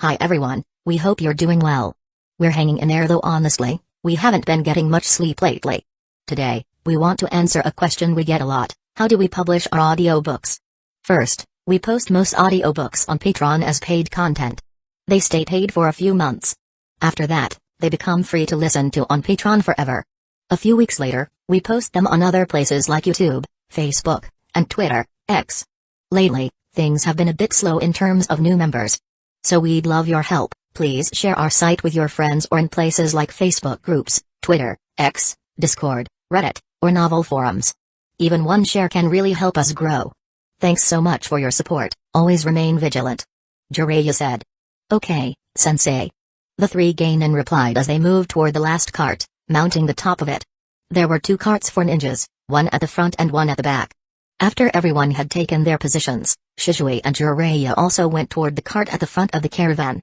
Hi everyone, we hope you're doing well. We're hanging in there though honestly, we haven't been getting much sleep lately. Today, we want to answer a question we get a lot: how do we publish our audiobooks? First, we post most audiobooks on Patreon as paid content. They stay paid for a few months. After that, they become free to listen to on Patreon forever. A few weeks later, we post them on other places like YouTube, Facebook, and Twitter, X. Lately, things have been a bit slow in terms of new members. So we'd love your help. Please share our site with your friends or in places like Facebook groups, Twitter, X, Discord, Reddit, or novel forums. Even one share can really help us grow. Thanks so much for your support, always remain vigilant. Jiraiya said. Okay, sensei. The three genin replied as they moved toward the last cart, mounting the top of it. There were two carts for ninjas, one at the front and one at the back. After everyone had taken their positions, Shisui and Jiraiya also went toward the cart at the front of the caravan.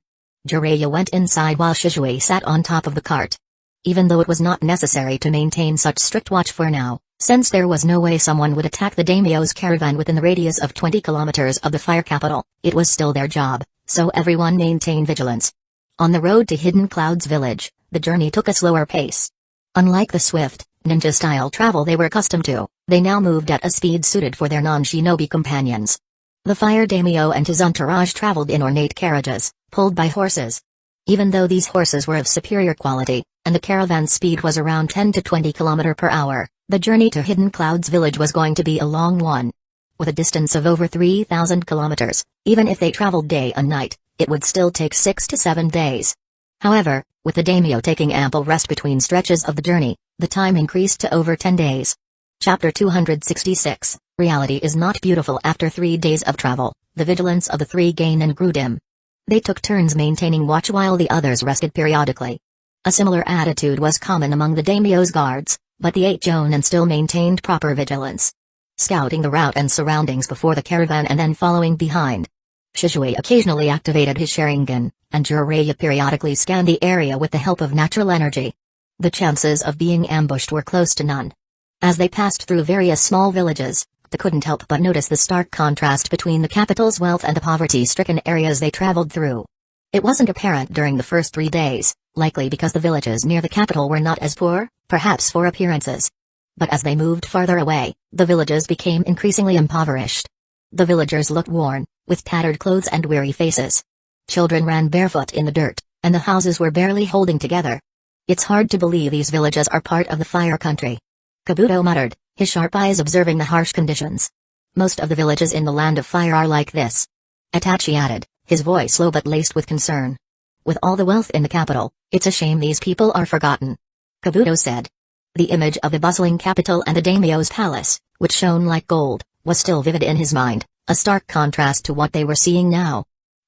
Jiraiya went inside while Shisui sat on top of the cart. Even though it was not necessary to maintain such strict watch for now, since there was no way someone would attack the daimyo's caravan within the radius of 20 kilometers of the fire capital, it was still their job, so everyone maintained vigilance. On the road to Hidden Cloud's village, the journey took a slower pace. Unlike the swift, ninja-style travel they were accustomed to, they now moved at a speed suited for their non-shinobi companions. The fire daimyo and his entourage traveled in ornate carriages, pulled by horses. Even though these horses were of superior quality, and the caravan's speed was around 10 to 20 km per hour, the journey to Hidden Cloud's village was going to be a long one. With a distance of over 3,000 kilometers, even if they traveled day and night, it would still take 6 to 7 days. However, with the daimyo taking ample rest between stretches of the journey, the time increased to over 10 days. Chapter 266, Reality is not beautiful. After 3 days of travel, the vigilance of the three genin grew dim. They took turns maintaining watch while the others rested periodically. A similar attitude was common among the daimyo's guards, but the 8 jonin still maintained proper vigilance, scouting the route and surroundings before the caravan and then following behind. Shisui occasionally activated his Sharingan, and Jiraiya periodically scanned the area with the help of natural energy. The chances of being ambushed were close to none. As they passed through various small villages, they couldn't help but notice the stark contrast between the capital's wealth and the poverty-stricken areas they traveled through. It wasn't apparent during the first 3 days, likely because the villages near the capital were not as poor, perhaps for appearances. But as they moved farther away, the villages became increasingly impoverished. The villagers looked worn, with tattered clothes and weary faces. Children ran barefoot in the dirt, and the houses were barely holding together. It's hard to believe these villages are part of the fire country. Kabuto muttered, his sharp eyes observing the harsh conditions. Most of the villages in the land of fire are like this. Itachi added, his voice low but laced with concern. With all the wealth in the capital, it's a shame these people are forgotten. Kabuto said. The image of the bustling capital and the daimyo's palace, which shone like gold, was still vivid in his mind, a stark contrast to what they were seeing now.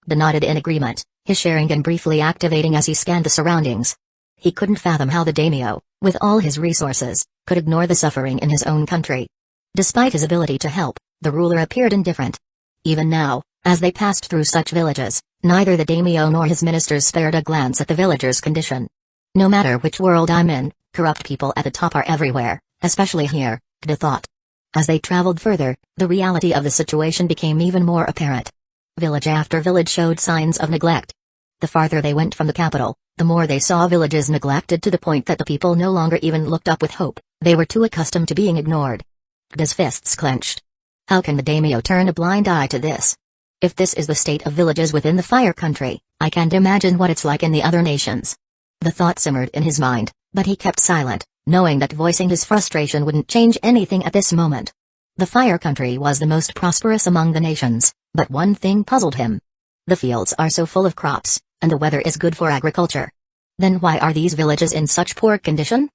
He nodded in agreement, his Sharingan briefly activating as he scanned the surroundings. He couldn't fathom how the daimyo, with all his resources, could ignore the suffering in his own country. Despite his ability to help, the ruler appeared indifferent. Even now, as they passed through such villages, neither the daimyo nor his ministers spared a glance at the villagers' condition. No matter which world I'm in, corrupt people at the top are everywhere, especially here, Kida thought. As they traveled further, the reality of the situation became even more apparent. Village after village showed signs of neglect. The farther they went from the capital, the more they saw villages neglected to the point that the people no longer even looked up with hope, they were too accustomed to being ignored. Kida's fists clenched. How can the daimyo turn a blind eye to this? If this is the state of villages within the fire country, I can't imagine what it's like in the other nations. The thought simmered in his mind, but he kept silent, knowing that voicing his frustration wouldn't change anything at this moment. The fire country was the most prosperous among the nations, but one thing puzzled him. The fields are so full of crops, and the weather is good for agriculture. Then why are these villages in such poor condition?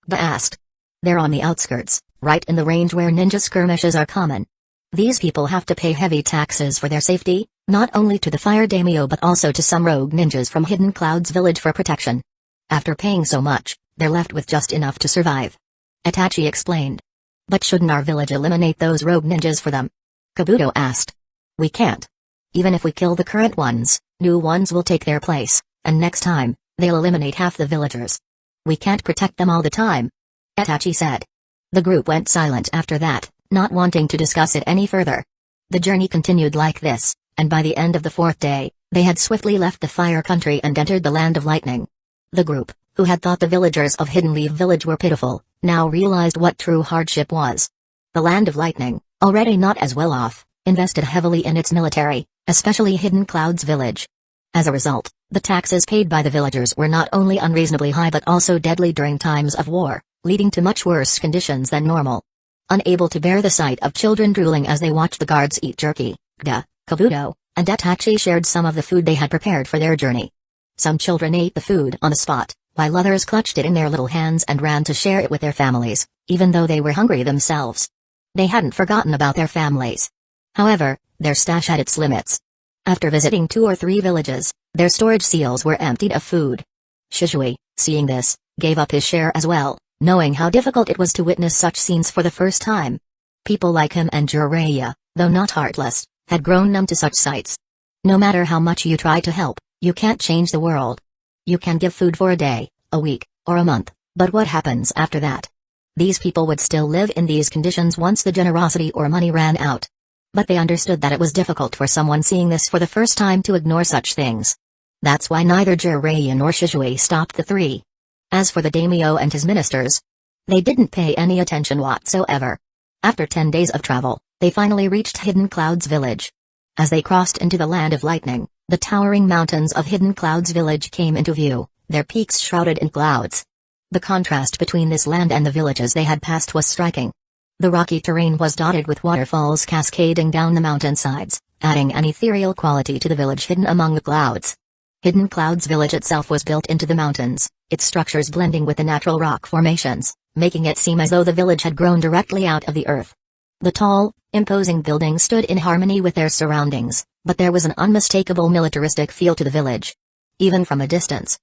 Kida asked. They're on the outskirts, right in the range where ninja skirmishes are common. These people have to pay heavy taxes for their safety, not only to the fire daimyo but also to some rogue ninjas from Hidden Cloud's village for protection. After paying so much, they're left with just enough to survive. Itachi explained. But shouldn't our village eliminate those rogue ninjas for them? Kabuto asked. We can't. Even if we kill the current ones, new ones will take their place, and next time, they'll eliminate half the villagers. We can't protect them all the time. Itachi said. The group went silent after that, not wanting to discuss it any further. The journey continued like this, and by the end of the 4th day, They had swiftly left the fire country and entered the land of lightning. The group, who had thought the villagers of Hidden Leaf Village were pitiful, now realized what true hardship was. The land of lightning, already not as well off, invested heavily in its military, especially Hidden Cloud's village. As a result, the taxes paid by the villagers were not only unreasonably high but also deadly during times of war, leading to much worse conditions than normal. Unable to bear the sight of children drooling as they watched the guards eat jerky, Kabuto and Itachi shared some of the food they had prepared for their journey. Some children ate the food on the spot, while others clutched it in their little hands and ran to share it with their families, even though they were hungry themselves. They hadn't forgotten about their families. However, their stash had its limits. After visiting 2 or 3 villages, their storage seals were emptied of food. Shishui, seeing this, gave up his share as well, knowing how difficult it was to witness such scenes for the first time. People like him and Jiraiya, though not heartless, had grown numb to such sights. No matter how much you try to help, you can't change the world. You can give food for a day, a week, or a month, but what happens after that? These people would still live in these conditions once the generosity or money ran out. But they understood that it was difficult for someone seeing this for the first time to ignore such things. That's why neither Jiraiya nor Shishui stopped the 3. As for the daimyo and his ministers, they didn't pay any attention whatsoever. After 10 days of travel, they finally reached Hidden Cloud's village. As they crossed into the land of lightning, the towering mountains of Hidden Cloud's village came into view, their peaks shrouded in clouds. The contrast between this land and the villages they had passed was striking. The rocky terrain was dotted with waterfalls cascading down the mountainsides, adding an ethereal quality to the village hidden among the clouds. Hidden Cloud's village itself was built into the mountains, its structures blending with the natural rock formations, making it seem as though the village had grown directly out of the earth. The tall, imposing buildings stood in harmony with their surroundings, but there was an unmistakable militaristic feel to the village. Even from a distance,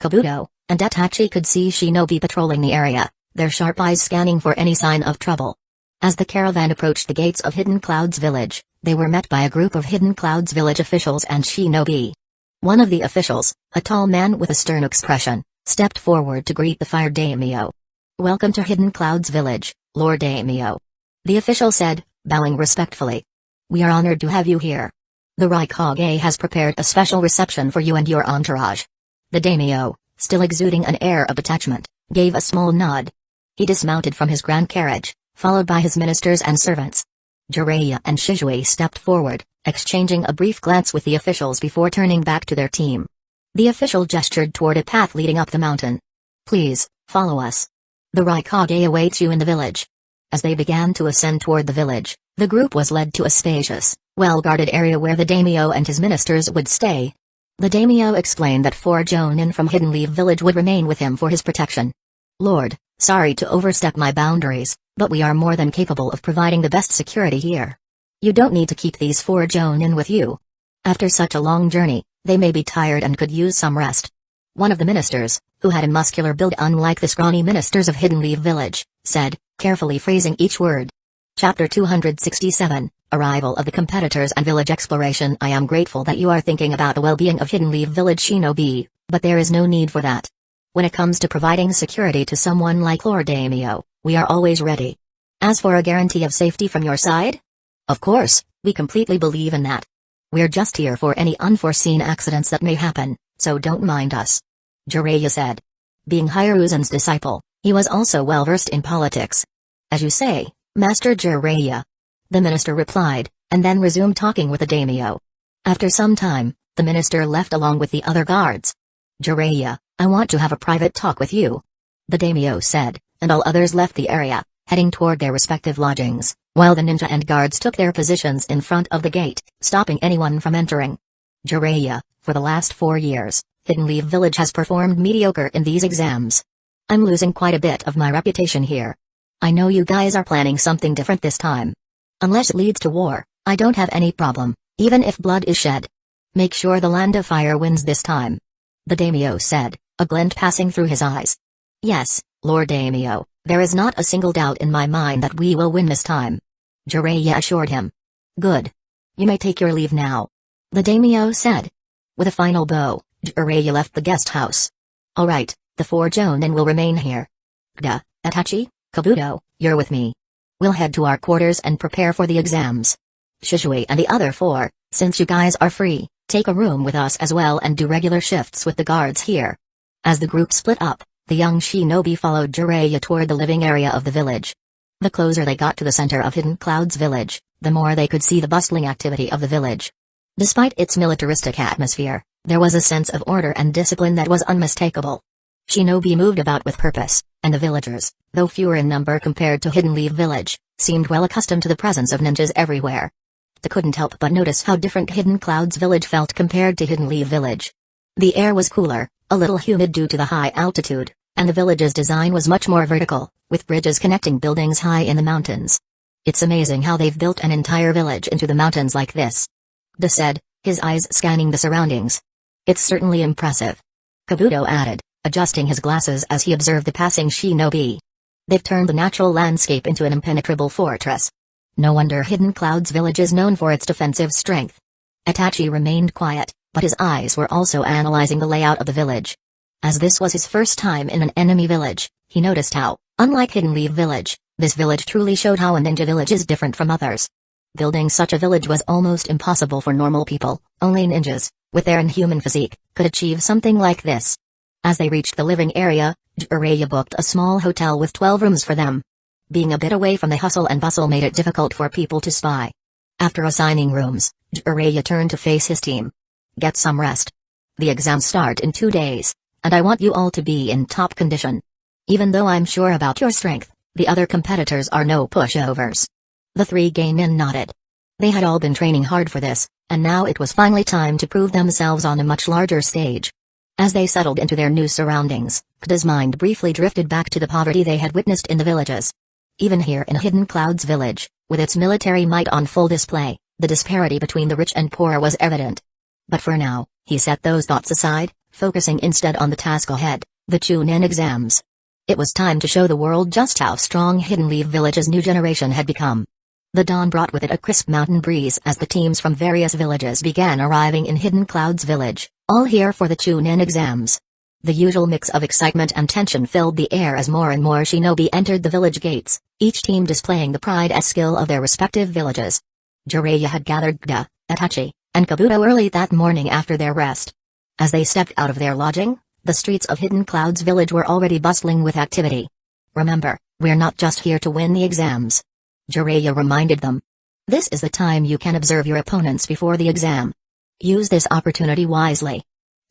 Kabuto and Itachi could see shinobi patrolling the area, their sharp eyes scanning for any sign of trouble. As the caravan approached the gates of Hidden Cloud's village, they were met by a group of Hidden Cloud's village officials and shinobi. One of the officials, a tall man with a stern expression, stepped forward to greet the fire daimyo. "Welcome to Hidden Cloud's village, Lord Daimyo," the official said, bowing respectfully. "We are honored to have you here. The Raikage has prepared a special reception for you and your entourage." The daimyo, still exuding an air of detachment, gave a small nod. He dismounted from his grand carriage, followed by his ministers and servants. Jiraiya and Shishui stepped forward, exchanging a brief glance with the officials before turning back to their team. The official gestured toward a path leading up the mountain. "Please, follow us. The Raikage awaits you in the village." As they began to ascend toward the village, the group was led to a spacious, well-guarded area where the daimyo and his ministers would stay. The daimyo explained that 4 jonin from Hidden Leaf Village would remain with him for his protection. "Lord, sorry to overstep my boundaries, but we are more than capable of providing the best security here. You don't need to keep these 4 jonin with you. After such a long journey, they may be tired and could use some rest." One of the ministers, who had a muscular build unlike the scrawny ministers of Hidden Leaf Village, said, carefully phrasing each word. Chapter 267, Arrival of the Competitors and Village Exploration. "I am grateful that you are thinking about the well-being of Hidden Leaf Village shinobi, but there is no need for that. When it comes to providing security to someone like Lord Daimyo, we are always ready. As for a guarantee of safety from your side? Of course, we completely believe in that. We're just here for any unforeseen accidents that may happen, so don't mind us," Jiraiya said. Being Hiruzen's disciple, he was also well-versed in politics. "As you say, Master Jiraiya," the minister replied, and then resumed talking with the daimyo. After some time, the minister left along with the other guards. "Jiraiya, I want to have a private talk with you," the daimyo said, and all others left the area, heading toward their respective lodgings, while the ninja and guards took their positions in front of the gate, stopping anyone from entering. "Jiraiya, for the last 4 years, Hidden Leaf Village has performed mediocre in these exams. I'm losing quite a bit of my reputation here. I know you guys are planning something different this time. Unless it leads to war, I don't have any problem, even if blood is shed. Make sure the Land of Fire wins this time," the daimyo said, a glint passing through his eyes. "Yes, Lord Daimyo, there is not a single doubt in my mind that we will win this time," Jiraiya assured him. "Good. You may take your leave now," the daimyo said. With a final bow, Jiraiya left the guest house. "All right, the 4 jonin will remain here. Itachi, Kabuto, you're with me. We'll head to our quarters and prepare for the exams. Shishui and the other 4, since you guys are free, Take a room with us as well and do regular shifts with the guards here." As the group split up, the young shinobi followed Jiraiya toward the living area of the village. The closer they got to the center of Hidden Cloud's village, the more they could see the bustling activity of the village. Despite its militaristic atmosphere, there was a sense of order and discipline that was unmistakable. Shinobi moved about with purpose, and the villagers, though fewer in number compared to Hidden Leaf Village, seemed well accustomed to the presence of ninjas everywhere. They couldn't help but notice how different Hidden Cloud's village felt compared to Hidden Leaf Village. The air was cooler, a little humid due to the high altitude, and the village's design was much more vertical, with bridges connecting buildings high in the mountains. "It's amazing how they've built an entire village into the mountains like this," Da said, his eyes scanning the surroundings. "It's certainly impressive," Kabuto added, adjusting his glasses as he observed the passing shinobi. "They've turned the natural landscape into an impenetrable fortress. No wonder Hidden Cloud's village is known for its defensive strength." Itachi remained quiet, but his eyes were also analyzing the layout of the village. As this was his first time in an enemy village, he noticed how, unlike Hidden Leaf Village, this village truly showed how a ninja village is different from others. Building such a village was almost impossible for normal people. Only ninjas, with their inhuman physique, could achieve something like this. As they reached the living area, Jiraiya booked a small hotel with 12 rooms for them. Being a bit away from the hustle and bustle made it difficult for people to spy. After assigning rooms, Jiraiya turned to face his team. "Get some rest. The exams start in 2 days, and I want you all to be in top condition. Even though I'm sure about your strength, the other competitors are no pushovers." The 3 Genin nodded. They had all been training hard for this, and now it was finally time to prove themselves on a much larger stage. As they settled into their new surroundings, Kda's mind briefly drifted back to the poverty they had witnessed in the villages. Even here in Hidden Cloud's village, with its military might on full display, the disparity between the rich and poor was evident. But for now, he set those thoughts aside, focusing instead on the task ahead, the Chunin exams. It was time to show the world just how strong Hidden Leaf Village's new generation had become. The dawn brought with it a crisp mountain breeze as the teams from various villages began arriving in Hidden Cloud's village, all here for the Chunin exams. The usual mix of excitement and tension filled the air as more and more shinobi entered the village gates, each team displaying the pride and skill of their respective villages. Jiraiya had gathered Kda, Itachi, and Kabuto early that morning after their rest. As they stepped out of their lodging, the streets of Hidden Cloud's village were already bustling with activity. "Remember, we're not just here to win the exams," Jiraiya reminded them. "This is the time you can observe your opponents before the exam. Use this opportunity wisely."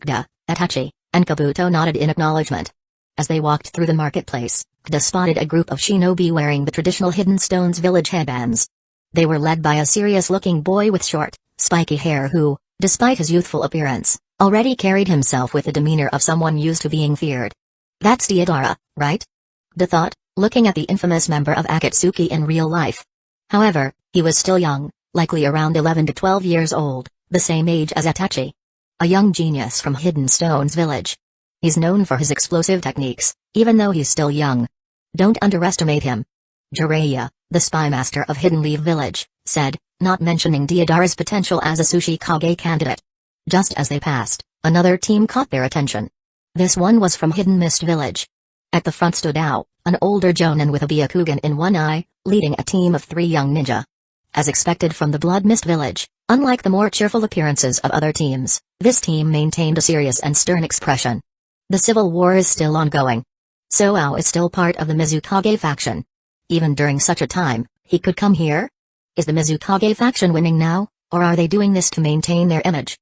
Kda, Itachi, and Kabuto nodded in acknowledgement. As they walked through the marketplace, Kda spotted a group of shinobi wearing the traditional Hidden Stones village headbands. They were led by a serious-looking boy with short, spiky hair who, despite his youthful appearance, already carried himself with the demeanor of someone used to being feared. "That's Deidara, right?" Kda thought, looking at the infamous member of Akatsuki in real life. However, he was still young, likely around 11 to 12 years old, the same age as Itachi. A young genius from Hidden Stones village. He's known for his explosive techniques, even though he's still young. Don't underestimate him. Jiraiya, the spy master of Hidden Leaf Village, said, not mentioning Deidara's potential as a Sushi Kage candidate. Just as they passed, another team caught their attention. This one was from Hidden Mist Village. At the front stood Ao, an older Jonin with a Byakugan in one eye, leading a team of 3 young ninja. As expected from the Blood Mist Village, unlike the more cheerful appearances of other teams, this team maintained a serious and stern expression. The civil war is still ongoing. So Ao is still part of the Mizukage faction. Even during such a time, he could come here? Is the Mizukage faction winning now, or are they doing this to maintain their image?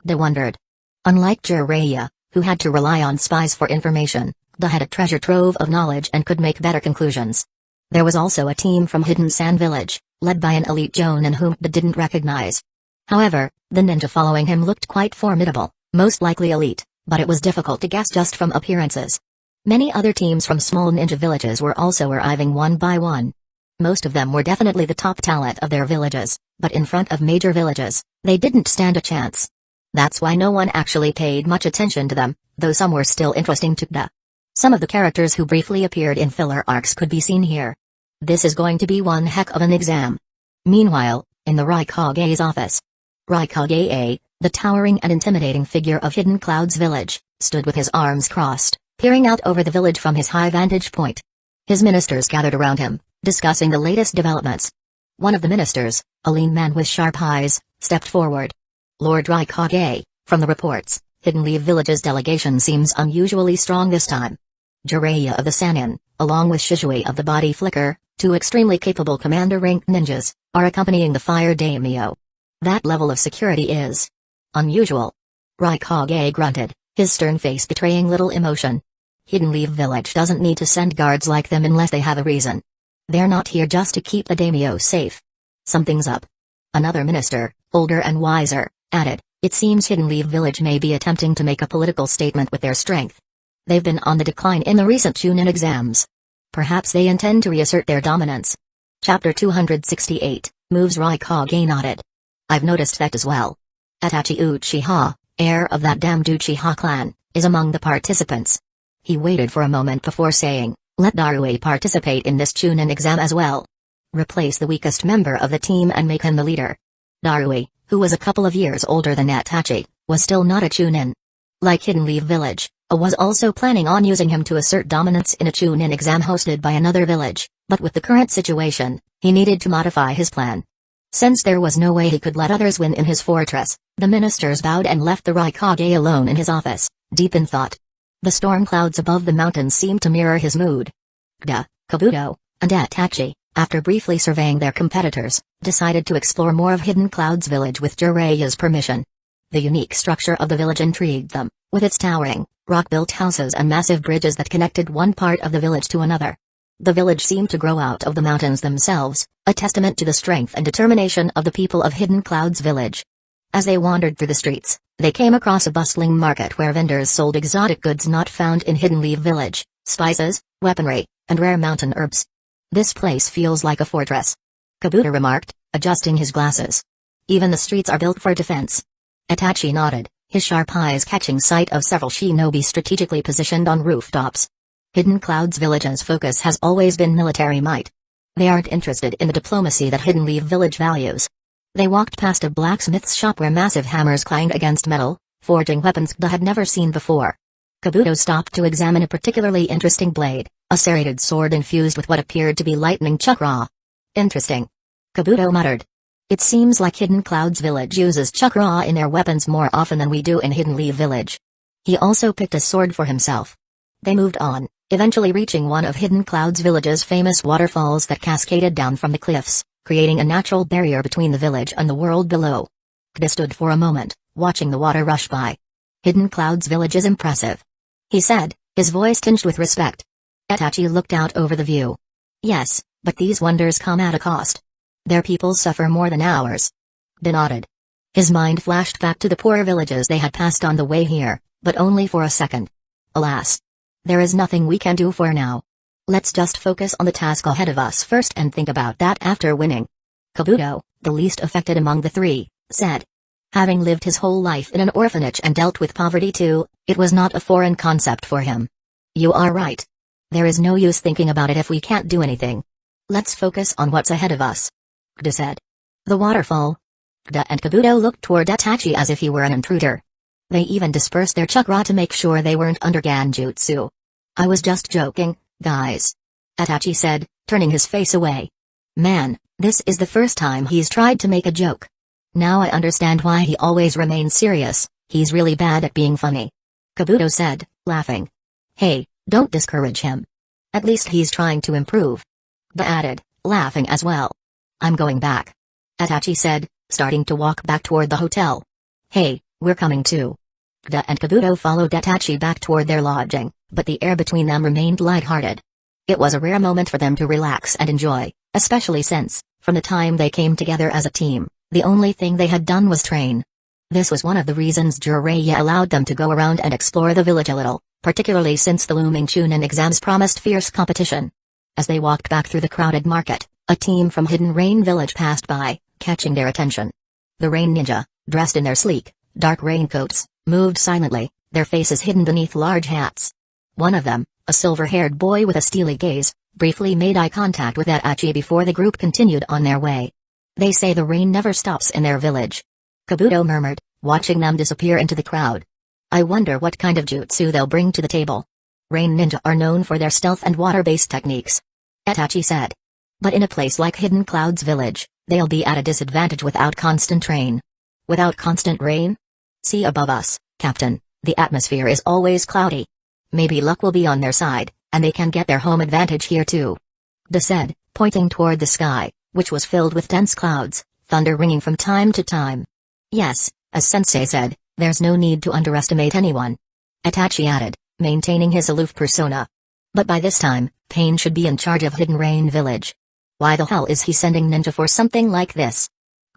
They wondered. Unlike Jiraiya, who had to rely on spies for information, they had a treasure trove of knowledge and could make better conclusions. There was also a team from Hidden Sand Village, led by an elite Jonin whom they didn't recognize. However, the ninja following him looked quite formidable, most likely elite, but it was difficult to guess just from appearances. Many other teams from small ninja villages were also arriving one by one. Most of them were definitely the top talent of their villages, but in front of major villages, they didn't stand a chance. That's why no one actually paid much attention to them, though some were still interesting to Kda. Some of the characters who briefly appeared in filler arcs could be seen here. This is going to be one heck of an exam. Meanwhile, in the Raikage's office, Raikage, the towering and intimidating figure of Hidden Cloud's village, stood with his arms crossed, peering out over the village from his high vantage point. His ministers gathered around him, discussing the latest developments. One of the ministers, a lean man with sharp eyes, stepped forward. Lord Raikage, from the reports, Hidden Leaf Village's delegation seems unusually strong this time. Jiraiya of the Sannin, along with Shishui of the Body Flicker, two extremely capable commander-ranked ninjas, are accompanying the Fire Daimyo. That level of security is unusual. Raikage grunted, his stern face betraying little emotion. Hidden Leaf Village doesn't need to send guards like them unless they have a reason. They're not here just to keep the daimyo safe. Something's up. Another minister, older and wiser, added, it seems Hidden Leaf Village may be attempting to make a political statement with their strength. They've been on the decline in the recent Chunin exams. Perhaps they intend to reassert their dominance. Chapter 268, Moves. Raikage nodded. I've noticed that as well. Itachi Uchiha, heir of that damned Uchiha clan, is among the participants. He waited for a moment before saying, let Darui participate in this Chunin exam as well. Replace the weakest member of the team and make him the leader. Darui, who was a couple of years older than Itachi, was still not a Chunin. Like Hidden Leaf Village, A was also planning on using him to assert dominance in a Chunin exam hosted by another village, but with the current situation, he needed to modify his plan. Since there was no way he could let others win in his fortress, the ministers bowed and left the Raikage alone in his office, deep in thought. The storm clouds above the mountains seemed to mirror his mood. Kida, Kabuto, and Itachi, after briefly surveying their competitors, decided to explore more of Hidden Cloud's village with Jiraiya's permission. The unique structure of the village intrigued them, with its towering, rock-built houses and massive bridges that connected one part of the village to another. The village seemed to grow out of the mountains themselves, a testament to the strength and determination of the people of Hidden Cloud's village. As they wandered through the streets, they came across a bustling market where vendors sold exotic goods not found in Hidden Leaf Village, spices, weaponry, and rare mountain herbs. This place feels like a fortress, Kabuto remarked, adjusting his glasses. Even the streets are built for defense. Itachi nodded, his sharp eyes catching sight of several shinobi strategically positioned on rooftops. Hidden Cloud's village's focus has always been military might. They aren't interested in the diplomacy that Hidden Leaf Village values. They walked past a blacksmith's shop where massive hammers clanged against metal, forging weapons they had never seen before. Kabuto stopped to examine a particularly interesting blade, a serrated sword infused with what appeared to be lightning chakra. Interesting. Kabuto muttered. It seems like Hidden Cloud's village uses chakra in their weapons more often than we do in Hidden Leaf Village. He also picked a sword for himself. They moved on, eventually reaching one of Hidden Cloud's village's famous waterfalls that cascaded down from the cliffs, creating a natural barrier between the village and the world below. Kida stood for a moment, watching the water rush by. Hidden Cloud's village is impressive, he said, his voice tinged with respect. Itachi looked out over the view. Yes, but these wonders come at a cost. Their people suffer more than ours. Kida nodded. His mind flashed back to the poor villages they had passed on the way here, but only for a second. Alas. There is nothing we can do for now. Let's just focus on the task ahead of us first and think about that after winning. Kabuto, the least affected among the three, said. Having lived his whole life in an orphanage and dealt with poverty too, it was not a foreign concept for him. You are right. There is no use thinking about it if we can't do anything. Let's focus on what's ahead of us. Kida said. The waterfall. Kida and Kabuto looked toward Itachi as if he were an intruder. They even dispersed their chakra to make sure they weren't under Ganjutsu. I was just joking, guys. Itachi said, turning his face away. Man, this is the first time he's tried to make a joke. Now I understand why he always remains serious, he's really bad at being funny. Kabuto said, laughing. Hey, don't discourage him. At least he's trying to improve. Kida added, laughing as well. I'm going back. Itachi said, starting to walk back toward the hotel. Hey, we're coming too. Kida and Kabuto followed Itachi back toward their lodging, but the air between them remained lighthearted. It was a rare moment for them to relax and enjoy, especially since, from the time they came together as a team, the only thing they had done was train. This was one of the reasons Jiraiya allowed them to go around and explore the village a little, particularly since the looming Chunin exams promised fierce competition. As they walked back through the crowded market, a team from Hidden Rain Village passed by, catching their attention. The Rain Ninja, dressed in their sleek, dark raincoats, moved silently, their faces hidden beneath large hats. One of them, a silver-haired boy with a steely gaze, briefly made eye contact with Itachi before the group continued on their way. They say the rain never stops in their village. Kabuto murmured, watching them disappear into the crowd. I wonder what kind of jutsu they'll bring to the table. Rain Ninja are known for their stealth and water-based techniques. Itachi said. But in a place like Hidden Cloud's village, they'll be at a disadvantage without constant rain. without constant rain? See above us, Captain, the atmosphere is always cloudy. Maybe luck will be on their side, and they can get their home advantage here too. De said, pointing toward the sky, which was filled with dense clouds, thunder ringing from time to time. Yes, as Sensei said, there's no need to underestimate anyone. Itachi added, maintaining his aloof persona. But by this time, Pain should be in charge of Hidden Rain Village. Why the hell is he sending ninja for something like this?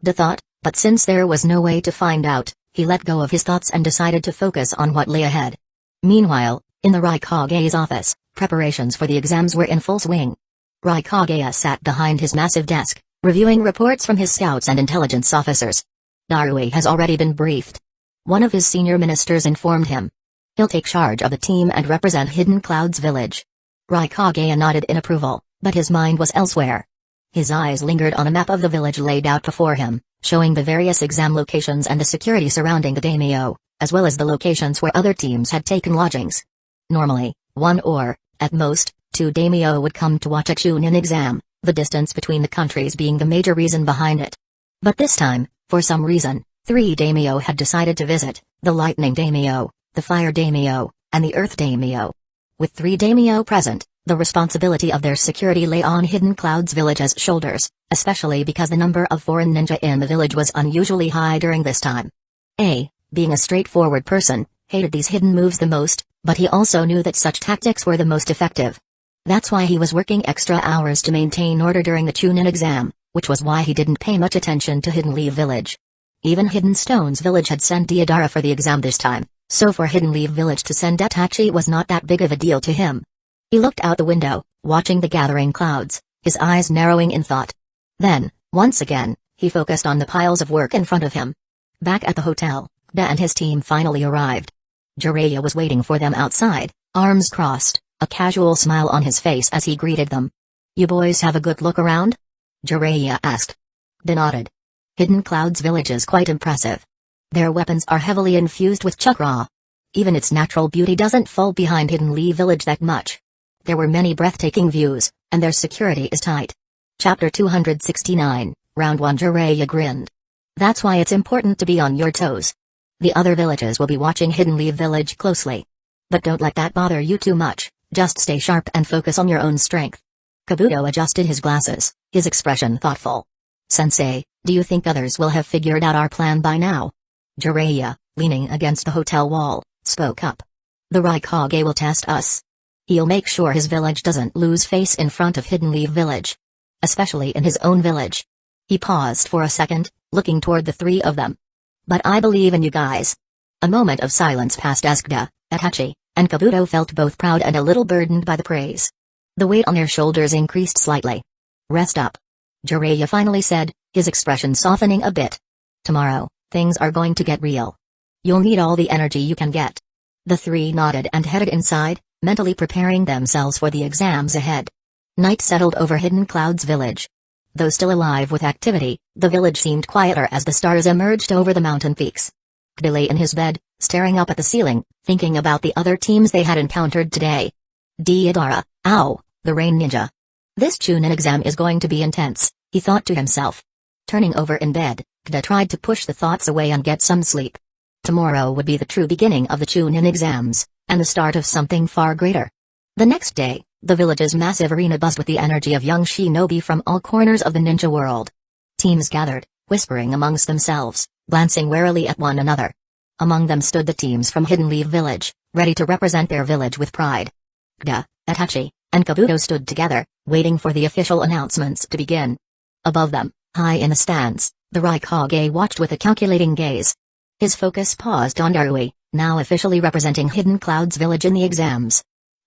De thought, but since there was no way to find out, he let go of his thoughts and decided to focus on what lay ahead. Meanwhile, in the Raikage's office, preparations for the exams were in full swing. Raikage sat behind his massive desk, reviewing reports from his scouts and intelligence officers. Darui has already been briefed. One of his senior ministers informed him. He'll take charge of the team and represent Hidden Clouds Village. Raikage nodded in approval, but his mind was elsewhere. His eyes lingered on a map of the village laid out before him, showing the various exam locations and the security surrounding the daimyo, as well as the locations where other teams had taken lodgings. Normally, one or, at most, two daimyo would come to watch a Chunin exam, the distance between the countries being the major reason behind it. But this time, for some reason, 3 daimyo had decided to visit, the Lightning Daimyo, the Fire Daimyo, and the Earth Daimyo. With 3 daimyo present, the responsibility of their security lay on Hidden Clouds Village's shoulders, especially because the number of foreign ninja in the village was unusually high during this time. Being a straightforward person, hated these hidden moves the most, but he also knew that such tactics were the most effective. That's why he was working extra hours to maintain order during the Chunin exam, which was why he didn't pay much attention to Hidden Leaf Village. Even Hidden Stones Village had sent Deodara for the exam this time, so for Hidden Leaf Village to send Itachi was not that big of a deal to him. He looked out the window, watching the gathering clouds, his eyes narrowing in thought. Then, once again, he focused on the piles of work in front of him. Back at the hotel, Da and his team finally arrived. Jiraiya was waiting for them outside, arms crossed, a casual smile on his face as he greeted them. "You boys have a good look around?" Jiraiya asked. Da nodded. Hidden Clouds Village is quite impressive. Their weapons are heavily infused with chakra. Even its natural beauty doesn't fall behind Hidden Leaf Village that much. There were many breathtaking views, and their security is tight. Chapter 269, Round 1. Jiraiya grinned. That's why it's important to be on your toes. The other villages will be watching Hidden Leaf Village closely. But don't let that bother you too much, just stay sharp and focus on your own strength. Kabuto adjusted his glasses, his expression thoughtful. Sensei, do you think others will have figured out our plan by now? Jiraiya, leaning against the hotel wall, spoke up. The Raikage will test us. He'll make sure his village doesn't lose face in front of Hidden Leaf Village. Especially in his own village. He paused for a second, looking toward the 3 of them. But I believe in you guys. A moment of silence passed as Kda, Itachi, and Kabuto felt both proud and a little burdened by the praise. The weight on their shoulders increased slightly. Rest up. Jiraiya finally said, his expression softening a bit. Tomorrow, things are going to get real. You'll need all the energy you can get. The 3 nodded and headed inside, mentally preparing themselves for the exams ahead. Night settled over Hidden Clouds Village. Though still alive with activity, the village seemed quieter as the stars emerged over the mountain peaks. Kda lay in his bed, staring up at the ceiling, thinking about the other teams they had encountered today. Deodara, ow, the rain ninja. This Chunin exam is going to be intense, he thought to himself. Turning over in bed, Kda tried to push the thoughts away and get some sleep. Tomorrow would be the true beginning of the Chunin exams, and the start of something far greater. The next day, the village's massive arena buzzed with the energy of young shinobi from all corners of the ninja world. Teams gathered, whispering amongst themselves, glancing warily at one another. Among them stood the teams from Hidden Leaf Village, ready to represent their village with pride. Kda, Itachi, and Kabuto stood together, waiting for the official announcements to begin. Above them, high in the stands, the Raikage watched with a calculating gaze. His focus paused on Darui, now officially representing Hidden Clouds Village in the exams.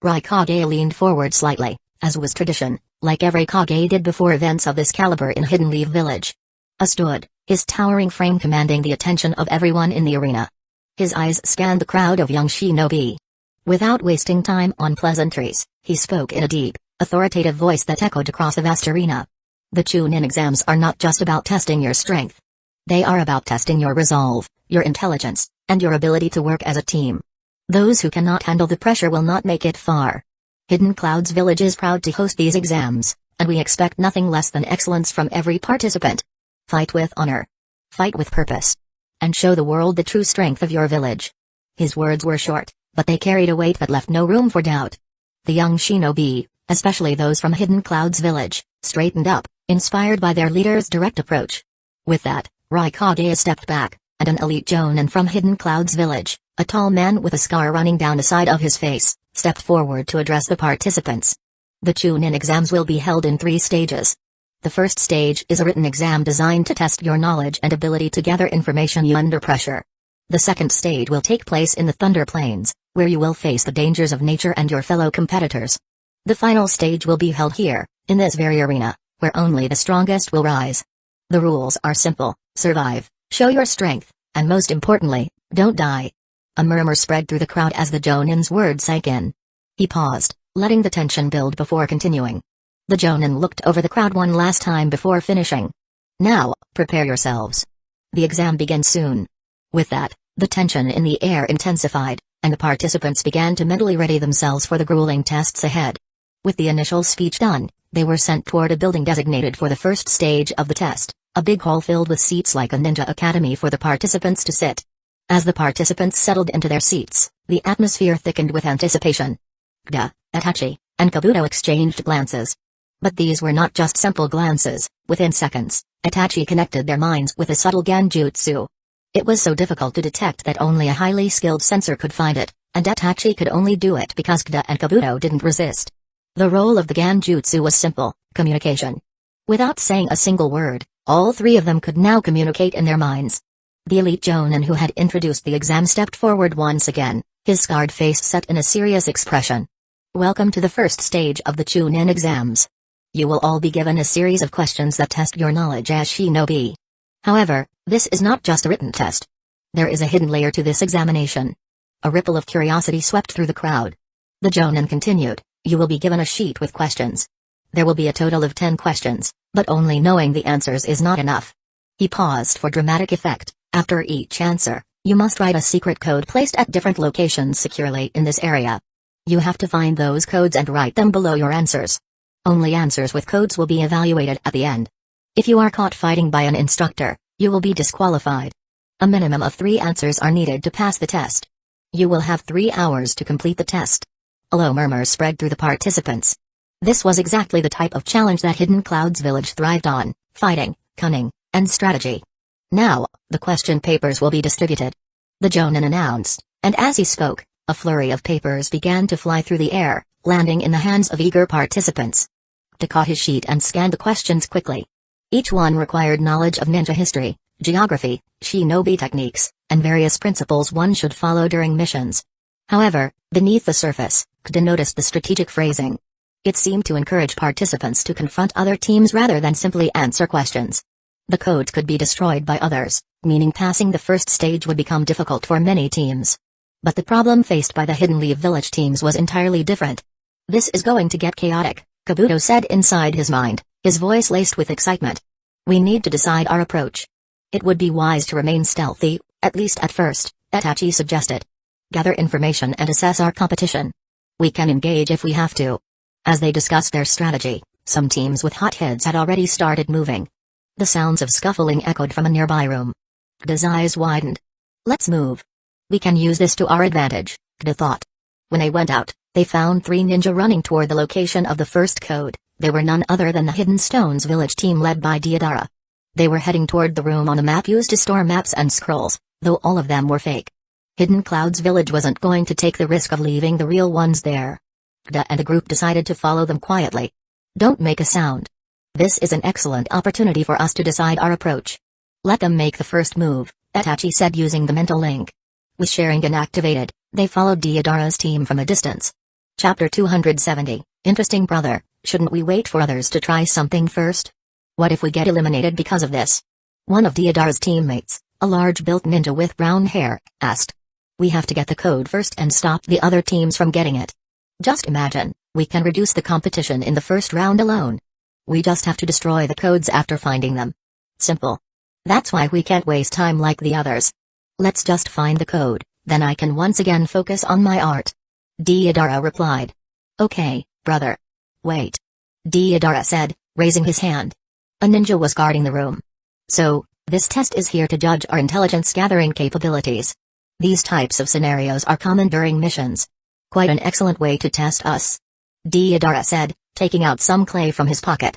Raikage leaned forward slightly, as was tradition, like every Kage did before events of this caliber in Hidden Leaf Village. Stood, his towering frame commanding the attention of everyone in the arena. His eyes scanned the crowd of young shinobi. Without wasting time on pleasantries, he spoke in a deep, authoritative voice that echoed across the vast arena. The Chunin exams are not just about testing your strength. They are about testing your resolve, your intelligence, and your ability to work as a team. Those who cannot handle the pressure will not make it far. Hidden Clouds Village is proud to host these exams, and we expect nothing less than excellence from every participant. Fight with honor. Fight with purpose. and show the world the true strength of your village." His words were short, but they carried a weight that left no room for doubt. The young shinobi, especially those from Hidden Cloud's village, straightened up, inspired by their leader's direct approach. With that, Raikage stepped back, and an elite jonin from Hidden Cloud's village, a tall man with a scar running down the side of his face, stepped forward to address the participants. The Chunin exams will be held in 3 stages. The first stage is a written exam designed to test your knowledge and ability to gather information under pressure. The second stage will take place in the Thunder Plains, where you will face the dangers of nature and your fellow competitors. The final stage will be held here, in this very arena, where only the strongest will rise. The rules are simple: survive, show your strength, and most importantly, don't die. A murmur spread through the crowd as the Jonin's words sank in. He paused, letting the tension build before continuing. The Jonin looked over the crowd one last time before finishing. "Now, prepare yourselves. The exam begins soon." With that, the tension in the air intensified, and the participants began to mentally ready themselves for the grueling tests ahead. With the initial speech done, they were sent toward a building designated for the first stage of the test, a big hall filled with seats like a ninja academy for the participants to sit. As the participants settled into their seats, the atmosphere thickened with anticipation. Kida, Itachi, and Kabuto exchanged glances. But these were not just simple glances. Within seconds, Itachi connected their minds with a subtle genjutsu. It was so difficult to detect that only a highly skilled sensor could find it, and Itachi could only do it because Kida and Kabuto didn't resist. The role of the genjutsu was simple: communication. Without saying a single word, all 3 of them could now communicate in their minds. The elite jonin who had introduced the exam stepped forward once again, his scarred face set in a serious expression. "Welcome to the first stage of the Chunin exams. You will all be given a series of questions that test your knowledge as shinobi. However, this is not just a written test. There is a hidden layer to this examination." A ripple of curiosity swept through the crowd. The jonin continued, "You will be given a sheet with questions. There will be a total of 10 questions, but only knowing the answers is not enough." He paused for dramatic effect. "After each answer, you must write a secret code placed at different locations securely in this area. You have to find those codes and write them below your answers. Only answers with codes will be evaluated at the end. If you are caught fighting by an instructor, you will be disqualified. A minimum of 3 answers are needed to pass the test. You will have 3 hours to complete the test." A low murmur spread through the participants. This was exactly the type of challenge that Hidden Cloud's village thrived on: fighting, cunning, and strategy. "Now, the question papers will be distributed," the jonin announced, and as he spoke, a flurry of papers began to fly through the air, landing in the hands of eager participants. He caught his sheet and scanned the questions quickly. Each one required knowledge of ninja history, geography, shinobi techniques, and various principles one should follow during missions. However, beneath the surface, Kida noticed the strategic phrasing. It seemed to encourage participants to confront other teams rather than simply answer questions. The codes could be destroyed by others, meaning passing the first stage would become difficult for many teams. But the problem faced by the Hidden Leaf Village teams was entirely different. "This is going to get chaotic," Kabuto said inside his mind, his voice laced with excitement. "We need to decide our approach. It would be wise to remain stealthy, at least at first," Itachi suggested. "Gather information and assess our competition. We can engage if we have to." As they discussed their strategy, some teams with hot heads had already started moving. The sounds of scuffling echoed from a nearby room. Kida's eyes widened. "Let's move. We can use this to our advantage," Kida thought. When they went out, they found 3 ninja running toward the location of the first code. They were none other than the Hidden Stones village team led by Deidara. They were heading toward the room on the map used to store maps and scrolls, though all of them were fake. Hidden Cloud's village wasn't going to take the risk of leaving the real ones there. Kida and the group decided to follow them quietly. "Don't make a sound. This is an excellent opportunity for us to decide our approach. Let them make the first move," Itachi said using the mental link. With Sharingan activated, they followed Deidara's team from a distance. Chapter 270, Interesting brother, shouldn't we wait for others to try something first? What if we get eliminated because of this? One of Deidara's teammates, a large-built ninja with brown hair, asked. "We have to get the code first and stop the other teams from getting it. Just imagine, we can reduce the competition in the first round alone. We just have to destroy the codes after finding them. Simple. That's why we can't waste time like the others. Let's just find the code, then I can once again focus on my art." Deidara replied. "Okay, brother. Wait." Deidara said, raising his hand. A ninja was guarding the room. "So, This test is here to judge our intelligence gathering capabilities. These types of scenarios are common during missions. Quite an excellent way to test us. Deodara said, taking out some clay from his pocket.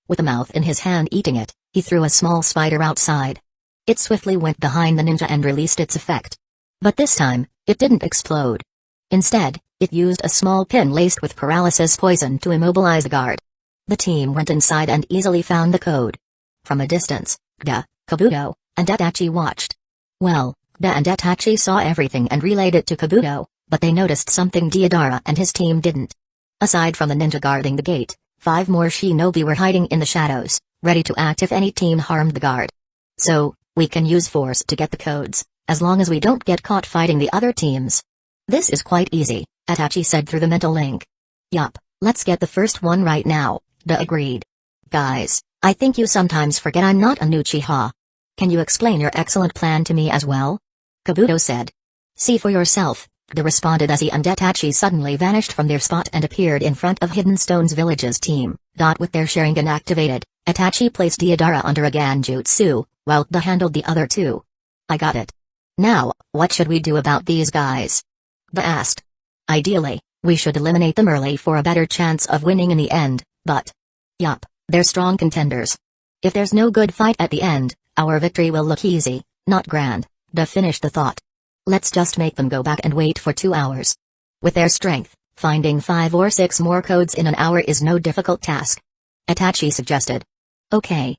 With a mouth in his hand eating it, he threw a small spider outside. It swiftly went behind the ninja and released its effect. But this time, it didn't explode. Instead, it used a small pin laced with paralysis poison to immobilize the guard. The team went inside and easily found the code. From a distance, Gda, Kabuto, and Itachi watched. Well, Gda and Itachi saw everything and relayed it to Kabuto, but they noticed something Deodara and his team didn't. Aside from the ninja guarding the gate, 5 more shinobi were hiding in the shadows, ready to act if any team harmed the guard. So, we can use force to get the codes, as long as we don't get caught fighting the other teams. This is quite easy, Itachi said through the mental link. Yup, let's get the first one right now, Gda agreed. Guys, I think you sometimes forget I'm not a Uchiha. Can you explain your excellent plan to me as well? Kabuto said. See for yourself, Gda responded as he and Itachi suddenly vanished from their spot and appeared in front of Hidden Stone's village's team. With their Sharingan activated, Itachi placed Deodara under a Genjutsu, while Gda handled the other 2. I got it. Now, what should we do about these guys? Gda asked. Ideally, we should eliminate them early for a better chance of winning in the end, but... Yup, they're strong contenders. If there's no good fight at the end, our victory will look easy, not grand, Gda finished the thought. Let's just make them go back and wait for 2 hours. With their strength, finding 5 or 6 more codes in an hour is no difficult task. Itachi suggested. Okay.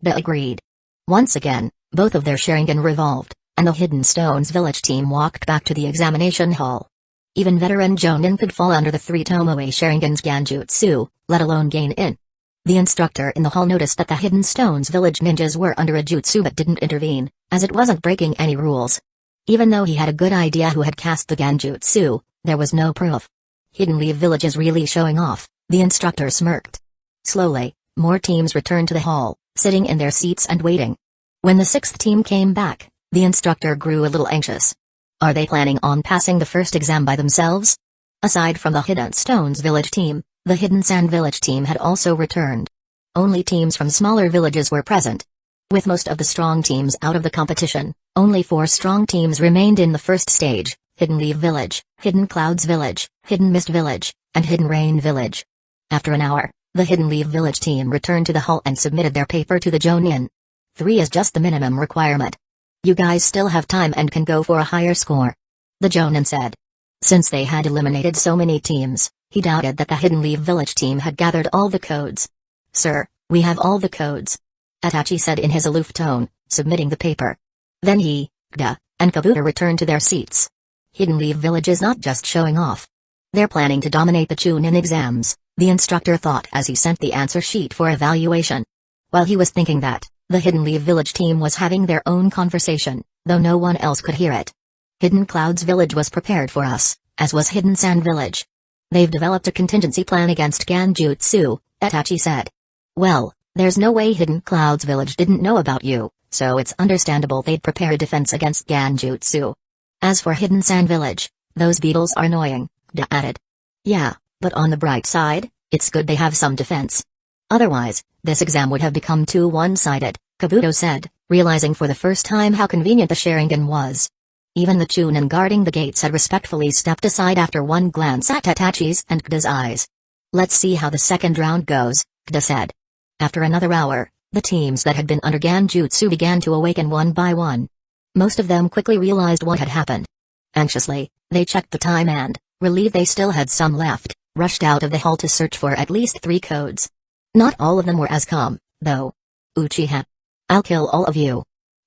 Gda agreed. Once again, both of their Sharingan revolved, and the Hidden Stones village team walked back to the examination hall. Even veteran Jonin could fall under the 3 Tomoe Sharingan's Genjutsu, let alone gain in. The instructor in the hall noticed that the Hidden Stones village ninjas were under a jutsu but didn't intervene, as it wasn't breaking any rules. Even though he had a good idea who had cast the Genjutsu, there was no proof. Hidden Leaf Village is really showing off, the instructor smirked. Slowly, more teams returned to the hall, sitting in their seats and waiting. When the 6th team came back, the instructor grew a little anxious. Are they planning on passing the first exam by themselves? Aside from the Hidden Stones village team, the Hidden Sand village team had also returned. Only teams from smaller villages were present. With most of the strong teams out of the competition, only 4 strong teams remained in the first stage: Hidden Leaf Village, Hidden Clouds Village, Hidden Mist Village, and Hidden Rain Village. After an hour, the Hidden Leaf Village team returned to the hall and submitted their paper to the Jonin. 3 is just the minimum requirement. You guys still have time and can go for a higher score. The Jonin said. Since they had eliminated so many teams, he doubted that the Hidden Leaf Village team had gathered all the codes. Sir, we have all the codes. Itachi said in his aloof tone, submitting the paper. Then he, Gda, and Kabuto returned to their seats. Hidden Leaf Village is not just showing off. They're planning to dominate the Chunin exams, the instructor thought as he sent the answer sheet for evaluation. While he was thinking that, the Hidden Leaf Village team was having their own conversation, though no one else could hear it. Hidden Clouds Village was prepared for us, as was Hidden Sand Village. They've developed a contingency plan against Genjutsu, Itachi said. Well, there's no way Hidden Clouds Village didn't know about you, so it's understandable they'd prepare a defense against Genjutsu. As for Hidden Sand Village, those beetles are annoying, Gda added. Yeah, but on the bright side, it's good they have some defense. Otherwise, this exam would have become too one-sided, Kabuto said, realizing for the first time how convenient the Sharingan was. Even the Chunin guarding the gates had respectfully stepped aside after one glance at Itachi's and Gda's eyes. Let's see how the second round goes, Gda said. After another hour, the teams that had been under Genjutsu began to awaken one by one. Most of them quickly realized what had happened. Anxiously, they checked the time and, relieved they still had some left, rushed out of the hall to search for at least 3 codes. Not all of them were as calm, though. Uchiha. I'll kill all of you.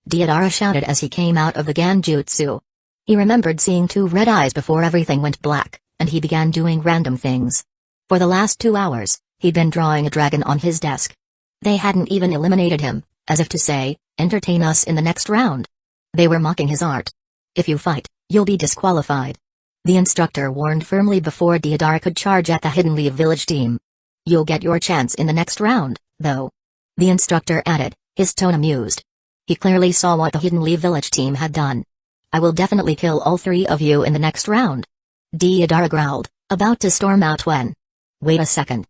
Deodara shouted as he came out of the Genjutsu. He remembered seeing 2 red eyes before everything went black, and he began doing random things. For the last 2 hours, he'd been drawing a dragon on his desk. They hadn't even eliminated him, as if to say, entertain us in the next round. They were mocking his art. If you fight, you'll be disqualified. The instructor warned firmly before Deodara could charge at the Hidden Leaf Village team. You'll get your chance in the next round, though. The instructor added, his tone amused. He clearly saw what the Hidden Leaf Village team had done. I will definitely kill all 3 of you in the next round. Deodara growled, about to storm out when. Wait a second.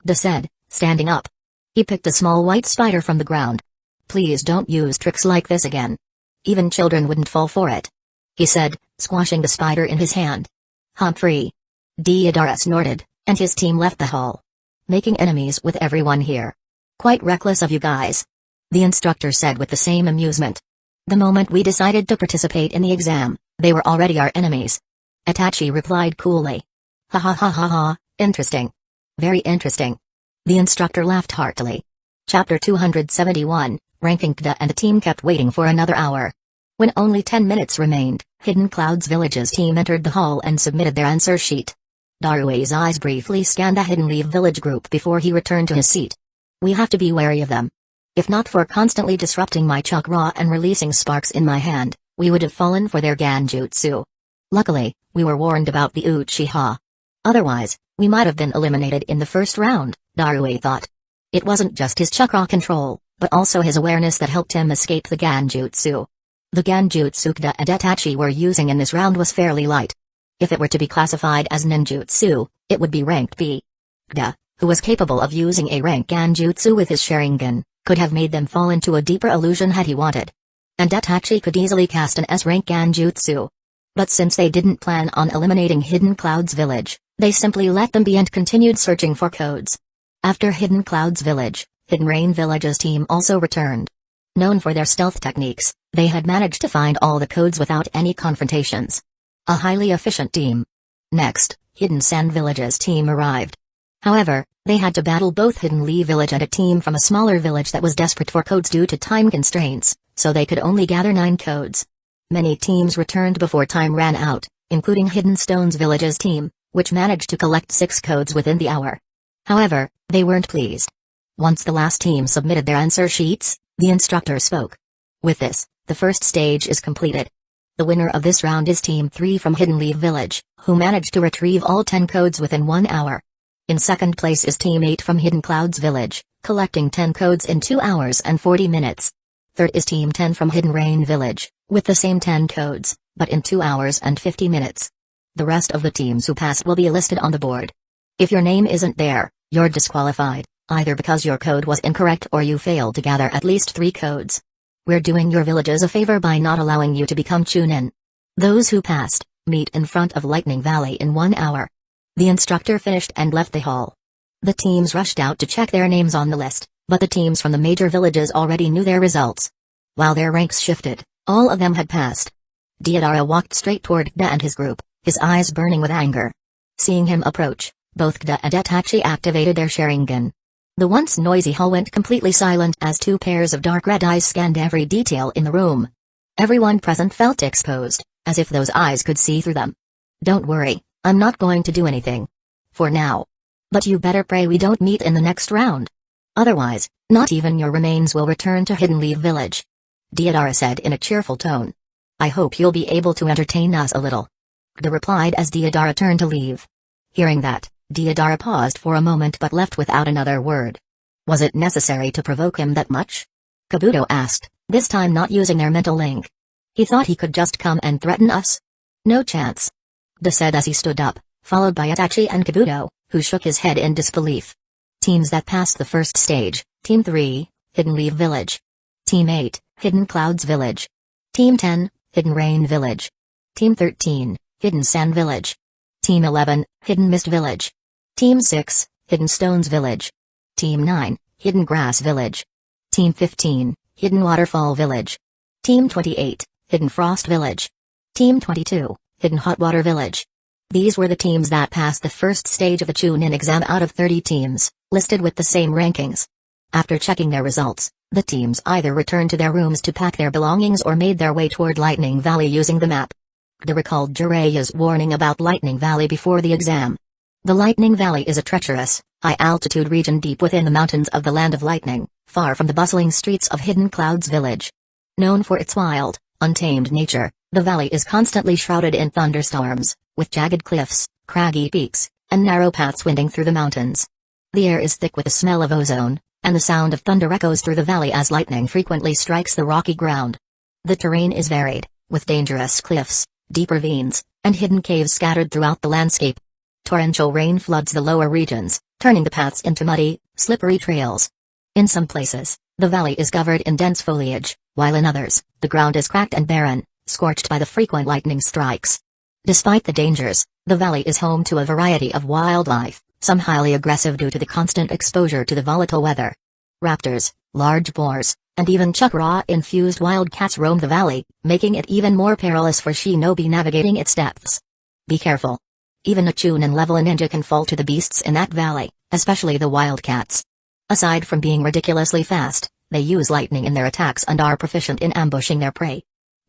Gda said, standing up. He picked a small white spider from the ground. Please don't use tricks like this again. Even children wouldn't fall for it," he said, squashing the spider in his hand. "Humphrey." Deodara snorted, and his team left the hall. "Making enemies with everyone here. Quite reckless of you guys," the instructor said with the same amusement. "The moment we decided to participate in the exam, they were already our enemies." Itachi replied coolly. "Ha ha ha ha ha, interesting. Very interesting." The instructor laughed heartily. Chapter 271, Ranking Kda and the team kept waiting for another hour. When only 10 minutes remained, Hidden Clouds Village's team entered the hall and submitted their answer sheet. Darue's eyes briefly scanned the Hidden Leaf Village group before he returned to his seat. "We have to be wary of them. If not for constantly disrupting my chakra and releasing sparks in my hand, we would have fallen for their Ganjutsu. Luckily, we were warned about the Uchiha. Otherwise, we might have been eliminated in the first round," Darue thought. It wasn't just his chakra control, but also his awareness that helped him escape the Ganjutsu. The Ganjutsu Kda and Itachi were using in this round was fairly light. If it were to be classified as ninjutsu, it would be ranked B. Kda, who was capable of using a rank Ganjutsu with his Sharingan, could have made them fall into a deeper illusion had he wanted. And Itachi could easily cast an S-rank Ganjutsu. But since they didn't plan on eliminating Hidden Clouds Village, they simply let them be and continued searching for codes. After Hidden Clouds Village, Hidden Rain Village's team also returned. Known for their stealth techniques, they had managed to find all the codes without any confrontations. A highly efficient team. Next, Hidden Sand Village's team arrived. However, they had to battle both Hidden Lee Village and a team from a smaller village that was desperate for codes due to time constraints, so they could only gather 9 codes. Many teams returned before time ran out, including Hidden Stones Village's team, which managed to collect 6 codes within the hour. However, they weren't pleased. Once the last team submitted their answer sheets, the instructor spoke. "With this, the first stage is completed. The winner of this round is Team 3 from Hidden Leaf Village, who managed to retrieve all 10 codes within 1 hour. In second place is Team 8 from Hidden Clouds Village, collecting 10 codes in 2 hours and 40 minutes. Third is Team 10 from Hidden Rain Village, with the same 10 codes, but in 2 hours and 50 minutes. The rest of the teams who passed will be listed on the board. If your name isn't there, you're disqualified, either because your code was incorrect or you failed to gather at least 3 codes. We're doing your villages a favor by not allowing you to become Chunin. Those who passed, meet in front of Lightning Valley in 1 hour." The instructor finished and left the hall. The teams rushed out to check their names on the list, but the teams from the major villages already knew their results. While their ranks shifted, all of them had passed. Deodara walked straight toward Kda and his group, his eyes burning with anger. Seeing him approach, both Kda and Itachi activated their Sharingan. The once noisy hall went completely silent as 2 pairs of dark red eyes scanned every detail in the room. Everyone present felt exposed, as if those eyes could see through them. "Don't worry, I'm not going to do anything. For now. But you better pray we don't meet in the next round. Otherwise, not even your remains will return to Hidden Leaf Village," Deodara said in a cheerful tone. "I hope you'll be able to entertain us a little," Kda replied as Deodara turned to leave. Hearing that, Deodara paused for a moment but left without another word. Was it necessary to provoke him that much? Kabuto asked, this time not using their mental link. He thought he could just come and threaten us? No chance. Kda said as he stood up, followed by Itachi and Kabuto, who shook his head in disbelief. Teams that passed the first stage: Team 3, Hidden Leaf Village. Team 8, Hidden Clouds Village. Team 10, Hidden Rain Village. Team 13, Hidden Sand Village. Team 11, Hidden Mist Village. Team 6, Hidden Stones Village. Team 9, Hidden Grass Village. Team 15, Hidden Waterfall Village. Team 28, Hidden Frost Village. Team 22, Hidden Hot Water Village. These were the teams that passed the first stage of the Chunin exam out of 30 teams, listed with the same rankings. After checking their results, the teams either returned to their rooms to pack their belongings or made their way toward Lightning Valley using the map. Kda recalled Jiraiya's warning about Lightning Valley before the exam. The Lightning Valley is a treacherous, high-altitude region deep within the mountains of the Land of Lightning, far from the bustling streets of Hidden Clouds Village. Known for its wild, untamed nature, the valley is constantly shrouded in thunderstorms, with jagged cliffs, craggy peaks, and narrow paths winding through the mountains. The air is thick with the smell of ozone, and the sound of thunder echoes through the valley as lightning frequently strikes the rocky ground. The terrain is varied, with dangerous cliffs, deep ravines, and hidden caves scattered throughout the landscape. Torrential rain floods the lower regions, turning the paths into muddy, slippery trails. In some places, The valley is covered in dense foliage, while in others, the ground is cracked and barren, scorched by the frequent lightning strikes. Despite the dangers, the valley is home to a variety of wildlife, some highly aggressive due to the constant exposure to the volatile weather. Raptors, large boars, and even chakra-infused wildcats roam the valley, making it even more perilous for shinobi navigating its depths. Be careful. Even a Chunin-level ninja can fall to the beasts in that valley, especially the wildcats. Aside from being ridiculously fast, they use lightning in their attacks and are proficient in ambushing their prey.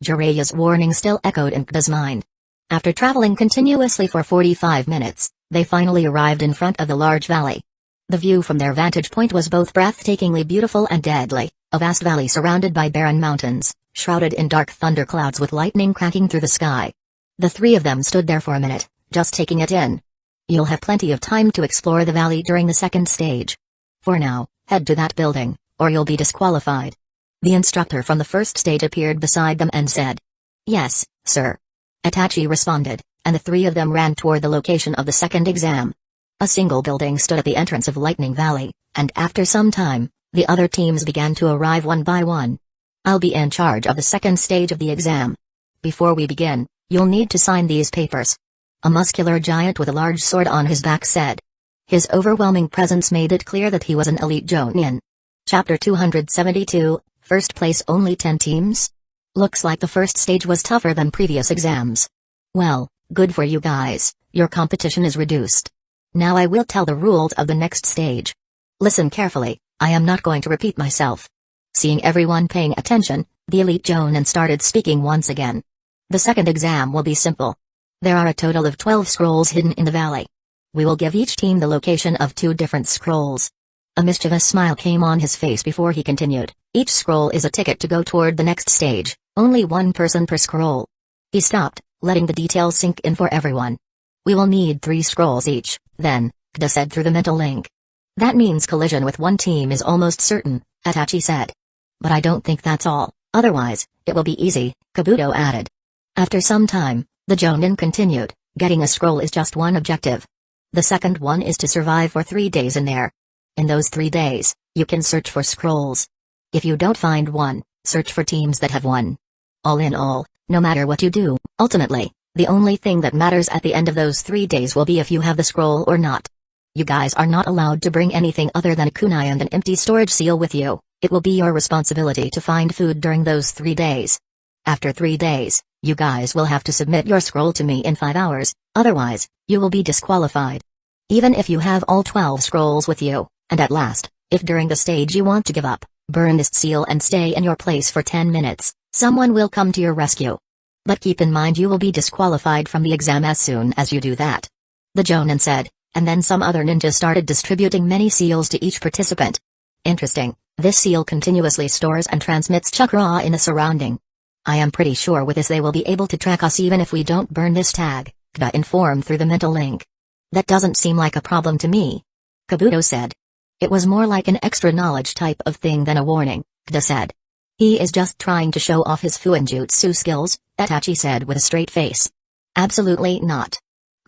Jiraiya's warning still echoed in Kda's mind. After traveling continuously for 45 minutes, they finally arrived in front of the large valley. The view from their vantage point was both breathtakingly beautiful and deadly, a vast valley surrounded by barren mountains, shrouded in dark thunderclouds with lightning cracking through the sky. The three of them stood there for a minute, just taking it in. You'll have plenty of time to explore the valley during the second stage. For now, head to that building, or you'll be disqualified. The instructor from the first stage appeared beside them and said. Yes, sir. Itachi responded, and the three of them ran toward the location of the second exam. A single building stood at the entrance of Lightning Valley, and after some time, the other teams began to arrive one by one. I'll be in charge of the second stage of the exam. Before we begin, you'll need to sign these papers. A muscular giant with a large sword on his back said. His overwhelming presence made it clear that he was an elite Jonin. Chapter 272, First place only 10 teams? Looks like the first stage was tougher than previous exams. Well, good for you guys, your competition is reduced. Now I will tell the rules of the next stage. Listen carefully, I am not going to repeat myself. Seeing everyone paying attention, the elite Jonin started speaking once again. The second exam will be simple. There are a total of 12 scrolls hidden in the valley. We will give each team the location of 2 different scrolls. A mischievous smile came on his face before he continued. Each scroll is a ticket to go toward the next stage, only one person per scroll. He stopped, letting the details sink in for everyone. We will need 3 scrolls each, then, Kda said through the mental link. That means collision with one team is almost certain, Itachi said. But I don't think that's all, otherwise, it will be easy, Kabuto added. After some time, the Jonin continued, getting a scroll is just one objective. The second one is to survive for 3 days in there. In those 3 days, you can search for scrolls. If you don't find one, search for teams that have one. All in all, no matter what you do, ultimately, the only thing that matters at the end of those 3 days will be if you have the scroll or not. You guys are not allowed to bring anything other than a kunai and an empty storage seal with you. It will be your responsibility to find food during those 3 days. After 3 days, you guys will have to submit your scroll to me in 5 hours, otherwise, you will be disqualified. Even if you have all 12 scrolls with you, and at last, if during the stage you want to give up, burn this seal and stay in your place for 10 minutes, someone will come to your rescue. But keep in mind you will be disqualified from the exam as soon as you do that. The Jonin said, and then some other ninjas started distributing many seals to each participant. Interesting, this seal continuously stores and transmits chakra in the surrounding. I am pretty sure with this they will be able to track us even if we don't burn this tag, Kda informed through the mental link. That doesn't seem like a problem to me. Kabuto said. It was more like an extra knowledge type of thing than a warning, Kda said. He is just trying to show off his fuinjutsu skills, Itachi said with a straight face. Absolutely not.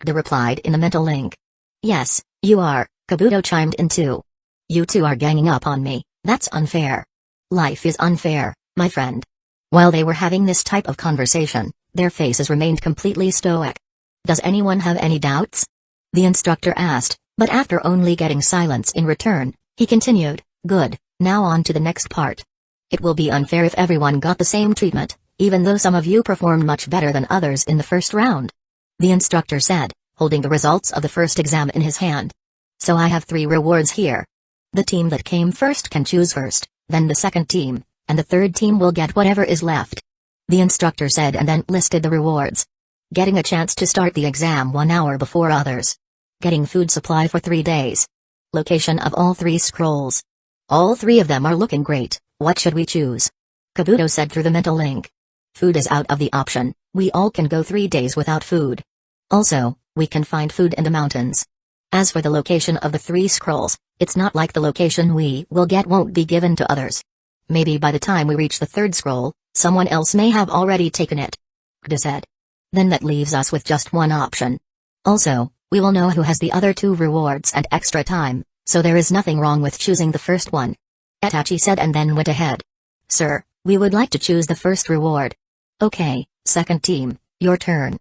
Kda replied in the mental link. Yes, you are, Kabuto chimed in too. You two are ganging up on me, that's unfair. Life is unfair, my friend. While they were having this type of conversation, their faces remained completely stoic. Does anyone have any doubts? The instructor asked, but after only getting silence in return, he continued, good, now on to the next part. It will be unfair if everyone got the same treatment, even though some of you performed much better than others in the first round. The instructor said, holding the results of the first exam in his hand. So I have 3 rewards here. The team that came first can choose first, then the second team, and the third team will get whatever is left. The instructor said and then listed the rewards. Getting a chance to start the exam 1 hour before others. Getting food supply for 3 days. Location of all 3 scrolls. All 3 of them are looking great, what should we choose? Kabuto said through the mental link. Food is out of the option, we all can go 3 days without food. Also, we can find food in the mountains. As for the location of the 3 scrolls, it's not like the location we will get won't be given to others. Maybe by the time we reach the 3rd scroll, someone else may have already taken it. Kda said. Then that leaves us with just one option. Also, we will know who has the other 2 rewards and extra time, so there is nothing wrong with choosing the first one. Itachi said and then went ahead. Sir, we would like to choose the first reward. Okay, second team, your turn.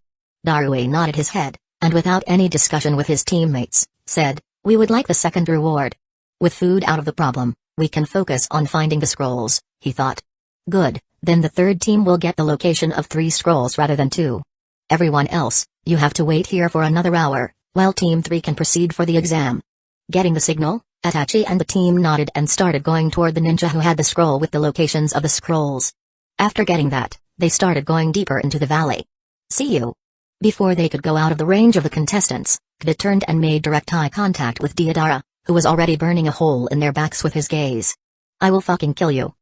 Darui nodded his head, and without any discussion with his teammates, said, we would like the second reward. With food out of the problem, we can focus on finding the scrolls, he thought. Good, then the third team will get the location of 3 scrolls rather than 2. Everyone else, you have to wait here for another hour, while Team 3 can proceed for the exam. Getting the signal, Itachi and the team nodded and started going toward the ninja who had the scroll with the locations of the scrolls. After getting that, they started going deeper into the valley. See you. Before they could go out of the range of the contestants, Kida turned and made direct eye contact with Deodara, who was already burning a hole in their backs with his gaze. I will fucking kill you.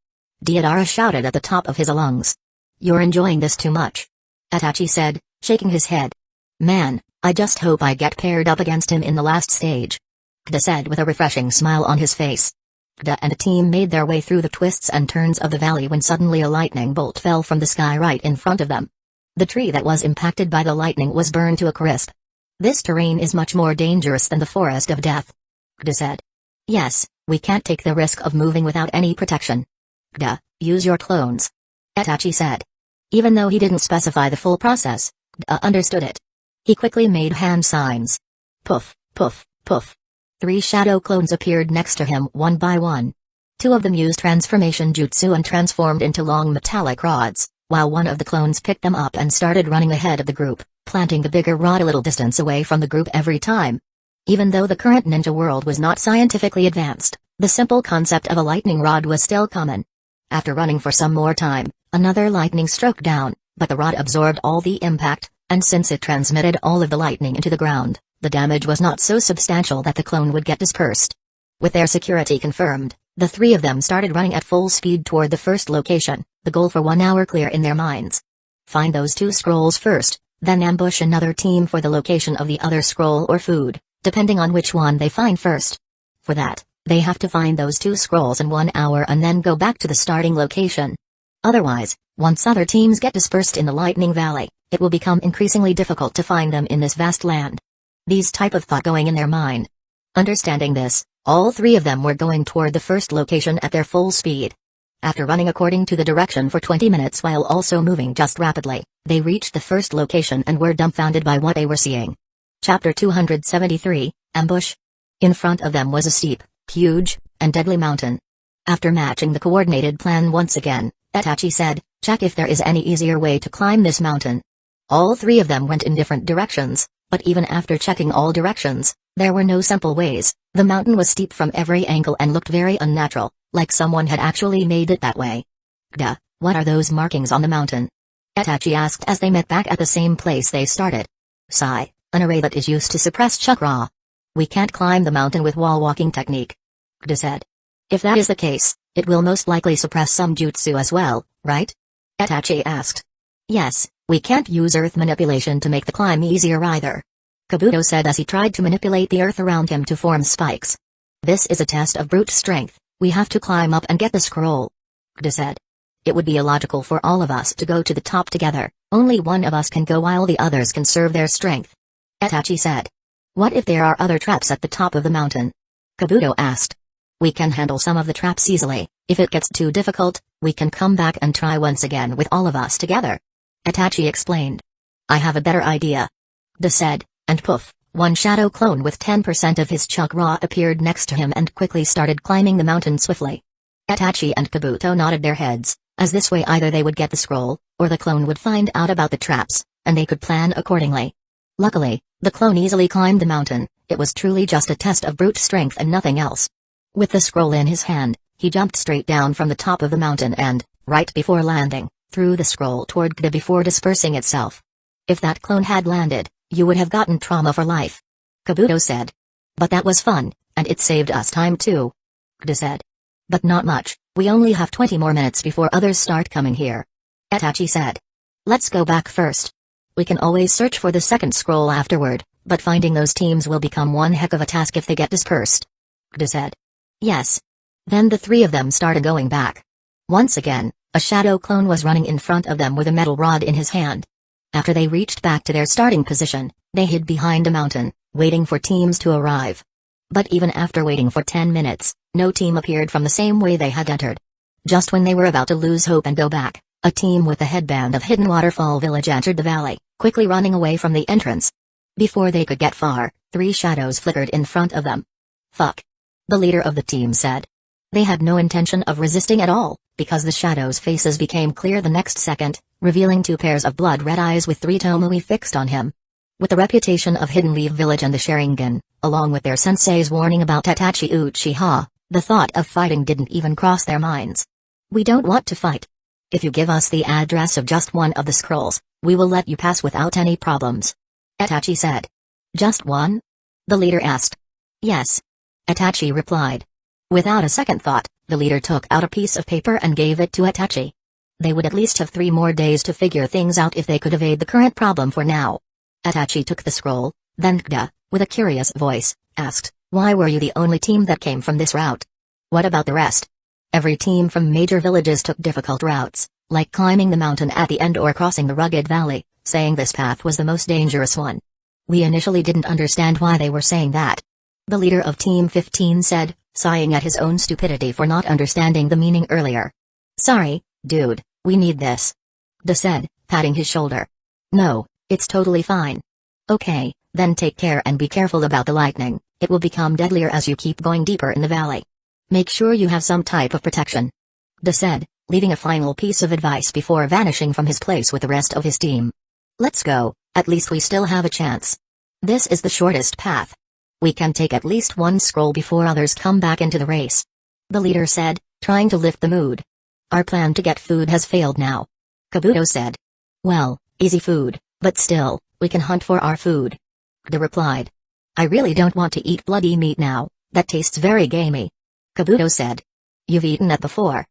Deodara shouted at the top of his lungs. You're enjoying this too much. Itachi said, shaking his head. Man, I just hope I get paired up against him in the last stage. Kida said with a refreshing smile on his face. Kida and the team made their way through the twists and turns of the valley when suddenly a lightning bolt fell from the sky right in front of them. The tree that was impacted by the lightning was burned to a crisp. This terrain is much more dangerous than the forest of death. Kida said. Yes, we can't take the risk of moving without any protection. Kida, use your clones. Itachi said. Even though he didn't specify the full process, Kida understood it. He quickly made hand signs. Poof, poof, poof. 3 shadow clones appeared next to him one by one. 2 of them used transformation jutsu and transformed into long metallic rods, while one of the clones picked them up and started running ahead of the group, planting the bigger rod a little distance away from the group every time. Even though the current ninja world was not scientifically advanced, the simple concept of a lightning rod was still common. After running for some more time, another lightning struck down, but the rod absorbed all the impact, and since it transmitted all of the lightning into the ground, the damage was not so substantial that the clone would get dispersed. With their security confirmed, the 3 of them started running at full speed toward the first location, the goal for 1 hour clear in their minds. Find those 2 scrolls first, then ambush another team for the location of the other scroll or food, depending on which one they find first. For that, they have to find those 2 scrolls in 1 hour and then go back to the starting location. Otherwise, once other teams get dispersed in the Lightning Valley, it will become increasingly difficult to find them in this vast land. These type of thought going in their mind. Understanding this, all 3 of them were going toward the first location at their full speed. After running according to the direction for 20 minutes while also moving just rapidly, they reached the first location and were dumbfounded by what they were seeing. Chapter 273, Ambush. In front of them was a steep, huge, and deadly mountain. After matching the coordinated plan once again, Itachi said, check if there is any easier way to climb this mountain. All 3 of them went in different directions, but even after checking all directions, there were no simple ways. The mountain was steep from every angle and looked very unnatural, like someone had actually made it that way. Kida, what are those markings on the mountain? Itachi asked as they met back at the same place they started. Sigh, an array that is used to suppress chakra. We can't climb the mountain with wall walking technique. Kida said. If that is the case, it will most likely suppress some jutsu as well, right? Itachi asked. Yes, we can't use earth manipulation to make the climb easier either. Kabuto said as he tried to manipulate the earth around him to form spikes. This is a test of brute strength, we have to climb up and get the scroll. Kida said. It would be illogical for all of us to go to the top together, only one of us can go while the others conserve their strength. Itachi said. What if there are other traps at the top of the mountain? Kabuto asked. We can handle some of the traps easily, if it gets too difficult, we can come back and try once again with all of us together. Itachi explained. I have a better idea. Kida said, and poof, one shadow clone with 10% of his chakra appeared next to him and quickly started climbing the mountain swiftly. Itachi and Kabuto nodded their heads, as this way either they would get the scroll, or the clone would find out about the traps, and they could plan accordingly. Luckily, the clone easily climbed the mountain, it was truly just a test of brute strength and nothing else. With the scroll in his hand, he jumped straight down from the top of the mountain and, right before landing, threw the scroll toward Kida before dispersing itself. If that clone had landed, you would have gotten trauma for life. Kabuto said. But that was fun, and it saved us time too. Kida said. But not much, we only have 20 more minutes before others start coming here. Itachi said. Let's go back first. We can always search for the second scroll afterward, but finding those teams will become one heck of a task if they get dispersed. Kida said. Yes. Then the 3 of them started going back. Once again, a shadow clone was running in front of them with a metal rod in his hand. After they reached back to their starting position, they hid behind a mountain, waiting for teams to arrive. But even after waiting for 10 minutes, no team appeared from the same way they had entered. Just when they were about to lose hope and go back, a team with a headband of Hidden Waterfall Village entered the valley, quickly running away from the entrance. Before they could get far, 3 shadows flickered in front of them. "Fuck," the leader of the team said. They had no intention of resisting at all, because the shadows' faces became clear the next second, revealing 2 pairs of blood-red eyes with 3 Tomui fixed on him. With the reputation of Hidden Leaf Village and the Sharingan, along with their sensei's warning about Itachi Uchiha, the thought of fighting didn't even cross their minds. "We don't want to fight. If you give us the address of just one of the scrolls, we will let you pass without any problems," Itachi said. "Just one?" the leader asked. "Yes," Itachi replied. Without a second thought, the leader took out a piece of paper and gave it to Itachi. They would at least have 3 more days to figure things out if they could evade the current problem for now. Itachi took the scroll, then Kda, with a curious voice, asked, "Why were you the only team that came from this route? What about the rest?" Every team from major villages took difficult routes, like climbing the mountain at the end or crossing the rugged valley, saying this path was the most dangerous one. "We initially didn't understand why they were saying that," the leader of Team 15 said, sighing at his own stupidity for not understanding the meaning earlier. "Sorry, dude, we need this," Kda said, patting his shoulder. "No, it's totally fine." "Okay, then take care and be careful about the lightning, it will become deadlier as you keep going deeper in the valley. Make sure you have some type of protection," Kda said, leaving a final piece of advice before vanishing from his place with the rest of his team. "Let's go, at least we still have a chance. This is the shortest path. We can take at least 1 scroll before others come back into the race," the leader said, trying to lift the mood. "Our plan to get food has failed now," Kabuto said. "Well, easy food, but still, we can hunt for our food," Kda replied. "I really don't want to eat bloody meat now, that tastes very gamey," Kabuto said. "You've eaten it before?"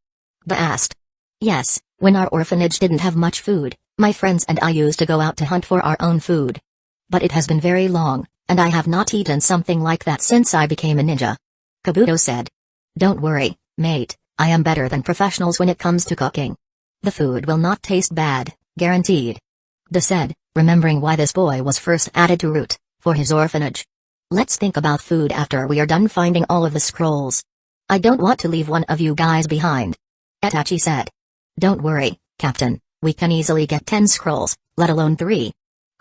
Kda asked. "Yes, when our orphanage didn't have much food, my friends and I used to go out to hunt for our own food. But it has been very long, and I have not eaten something like that since I became a ninja," Kabuto said. "Don't worry, mate, I am better than professionals when it comes to cooking. The food will not taste bad, guaranteed," Kda said, remembering why this boy was first added to Root, for his orphanage. "Let's think about food after we are done finding all of the scrolls. I don't want to leave one of you guys behind," Itachi said. "Don't worry, Captain, we can easily get 10 scrolls, let alone 3,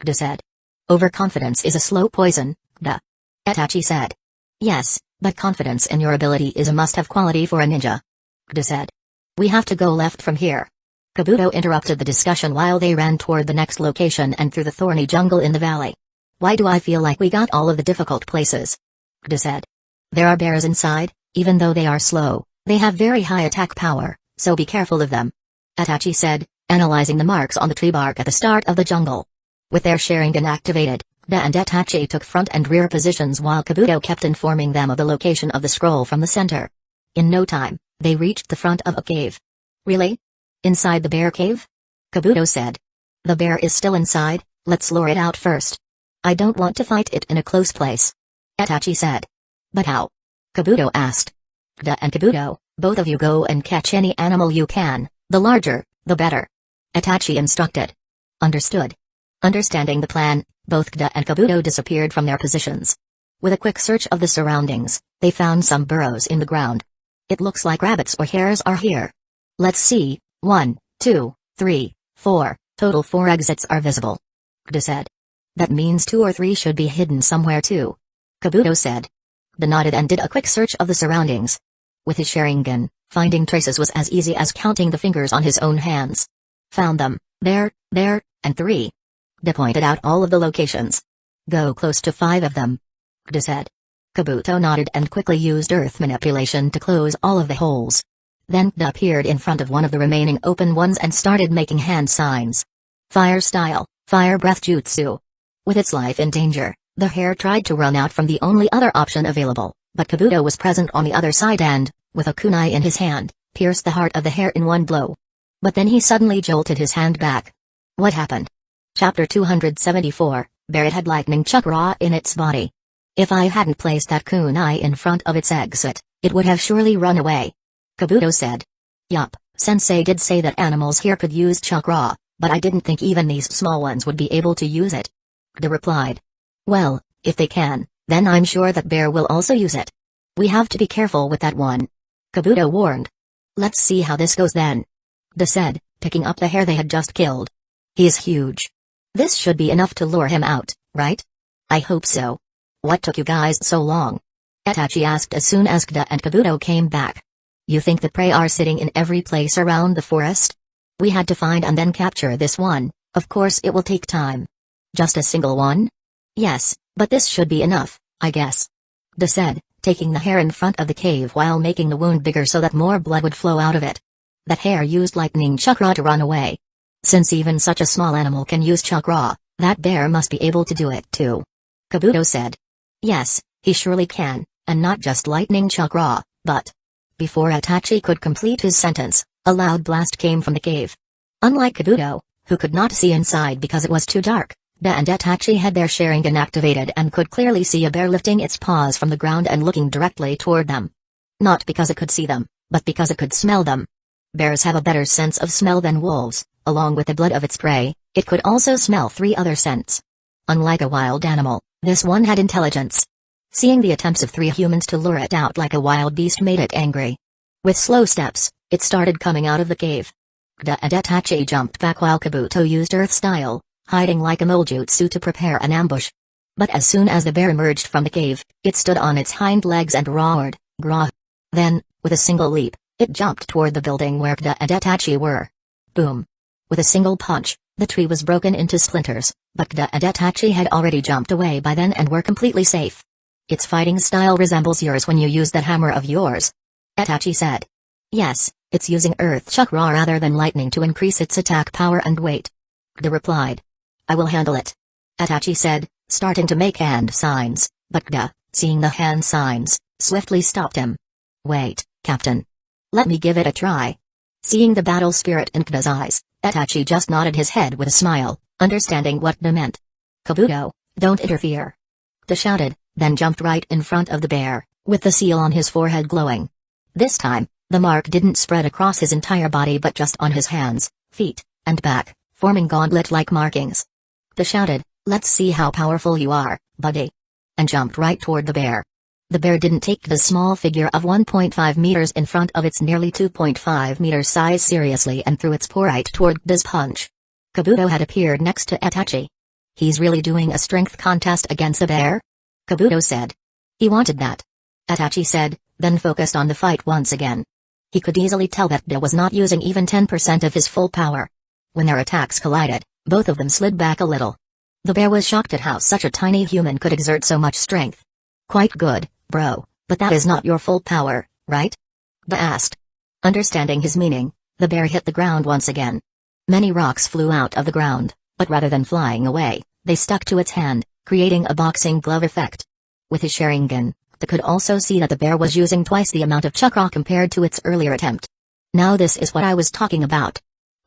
Kda said. "Overconfidence is a slow poison, Kda," Itachi said. "Yes, but confidence in your ability is a must-have quality for a ninja," Kda said. "We have to go left from here." Kabuto interrupted the discussion while they ran toward the next location and through the thorny jungle in the valley. "Why do I feel like we got all of the difficult places?" Kda said. "There are bears inside, even though they are slow, they have very high attack power, so be careful of them," Itachi said, analyzing the marks on the tree bark at the start of the jungle. With their Sharingan activated, Kda and Itachi took front and rear positions while Kabuto kept informing them of the location of the scroll from the center. In no time, they reached the front of a cave. "Really? Inside the bear cave?" Kabuto said. "The bear is still inside, let's lure it out first. I don't want to fight it in a close place," Itachi said. "But how?" Kabuto asked. "Kda and Kabuto, both of you go and catch any animal you can, the larger, the better," Itachi instructed. "Understood." Understanding the plan, both Kda and Kabuto disappeared from their positions. With a quick search of the surroundings, they found some burrows in the ground. "It looks like rabbits or hares are here. Let's see, 1, 2, 3, 4, total 4 exits are visible," Kda said. "That means 2 or 3 should be hidden somewhere too," Kabuto said. Kda nodded and did a quick search of the surroundings. With his Sharingan, finding traces was as easy as counting the fingers on his own hands. "Found them, there, and 3. Kda pointed out all of the locations. "Go close to 5 of them," Kda said. Kabuto nodded and quickly used earth manipulation to close all of the holes. Then Kda appeared in front of one of the remaining open ones and started making hand signs. "Fire style, fire breath jutsu." With its life in danger, the hare tried to run out from the only other option available, but Kabuto was present on the other side and, with a kunai in his hand, pierced the heart of the hare in one blow. But then he suddenly jolted his hand back. What happened? Chapter 274, Bear. It had lightning chakra in its body. If I hadn't placed that kunai in front of its exit, it would have surely run away, Kabuto said. Yup, Sensei did say that animals here could use chakra, but I didn't think even these small ones would be able to use it, Kda replied. Well, if they can, Then I'm sure that bear will also use it. We have to be careful with that one. Kabuto warned. Let's see how this goes then. De said, picking up the hare they had just killed. He is huge. This should be enough to lure him out, right? I hope so. What took you guys so long? Itachi asked as soon as Kida and Kabuto came back. You think the prey are sitting in every place around the forest? We had to find and then capture this one. Of course it will take time. Just a single one? Yes, but this should be enough, I guess. De said, taking the hare in front of the cave while making the wound bigger so that more blood would flow out of it. That hare used lightning chakra to run away. Since even such a small animal can use chakra, that bear must be able to do it too. Kabuto said. Yes, he surely can, and not just lightning chakra, but... Before Itachi could complete his sentence, a loud blast came from the cave. Unlike Kabuto, who could not see inside because it was too dark, De and Itachi had their Sharingan activated and could clearly see a bear lifting its paws from the ground and looking directly toward them. Not because it could see them, but because it could smell them. Bears have a better sense of smell than wolves. Along with the blood of its prey, it could also smell 3 other scents. Unlike a wild animal, this one had intelligence. Seeing the attempts of 3 humans to lure it out like a wild beast made it angry. With slow steps, it started coming out of the cave. Kida and Itachi jumped back while Kabuto used Earth Style, hiding like a moljutsu to prepare an ambush. But as soon as the bear emerged from the cave, it stood on its hind legs and roared, "Grah!" Then, with a single leap, it jumped toward the building where Kida and Itachi were. Boom! With a single punch, the tree was broken into splinters, but Kida and Itachi had already jumped away by then and were completely safe. Its fighting style resembles yours when you use that hammer of yours. Itachi said. Yes, it's using Earth Chakra rather than lightning to increase its attack power and weight. Kida replied. I will handle it. Itachi said, starting to make hand signs, but Kida, seeing the hand signs, swiftly stopped him. Wait, Captain. Let me give it a try. Seeing the battle spirit in Kida's eyes, Itachi just nodded his head with a smile, understanding what Kida meant. Kabuto, don't interfere. Kida shouted, then jumped right in front of the bear, with the seal on his forehead glowing. This time, the mark didn't spread across his entire body but just on his hands, feet, and back, forming gauntlet-like markings. Kida shouted, let's see how powerful you are, buddy. And jumped right toward the bear. The bear didn't take Kida's small figure of 1.5 meters in front of its nearly 2.5 meters size seriously and threw its paw right toward Kida's punch. Kabuto had appeared next to Itachi. He's really doing a strength contest against a bear? Kabuto said. He wanted that. Itachi said, then focused on the fight once again. He could easily tell that Kida was not using even 10% of his full power. When their attacks collided, both of them slid back a little. The bear was shocked at how such a tiny human could exert so much strength. Quite good, bro, but that is not your full power, right? Kida asked. Understanding his meaning, the bear hit the ground once again. Many rocks flew out of the ground, but rather than flying away, they stuck to its hand, creating a boxing glove effect. With his Sharingan, Kida could also see that the bear was using twice the amount of chakra compared to its earlier attempt. Now this is what I was talking about.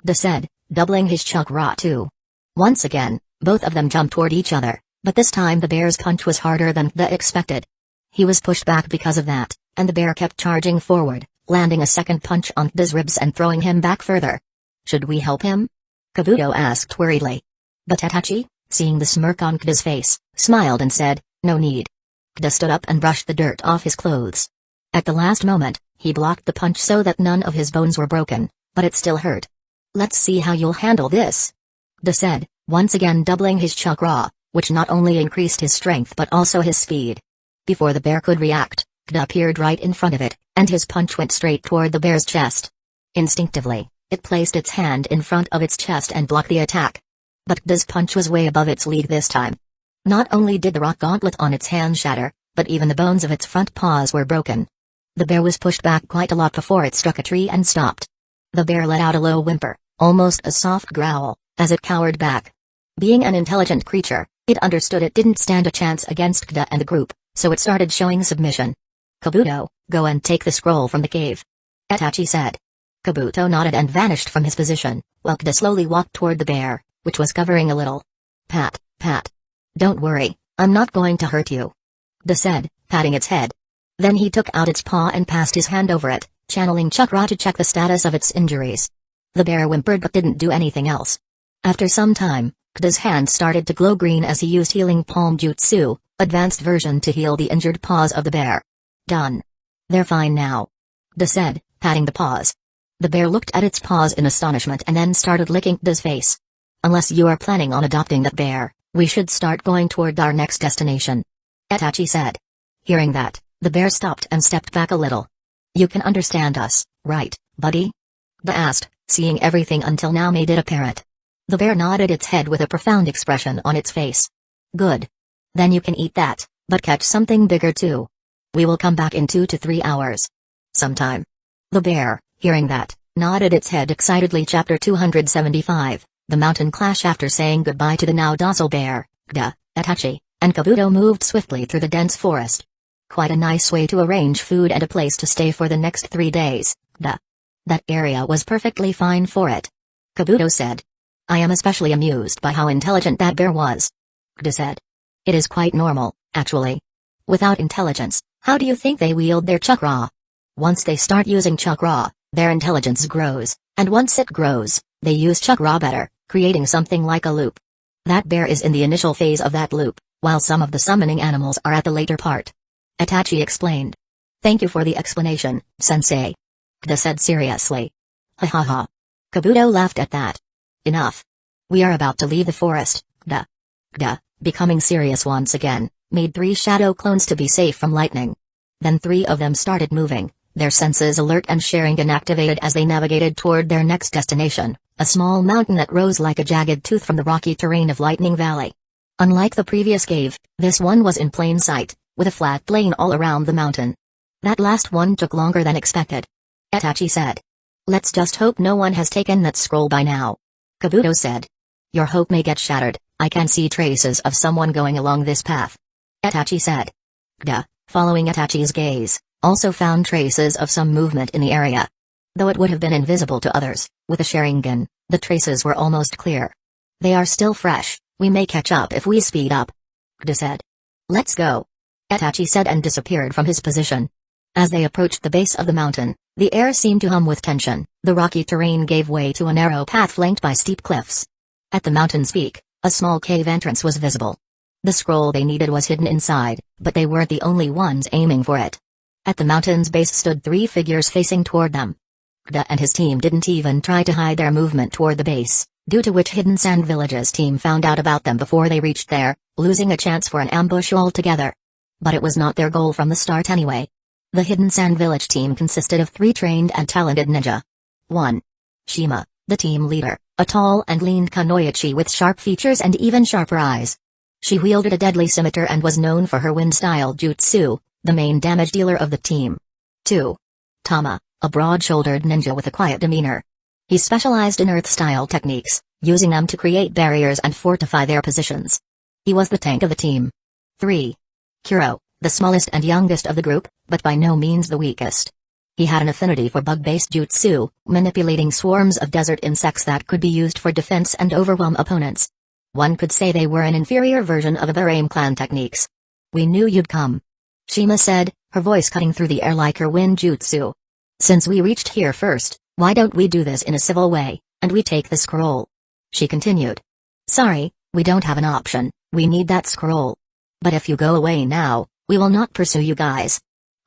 Kida said, doubling his chakra too. Once again, both of them jumped toward each other, but this time the bear's punch was harder than Kida expected. He was pushed back because of that, and the bear kept charging forward, landing a second punch on Kida's ribs and throwing him back further. Should we help him? Kabuto asked worriedly. But Itachi, seeing the smirk on Kida's face, smiled and said, no need. Kida stood up and brushed the dirt off his clothes. At the last moment, he blocked the punch so that none of his bones were broken, but it still hurt. Let's see how you'll handle this. Kida said, once again doubling his chakra, which not only increased his strength but also his speed. Before the bear could react, Kida appeared right in front of it, and his punch went straight toward the bear's chest. Instinctively, it placed its hand in front of its chest and blocked the attack. But Kida's punch was way above its league this time. Not only did the rock gauntlet on its hand shatter, but even the bones of its front paws were broken. The bear was pushed back quite a lot before it struck a tree and stopped. The bear let out a low whimper, almost a soft growl, as it cowered back. Being an intelligent creature, it understood it didn't stand a chance against Kida and the group, so it started showing submission. Kabuto, go and take the scroll from the cave. Itachi said. Kabuto nodded and vanished from his position, while Kida slowly walked toward the bear, which was covering a little. Pat, pat. Don't worry, I'm not going to hurt you. Kida said, patting its head. Then he took out its paw and passed his hand over it, channeling chakra to check the status of its injuries. The bear whimpered but didn't do anything else. After some time, Kida's hand started to glow green as he used healing palm jutsu, Advanced version to heal the injured paws of the bear. Done. They're fine now. Da said, patting the paws. The bear looked at its paws in astonishment and then started licking Da's face. Unless you are planning on adopting that bear, we should start going toward our next destination. Itachi said. Hearing that, the bear stopped and stepped back a little. You can understand us, right, buddy? Da asked, seeing everything until now made it apparent. The bear nodded its head with a profound expression on its face. Good. Then you can eat that, but catch something bigger too. We will come back in 2 to 3 hours. Sometime. The bear, hearing that, nodded its head excitedly. Chapter 275, The Mountain Clash. After saying goodbye to the now docile bear, Da, Itachi, and Kabuto moved swiftly through the dense forest. Quite a nice way to arrange food and a place to stay for the next 3 days, Da. That area was perfectly fine for it. Kabuto said. I am especially amused by how intelligent that bear was. Da said. It is quite normal, actually. Without intelligence, how do you think they wield their chakra? Once they start using chakra, their intelligence grows, and once it grows, they use chakra better, creating something like a loop. That bear is in the initial phase of that loop, while some of the summoning animals are at the later part. Itachi explained. Thank you for the explanation, sensei. Da said seriously. Ha ha ha. Kabuto laughed at that. Enough. We are about to leave the forest, Da. Da, becoming serious once again, made 3 shadow clones to be safe from lightning. Then 3 of them started moving, their senses alert and Sharingan activated as they navigated toward their next destination, a small mountain that rose like a jagged tooth from the rocky terrain of Lightning Valley. Unlike the previous cave, this one was in plain sight, with a flat plain all around the mountain. That last one took longer than expected. Itachi said. Let's just hope no one has taken that scroll by now. Kabuto said. Your hope may get shattered, I can see traces of someone going along this path. Itachi said. Da, following Itachi's gaze, also found traces of some movement in the area. Though it would have been invisible to others, with a Sharingan, the traces were almost clear. They are still fresh, we may catch up if we speed up. Da said. Let's go. Itachi said and disappeared from his position. As they approached the base of the mountain, the air seemed to hum with tension, the rocky terrain gave way to a narrow path flanked by steep cliffs. At the mountain's peak, a small cave entrance was visible. The scroll they needed was hidden inside, but they weren't the only ones aiming for it. At the mountain's base stood 3 figures facing toward them. Da and his team didn't even try to hide their movement toward the base, due to which Hidden Sand Village's team found out about them before they reached there, losing a chance for an ambush altogether. But it was not their goal from the start anyway. The Hidden Sand Village team consisted of 3 trained and talented ninja. 1. Shima, the team leader, a tall and lean kunoichi with sharp features and even sharper eyes. She wielded a deadly scimitar and was known for her wind-style jutsu, the main damage dealer of the team. 2. Tama, a broad-shouldered ninja with a quiet demeanor. He specialized in earth-style techniques, using them to create barriers and fortify their positions. He was the tank of the team. 3. Kuro, the smallest and youngest of the group, but by no means the weakest. He had an affinity for bug-based jutsu, manipulating swarms of desert insects that could be used for defense and overwhelm opponents. One could say they were an inferior version of the Barame clan techniques. We knew you'd come. Shima said, her voice cutting through the air like her wind jutsu. Since we reached here first, why don't we do this in a civil way, and we take the scroll? She continued. Sorry, we don't have an option, we need that scroll. But if you go away now, we will not pursue you guys.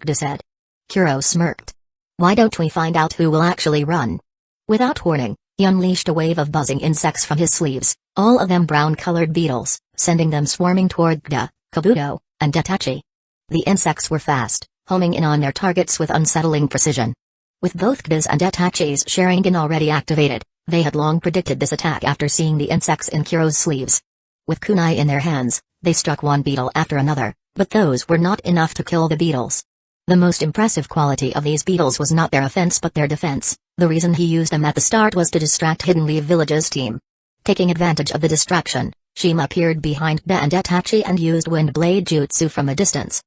Da said. Kuro smirked. Why don't we find out who will actually run? Without warning, he unleashed a wave of buzzing insects from his sleeves, all of them brown-colored beetles, sending them swarming toward Da, Kabuto, and Itachi. The insects were fast, homing in on their targets with unsettling precision. With both Da's and Itachi's Sharingan already activated, they had long predicted this attack after seeing the insects in Kuro's sleeves. With kunai in their hands, they struck one beetle after another, but those were not enough to kill the beetles. The most impressive quality of these beetles was not their offense but their defense. The reason he used them at the start was to distract Hidden Leaf Village's team. Taking advantage of the distraction, Shima appeared behind Da and Itachi and used Wind Blade Jutsu from a distance.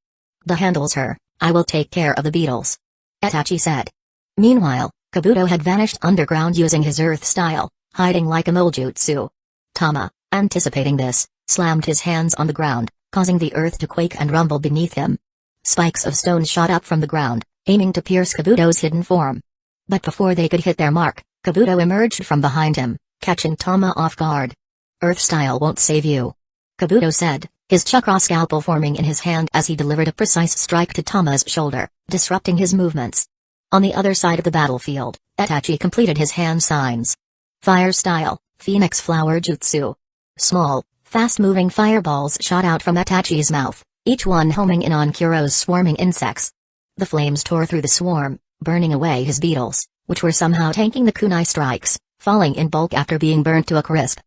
Da handles her, I will take care of the beetles. Itachi said. Meanwhile, Kabuto had vanished underground using his earth style, hiding like a mole jutsu. Tama, anticipating this, slammed his hands on the ground, causing the earth to quake and rumble beneath him. Spikes of stone shot up from the ground, aiming to pierce Kabuto's hidden form. But before they could hit their mark, Kabuto emerged from behind him, catching Tama off guard. Earth style won't save you. Kabuto said, his chakra scalpel forming in his hand as he delivered a precise strike to Tama's shoulder, disrupting his movements. On the other side of the battlefield, Itachi completed his hand signs. Fire style, Phoenix Flower Jutsu. Small, fast-moving fireballs shot out from Itachi's mouth, each one homing in on Kuro's swarming insects. The flames tore through the swarm, burning away his beetles, which were somehow tanking the kunai strikes, falling in bulk after being burnt to a crisp.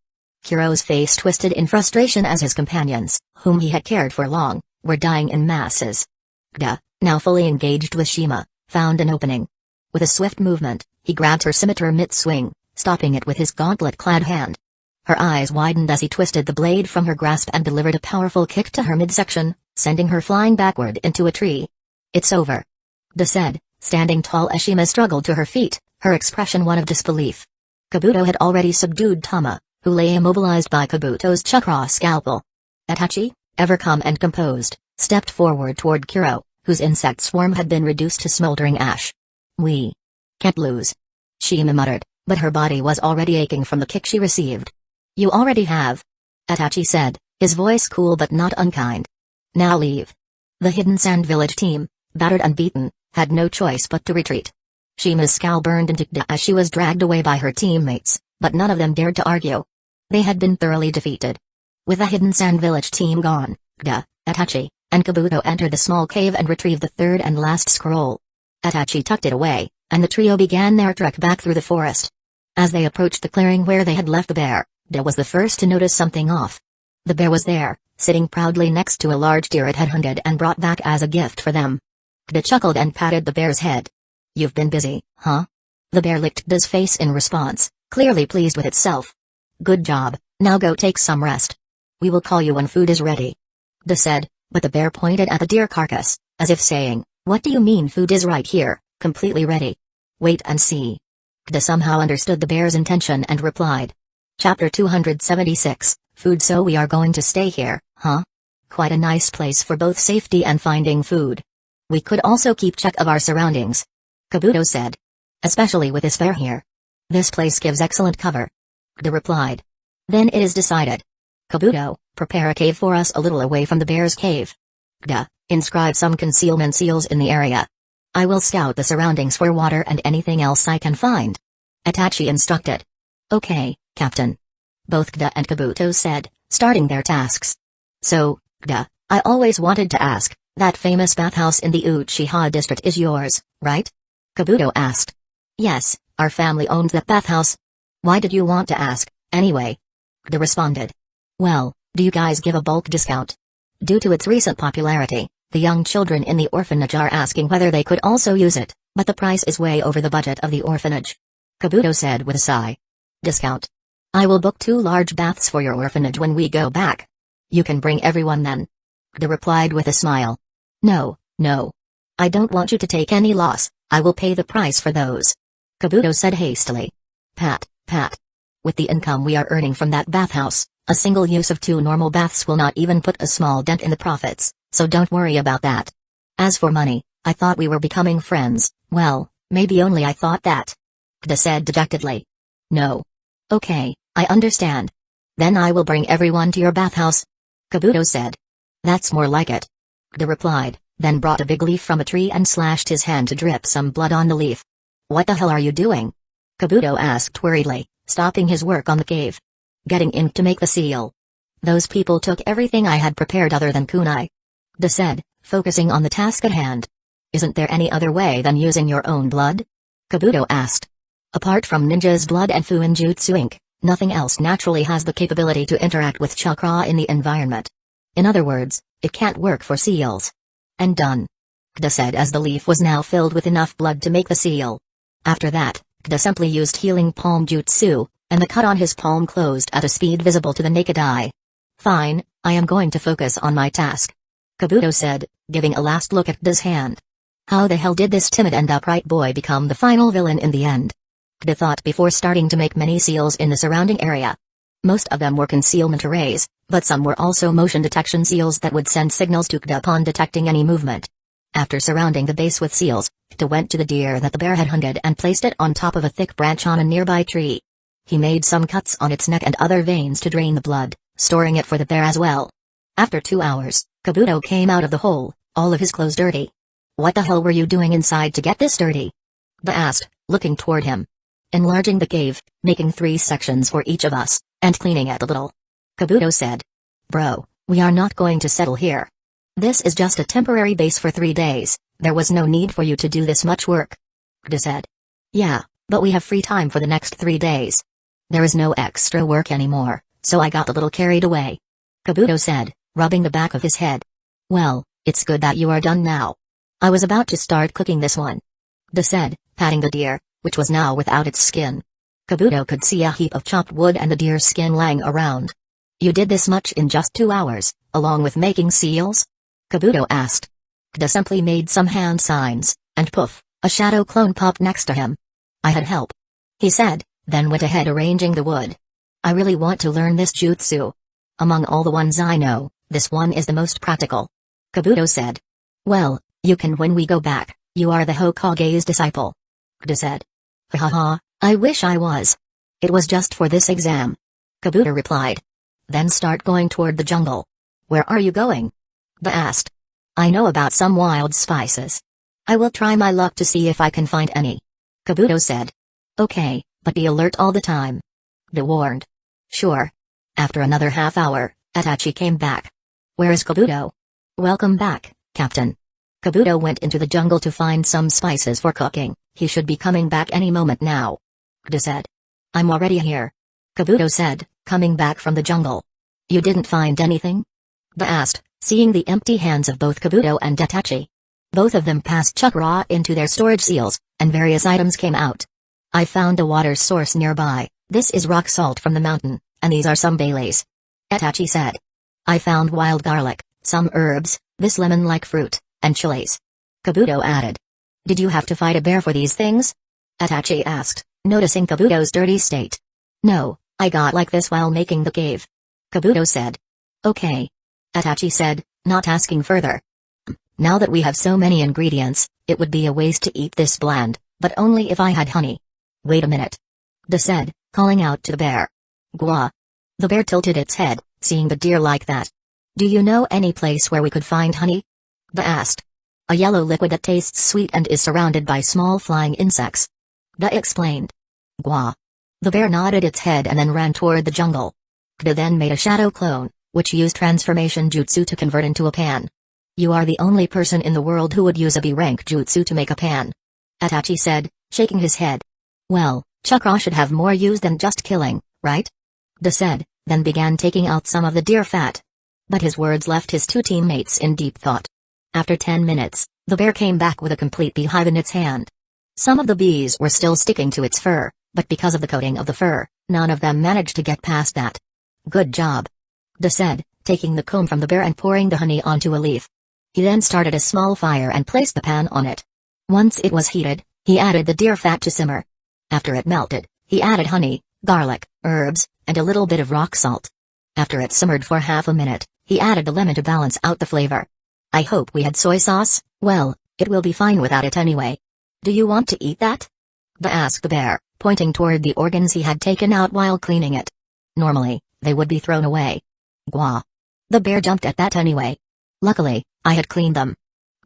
Kuro's face twisted in frustration as his companions, whom he had cared for long, were dying in masses. Kida, now fully engaged with Shima, found an opening. With a swift movement, he grabbed her scimitar mid-swing, stopping it with his gauntlet-clad hand. Her eyes widened as he twisted the blade from her grasp and delivered a powerful kick to her midsection, sending her flying backward into a tree. "It's over," Kida said, standing tall as Shima struggled to her feet, her expression one of disbelief. Kabuto had already subdued Tama, who lay immobilized by Kabuto's chakra scalpel. Itachi, ever calm and composed, stepped forward toward Kuro, whose insect swarm had been reduced to smoldering ash. "We can't lose," Shima muttered, but her body was already aching from the kick she received. "You already have," Itachi said, his voice cool but not unkind. "Now leave." The Hidden Sand Village team, battered and beaten, had no choice but to retreat. Shima's scowl burned into Kida as she was dragged away by her teammates, but none of them dared to argue. They had been thoroughly defeated. With the Hidden Sand Village team gone, Kida, Itachi, and Kabuto entered the small cave and retrieved the third and last scroll. Itachi tucked it away, and the trio began their trek back through the forest. As they approached the clearing where they had left the bear, Kida was the first to notice something off. The bear was there, sitting proudly next to a large deer it had hunted and brought back as a gift for them. Kida chuckled and patted the bear's head. "You've been busy, huh?" The bear licked Kida's face in response, clearly pleased with itself. "Good job, now go take some rest. We will call you when food is ready," Kida said, but the bear pointed at the deer carcass, as if saying, "What do you mean food is right here, completely ready? Wait and see." Kida somehow understood the bear's intention and replied. Chapter 276, Food. "So we are going to stay here, huh? Quite a nice place for both safety and finding food. We could also keep check of our surroundings," Kabuto said. "Especially with this bear here. This place gives excellent cover," Kida replied. "Then it is decided. Kabuto, prepare a cave for us a little away from the bear's cave. Kida, inscribe some concealment seals in the area. I will scout the surroundings for water and anything else I can find," Itachi instructed. "Okay, Captain," both Kida and Kabuto said, starting their tasks. "So, Kida, I always wanted to ask, that famous bathhouse in the Uchiha district is yours, right?" Kabuto asked. "Yes, our family owns that bathhouse. Why did you want to ask, anyway?" Kida responded. "Well, do you guys give a bulk discount? Due to its recent popularity, the young children in the orphanage are asking whether they could also use it, but the price is way over the budget of the orphanage," Kabuto said with a sigh. "Discount? I will book 2 large baths for your orphanage when we go back. You can bring everyone then," Kida replied with a smile. No. I don't want you to take any loss, I will pay the price for those," Kabuto said hastily. Pat. With the income we are earning from that bathhouse, a single use of 2 normal baths will not even put a small dent in the profits, so don't worry about that. As for money, I thought we were becoming friends. Well, maybe only I thought that," Kida said dejectedly. "No. Okay, I understand. Then I will bring everyone to your bathhouse," Kabuto said. "That's more like it," Kida replied, then brought a big leaf from a tree and slashed his hand to drip some blood on the leaf. "What the hell are you doing?" Kabuto asked worriedly, stopping his work on the cave. "Getting ink to make the seal. Those people took everything I had prepared other than kunai," Kida said, focusing on the task at hand. "Isn't there any other way than using your own blood?" Kabuto asked. "Apart from ninja's blood and Fuinjutsu ink, nothing else naturally has the capability to interact with chakra in the environment. In other words, it can't work for seals." "And done," Kida said as the leaf was now filled with enough blood to make the seal. After that, Kida simply used healing palm jutsu, and the cut on his palm closed at a speed visible to the naked eye. "Fine, I am going to focus on my task," Kabuto said, giving a last look at Kida's hand. How the hell did this timid and upright boy become the final villain in the end? Kida thought before starting to make many seals in the surrounding area. Most of them were concealment arrays, but some were also motion detection seals that would send signals to Kida upon detecting any movement. After surrounding the base with seals, Kida went to the deer that the bear had hunted and placed it on top of a thick branch on a nearby tree. He made some cuts on its neck and other veins to drain the blood, storing it for the bear as well. After 2 hours, Kabuto came out of the hole, all of his clothes dirty. What the hell were you doing inside to get this dirty? Ba asked, looking toward him. Enlarging the cave, making 3 sections for each of us, and cleaning it a little. Kabuto said. Bro, we are not going to settle here. This is just a temporary base for 3 days, there was no need for you to do this much work. Kda said. Yeah, but we have free time for the next 3 days. There is no extra work anymore, so I got a little carried away. Kabuto said, rubbing the back of his head. Well, it's good that you are done now. I was about to start cooking this one. Kda said, patting the deer, which was now without its skin. Kabuto could see a heap of chopped wood and the deer's skin lying around. You did this much in just 2 hours, along with making seals? Kabuto asked. Kda simply made some hand signs, and poof, a shadow clone popped next to him. I had help. He said, then went ahead arranging the wood. I really want to learn this jutsu. Among all the ones I know, this one is the most practical. Kabuto said. Well, you can when we go back, you are the Hokage's disciple. Kda said. Ha ha ha, I wish I was. It was just for this exam. Kabuto replied. Then start going toward the jungle. Where are you going? Kda asked. I know about some wild spices. I will try my luck to see if I can find any. Kabuto said. Okay, but be alert all the time. Kda warned. Sure. After another half hour, Itachi came back. Where is Kabuto? Welcome back, Captain. Kabuto went into the jungle to find some spices for cooking, he should be coming back any moment now. Kda said. I'm already here. Kabuto said, coming back from the jungle. You didn't find anything? Kda asked, seeing the empty hands of both Kabuto and Itachi. Both of them passed chakra into their storage seals, and various items came out. I found a water source nearby, this is rock salt from the mountain, and these are some bay leaves. Itachi said. I found wild garlic, some herbs, this lemon-like fruit, and chilies. Kabuto added. Did you have to fight a bear for these things? Itachi asked, noticing Kabuto's dirty state. No, I got like this while making the cave. Kabuto said. Okay. Itachi said, not asking further. Now that we have so many ingredients, it would be a waste to eat this bland, but only if I had honey. Wait a minute. Kda said, calling out to the bear. Gwa. The bear tilted its head, seeing the deer like that. Do you know any place where we could find honey? Kda asked. A yellow liquid that tastes sweet and is surrounded by small flying insects. Kda explained. Gwa. The bear nodded its head and then ran toward the jungle. Kda then made a shadow clone, which used transformation jutsu to convert into a pan. You are the only person in the world who would use a B-rank jutsu to make a pan. Itachi said, shaking his head. Well, chakra should have more use than just killing, right? Kda said, then began taking out some of the deer fat. But his words left his 2 teammates in deep thought. After 10 minutes, the bear came back with a complete beehive in its hand. Some of the bees were still sticking to its fur, but because of the coating of the fur, none of them managed to get past that. Good job. Kda said, taking the comb from the bear and pouring the honey onto a leaf. He then started a small fire and placed the pan on it. Once it was heated, he added the deer fat to simmer. After it melted, he added honey, garlic, herbs, and a little bit of rock salt. After it simmered for half a minute, he added the lemon to balance out the flavor. I hope we had soy sauce, well, it will be fine without it anyway. Do you want to eat that? Kda asked the bear, pointing toward the organs he had taken out while cleaning it. Normally, they would be thrown away. Gwa. The bear jumped at that anyway. Luckily, I had cleaned them.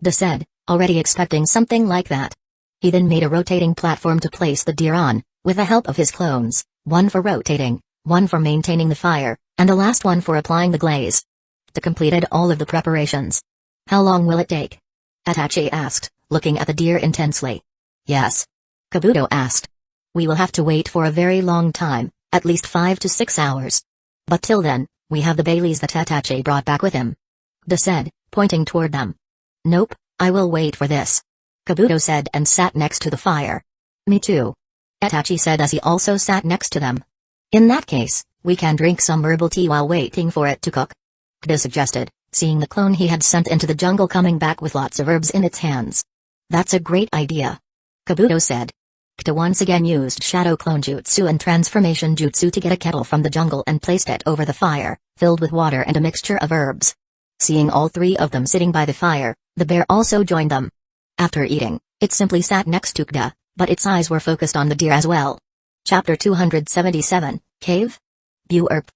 Kda said, already expecting something like that. He then made a rotating platform to place the deer on, with the help of his clones, one for rotating, one for maintaining the fire, and the last one for applying the glaze. Kda completed all of the preparations. How long will it take? Itachi asked, looking at the deer intensely. Yes. Kabuto asked. We will have to wait for a very long time, at least 5 to 6 hours. But till then, we have the Baileys that Itachi brought back with him. Kda said, pointing toward them. Nope, I will wait for this. Kabuto said and sat next to the fire. Me too. Itachi said as he also sat next to them. In that case, we can drink some herbal tea while waiting for it to cook. Kda suggested, seeing the clone he had sent into the jungle coming back with lots of herbs in its hands. That's a great idea. Kabuto said. Kda once again used shadow clone jutsu and transformation jutsu to get a kettle from the jungle and placed it over the fire, filled with water and a mixture of herbs. Seeing all 3 of them sitting by the fire, the bear also joined them. After eating, it simply sat next to Kda, but its eyes were focused on the deer as well. Chapter 277, Cave? Buerp.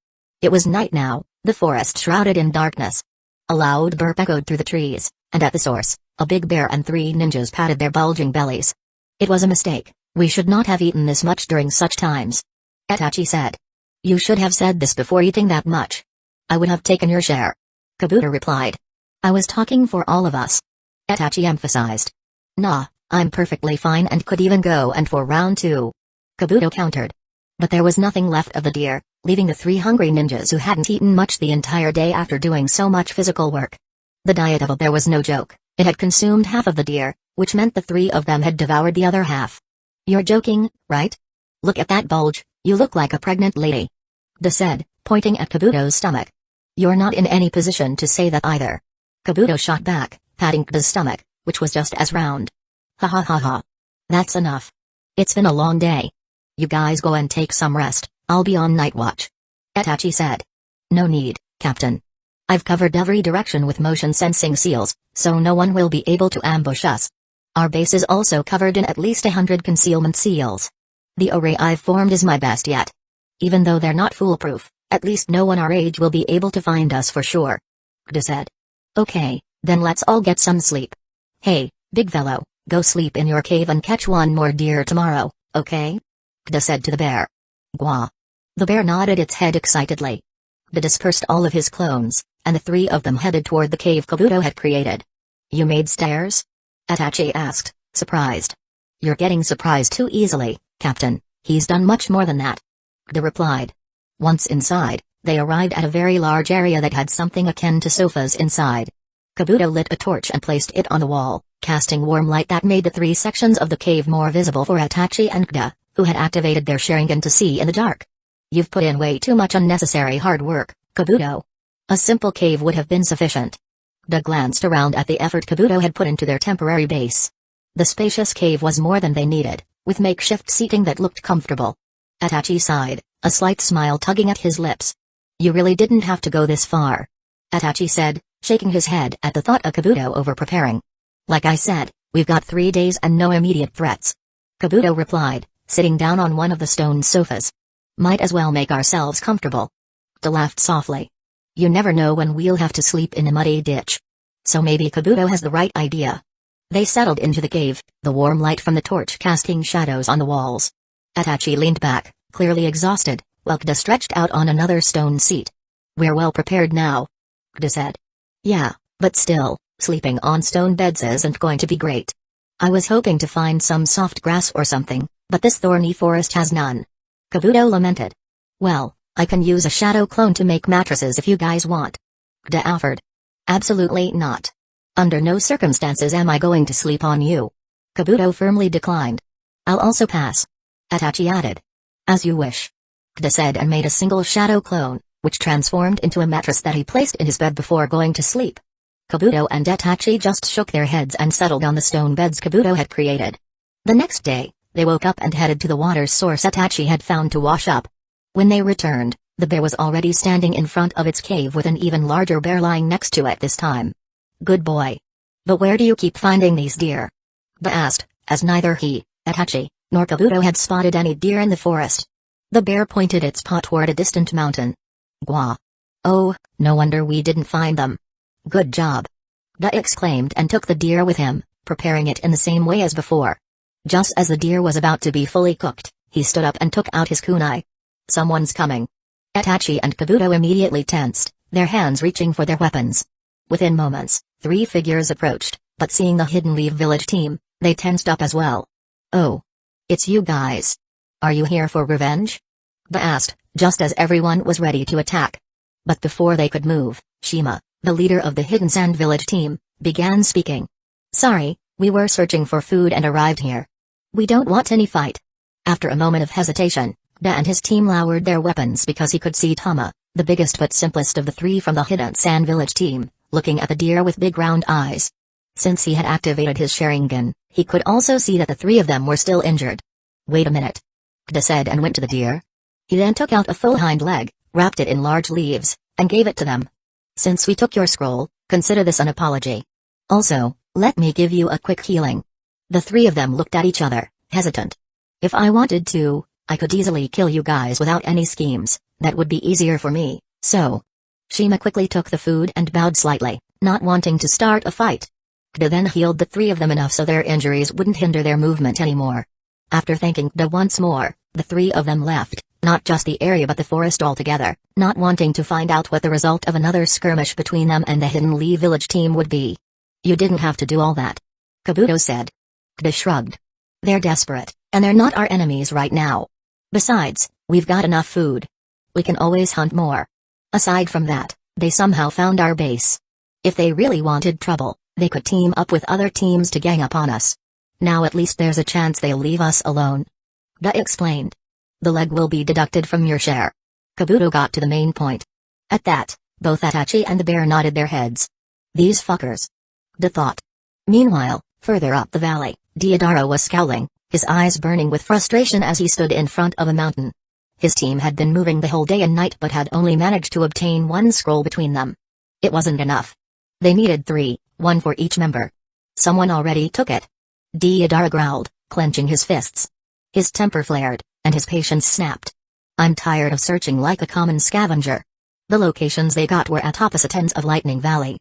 It was night now, The forest shrouded in darkness. A loud burp echoed through the trees, and at the source, a big bear and 3 ninjas patted their bulging bellies. It was a mistake. We should not have eaten this much during such times. Itachi said. You should have said this before eating that much. I would have taken your share. Kabuto replied. I was talking for all of us. Itachi emphasized. Nah, I'm perfectly fine and could even go and for round 2. Kabuto countered. But there was nothing left of the deer, leaving the 3 hungry ninjas who hadn't eaten much the entire day after doing so much physical work. The diet of a bear was no joke. It had consumed half of the deer, which meant the 3 of them had devoured the other half. You're joking, right? Look at that bulge, you look like a pregnant lady. De said, pointing at Kabuto's stomach. You're not in any position to say that either. Kabuto shot back, patting De's stomach, which was just as round. Ha ha ha ha. That's enough. It's been a long day. You guys go and take some rest, I'll be on night watch. Itachi said. No need, Captain. I've covered every direction with motion sensing seals, so no one will be able to ambush us. Our base is also covered in at least 100 concealment seals. The array I've formed is my best yet. Even though they're not foolproof, at least no one our age will be able to find us for sure. De said. Okay, then let's all get some sleep. Hey, big fellow, go sleep in your cave and catch one more deer tomorrow, okay? De said to the bear. Gwa. The bear nodded its head excitedly. De dispersed all of his clones, and the 3 of them headed toward the cave Kabuto had created. You made stairs? Itachi asked, surprised. You're getting surprised too easily, Captain, he's done much more than that. De replied. Once inside, they arrived at a very large area that had something akin to sofas inside. Kabuto lit a torch and placed it on the wall, casting warm light that made the 3 sections of the cave more visible for Itachi and De, who had activated their Sharingan to see in the dark. You've put in way too much unnecessary hard work, Kabuto. A simple cave would have been sufficient. De glanced around at the effort Kabuto had put into their temporary base. The spacious cave was more than they needed, with makeshift seating that looked comfortable. Itachi sighed, a slight smile tugging at his lips. You really didn't have to go this far. Itachi said, shaking his head at the thought of Kabuto over-preparing. Like I said, we've got 3 days and no immediate threats. Kabuto replied, sitting down on one of the stone sofas. Might as well make ourselves comfortable. De laughed softly. You never know when we'll have to sleep in a muddy ditch. So maybe Kabuto has the right idea. They settled into the cave, the warm light from the torch casting shadows on the walls. Itachi leaned back, clearly exhausted, while De stretched out on another stone seat. We're well prepared now. De said. Yeah, but still, sleeping on stone beds isn't going to be great. I was hoping to find some soft grass or something, but this thorny forest has none. Kabuto lamented. Well, I can use a shadow clone to make mattresses if you guys want. De offered. Absolutely not. Under no circumstances am I going to sleep on you. Kabuto firmly declined. I'll also pass. Itachi added. As you wish. De said and made a single shadow clone, which transformed into a mattress that he placed in his bed before going to sleep. Kabuto and Itachi just shook their heads and settled on the stone beds Kabuto had created. The next day, they woke up and headed to the water source Itachi had found to wash up. When they returned, the bear was already standing in front of its cave with an even larger bear lying next to it this time. Good boy. But where do you keep finding these deer? De asked, as neither he, Itachi, nor Kabuto had spotted any deer in the forest. The bear pointed its paw toward a distant mountain. Gwa. Oh, no wonder we didn't find them. Good job. De exclaimed and took the deer with him, preparing it in the same way as before. Just as the deer was about to be fully cooked, he stood up and took out his kunai. Someone's coming. Itachi and Kabuto immediately tensed, their hands reaching for their weapons. Within moments, 3 figures approached, but seeing the Hidden Leaf Village team, they tensed up as well. Oh. It's you guys. Are you here for revenge? De asked, just as everyone was ready to attack. But before they could move, Shima, the leader of the Hidden Sand Village team, began speaking. Sorry, we were searching for food and arrived here. We don't want any fight. After a moment of hesitation, De and his team lowered their weapons because he could see Tama, the biggest but simplest of the 3 from the Hidden Sand Village team, looking at the deer with big round eyes. Since he had activated his Sharingan, he could also see that the 3 of them were still injured. Wait a minute. De said and went to the deer. He then took out a full hind leg, wrapped it in large leaves, and gave it to them. Since we took your scroll, consider this an apology. Also, let me give you a quick healing. The 3 of them looked at each other, hesitant. If I wanted to, I could easily kill you guys without any schemes, that would be easier for me, so. Shima quickly took the food and bowed slightly, not wanting to start a fight. Kda then healed the three of them enough so their injuries wouldn't hinder their movement anymore. After thanking Kda once more, the three of them left, not just the area but the forest altogether, not wanting to find out what the result of another skirmish between them and the Hidden Lee village team would be. You didn't have to do all that, Kabuto said. Kda shrugged. They're desperate, and they're not our enemies right now. Besides, we've got enough food. We can always hunt more. Aside from that, they somehow found our base. If they really wanted trouble, they could team up with other teams to gang up on us. Now at least there's a chance they'll leave us alone. Kda explained. The leg will be deducted from your share. Kabuto got to the main point. At that, both Itachi and the bear nodded their heads. These fuckers. Kda thought. Meanwhile, further up the valley, Deidara was scowling, his eyes burning with frustration as he stood in front of a mountain. His team had been moving the whole day and night but had only managed to obtain one scroll between them. It wasn't enough. They needed 3, 1 for each member. Someone already took it. Deidara growled, clenching his fists. His temper flared, and his patience snapped. I'm tired of searching like a common scavenger. The locations they got were at opposite ends of Lightning Valley.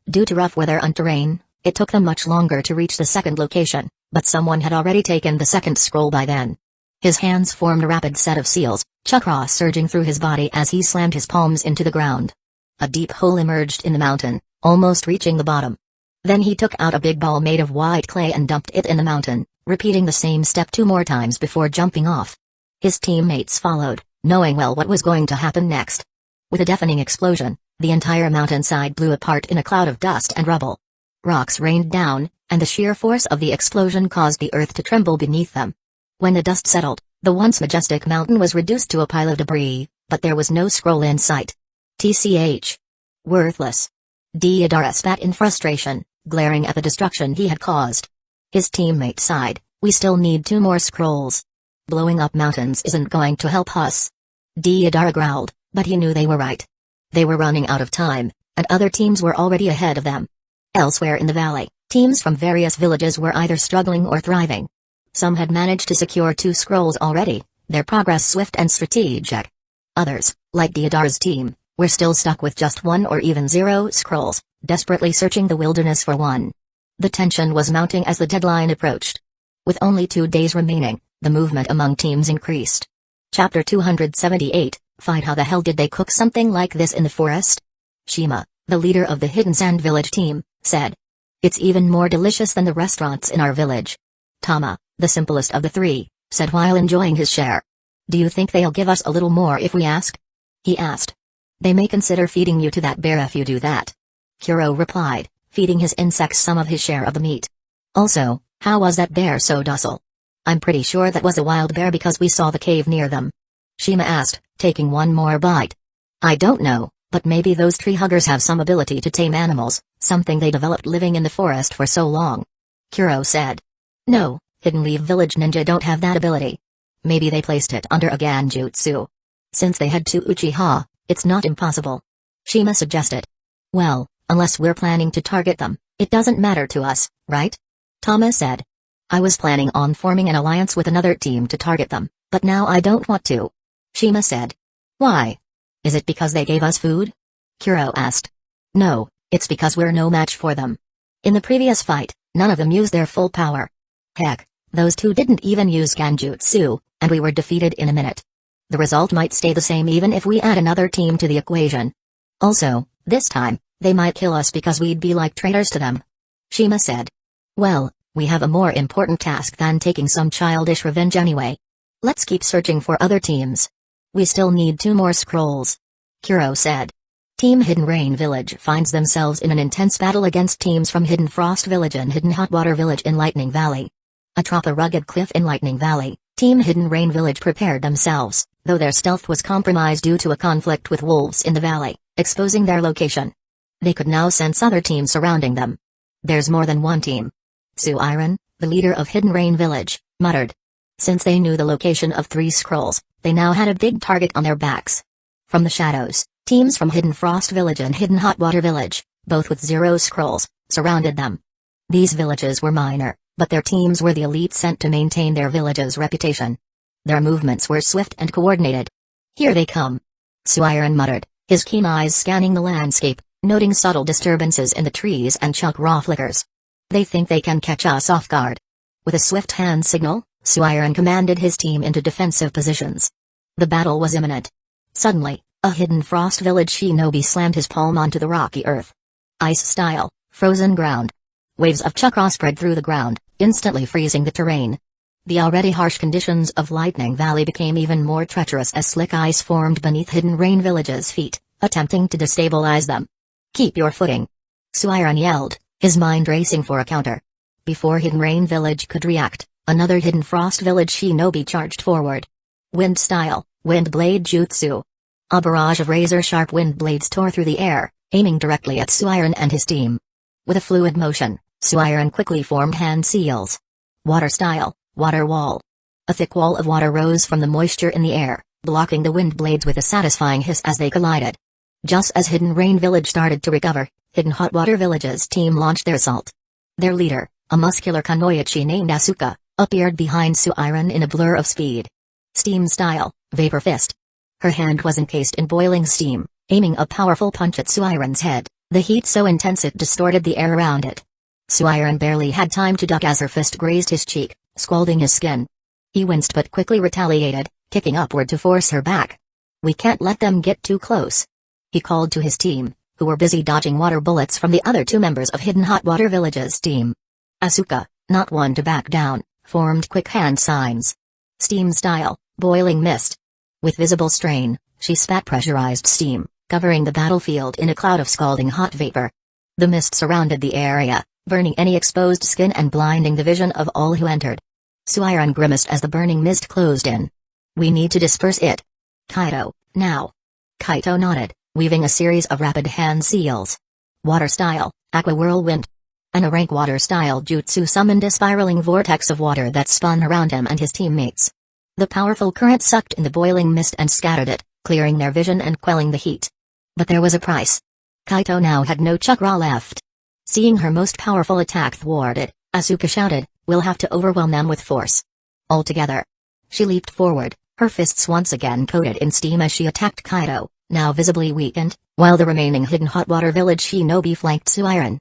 Due to rough weather and terrain, it took them much longer to reach the second location, but someone had already taken the second scroll by then. His hands formed a rapid set of seals, chakra surging through his body as he slammed his palms into the ground. A deep hole emerged in the mountain, almost reaching the bottom. Then he took out a big ball made of white clay and dumped it in the mountain, repeating the same step 2 more times before jumping off. His teammates followed, knowing well what was going to happen next. With a deafening explosion, the entire mountainside blew apart in a cloud of dust and rubble. Rocks rained down, and the sheer force of the explosion caused the earth to tremble beneath them. When the dust settled, the once majestic mountain was reduced to a pile of debris, but there was no scroll in sight. TCH. Worthless. Deidara spat in frustration, glaring at the destruction he had caused. His teammate sighed, we still need 2 more scrolls. Blowing up mountains isn't going to help us. Deidara growled, but he knew they were right. They were running out of time, and other teams were already ahead of them. Elsewhere in the valley, teams from various villages were either struggling or thriving. Some had managed to secure 2 scrolls already, their progress swift and strategic. Others, like Deidara's team, were still stuck with just 1 or even 0 scrolls, desperately searching the wilderness for one. The tension was mounting as the deadline approached. With only 2 days remaining, the movement among teams increased. Chapter 278, Fight. How the hell did they cook something like this in the forest? Shima, the leader of the Hidden Sand Village team, said. It's even more delicious than the restaurants in our village. Tama, the simplest of the 3, said while enjoying his share. Do you think they'll give us a little more if we ask? He asked. They may consider feeding you to that bear if you do that. Kuro replied, feeding his insects some of his share of the meat. Also, how was that bear so docile? I'm pretty sure that was a wild bear because we saw the cave near them. Shima asked, taking one more bite. I don't know, but maybe those tree huggers have some ability to tame animals, something they developed living in the forest for so long. Kuro said. No, Hidden Leaf Village ninja don't have that ability. Maybe they placed it under a Genjutsu. Since they had 2 Uchiha, it's not impossible. Shima suggested. Well, unless we're planning to target them, it doesn't matter to us, right? Tama said. I was planning on forming an alliance with another team to target them, but now I don't want to. Shima said. Why? Is it because they gave us food? Kuro asked. No, it's because we're no match for them. In the previous fight, none of them used their full power. Heck, those 2 didn't even use Genjutsu, and we were defeated in a minute. The result might stay the same even if we add another team to the equation. Also, this time, they might kill us because we'd be like traitors to them. Shima said. Well, we have a more important task than taking some childish revenge anyway. Let's keep searching for other teams. We still need 2 more scrolls. Kuro said. Team Hidden Rain Village finds themselves in an intense battle against teams from Hidden Frost Village and Hidden Hotwater Village in Lightning Valley. Atop a rugged cliff in Lightning Valley, Team Hidden Rain Village prepared themselves, though their stealth was compromised due to a conflict with wolves in the valley, exposing their location. They could now sense other teams surrounding them. There's more than one team. Suiron, the leader of Hidden Rain Village, muttered. Since they knew the location of 3 scrolls, they now had a big target on their backs. From the shadows, teams from Hidden Frost Village and Hidden Hotwater Village, both with 0 scrolls, surrounded them. These villages were minor, but their teams were the elite sent to maintain their village's reputation. Their movements were swift and coordinated. Here they come. Suiron muttered, his keen eyes scanning the landscape, noting subtle disturbances in the trees and chakra flickers. They think they can catch us off guard. With a swift hand signal, Suiron commanded his team into defensive positions. The battle was imminent. Suddenly, a hidden Frost Village shinobi slammed his palm onto the rocky earth. Ice-style, frozen ground. Waves of chakra spread through the ground, instantly freezing the terrain. The already harsh conditions of Lightning Valley became even more treacherous as slick ice formed beneath Hidden Rain Village's feet, attempting to destabilize them. "Keep your footing!" Suiron yelled, his mind racing for a counter. Before Hidden Rain Village could react, another Hidden Frost Village shinobi charged forward. Wind-style, wind blade jutsu. A barrage of razor-sharp wind blades tore through the air, aiming directly at Suiron and his team. With a fluid motion, Suiron quickly formed hand seals. Water-style, water wall. A thick wall of water rose from the moisture in the air, blocking the wind blades with a satisfying hiss as they collided. Just as Hidden Rain Village started to recover, Hidden Hot Water Village's team launched their assault. Their leader, a muscular kunoichi named Asuka, appeared behind Suiron in a blur of speed. Steam-style, vapor fist. Her hand was encased in boiling steam, aiming a powerful punch at Suiron's head, the heat so intense it distorted the air around it. Suiron barely had time to duck as her fist grazed his cheek, scalding his skin. He winced but quickly retaliated, kicking upward to force her back. "We can't let them get too close," he called to his team, who were busy dodging water bullets from the other two members of Hidden Hot Water Village's team. Asuka, not one to back down, formed quick hand signs. Steam-style, boiling mist. With visible strain, she spat pressurized steam, covering the battlefield in a cloud of scalding hot vapor. The mist surrounded the area, burning any exposed skin and blinding the vision of all who entered. Suiron grimaced as the burning mist closed in. "We need to disperse it. Kaito, now." Kaito nodded, weaving a series of rapid hand seals. Water-style, aqua whirlwind. An rank water-style jutsu summoned a spiraling vortex of water that spun around him and his teammates. The powerful current sucked in the boiling mist and scattered it, clearing their vision and quelling the heat. But there was a price. Kaito now had no chakra left. Seeing her most powerful attack thwarted, Asuka shouted, "We'll have to overwhelm them with force." All together. She leaped forward, her fists once again coated in steam as she attacked Kaito, now visibly weakened, while the remaining Hidden Hot Water Village shinobi flanked Suiron.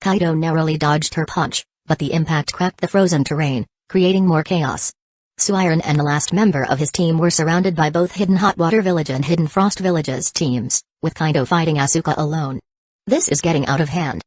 Kaito narrowly dodged her punch, but the impact cracked the frozen terrain, creating more chaos. Suiron and the last member of his team were surrounded by both Hidden Hot Water Village and Hidden Frost Village's teams, with Kaito fighting Asuka alone. "This is getting out of hand,"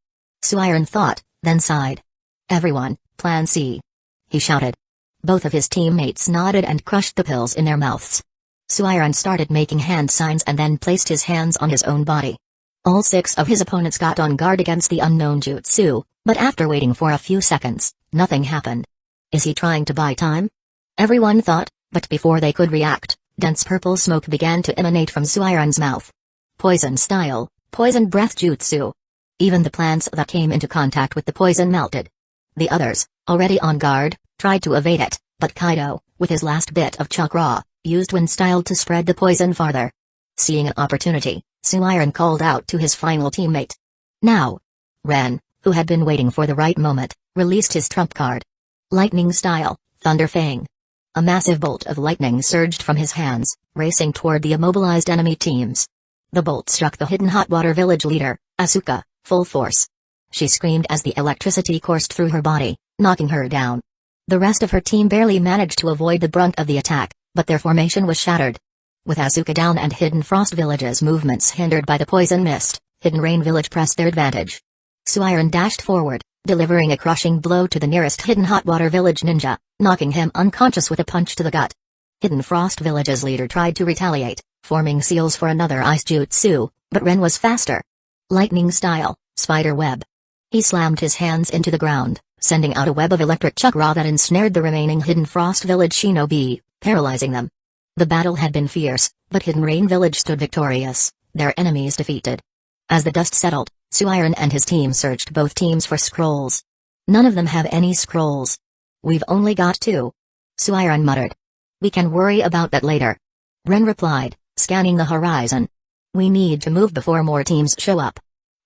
Suiron thought, then sighed. "Everyone, Plan C," he shouted. Both of his teammates nodded and crushed the pills in their mouths. Suiron started making hand signs and then placed his hands on his own body. All 6 of his opponents got on guard against the unknown jutsu, but after waiting for a few seconds, nothing happened. Is he trying to buy time? Everyone thought, but before they could react, dense purple smoke began to emanate from Suiron's mouth. Poison-style, poison breath jutsu. Even the plants that came into contact with the poison melted. The others, already on guard, tried to evade it, but Kaito, with his last bit of chakra, used wind-style to spread the poison farther. Seeing an opportunity, Suiron called out to his final teammate. "Now!" Ren, who had been waiting for the right moment, released his trump card. Lightning-style, Thunder Fang. A massive bolt of lightning surged from his hands, racing toward the immobilized enemy teams. The bolt struck the Hidden Hot Water Village leader, Asuka, full force. She screamed as the electricity coursed through her body, knocking her down. The rest of her team barely managed to avoid the brunt of the attack, but their formation was shattered. With Asuka down and Hidden Frost Village's movements hindered by the poison mist, Hidden Rain Village pressed their advantage. Suiron dashed forward, delivering a crushing blow to the nearest Hidden Hot Water Village ninja, knocking him unconscious with a punch to the gut. Hidden Frost Village's leader tried to retaliate, forming seals for another ice jutsu, but Ren was faster. Lightning-style, spider web. He slammed his hands into the ground, sending out a web of electric chakra that ensnared the remaining Hidden Frost Village shinobi, paralyzing them. The battle had been fierce, but Hidden Rain Village stood victorious, their enemies defeated. As the dust settled, Suiron and his team searched both teams for scrolls. "None of them have any scrolls. We've only got 2. Suiron muttered. "We can worry about that later," Ren replied, scanning the horizon. "We need to move before more teams show up."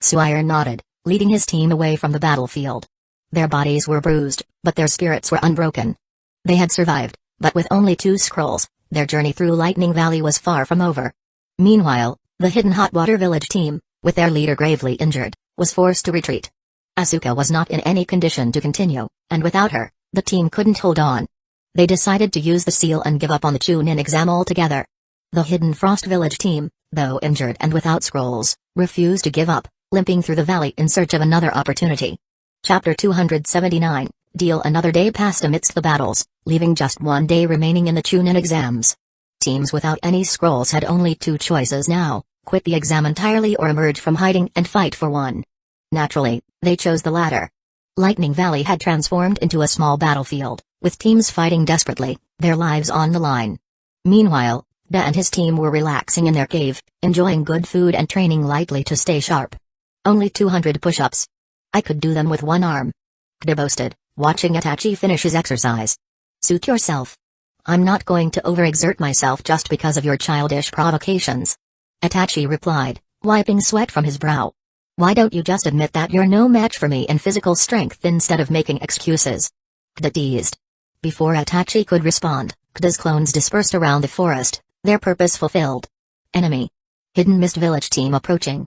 Suiron nodded, leading his team away from the battlefield. Their bodies were bruised, but their spirits were unbroken. They had survived, but with only 2 scrolls, their journey through Lightning Valley was far from over. Meanwhile, The hidden hot water village team, with their leader gravely injured, was forced to retreat. Asuka was not in any condition to continue, and without her, the team couldn't hold on. They decided to use the seal and give up on the Chunin exam altogether. The hidden frost village team, though injured and without scrolls, refused to give up, limping through the valley in search of another opportunity. Chapter 279, Deal. Another day passed amidst the battles, leaving just one day remaining in the Chunin exams. Teams without any scrolls had only two choices now: quit the exam entirely or emerge from hiding and fight for one. Naturally, they chose the latter. Lightning Valley had transformed into a small battlefield, with teams fighting desperately, their lives on the line. Meanwhile, Da and his team were relaxing in their cave, enjoying good food and training lightly to stay sharp. Only 200 push-ups. I could do them with one arm. Da boasted, watching Itachi finish his exercise. Suit yourself. I'm not going to overexert myself just because of your childish provocations. Itachi replied, wiping sweat from his brow. Why don't you just admit that you're no match for me in physical strength instead of making excuses? Kda teased. Before Itachi could respond, Kda's clones dispersed around the forest, their purpose fulfilled. Enemy. Hidden Mist Village team approaching.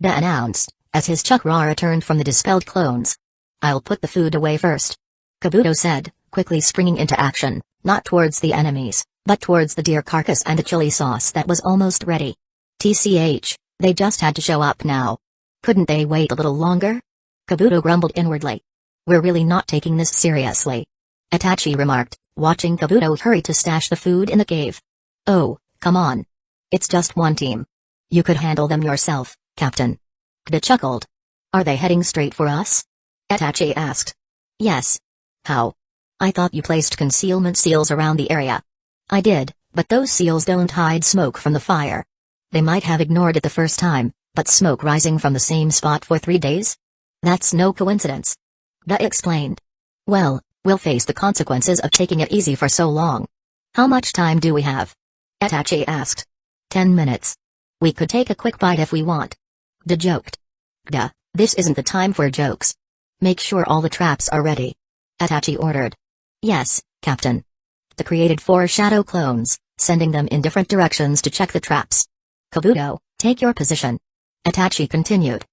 Kda announced, as his chakra returned from the dispelled clones. I'll put the food away first. Kabuto said, quickly springing into action, not towards the enemies, but towards the deer carcass and a chili sauce that was almost ready. TCH, they just had to show up now. Couldn't they wait a little longer? Kabuto grumbled inwardly. We're really not taking this seriously. Itachi remarked, watching Kabuto hurry to stash the food in the cave. Oh, come on. It's just one team. You could handle them yourself, Captain. Kda chuckled. Are they heading straight for us? Itachi asked. Yes. How? I thought you placed concealment seals around the area. I did, but those seals don't hide smoke from the fire. They might have ignored it the first time, but smoke rising from the same spot for 3 days? That's no coincidence. Kda explained. Well, we'll face the consequences of taking it easy for so long. How much time do we have? Itachi asked. 10 minutes. We could take a quick bite if we want. Kda joked. Kda, this isn't the time for jokes. Make sure all the traps are ready. Itachi ordered. Yes, Captain. Kda created 4 shadow clones, sending them in different directions to check the traps. Kabuto, take your position. Itachi continued.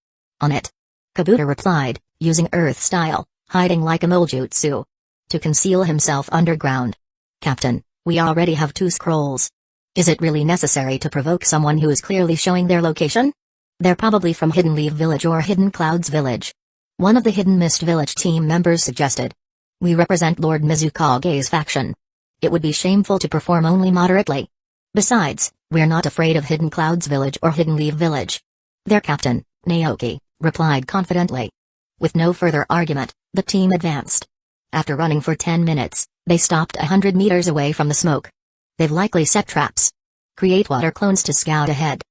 On it. Kabuto replied, using Earth style, hiding like a moljutsu. To conceal himself underground. Captain, we already have 2 scrolls. Is it really necessary to provoke someone who is clearly showing their location? They're probably from Hidden Leaf Village or Hidden Clouds Village. One of the Hidden Mist Village team members suggested. We represent Lord Mizukage's faction. It would be shameful to perform only moderately. Besides, we're not afraid of Hidden Clouds Village or Hidden Leaf Village. Their captain, Naoki, replied confidently. With no further argument, the team advanced. After running for 10 minutes, they stopped 100 meters away from the smoke. They've likely set traps. Create water clones to scout ahead.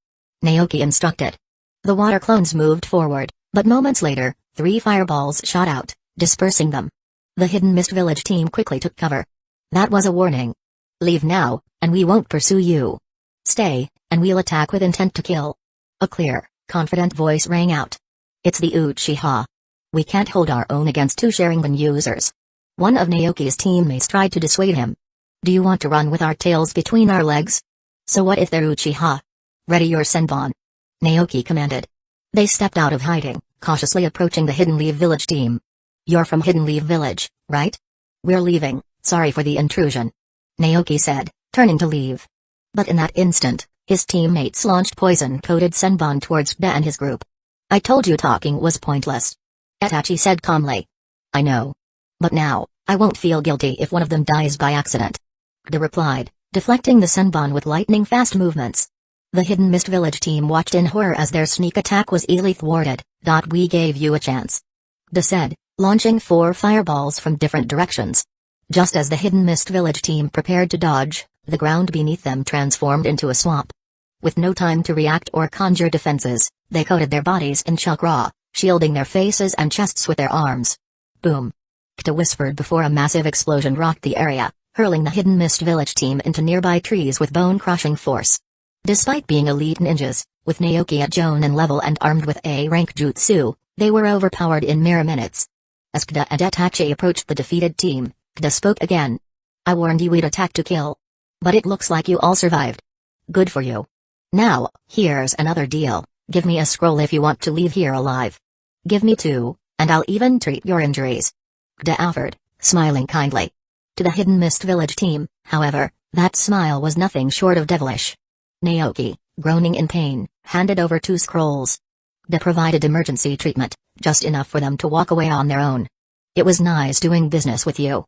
Naoki instructed. The water clones moved forward, but moments later, 3 fireballs shot out, dispersing them. The Hidden Mist Village team quickly took cover. That was a warning. Leave now, and we won't pursue you. Stay, and we'll attack with intent to kill. A clear, confident voice rang out. It's the Uchiha. We can't hold our own against 2 Sharingan users. One of Naoki's teammates tried to dissuade him. Do you want to run with our tails between our legs? So what if they're Uchiha? Ready your senbon. Naoki commanded. They stepped out of hiding, cautiously approaching the Hidden Leaf Village team. You're from Hidden Leaf Village, right? We're leaving, sorry for the intrusion. Naoki said, turning to leave. But in that instant, his teammates launched poison-coated senbon towards Kda and his group. I told you talking was pointless. Itachi said calmly. I know. But now, I won't feel guilty if one of them dies by accident. Kda replied, deflecting the senbon with lightning-fast movements. The Hidden Mist Village team watched in horror as their sneak attack was easily thwarted. We gave you a chance. Kda said, launching 4 fireballs from different directions. Just as the Hidden Mist Village team prepared to dodge, the ground beneath them transformed into a swamp. With no time to react or conjure defenses, they coated their bodies in chakra, shielding their faces and chests with their arms. Boom. Kda whispered before a massive explosion rocked the area, hurling the Hidden Mist Village team into nearby trees with bone-crushing force. Despite being elite ninjas, with Naoki at Jonin level and armed with A-rank jutsu, they were overpowered in mere minutes. As Kda and Itachi approached the defeated team, Kda spoke again. I warned you we'd attack to kill. But it looks like you all survived. Good for you. Now, here's another deal. Give me a scroll if you want to leave here alive. Give me 2, and I'll even treat your injuries. De offered, smiling kindly. To the Hidden Mist Village team, however, that smile was nothing short of devilish. Naoki, groaning in pain, handed over 2 scrolls. De provided emergency treatment, just enough for them to walk away on their own. It was nice doing business with you.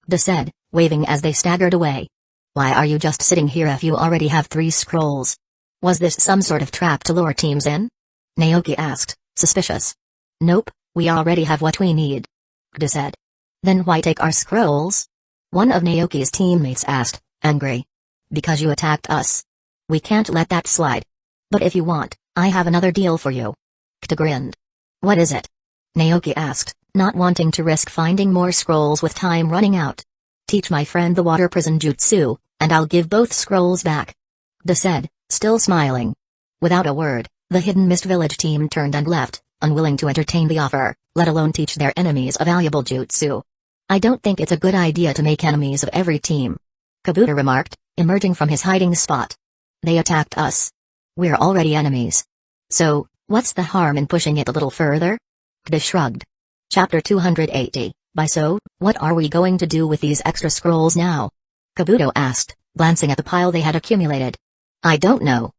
De said, waving as they staggered away. Why are you just sitting here if you already have 3 scrolls? Was this some sort of trap to lure teams in? Naoki asked, suspicious. Nope, we already have what we need. De said. Then why take our scrolls? One of Naoki's teammates asked, angry. Because you attacked us. We can't let that slide. But if you want, I have another deal for you. Kta grinned. What is it? Naoki asked, not wanting to risk finding more scrolls with time running out. Teach my friend the water prison jutsu, and I'll give both scrolls back. De said, still smiling. Without a word, the Hidden Mist Village team turned and left, unwilling to entertain the offer, let alone teach their enemies a valuable jutsu. I don't think it's a good idea to make enemies of every team. Kabuto remarked, emerging from his hiding spot. They attacked us. We're already enemies. So, what's the harm in pushing it a little further? Kda shrugged. Chapter 280, So, what are we going to do with these extra scrolls now? Kabuto asked, glancing at the pile they had accumulated. I don't know.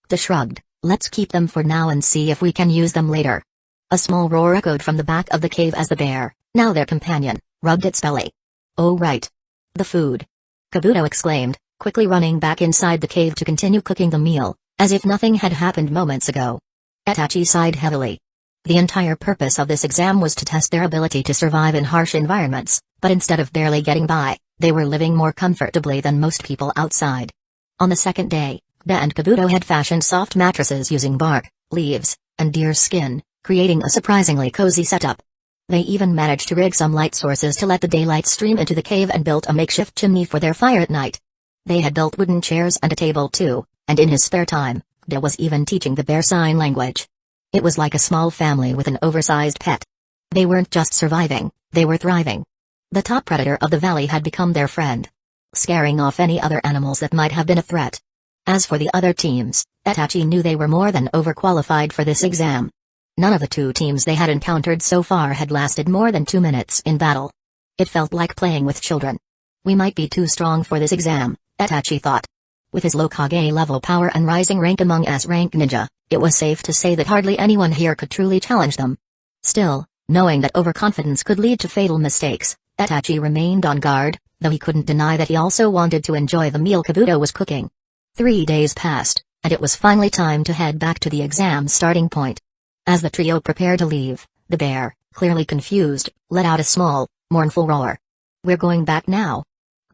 Kda shrugged, let's keep them for now and see if we can use them later. A small roar echoed from the back of the cave as the bear, now their companion, rubbed its belly. Oh right. The food. Kabuto exclaimed, quickly running back inside the cave to continue cooking the meal, as if nothing had happened moments ago. Itachi sighed heavily. The entire purpose of this exam was to test their ability to survive in harsh environments, but instead of barely getting by, they were living more comfortably than most people outside. On the second day, De and Kabuto had fashioned soft mattresses using bark, leaves, and deer skin, creating a surprisingly cozy setup. They even managed to rig some light sources to let the daylight stream into the cave and built a makeshift chimney for their fire at night. They had built wooden chairs and a table too, and in his spare time, De was even teaching the bear sign language. It was like a small family with an oversized pet. They weren't just surviving, they were thriving. The top predator of the valley had become their friend, scaring off any other animals that might have been a threat. As for the other teams, Itachi knew they were more than overqualified for this exam. None of the 2 teams they had encountered so far had lasted more than 2 minutes in battle. It felt like playing with children. We might be too strong for this exam, Itachi thought. With his low Kage level power and rising rank among S-rank ninja, it was safe to say that hardly anyone here could truly challenge them. Still, knowing that overconfidence could lead to fatal mistakes, Itachi remained on guard, though he couldn't deny that he also wanted to enjoy the meal Kabuto was cooking. 3 days passed, and it was finally time to head back to the exam starting point. As the trio prepared to leave, the bear, clearly confused, let out a small, mournful roar. We're going back now.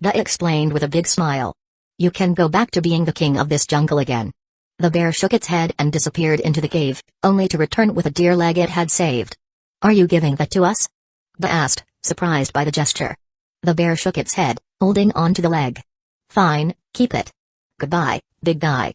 Da explained with a big smile. You can go back to being the king of this jungle again. The bear shook its head and disappeared into the cave, only to return with a deer leg it had saved. Are you giving that to us? Da asked, surprised by the gesture. The bear shook its head, holding on to the leg. Fine, keep it. Goodbye, big guy.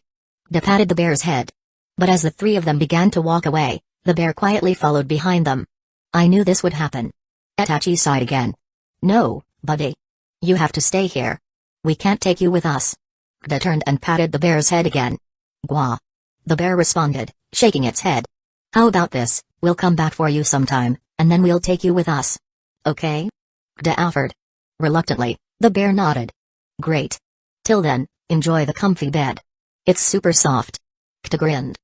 Da patted the bear's head. But as the 3 of them began to walk away, the bear quietly followed behind them. I knew this would happen. Itachi sighed again. No, buddy. You have to stay here. We can't take you with us. Da turned and patted the bear's head again. Gwa. The bear responded, shaking its head. How about this, we'll come back for you sometime, and then we'll take you with us. Okay? Da offered. Reluctantly, the bear nodded. Great. Till then, enjoy the comfy bed. It's super soft. Kta grinned.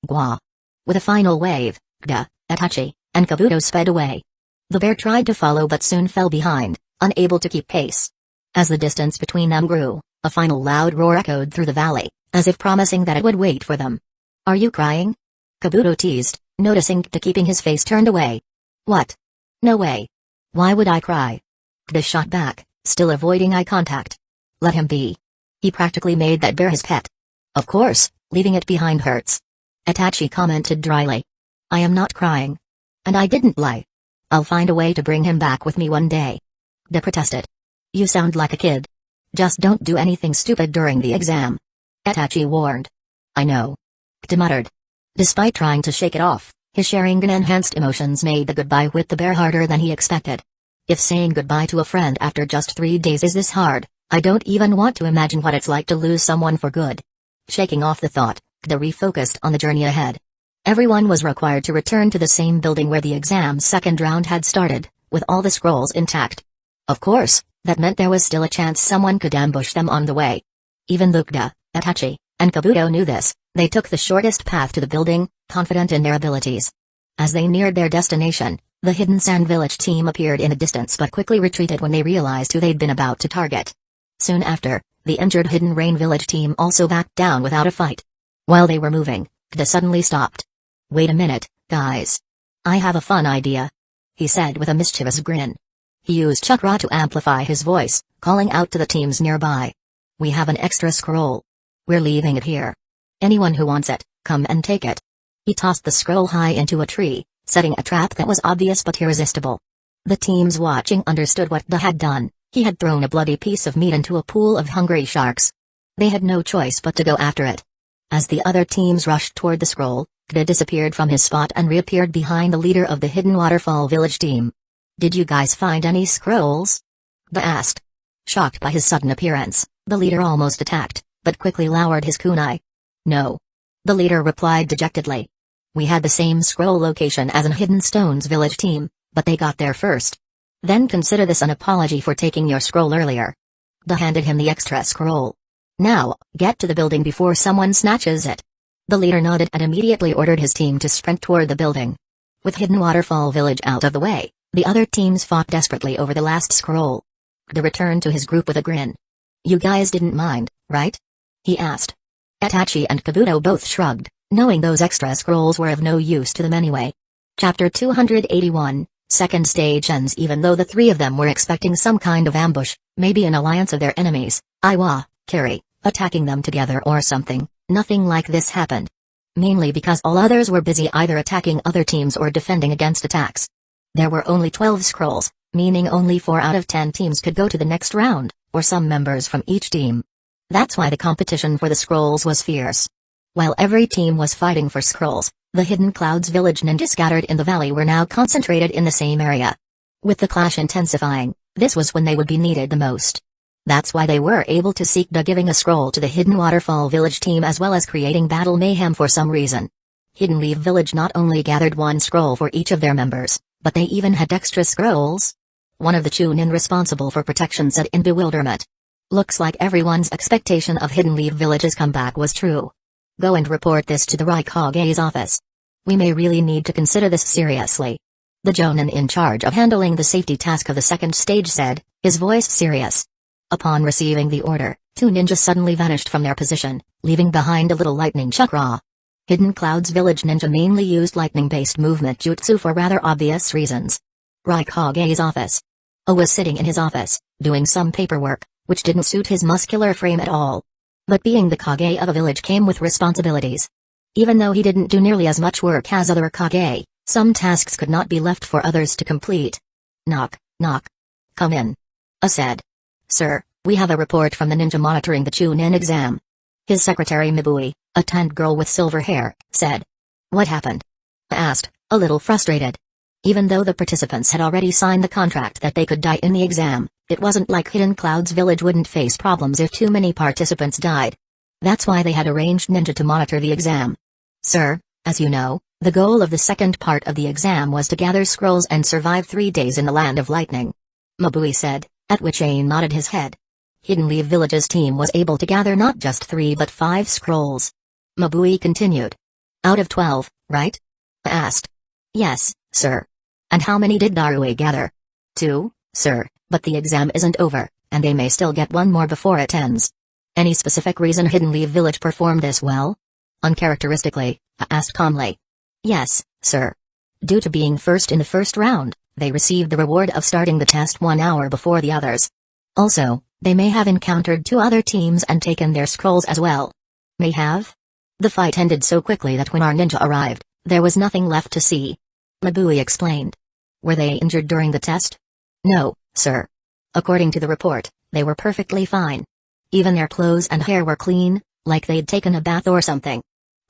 Gwa. With a final wave, Da, Itachi, and Kabuto sped away. The bear tried to follow but soon fell behind, unable to keep pace. As the distance between them grew, a final loud roar echoed through the valley, as if promising that it would wait for them. Are you crying? Kabuto teased, noticing Kta keeping his face turned away. What? No way. Why would I cry? Kta shot back, still avoiding eye contact. Let him be. He practically made that bear his pet. Of course, leaving it behind hurts. Itachi commented dryly. I am not crying. And I didn't lie. I'll find a way to bring him back with me one day. Kta protested. You sound like a kid. Just don't do anything stupid during the exam. Itachi warned. I know. Kta muttered. Despite trying to shake it off, his Sharingan-enhanced emotions made the goodbye with the bear harder than he expected. If saying goodbye to a friend after just 3 days is this hard, I don't even want to imagine what it's like to lose someone for good. Shaking off the thought, Kda refocused on the journey ahead. Everyone was required to return to the same building where the exam's second round had started, with all the scrolls intact. Of course, that meant there was still a chance someone could ambush them on the way. Even though Kda, Itachi, and Kabuto knew this, they took the shortest path to the building, confident in their abilities. As they neared their destination, the hidden Sand Village team appeared in the distance but quickly retreated when they realized who they'd been about to target. Soon after, the injured Hidden Rain Village team also backed down without a fight. While they were moving, Kda suddenly stopped. "Wait a minute, guys. I have a fun idea," he said with a mischievous grin. He used chakra to amplify his voice, calling out to the teams nearby. "We have an extra scroll. We're leaving it here. Anyone who wants it, come and take it." He tossed the scroll high into a tree, setting a trap that was obvious but irresistible. The teams watching understood what Kda had done. He had thrown a bloody piece of meat into a pool of hungry sharks. They had no choice but to go after it. As the other teams rushed toward the scroll, Kda disappeared from his spot and reappeared behind the leader of the Hidden Waterfall Village team. "Did you guys find any scrolls?" Kda asked. Shocked by his sudden appearance, the leader almost attacked, but quickly lowered his kunai. "No." The leader replied dejectedly. "We had the same scroll location as an Hidden Stones Village team, but they got there first. Then consider this an apology for taking your scroll earlier." Kda handed him the extra scroll. "Now, get to the building before someone snatches it." The leader nodded and immediately ordered his team to sprint toward the building. With Hidden Waterfall Village out of the way, the other teams fought desperately over the last scroll. Kda returned to his group with a grin. "You guys didn't mind, right?" he asked. Itachi and Kabuto both shrugged, knowing those extra scrolls were of no use to them anyway. Chapter 281, Second Stage ends. Even though the three of them were expecting some kind of ambush, maybe an alliance of their enemies, Iwa, Kiri, attacking them together or something, nothing like this happened. Mainly because all others were busy either attacking other teams or defending against attacks. There were only 12 scrolls, meaning only 4 out of 10 teams could go to the next round, or some members from each team. That's why the competition for the scrolls was fierce. While every team was fighting for scrolls, the Hidden Clouds Village ninjas scattered in the valley were now concentrated in the same area. With the clash intensifying, this was when they would be needed the most. That's why they were able to seek the giving a scroll to the Hidden Waterfall Village team as well as creating battle mayhem for some reason. Hidden Leaf Village not only gathered one scroll for each of their members, but they even had extra scrolls. One of the Chunin responsible for protection said in bewilderment. "Looks like everyone's expectation of Hidden Leaf Village's comeback was true. Go and report this to the Raikage's office. We may really need to consider this seriously." The Jonin in charge of handling the safety task of the second stage said, his voice serious. Upon receiving the order, 2 ninjas suddenly vanished from their position, leaving behind a little lightning chakra. Hidden Clouds Village ninja mainly used lightning-based movement jutsu for rather obvious reasons. Raikage's office. Was sitting in his office, doing some paperwork, which didn't suit his muscular frame at all. But being the Kage of a village came with responsibilities. Even though he didn't do nearly as much work as other Kage, some tasks could not be left for others to complete. Knock, knock. "Come in." Said. "Sir, we have a report from the ninja monitoring the Chunin exam." His secretary Mibui, a tanned girl with silver hair, said. "What happened?" asked, a little frustrated. Even though the participants had already signed the contract that they could die in the exam, it wasn't like Hidden Clouds Village wouldn't face problems if too many participants died. That's why they had arranged ninja to monitor the exam. "Sir, as you know, the goal of the second part of the exam was to gather scrolls and survive 3 days in the Land of Lightning," Mabui said, at which Ain nodded his head. Hidden Leaf Village's team was able to gather not just 3 but 5 scrolls. Mabui continued. "Out of 12, right?" asked. "Yes, sir." "And how many did Darui gather?" 2, sir, but the exam isn't over, and they may still get 1 more before it ends." "Any specific reason Hidden Leaf Village performed this well?" "Uncharacteristically," asked calmly. "Yes, sir. Due to being first in the first round, they received the reward of starting the test 1 hour before the others. Also, they may have encountered 2 other teams and taken their scrolls as well." "May have?" "The fight ended so quickly that when our ninja arrived, there was nothing left to see," Mabui explained. "Were they injured during the test?" "No, sir. According to the report, they were perfectly fine. Even their clothes and hair were clean, like they'd taken a bath or something."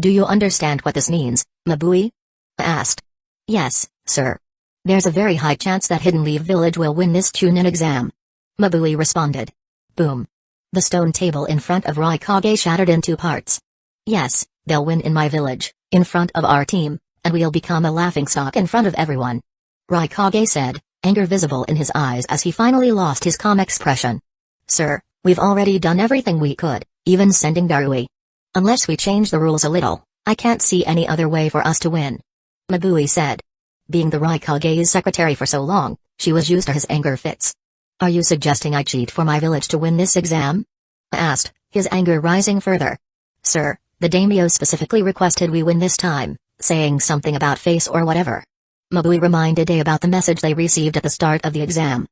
"Do you understand what this means?" Mabui asked. "Yes, sir. There's a very high chance that Hidden Leaf Village will win this Chunin exam," Mabui responded. Boom. The stone table in front of Raikage shattered in 2 parts. "Yes, They'll win in my village, in front of our team, and we'll become a laughingstock in front of everyone. Raikage said, anger visible in his eyes as he finally lost his calm expression. Sir, we've already done everything we could, even sending Darui. Unless we change the rules a little, I can't see any other way for us to win. Mabui said. Being the Raikage's secretary for so long, she was used to his anger fits. Are you suggesting I cheat for my village to win this exam? Asked, his anger rising further. Sir, the daimyo specifically requested we win this time, saying something about face or whatever. Mabui reminded Day about the message they received at the start of the exam.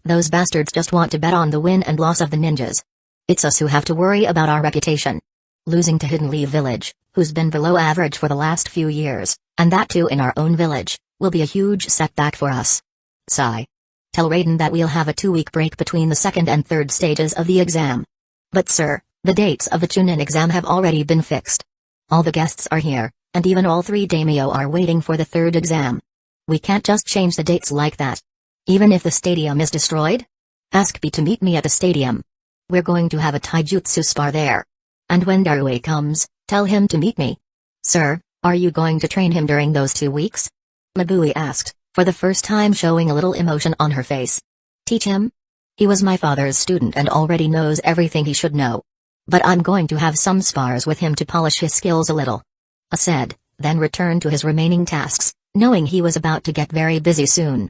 Those bastards just want to bet on the win and loss of the ninjas. It's us who have to worry about our reputation. Losing to Hidden Leaf Village, who's been below average for the last few years, and that too in our own village, will be a huge setback for us. Sigh. Tell Raiden that we'll have a 2-week break between the second and third stages of the exam. But sir, the dates of the Chunin exam have already been fixed. All the guests are here, and even all 3 daimyo are waiting for the third exam. We can't just change the dates like that. Even if the stadium is destroyed? Ask B to meet me at the stadium. We're going to have a taijutsu spar there. And when Darui comes, tell him to meet me. Sir, are you going to train him during those 2 weeks? Mabui asked, for the first time showing a little emotion on her face. Teach him? He was my father's student and already knows everything he should know. But I'm going to have some spars with him to polish his skills a little. A said, then returned to his remaining tasks, knowing he was about to get very busy soon.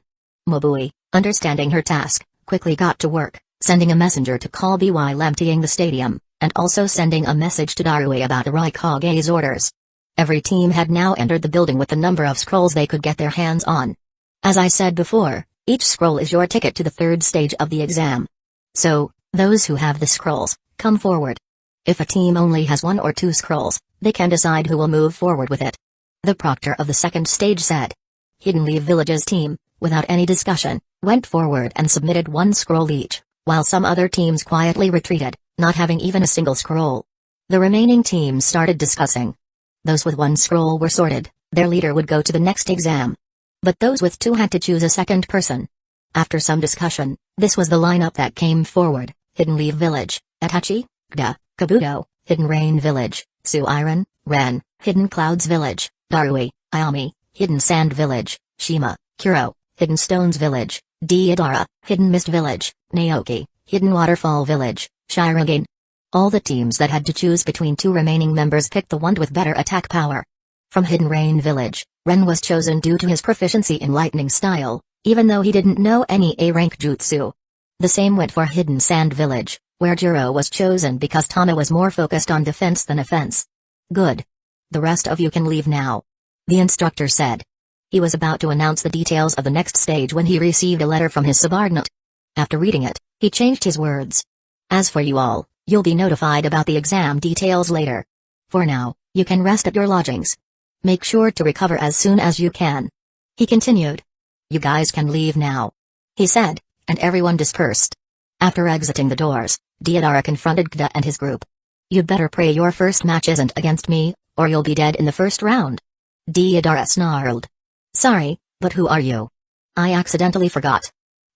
Mabui, understanding her task, quickly got to work, sending a messenger to call B while emptying the stadium, and also sending a message to Darui about the Raikage's orders. Every team had now entered the building with the number of scrolls they could get their hands on. As I said before, each scroll is your ticket to the third stage of the exam. So, those who have the scrolls, come forward. If a team only has 1 or 2 scrolls, they can decide who will move forward with it. The proctor of the second stage said. Hidden Leaf Village's team, without any discussion, went forward and submitted 1 scroll each, while some other teams quietly retreated, not having even a single scroll. The remaining teams started discussing. Those with 1 scroll were sorted, their leader would go to the next exam. But those with 2 had to choose a second person. After some discussion, this was the lineup that came forward: Hidden Leaf Village, Itachi, Gda, Kabuto, Hidden Rain Village, Suiron, Ren, Hidden Clouds Village, Darui, Ayami, Hidden Sand Village, Shima, Kuro, Hidden Stones Village, Deidara, Hidden Mist Village, Naoki, Hidden Waterfall Village, Shirogane. All the teams that had to choose between 2 remaining members picked the one with better attack power. From Hidden Rain Village, Ren was chosen due to his proficiency in lightning style, even though he didn't know any A-rank jutsu. The same went for Hidden Sand Village, where Jiro was chosen because Tama was more focused on defense than offense. Good. The rest of you can leave now. The instructor said. He was about to announce the details of the next stage when he received a letter from his subordinate. After reading it, he changed his words. As for you all, you'll be notified about the exam details later. For now, you can rest at your lodgings. Make sure to recover as soon as you can. He continued. You guys can leave now. He said, and everyone dispersed. After exiting the doors, Deidara confronted Gda and his group. You'd better pray your first match isn't against me, or you'll be dead in the first round. Deidara snarled. Sorry, but who are you? I accidentally forgot.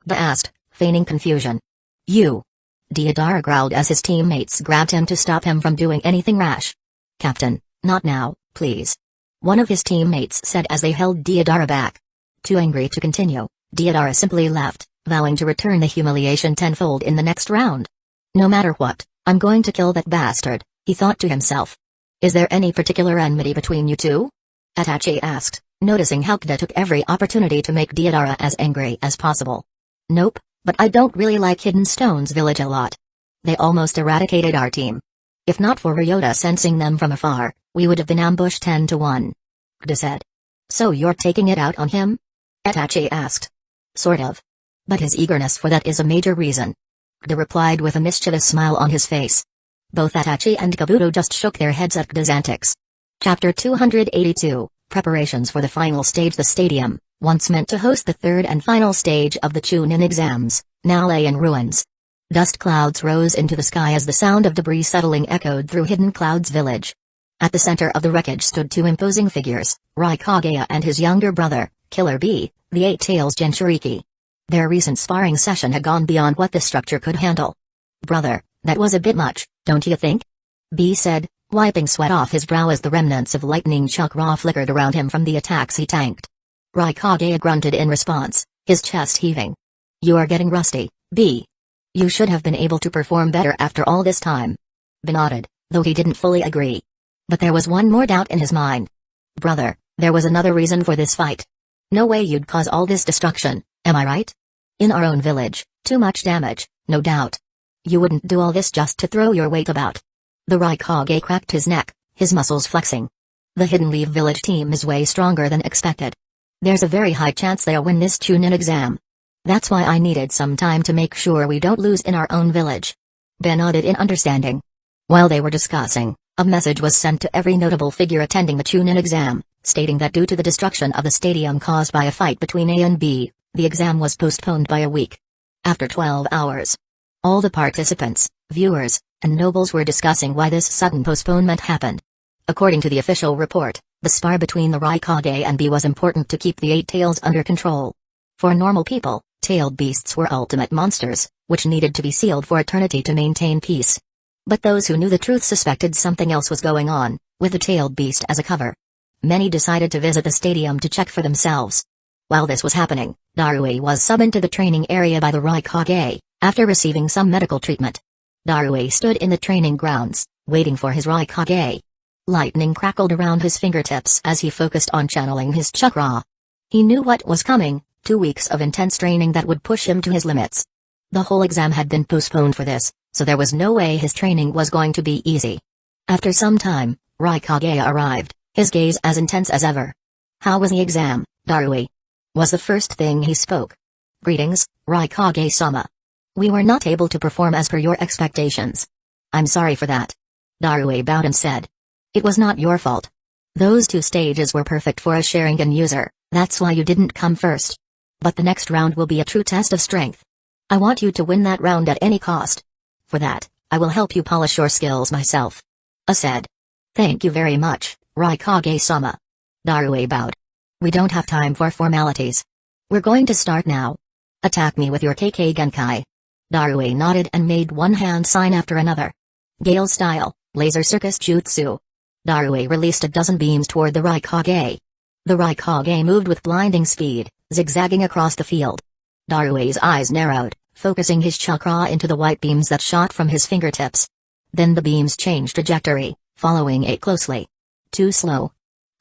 Gda asked, feigning confusion. You. Deidara growled as his teammates grabbed him to stop him from doing anything rash. Captain, not now, please. One of his teammates said as they held Deidara back. Too angry to continue, Deidara simply left, vowing to return the humiliation tenfold in the next round. No matter what, I'm going to kill that bastard, he thought to himself. Is there any particular enmity between you two? Itachi asked, noticing how Gda took every opportunity to make Deidara as angry as possible. Nope, but I don't really like Hidden Stones Village a lot. They almost eradicated our team. If not for Ryota sensing them from afar, we would have been ambushed 10-1. Gda said. So you're taking it out on him? Itachi asked. Sort of. But his eagerness for that is a major reason. Gda replied with a mischievous smile on his face. Both Itachi and Kabuto just shook their heads at Gda's antics. Chapter 282, Preparations for the Final Stage. The stadium, once meant to host the third and final stage of the Chunin exams, now lay in ruins. Dust clouds rose into the sky as the sound of debris settling echoed through Hidden Clouds Village. At the center of the wreckage stood 2 imposing figures, Raikage and his younger brother, Killer B, the 8-Tails Jinchuriki. Their recent sparring session had gone beyond what the structure could handle. Brother, that was a bit much, don't you think? B said, wiping sweat off his brow as the remnants of lightning chakra flickered around him from the attacks he tanked. Raikage grunted in response, his chest heaving. You are getting rusty, B. You should have been able to perform better after all this time. B nodded, though he didn't fully agree. But there was one more doubt in his mind. Brother, there was another reason for this fight. No way you'd cause all this destruction, am I right? In our own village, too much damage, no doubt. You wouldn't do all this just to throw your weight about. The Raikage cracked his neck, his muscles flexing. The Hidden Leaf Village team is way stronger than expected. There's a very high chance they'll win this Chunin exam. That's why I needed some time to make sure we don't lose in our own village. Ben nodded in understanding. While they were discussing, a message was sent to every notable figure attending the Chunin exam, stating that due to the destruction of the stadium caused by a fight between A and B, the exam was postponed by a week. After 12 hours, all the participants, viewers, and nobles were discussing why this sudden postponement happened. According to the official report, the spar between the Raikage and B was important to keep the Eight Tails under control. For normal people, tailed beasts were ultimate monsters, which needed to be sealed for eternity to maintain peace. But those who knew the truth suspected something else was going on, with the tailed beast as a cover. Many decided to visit the stadium to check for themselves. While this was happening, Darui was summoned to the training area by the Raikage, after receiving some medical treatment. Darui stood in the training grounds, waiting for his Raikage. Lightning crackled around his fingertips as he focused on channeling his chakra. He knew what was coming, 2 weeks of intense training that would push him to his limits. The whole exam had been postponed for this, so there was no way his training was going to be easy. After some time, Raikage arrived, his gaze as intense as ever. How was the exam, Darui? Was the first thing he spoke. Greetings, Raikage-sama. We were not able to perform as per your expectations. I'm sorry for that. Darui bowed and said. It was not your fault. Those 2 stages were perfect for a Sharingan user, that's why you didn't come first. But the next round will be a true test of strength. I want you to win that round at any cost. For that, I will help you polish your skills myself. A said. Thank you very much, Raikage-sama. Darui bowed. We don't have time for formalities. We're going to start now. Attack me with your KK Genkai. Darui nodded and made one hand sign after another. Gale style, laser circus jutsu. Darui released a dozen beams toward the Raikage. The Raikage moved with blinding speed, zigzagging across the field. Darui's eyes narrowed, focusing his chakra into the white beams that shot from his fingertips. Then the beams changed trajectory, following it closely. Too slow.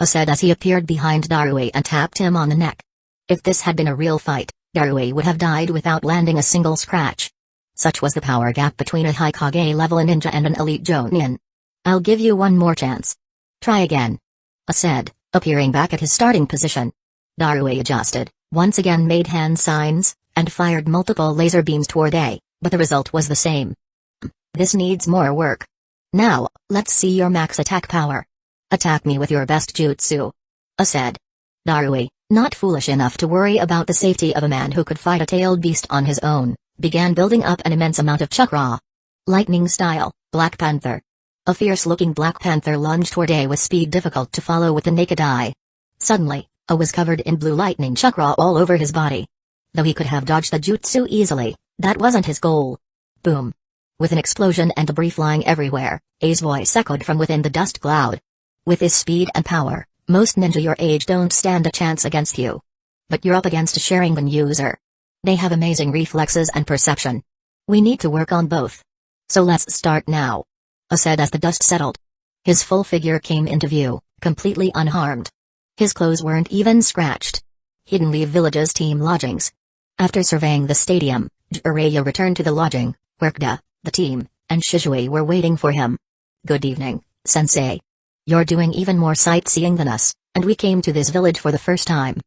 A said as he appeared behind Darui and tapped him on the neck. If this had been a real fight, Darui would have died without landing a single scratch. Such was the power gap between a Hokage level ninja and an elite Jonin. I'll give you one more chance. Try again. A said, appearing back at his starting position. Darui adjusted, once again made hand signs, and fired multiple laser beams toward A, but the result was the same. This needs more work. Now, let's see your max attack power. Attack me with your best jutsu. A said. Darui, not foolish enough to worry about the safety of a man who could fight a tailed beast on his own, began building up an immense amount of chakra. Lightning style, Black Panther. A fierce-looking Black Panther lunged toward A with speed difficult to follow with the naked eye. Suddenly, A was covered in blue lightning chakra all over his body. Though he could have dodged the jutsu easily, that wasn't his goal. Boom. With an explosion and debris flying everywhere, A's voice echoed from within the dust cloud. With his speed and power, most ninja your age don't stand a chance against you. But you're up against a Sharingan user. They have amazing reflexes and perception. We need to work on both. So let's start now. A said as the dust settled. His full figure came into view, completely unharmed. His clothes weren't even scratched. Hidden Leaf Village's team lodgings. After surveying the stadium, Jiraiya returned to the lodging, where Kda, the team, and Shizui were waiting for him. Good evening, Sensei. You're doing even more sightseeing than us, and we came to this village for the first time.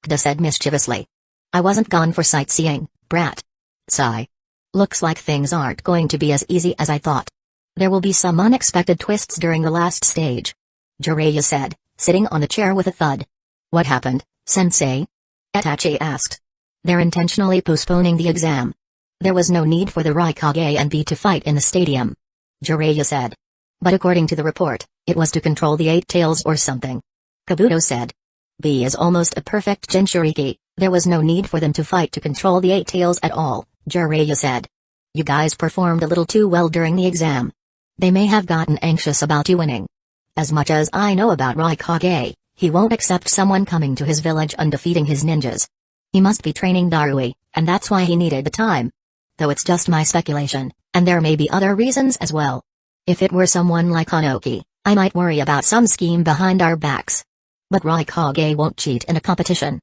Kda said mischievously. I wasn't gone for sightseeing, brat. Sigh. Looks like things aren't going to be as easy as I thought. There will be some unexpected twists during the last stage. Jiraiya said, sitting on the chair with a thud. What happened, Sensei? Itachi asked. They're intentionally postponing the exam. There was no need for the Raikage and B to fight in the stadium. Jiraiya said. But according to the report, it was to control the Eight Tails or something. Kabuto said. B is almost a perfect Jinchuriki, there was no need for them to fight to control the Eight Tails at all, Jiraiya said. You guys performed a little too well during the exam. They may have gotten anxious about you winning. As much as I know about Raikage, he won't accept someone coming to his village and defeating his ninjas. He must be training Darui, and that's why he needed the time. Though it's just my speculation, and there may be other reasons as well. If it were someone like Hanoki, I might worry about some scheme behind our backs. But Raikage won't cheat in a competition.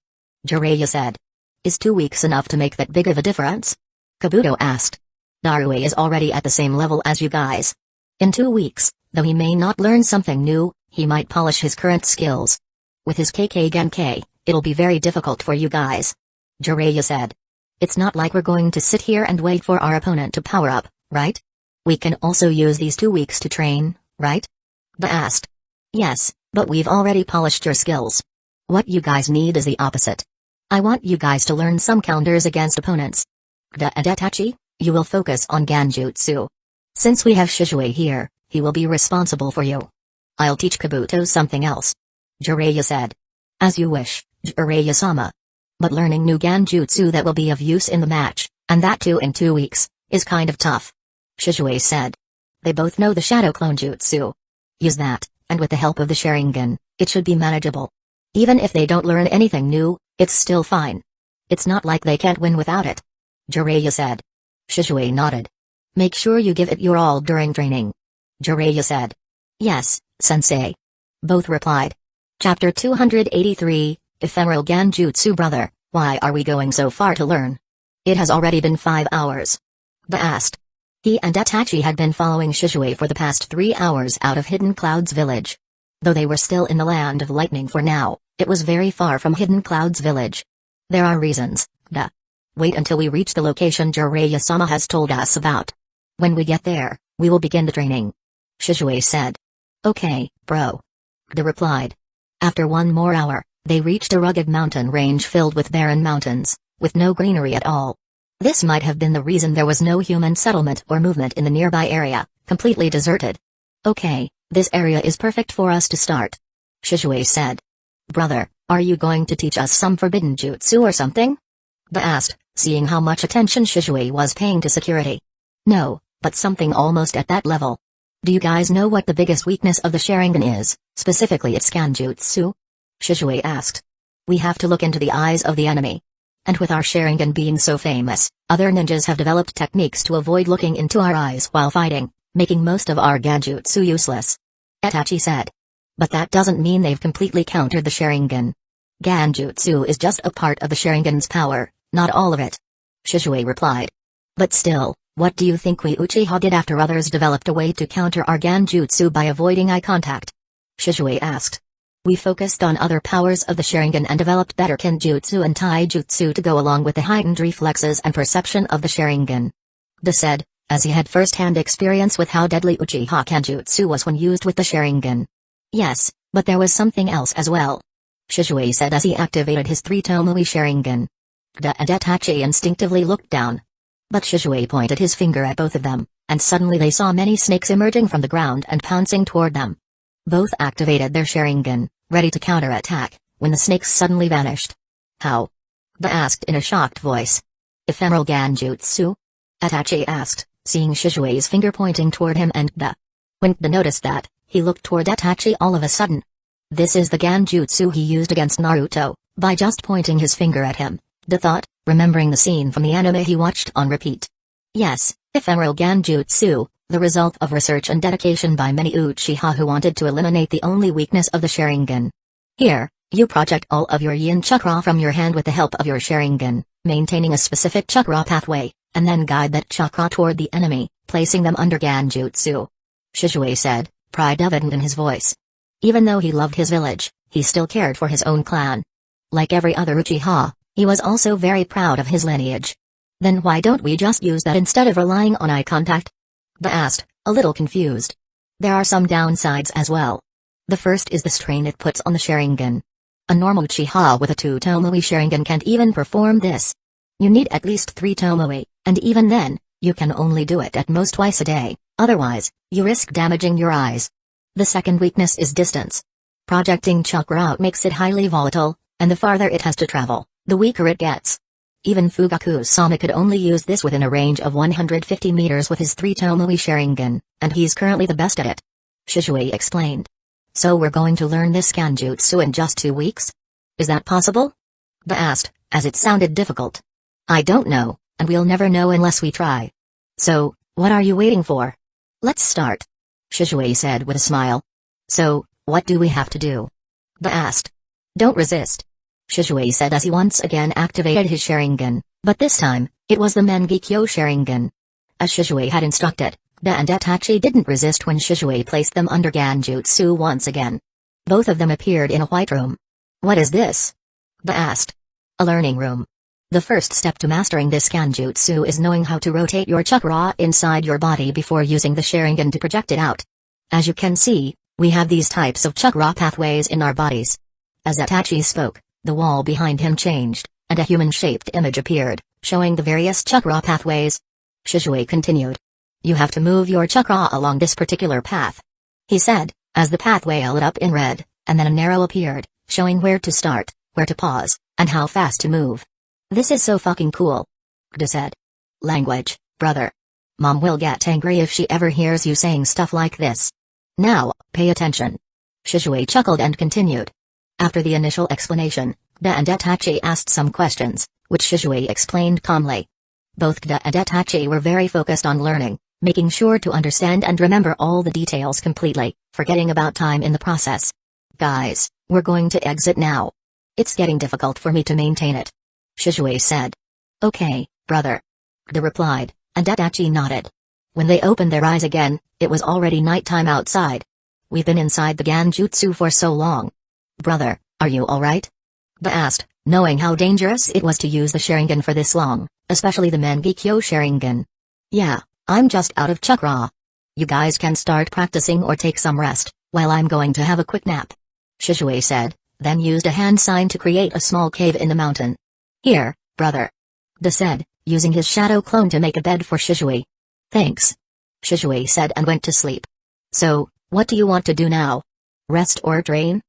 Jiraiya said. Is 2 weeks enough to make that big of a difference? Kabuto asked. Darui is already at the same level as you guys. In 2 weeks, though he may not learn something new, he might polish his current skills. With his KK Genkai, it'll be very difficult for you guys. Jiraiya said. It's not like we're going to sit here and wait for our opponent to power up, right? We can also use these 2 weeks to train, right? Ba asked. Yes, but we've already polished your skills. What you guys need is the opposite. I want you guys to learn some counters against opponents. Da and Itachi, you will focus on Genjutsu. Since we have Shizue here, he will be responsible for you. I'll teach Kabuto something else. Jiraiya said. As you wish, Jiraiya-sama. But learning new Genjutsu that will be of use in the match, and that too in 2 weeks, is kind of tough. Shizue said. They both know the Shadow Clone Jutsu. Use that, and with the help of the Sharingan, it should be manageable. Even if they don't learn anything new, it's still fine. It's not like they can't win without it. Jiraiya said. Shizue nodded. Make sure you give it your all during training. Jiraiya said. Yes, sensei. Both replied. Chapter 283, Ephemeral Genjutsu. Brother, why are we going so far to learn? It has already been 5 hours. Ba asked. He and Itachi had been following Shizue for the past 3 hours out of Hidden Cloud's village. Though they were still in the Land of Lightning for now, it was very far from Hidden Cloud's village. There are reasons, Da. Wait until we reach the location Jiraiya-sama has told us about. When we get there, we will begin the training. Shizue said. Okay, bro. Da replied. After 1 more hour, they reached a rugged mountain range filled with barren mountains, with no greenery at all. This might have been the reason there was no human settlement or movement in the nearby area, completely deserted. Okay, this area is perfect for us to start. Shizue said. Brother, are you going to teach us some forbidden jutsu or something? Ba asked, seeing how much attention Shizue was paying to security. No, but something almost at that level. Do you guys know what the biggest weakness of the Sharingan is, specifically its Genjutsu? Shizue asked. We have to look into the eyes of the enemy. And with our Sharingan being so famous, other ninjas have developed techniques to avoid looking into our eyes while fighting, making most of our Genjutsu useless. Itachi said. But that doesn't mean they've completely countered the Sharingan. Genjutsu is just a part of the Sharingan's power, not all of it. Shizue replied. But still, what do you think we Uchiha did after others developed a way to counter our Genjutsu by avoiding eye contact? Shizue asked. We focused on other powers of the Sharingan and developed better Kinjutsu and Taijutsu to go along with the heightened reflexes and perception of the Sharingan. Da said, as he had first-hand experience with how deadly Uchiha Kenjutsu was when used with the Sharingan. Yes, but there was something else as well. Shizue said as he activated his 3 Tomoe Sharingan. Da and Itachi instinctively looked down. But Shizue pointed his finger at both of them, and suddenly they saw many snakes emerging from the ground and pouncing toward them. Both activated their Sharingan, ready to counterattack, when the snakes suddenly vanished. How? Da asked in a shocked voice. Ephemeral Genjutsu? Itachi asked, seeing Shizue's finger pointing toward him and Da. When Da noticed that, he looked toward Itachi all of a sudden. This is the Genjutsu he used against Naruto, by just pointing his finger at him, Da thought, remembering the scene from the anime he watched on repeat. Yes, Ephemeral Genjutsu, the result of research and dedication by many Uchiha who wanted to eliminate the only weakness of the Sharingan. Here, you project all of your yin chakra from your hand with the help of your Sharingan, maintaining a specific chakra pathway, and then guide that chakra toward the enemy, placing them under Genjutsu. Shizue said, pride evident in his voice. Even though he loved his village, he still cared for his own clan. Like every other Uchiha, he was also very proud of his lineage. Then why don't we just use that instead of relying on eye contact? Ba asked, a little confused. There are some downsides as well. The first is the strain it puts on the Sharingan. A normal Uchiha with a 2 Tomoe Sharingan can't even perform this. You need at least 3 Tomoe, and even then, you can only do it at most twice a day, otherwise, you risk damaging your eyes. The second weakness is distance. Projecting chakra out makes it highly volatile, and the farther it has to travel, the weaker it gets. Even Fugaku-sama could only use this within a range of 150 meters with his 3 Tomoe Sharingan, and he's currently the best at it. Shizue explained. So we're going to learn this Kanjutsu in just 2 weeks? Is that possible? Ba asked, as it sounded difficult. I don't know, and we'll never know unless we try. So, what are you waiting for? Let's start. Shizue said with a smile. So, what do we have to do? Ba asked. Don't resist. Shizue said as he once again activated his Sharingan, but this time, it was the Mangekyo Sharingan. As Shizue had instructed, Da and Itachi didn't resist when Shizue placed them under Ganjutsu once again. Both of them appeared in a white room. What is this? Ba asked. A learning room. The first step to mastering this Kanjutsu is knowing how to rotate your chakra inside your body before using the Sharingan to project it out. As you can see, we have these types of chakra pathways in our bodies. As Itachi spoke, the wall behind him changed, and a human-shaped image appeared, showing the various chakra pathways. Shizue continued. You have to move your chakra along this particular path. He said, as the pathway lit up in red, and then an arrow appeared, showing where to start, where to pause, and how fast to move. This is so fucking cool. Kda said. Language, brother. Mom will get angry if she ever hears you saying stuff like this. Now, pay attention. Shizue chuckled and continued. After the initial explanation, Kda and Itachi asked some questions, which Shizue explained calmly. Both Kda and Itachi were very focused on learning, making sure to understand and remember all the details completely, forgetting about time in the process. Guys, we're going to exit now. It's getting difficult for me to maintain it. Shizue said. Okay, brother. Kda replied, and Itachi nodded. When they opened their eyes again, it was already nighttime outside. We've been inside the Ganjutsu for so long. Brother, are you alright? Ba asked, knowing how dangerous it was to use the Sharingan for this long, especially the Mangekyo Sharingan. Yeah, I'm just out of chakra. You guys can start practicing or take some rest, while I'm going to have a quick nap. Shizue said, then used a hand sign to create a small cave in the mountain. Here, brother. Kda said, using his shadow clone to make a bed for Shizue. Thanks. Shizue said and went to sleep. So, what do you want to do now? Rest or train?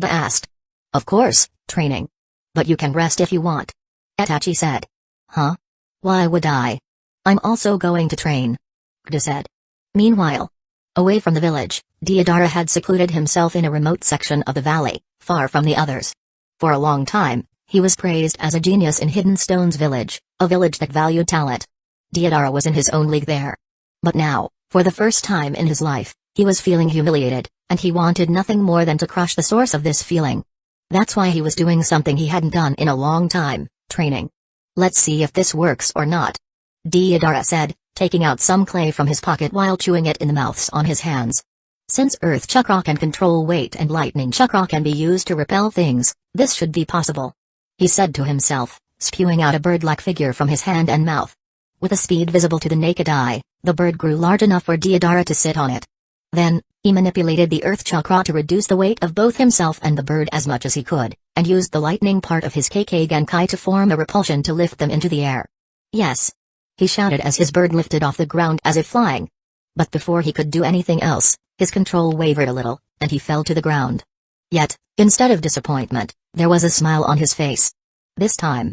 Kda asked. Of course, training. But you can rest if you want. Itachi said. Huh? Why would I? I'm also going to train. Kda said. Meanwhile, away from the village, Deodara had secluded himself in a remote section of the valley, far from the others. For a long time, he was praised as a genius in Hidden Stones Village, a village that valued talent. Deodara was in his own league there. But now, for the first time in his life, he was feeling humiliated, and he wanted nothing more than to crush the source of this feeling. That's why he was doing something he hadn't done in a long time, training. Let's see if this works or not. Deodara said, taking out some clay from his pocket while chewing it in the mouths on his hands. Since Earth Chakra can control weight and Lightning Chakra can be used to repel things, this should be possible. He said to himself, spewing out a bird-like figure from his hand and mouth. With a speed visible to the naked eye, the bird grew large enough for Deodara to sit on it. Then, he manipulated the Earth Chakra to reduce the weight of both himself and the bird as much as he could, and used the lightning part of his KK Genkai to form a repulsion to lift them into the air. Yes! He shouted as his bird lifted off the ground as if flying. But before he could do anything else, his control wavered a little, and he fell to the ground. Yet, instead of disappointment, there was a smile on his face. This time.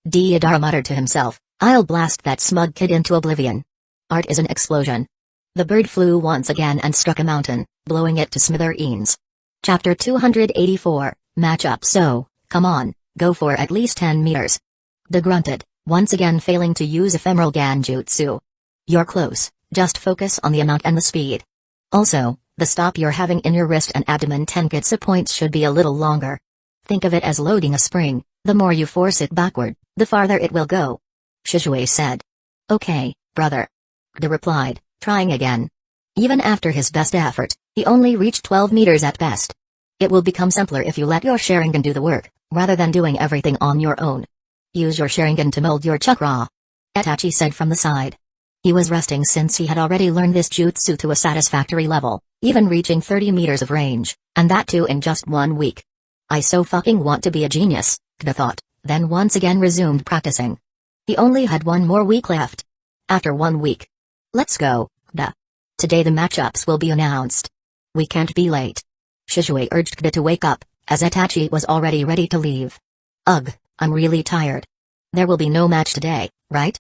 Deodara muttered to himself, I'll blast that smug kid into oblivion. Art is an explosion. The bird flew once again and struck a mountain, blowing it to smithereens. Chapter 284, Match Up. So, come on, go for at least 10 meters. De grunted, once again failing to use ephemeral Ganjutsu. You're close, just focus on the amount and the speed. Also, the stop you're having in your wrist and abdomen tenketsu points should be a little longer. Think of it as loading a spring, the more you force it backward, the farther it will go. Shizue said. Okay, brother. Kda replied, trying again. Even after his best effort, he only reached 12 meters at best. It will become simpler if you let your Sharingan do the work, rather than doing everything on your own. Use your Sharingan to mold your chakra. Itachi said from the side. He was resting since he had already learned this jutsu to a satisfactory level, even reaching 30 meters of range, and that too in just 1 week. I so fucking want to be a genius, Kda thought, then once again resumed practicing. He only had 1 more week left. After 1 week. Let's go, Kda. Today the matchups will be announced. We can't be late. Shizue urged Kda to wake up, as Itachi was already ready to leave. Ugh, I'm really tired. There will be no match today, right?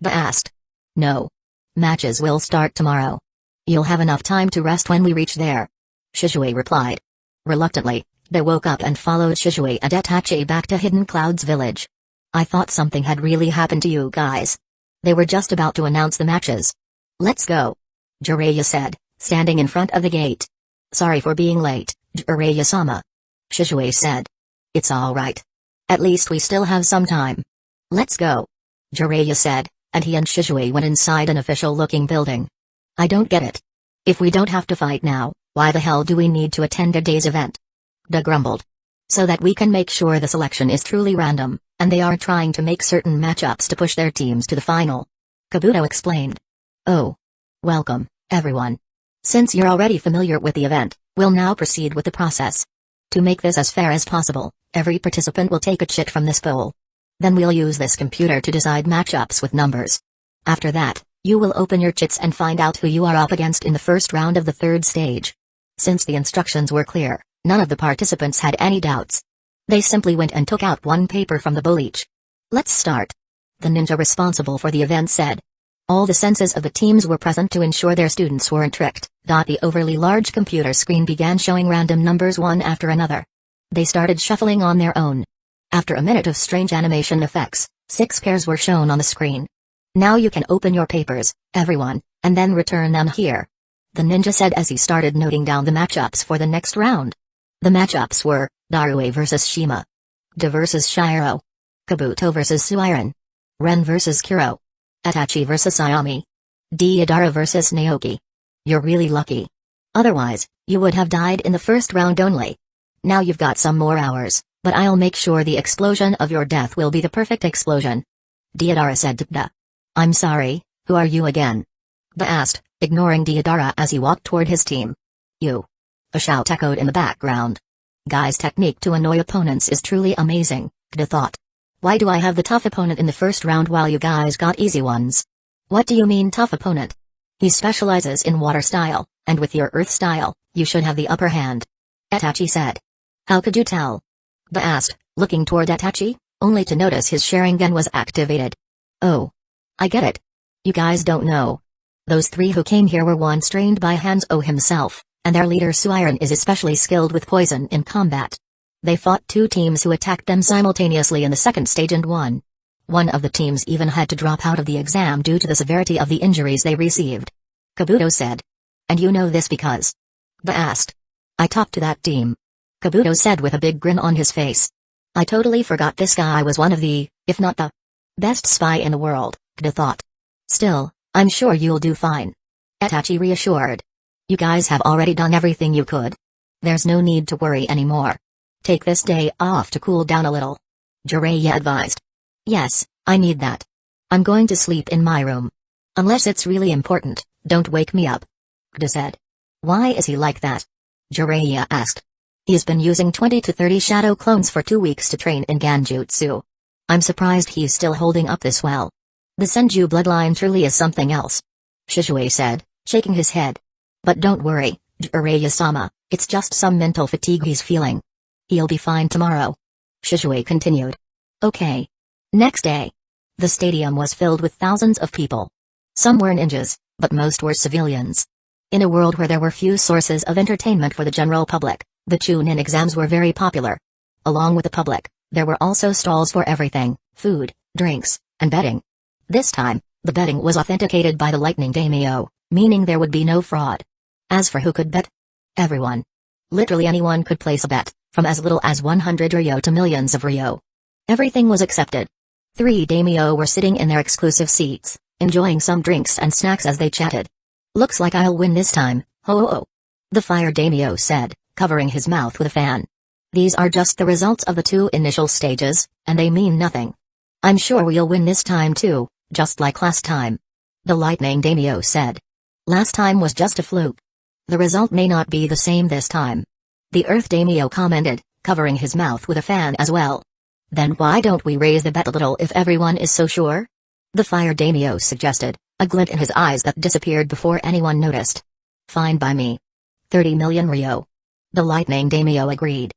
Ba asked. No. Matches will start tomorrow. You'll have enough time to rest when we reach there. Shishui replied. Reluctantly, they woke up and followed Shishui and Itachi back to Hidden Cloud's village. I thought something had really happened to you guys. They were just about to announce the matches. Let's go. Jiraiya said, standing in front of the gate. Sorry for being late, Jiraiya-sama. Shishui said. It's alright. At least we still have some time. Let's go. Jiraiya said, and he and Shishui went inside an official-looking building. I don't get it. If we don't have to fight now, why the hell do we need to attend a day's event? Da grumbled. So that we can make sure the selection is truly random, and they are trying to make certain matchups to push their teams to the final. Kabuto explained. Oh. Welcome, everyone. Since you're already familiar with the event, we'll now proceed with the process. To make this as fair as possible, every participant will take a chit from this bowl. Then we'll use this computer to decide matchups with numbers. After that, you will open your chits and find out who you are up against in the first round of the third stage. Since the instructions were clear, none of the participants had any doubts. They simply went and took out one paper from the bowl each. Let's start. The ninja responsible for the event said. All the senses of the teams were present to ensure their students weren't tricked. The overly large computer screen began showing random numbers one after another. They started shuffling on their own. After a minute of strange animation effects, 6 pairs were shown on the screen. Now you can open your papers, everyone, and then return them here. The ninja said as he started noting down the matchups for the next round. The matchups were, Darue vs Shima. Da vs Shiro. Kabuto vs Suiran. Ren vs Kuro. Itachi vs Ayami. Deidara vs Naoki. You're really lucky. Otherwise, you would have died in the first round only. Now you've got some more hours, but I'll make sure the explosion of your death will be the perfect explosion. Deidara said to Da. I'm sorry, who are you again? Da asked, ignoring Deidara as he walked toward his team. You. A shout echoed in the background. Guy's technique to annoy opponents is truly amazing, Da thought. Why do I have the tough opponent in the first round while you guys got easy ones? What do you mean tough opponent? He specializes in water style, and with your earth style, you should have the upper hand. Itachi said. How could you tell? Da asked, looking toward Itachi, only to notice his Sharingan was activated. Oh. I get it. You guys don't know. Those 3 who came here were once trained by Hanzo himself, and their leader Suiran is especially skilled with poison in combat. They fought 2 teams who attacked them simultaneously in the second stage and won. One of the teams even had to drop out of the exam due to the severity of the injuries they received. Kabuto said. And you know this because? Da asked. I talked to that team. Kabuto said with a big grin on his face. I totally forgot this guy was one of the, if not the, best spy in the world, Da thought. Still, I'm sure you'll do fine. Itachi reassured. You guys have already done everything you could. There's no need to worry anymore. Take this day off to cool down a little. Jiraiya advised. Yes, I need that. I'm going to sleep in my room. Unless it's really important, don't wake me up. Da said. Why is he like that? Jiraiya asked. He's been using 20 to 30 shadow clones for 2 weeks to train in Genjutsu. I'm surprised he's still holding up this well. The Senju bloodline truly is something else. Shishui said, shaking his head. But don't worry, Jiraiya-sama, it's just some mental fatigue he's feeling. He'll be fine tomorrow. Shishui continued. Okay. Next day. The stadium was filled with thousands of people. Some were ninjas, but most were civilians. In a world where there were few sources of entertainment for the general public, the Chunin exams were very popular. Along with the public, there were also stalls for everything, food, drinks, and betting. This time, the betting was authenticated by the Lightning Daimyo, meaning there would be no fraud. As for who could bet? Everyone. Literally anyone could place a bet, from as little as 100 ryo to millions of ryo. Everything was accepted. 3 daimyo were sitting in their exclusive seats, enjoying some drinks and snacks as they chatted. Looks like I'll win this time, ho. The fire daimyo said, covering his mouth with a fan. These are just the results of the 2 initial stages, and they mean nothing. I'm sure we'll win this time too, just like last time. The lightning daimyo said. Last time was just a fluke. The result may not be the same this time. The earth daimyo commented, covering his mouth with a fan as well. Then why don't we raise the bet a little if everyone is so sure? The fire daimyo suggested, a glint in his eyes that disappeared before anyone noticed. Fine by me. 30 million ryo. The lightning daimyo agreed.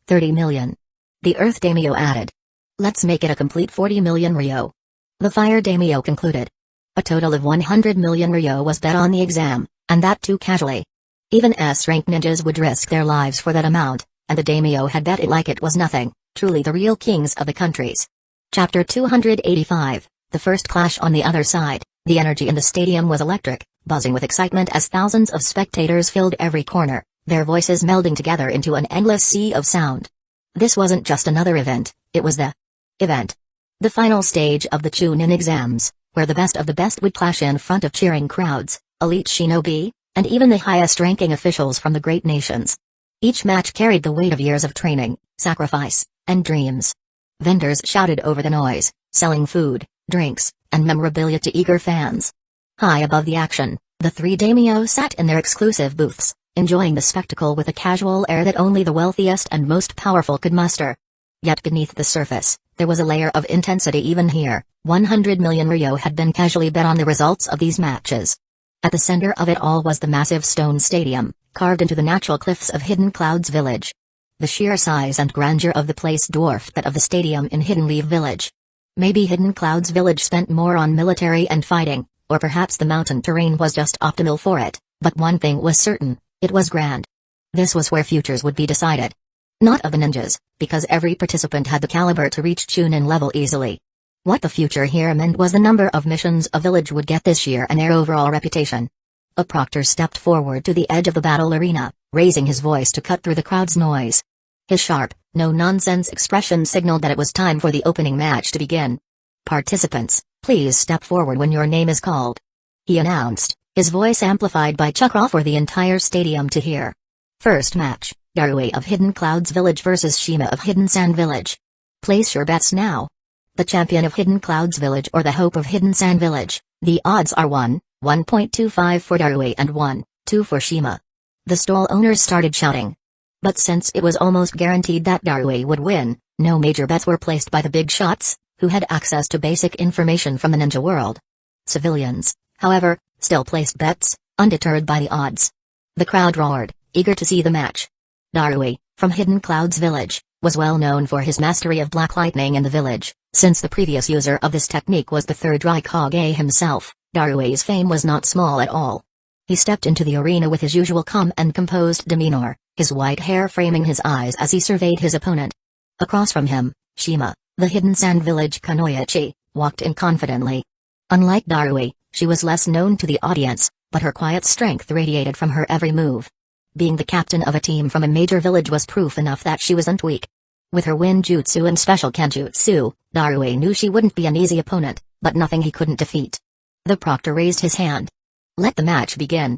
30 million. The earth daimyo added. Let's make it a complete 40 million ryo. The fire daimyo concluded. A total of 100 million ryo was bet on the exam, and that too casually. Even S-rank ninjas would risk their lives for that amount, and the daimyo had bet it like it was nothing, truly the real kings of the countries. Chapter 285, The First Clash on the Other Side. The energy in the stadium was electric, buzzing with excitement as thousands of spectators filled every corner, their voices melding together into an endless sea of sound. This wasn't just another event, it was the event. The final stage of the Chunin exams, where the best of the best would clash in front of cheering crowds, elite shinobi, and even the highest-ranking officials from the great nations. Each match carried the weight of years of training, sacrifice, and dreams. Vendors shouted over the noise, selling food, drinks, and memorabilia to eager fans. High above the action, the three daimyo sat in their exclusive booths, enjoying the spectacle with a casual air that only the wealthiest and most powerful could muster. Yet beneath the surface, there was a layer of intensity even here. 100 million ryo had been casually bet on the results of these matches. At the center of it all was the massive stone stadium, carved into the natural cliffs of Hidden Clouds Village. The sheer size and grandeur of the place dwarfed that of the stadium in Hidden Leaf Village. Maybe Hidden Clouds Village spent more on military and fighting, or perhaps the mountain terrain was just optimal for it, but one thing was certain, it was grand. This was where futures would be decided. Not of the ninjas, because every participant had the caliber to reach Chunin level easily. What the future here meant was the number of missions a village would get this year and their overall reputation. A proctor stepped forward to the edge of the battle arena, raising his voice to cut through the crowd's noise. His sharp, no-nonsense expression signaled that it was time for the opening match to begin. Participants, please step forward when your name is called. He announced, his voice amplified by chakra for the entire stadium to hear. First match, Darui of Hidden Clouds Village versus Shima of Hidden Sand Village. Place your bets now. The champion of Hidden Clouds Village or the hope of Hidden Sand Village, the odds are 1.25 for Darui and 1.2 for Shima. The stall owners started shouting. But since it was almost guaranteed that Darui would win, no major bets were placed by the big shots, who had access to basic information from the ninja world. Civilians, however, still placed bets, undeterred by the odds. The crowd roared, eager to see the match. Darui, from Hidden Clouds Village, was well known for his mastery of black lightning in the village, since the previous user of this technique was the third Raikage himself. Darui's fame was not small at all. He stepped into the arena with his usual calm and composed demeanor, his white hair framing his eyes as he surveyed his opponent. Across from him, Shima, the Hidden Sand Village Kunoichi, walked in confidently. Unlike Darui, she was less known to the audience, but her quiet strength radiated from her every move. Being the captain of a team from a major village was proof enough that she wasn't weak. With her wind jutsu and special kenjutsu, Darui knew she wouldn't be an easy opponent, but nothing he couldn't defeat. The proctor raised his hand. Let the match begin.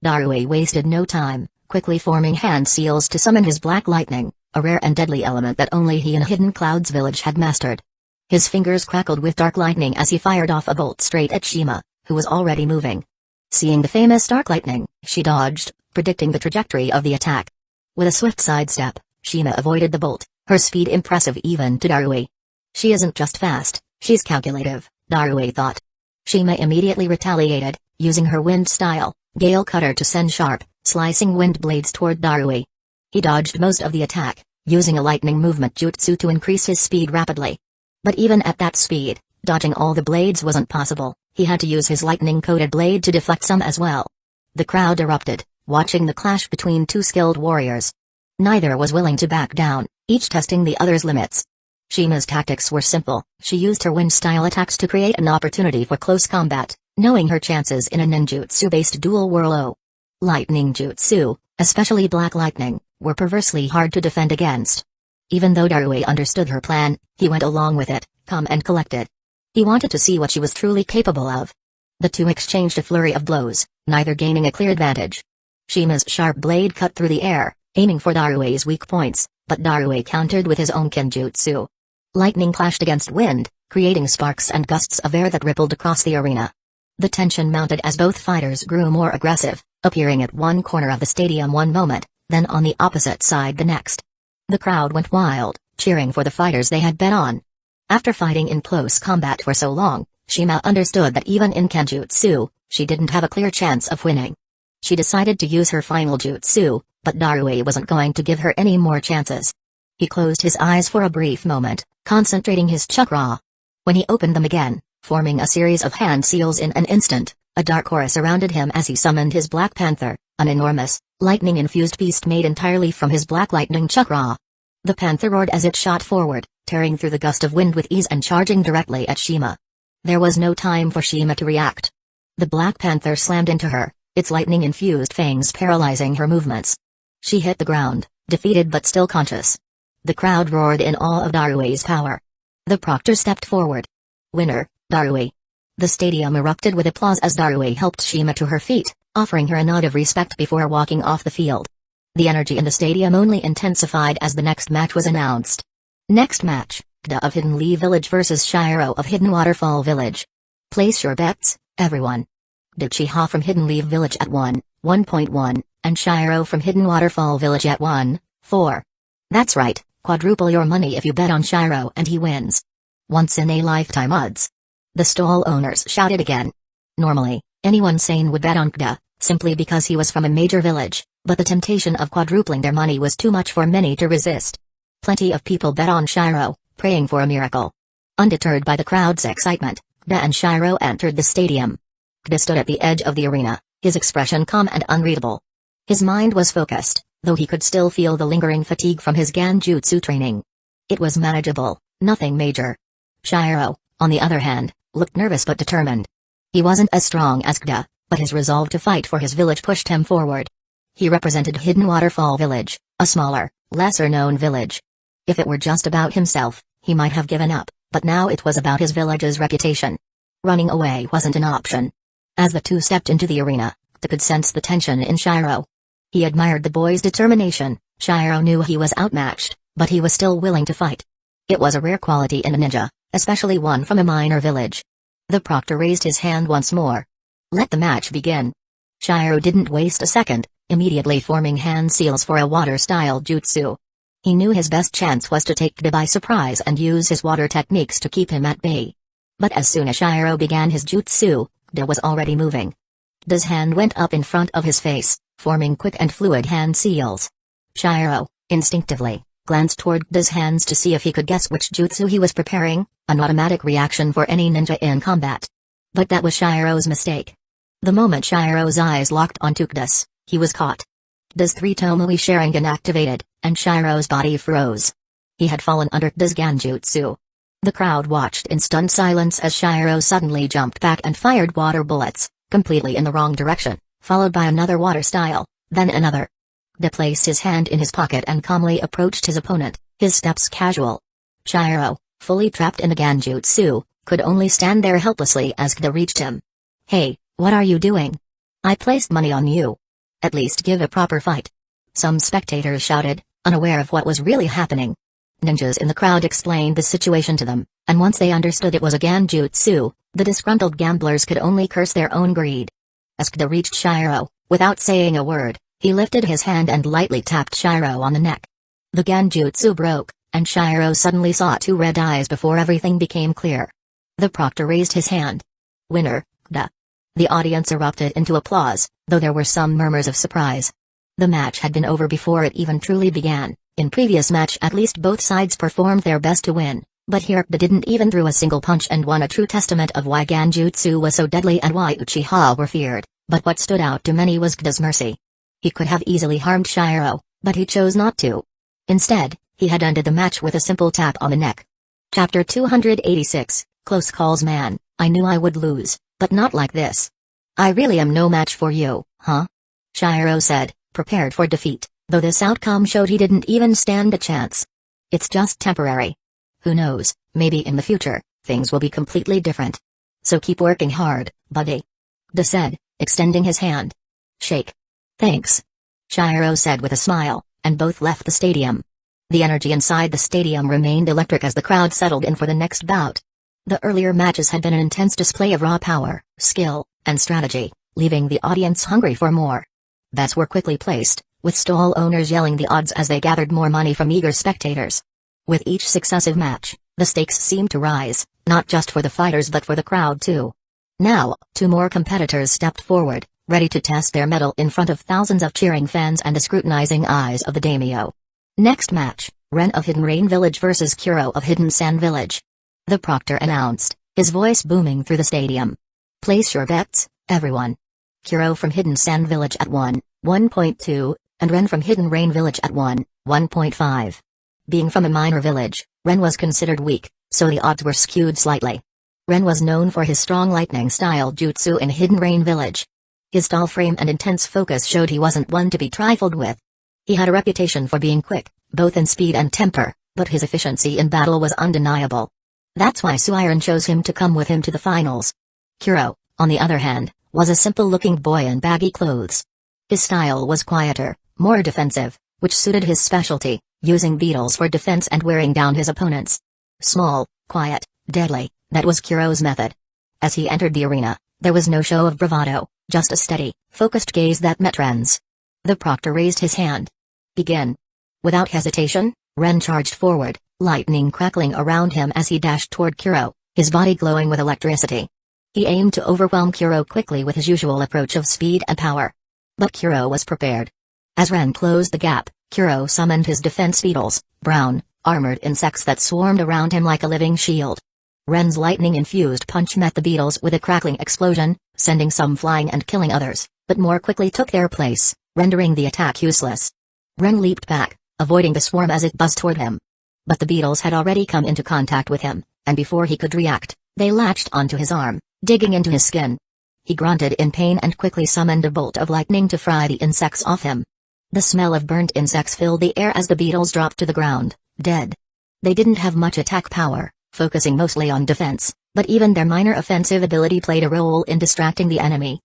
Darui wasted no time, quickly forming hand seals to summon his black lightning, a rare and deadly element that only he in Hidden Clouds Village had mastered. His fingers crackled with dark lightning as he fired off a bolt straight at Shima, who was already moving. Seeing the famous dark lightning, she dodged, predicting the trajectory of the attack. With a swift sidestep, Shima avoided the bolt, her speed impressive even to Darui. She isn't just fast, she's calculative, Darui thought. Shima immediately retaliated, using her wind style, Gale Cutter to send sharp, slicing wind blades toward Darui. He dodged most of the attack, using a lightning movement jutsu to increase his speed rapidly. But even at that speed, dodging all the blades wasn't possible, he had to use his lightning-coated blade to deflect some as well. The crowd erupted, watching the clash between two skilled warriors. Neither was willing to back down, each testing the other's limits. Shima's tactics were simple, she used her wind-style attacks to create an opportunity for close combat, knowing her chances in a ninjutsu-based dual whirlo. Lightning jutsu, especially black lightning, were perversely hard to defend against. Even though Darui understood her plan, he went along with it, calm and collected. He wanted to see what she was truly capable of. The two exchanged a flurry of blows, neither gaining a clear advantage. Shima's sharp blade cut through the air, aiming for Darui's weak points, but Darui countered with his own kenjutsu. Lightning clashed against wind, creating sparks and gusts of air that rippled across the arena. The tension mounted as both fighters grew more aggressive, appearing at one corner of the stadium one moment, then on the opposite side the next. The crowd went wild, cheering for the fighters they had bet on. After fighting in close combat for so long, Shima understood that even in kenjutsu, she didn't have a clear chance of winning. She decided to use her final jutsu, but Darui wasn't going to give her any more chances. He closed his eyes for a brief moment, concentrating his chakra. When he opened them again, forming a series of hand seals in an instant, a dark aura surrounded him as he summoned his Black Panther, an enormous, lightning-infused beast made entirely from his black lightning chakra. The panther roared as it shot forward, tearing through the gust of wind with ease and charging directly at Shima. There was no time for Shima to react. The Black Panther slammed into her, its lightning-infused fangs paralyzing her movements. She hit the ground, defeated but still conscious. The crowd roared in awe of Darue's power. The proctor stepped forward. Winner, Darue. The stadium erupted with applause as Darue helped Shima to her feet, offering her a nod of respect before walking off the field. The energy in the stadium only intensified as the next match was announced. Next match, Kda of Hidden Leaf Village vs Shiro of Hidden Waterfall Village. Place your bets, everyone. Uchiha from Hidden Leaf Village at 1.1, and Shiro from Hidden Waterfall Village at 1.4. That's right, quadruple your money if you bet on Shiro and he wins. Once-in-a-lifetime odds. The stall owners shouted again. Normally, anyone sane would bet on Kda, simply because he was from a major village, but the temptation of quadrupling their money was too much for many to resist. Plenty of people bet on Shiro, praying for a miracle. Undeterred by the crowd's excitement, Kda and Shiro entered the stadium. Kda stood at the edge of the arena, his expression calm and unreadable. His mind was focused, though he could still feel the lingering fatigue from his Ganjutsu training. It was manageable, nothing major. Shiro, on the other hand, looked nervous but determined. He wasn't as strong as Kda, but his resolve to fight for his village pushed him forward. He represented Hidden Waterfall Village, a smaller, lesser-known village. If it were just about himself, he might have given up, but now it was about his village's reputation. Running away wasn't an option. As the two stepped into the arena, Kda could sense the tension in Shiro. He admired the boy's determination. Shiro knew he was outmatched, but he was still willing to fight. It was a rare quality in a ninja, especially one from a minor village. The proctor raised his hand once more. Let the match begin. Shiro didn't waste a second, immediately forming hand seals for a water-style jutsu. He knew his best chance was to take Kda by surprise and use his water techniques to keep him at bay. But as soon as Shiro began his jutsu, Kda was already moving. Kda's hand went up in front of his face, forming quick and fluid hand seals. Shiro, instinctively, glanced toward Kda's hands to see if he could guess which jutsu he was preparing, an automatic reaction for any ninja in combat. But that was Shiro's mistake. The moment Shiro's eyes locked onto Kda's, he was caught. Kda's 3 Tomoe Sharingan activated, and Shiro's body froze. He had fallen under Kda's Ganjutsu. The crowd watched in stunned silence as Shiro suddenly jumped back and fired water bullets, completely in the wrong direction, followed by another water style, then another. Kda placed his hand in his pocket and calmly approached his opponent, his steps casual. Shiro, fully trapped in the Ganjutsu, could only stand there helplessly as Kda reached him. Hey, what are you doing? I placed money on you. At least give a proper fight. Some spectators shouted, unaware of what was really happening. Ninjas in the crowd explained the situation to them, and once they understood it was a Ganjutsu, the disgruntled gamblers could only curse their own greed. As Kda reached Shiro, without saying a word, he lifted his hand and lightly tapped Shiro on the neck. The Ganjutsu broke, and Shiro suddenly saw 2 red eyes before everything became clear. The proctor raised his hand. Winner, Kda. The audience erupted into applause, though there were some murmurs of surprise. The match had been over before it even truly began. In previous match at least both sides performed their best to win, but here Kda didn't even throw a single punch and won, a true testament of why Ganjutsu was so deadly and why Uchiha were feared. But what stood out to many was Kda's mercy. He could have easily harmed Shiro, but he chose not to. Instead, he had ended the match with a simple tap on the neck. Chapter 286, Close Calls. Man, I knew I would lose, but not like this. I really am no match for you, huh? Shiro said, prepared for defeat, though this outcome showed he didn't even stand a chance. It's just temporary. Who knows, maybe in the future, things will be completely different. So keep working hard, buddy. Kda said, extending his hand. Shake. Thanks. Shiro said with a smile, and both left the stadium. The energy inside the stadium remained electric as the crowd settled in for the next bout. The earlier matches had been an intense display of raw power, skill, and strategy, leaving the audience hungry for more. Bets were quickly placed, with stall owners yelling the odds as they gathered more money from eager spectators. With each successive match, the stakes seemed to rise, not just for the fighters but for the crowd too. Now, 2 more competitors stepped forward, ready to test their mettle in front of thousands of cheering fans and the scrutinizing eyes of the daimyo. Next match, Ren of Hidden Rain Village vs Kuro of Hidden Sand Village. The proctor announced, his voice booming through the stadium. Place your bets, everyone. Kuro from Hidden Sand Village at 1.2, and Ren from Hidden Rain Village at 1.5. Being from a minor village, Ren was considered weak, so the odds were skewed slightly. Ren was known for his strong lightning-style jutsu in Hidden Rain Village. His tall frame and intense focus showed he wasn't one to be trifled with. He had a reputation for being quick, both in speed and temper, but his efficiency in battle was undeniable. That's why Suiron chose him to come with him to the finals. Kuro, on the other hand, was a simple-looking boy in baggy clothes. His style was quieter, more defensive, which suited his specialty, using beetles for defense and wearing down his opponents. Small, quiet, deadly, that was Kuro's method. As he entered the arena, there was no show of bravado, just a steady, focused gaze that met Ren's. The proctor raised his hand. Begin. Without hesitation, Ren charged forward, lightning crackling around him as he dashed toward Kuro, his body glowing with electricity. He aimed to overwhelm Kuro quickly with his usual approach of speed and power. But Kuro was prepared. As Ren closed the gap, Kuro summoned his defense beetles, brown, armored insects that swarmed around him like a living shield. Ren's lightning-infused punch met the beetles with a crackling explosion, sending some flying and killing others, but more quickly took their place, rendering the attack useless. Ren leaped back, avoiding the swarm as it buzzed toward him. But the beetles had already come into contact with him, and before he could react, they latched onto his arm, digging into his skin. He grunted in pain and quickly summoned a bolt of lightning to fry the insects off him. The smell of burnt insects filled the air as the beetles dropped to the ground, dead. They didn't have much attack power, focusing mostly on defense, but even their minor offensive ability played a role in distracting the enemy.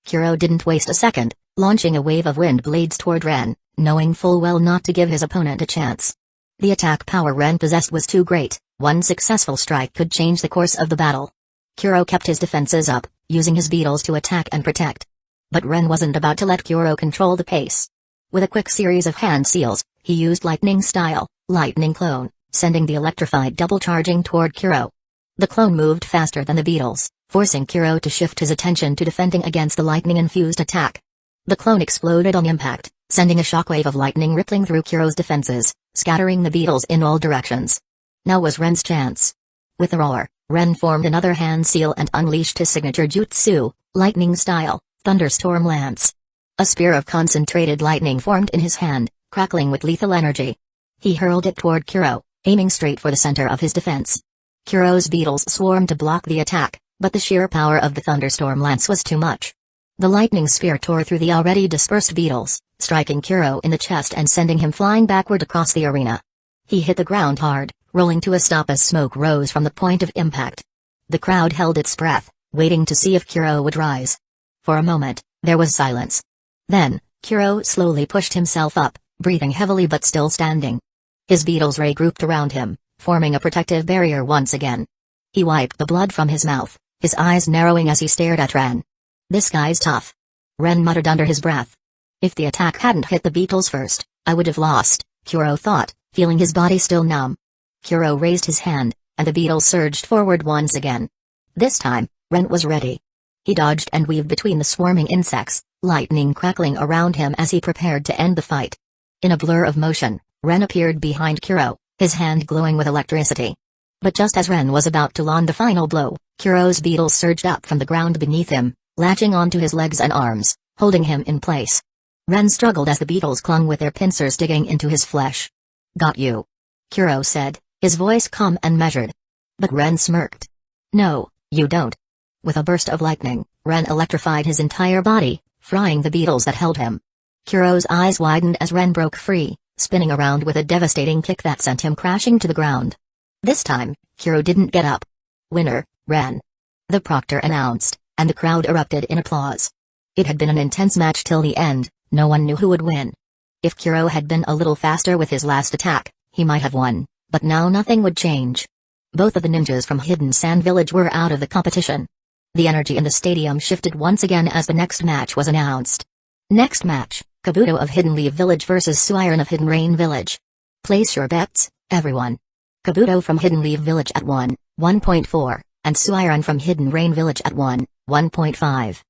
Kuro didn't waste a second, launching a wave of wind blades toward Ren, knowing full well not to give his opponent a chance. The attack power Ren possessed was too great, one successful strike could change the course of the battle. Kuro kept his defenses up, using his beetles to attack and protect. But Ren wasn't about to let Kuro control the pace. With a quick series of hand seals, he used lightning-style, lightning clone, sending the electrified double charging toward Kuro. The clone moved faster than the beetles, forcing Kuro to shift his attention to defending against the lightning-infused attack. The clone exploded on impact, sending a shockwave of lightning rippling through Kuro's defenses, scattering the beetles in all directions. Now was Ren's chance. With a roar, Ren formed another hand seal and unleashed his signature jutsu, lightning-style, thunderstorm lance. A spear of concentrated lightning formed in his hand, crackling with lethal energy. He hurled it toward Kuro, aiming straight for the center of his defense. Kuro's beetles swarmed to block the attack, but the sheer power of the thunderstorm lance was too much. The lightning spear tore through the already dispersed beetles, striking Kuro in the chest and sending him flying backward across the arena. He hit the ground hard, rolling to a stop as smoke rose from the point of impact. The crowd held its breath, waiting to see if Kuro would rise. For a moment, there was silence. Then, Kuro slowly pushed himself up, breathing heavily but still standing. His beetles regrouped around him, forming a protective barrier once again. He wiped the blood from his mouth, his eyes narrowing as he stared at Ren. "This guy's tough," Ren muttered under his breath. "If the attack hadn't hit the beetles first, I would have lost," Kuro thought, feeling his body still numb. Kuro raised his hand, and the beetles surged forward once again. This time, Ren was ready. He dodged and weaved between the swarming insects, lightning crackling around him as he prepared to end the fight. In a blur of motion, Ren appeared behind Kuro, his hand glowing with electricity. But just as Ren was about to land the final blow, Kuro's beetles surged up from the ground beneath him, latching onto his legs and arms, holding him in place. Ren struggled as the beetles clung with their pincers digging into his flesh. "Got you," Kuro said, his voice calm and measured. But Ren smirked. "No, you don't." With a burst of lightning, Ren electrified his entire body, frying the beetles that held him. Kuro's eyes widened as Ren broke free, spinning around with a devastating kick that sent him crashing to the ground. This time, Kuro didn't get up. "Winner, Ren," the proctor announced, and the crowd erupted in applause. It had been an intense match till the end, no one knew who would win. If Kuro had been a little faster with his last attack, he might have won, but now nothing would change. Both of the ninjas from Hidden Sand Village were out of the competition. The energy in the stadium shifted once again as the next match was announced. Next match, Kabuto of Hidden Leaf Village vs Suiron of Hidden Rain Village. Place your bets, everyone. Kabuto from Hidden Leaf Village at 1.4, and Suiron from Hidden Rain Village at 1.5.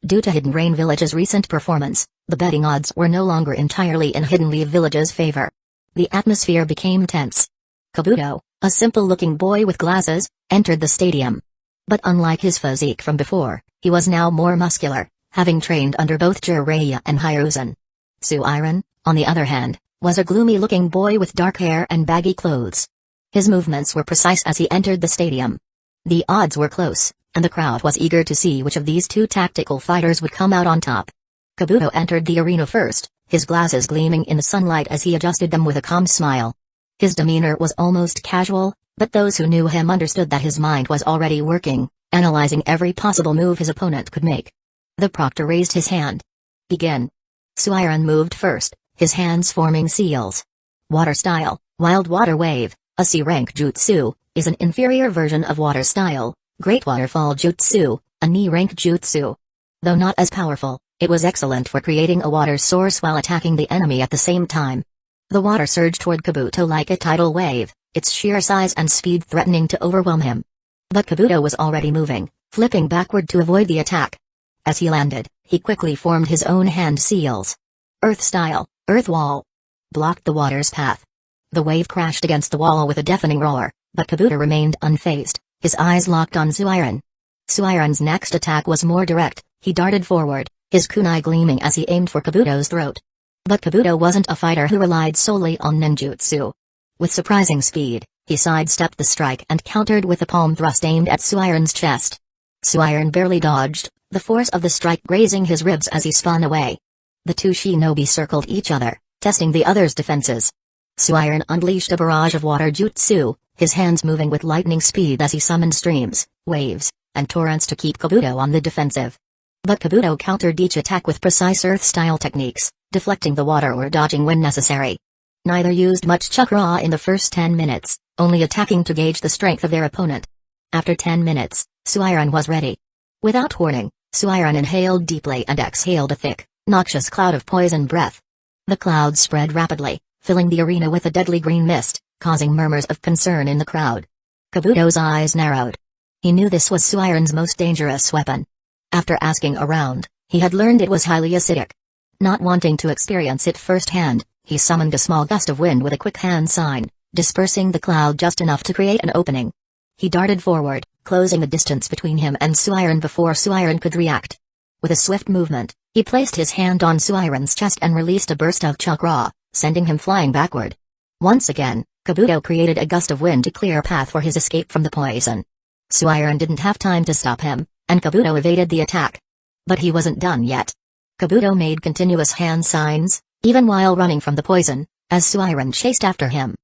Due to Hidden Rain Village's recent performance, the betting odds were no longer entirely in Hidden Leaf Village's favor. The atmosphere became tense. Kabuto, a simple-looking boy with glasses, entered the stadium. But unlike his physique from before, he was now more muscular, having trained under both Jiraiya and Hiruzen. Suiran, on the other hand, was a gloomy-looking boy with dark hair and baggy clothes. His movements were precise as he entered the stadium. The odds were close, and the crowd was eager to see which of these two tactical fighters would come out on top. Kabuto entered the arena first, his glasses gleaming in the sunlight as he adjusted them with a calm smile. His demeanor was almost casual, but those who knew him understood that his mind was already working, analyzing every possible move his opponent could make. The proctor raised his hand. Begin. Suiran moved first, his hands forming seals. Water style, wild water wave, a C-rank jutsu, is an inferior version of water style, great waterfall jutsu, a knee-rank jutsu. Though not as powerful, it was excellent for creating a water source while attacking the enemy at the same time. The water surged toward Kabuto like a tidal wave, its sheer size and speed threatening to overwhelm him. But Kabuto was already moving, flipping backward to avoid the attack. As he landed, he quickly formed his own hand seals. Earth style, earth wall. Blocked the water's path. The wave crashed against the wall with a deafening roar, but Kabuto remained unfazed, his eyes locked on Suiran. Suiran's next attack was more direct, he darted forward, his kunai gleaming as he aimed for Kabuto's throat. But Kabuto wasn't a fighter who relied solely on ninjutsu. With surprising speed, he sidestepped the strike and countered with a palm thrust aimed at Suiran's chest. Suiran barely dodged, the force of the strike grazing his ribs as he spun away. The two shinobi circled each other, testing the other's defenses. Suiran unleashed a barrage of water jutsu, his hands moving with lightning speed as he summoned streams, waves, and torrents to keep Kabuto on the defensive. But Kabuto countered each attack with precise earth-style techniques, deflecting the water or dodging when necessary. Neither used much chakra in the first 10 minutes, only attacking to gauge the strength of their opponent. After 10 minutes, Suiran was ready. Without warning, Suiran inhaled deeply and exhaled a thick, noxious cloud of poison breath. The cloud spread rapidly, filling the arena with a deadly green mist, causing murmurs of concern in the crowd. Kabuto's eyes narrowed. He knew this was Suiran's most dangerous weapon. After asking around, he had learned it was highly acidic. Not wanting to experience it firsthand, he summoned a small gust of wind with a quick hand sign, dispersing the cloud just enough to create an opening. He darted forward, closing the distance between him and Suiran before Suiran could react. With a swift movement, he placed his hand on Suiran's chest and released a burst of chakra, sending him flying backward. Once again, Kabuto created a gust of wind to clear a path for his escape from the poison. Suiran didn't have time to stop him, and Kabuto evaded the attack. But he wasn't done yet. Kabuto made continuous hand signs, even while running from the poison, as Suiran chased after him.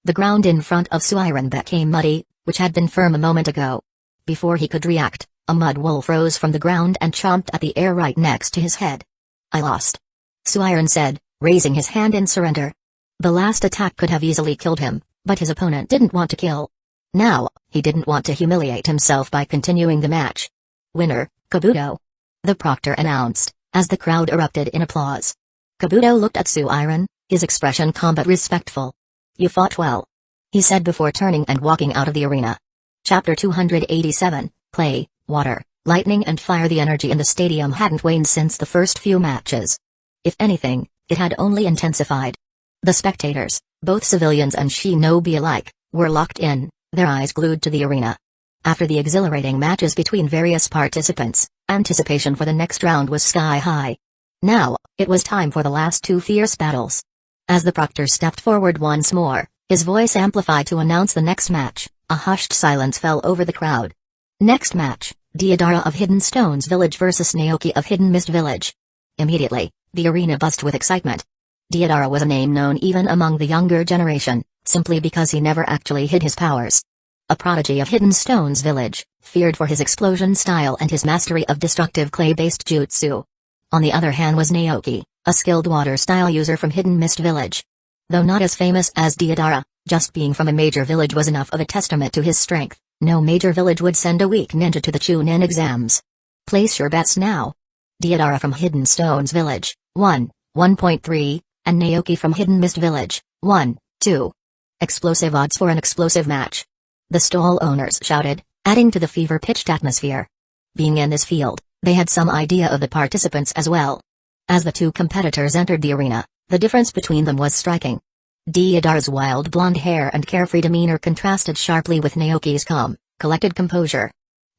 The ground in front of Suiran became muddy, which had been firm a moment ago. Before he could react, a mud wolf rose from the ground and chomped at the air right next to his head. "I lost," Suiran said, raising his hand in surrender. The last attack could have easily killed him, but his opponent didn't want to kill. Now, he didn't want to humiliate himself by continuing the match. "Winner, Kabuto," the proctor announced, as the crowd erupted in applause. Kabuto looked at Suiran, his expression calm but respectful. "You fought well," he said before turning and walking out of the arena. Chapter 287, Clay, Water, Lightning and Fire. The energy in the stadium hadn't waned since the first few matches. If anything, it had only intensified. The spectators, both civilians and shinobi alike, were locked in, their eyes glued to the arena. After the exhilarating matches between various participants, anticipation for the next round was sky high. Now, it was time for the last two fierce battles. As the proctor stepped forward once more, his voice amplified to announce the next match, a hushed silence fell over the crowd. Next match, Deidara of Hidden Stones Village versus Naoki of Hidden Mist Village. Immediately, the arena buzzed with excitement. Deidara was a name known even among the younger generation, simply because he never actually hid his powers. A prodigy of Hidden Stones Village, feared for his explosion style and his mastery of destructive clay-based jutsu. On the other hand was Naoki, a skilled water-style user from Hidden Mist Village. Though not as famous as Deidara, just being from a major village was enough of a testament to his strength. No major village would send a weak ninja to the Chunin exams. Place your bets now. Deidara from Hidden Stones Village, 1.3, and Naoki from Hidden Mist Village, 2. Explosive odds for an explosive match. The stall owners shouted, adding to the fever-pitched atmosphere. Being in this field, they had some idea of the participants as well. As the two competitors entered the arena, the difference between them was striking. Deidara's wild blonde hair and carefree demeanor contrasted sharply with Naoki's calm, collected composure.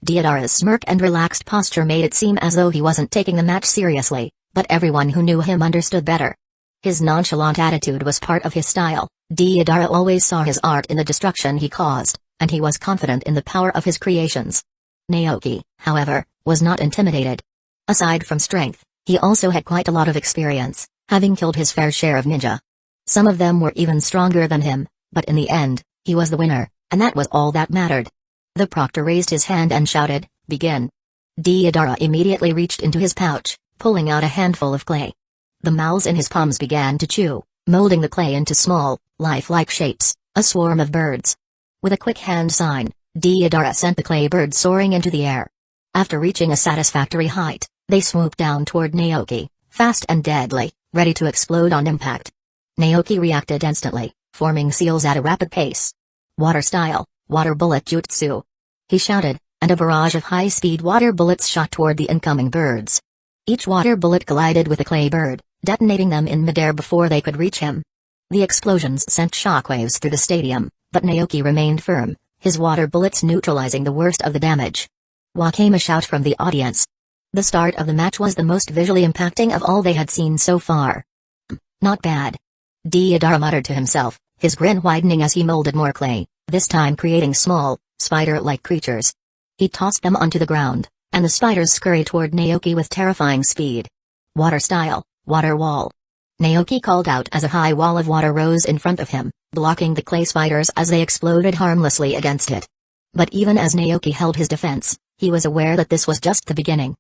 Deidara's smirk and relaxed posture made it seem as though he wasn't taking the match seriously, but everyone who knew him understood better. His nonchalant attitude was part of his style. Deidara always saw his art in the destruction he caused, and he was confident in the power of his creations. Naoki, however, was not intimidated. Aside from strength, he also had quite a lot of experience, having killed his fair share of ninja. Some of them were even stronger than him, but in the end, he was the winner, and that was all that mattered. The proctor raised his hand and shouted, "Begin." Deidara immediately reached into his pouch, pulling out a handful of clay. The mouths in his palms began to chew, molding the clay into small, lifelike shapes, a swarm of birds. With a quick hand sign, Deidara sent the clay birds soaring into the air. After reaching a satisfactory height, they swooped down toward Naoki, fast and deadly, ready to explode on impact. Naoki reacted instantly, forming seals at a rapid pace. "Water style, water bullet jutsu." He shouted, and a barrage of high-speed water bullets shot toward the incoming birds. Each water bullet collided with a clay bird, detonating them in midair before they could reach him. The explosions sent shockwaves through the stadium, but Naoki remained firm, his water bullets neutralizing the worst of the damage. Wah came a shout from the audience. The start of the match was the most visually impacting of all they had seen so far. "Not bad." Deidara muttered to himself, his grin widening as he molded more clay, this time creating small, spider-like creatures. He tossed them onto the ground, and the spiders scurried toward Naoki with terrifying speed. "Water style, water wall." Naoki called out as a high wall of water rose in front of him, blocking the clay spiders as they exploded harmlessly against it. But even as Naoki held his defense, he was aware that this was just the beginning.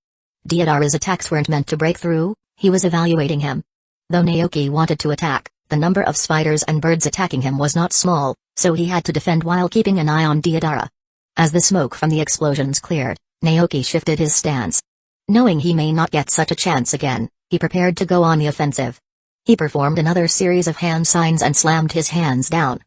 Deidara's attacks weren't meant to break through, he was evaluating him. Though Naoki wanted to attack, the number of spiders and birds attacking him was not small, so he had to defend while keeping an eye on Deidara. As the smoke from the explosions cleared, Naoki shifted his stance. Knowing he may not get such a chance again, he prepared to go on the offensive. He performed another series of hand signs and slammed his hands down.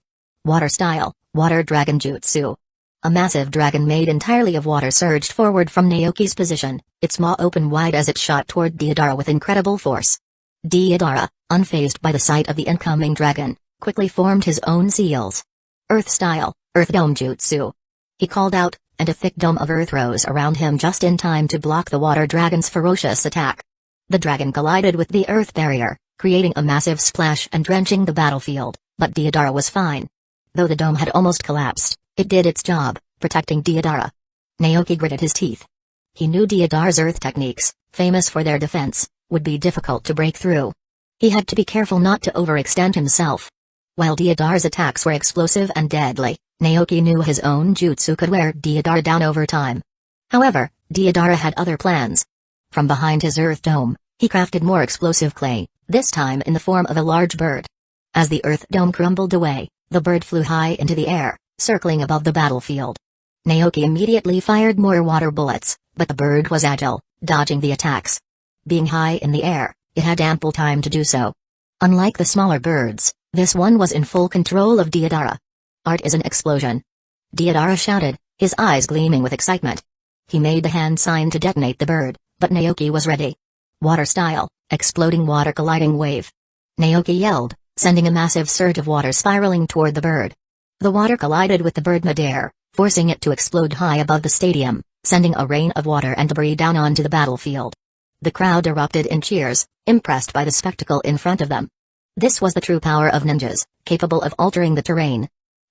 "Water style, water dragon jutsu." A massive dragon made entirely of water surged forward from Naoki's position, its maw open wide as it shot toward Deidara with incredible force. Deidara, unfazed by the sight of the incoming dragon, quickly formed his own seals. "Earth style, earth dome jutsu." He called out, and a thick dome of earth rose around him just in time to block the water dragon's ferocious attack. The dragon collided with the earth barrier, creating a massive splash and drenching the battlefield, but Deidara was fine. Though the dome had almost collapsed, it did its job, protecting Deidara. Naoki gritted his teeth. He knew Deidara's earth techniques, famous for their defense, would be difficult to break through. He had to be careful not to overextend himself. While Deidara's attacks were explosive and deadly, Naoki knew his own jutsu could wear Deidara down over time. However, Deidara had other plans. From behind his earth dome, he crafted more explosive clay, this time in the form of a large bird. As the earth dome crumbled away, the bird flew high into the air, circling above the battlefield. Naoki immediately fired more water bullets, but the bird was agile, dodging the attacks. Being high in the air, it had ample time to do so. Unlike the smaller birds, this one was in full control of Deidara. "Art is an explosion." Deidara shouted, his eyes gleaming with excitement. He made the hand sign to detonate the bird, but Naoki was ready. "Water style, exploding water colliding wave." Naoki yelled, sending a massive surge of water spiraling toward the bird. The water collided with the bird midair, forcing it to explode high above the stadium, sending a rain of water and debris down onto the battlefield. The crowd erupted in cheers, impressed by the spectacle in front of them. This was the true power of ninjas, capable of altering the terrain.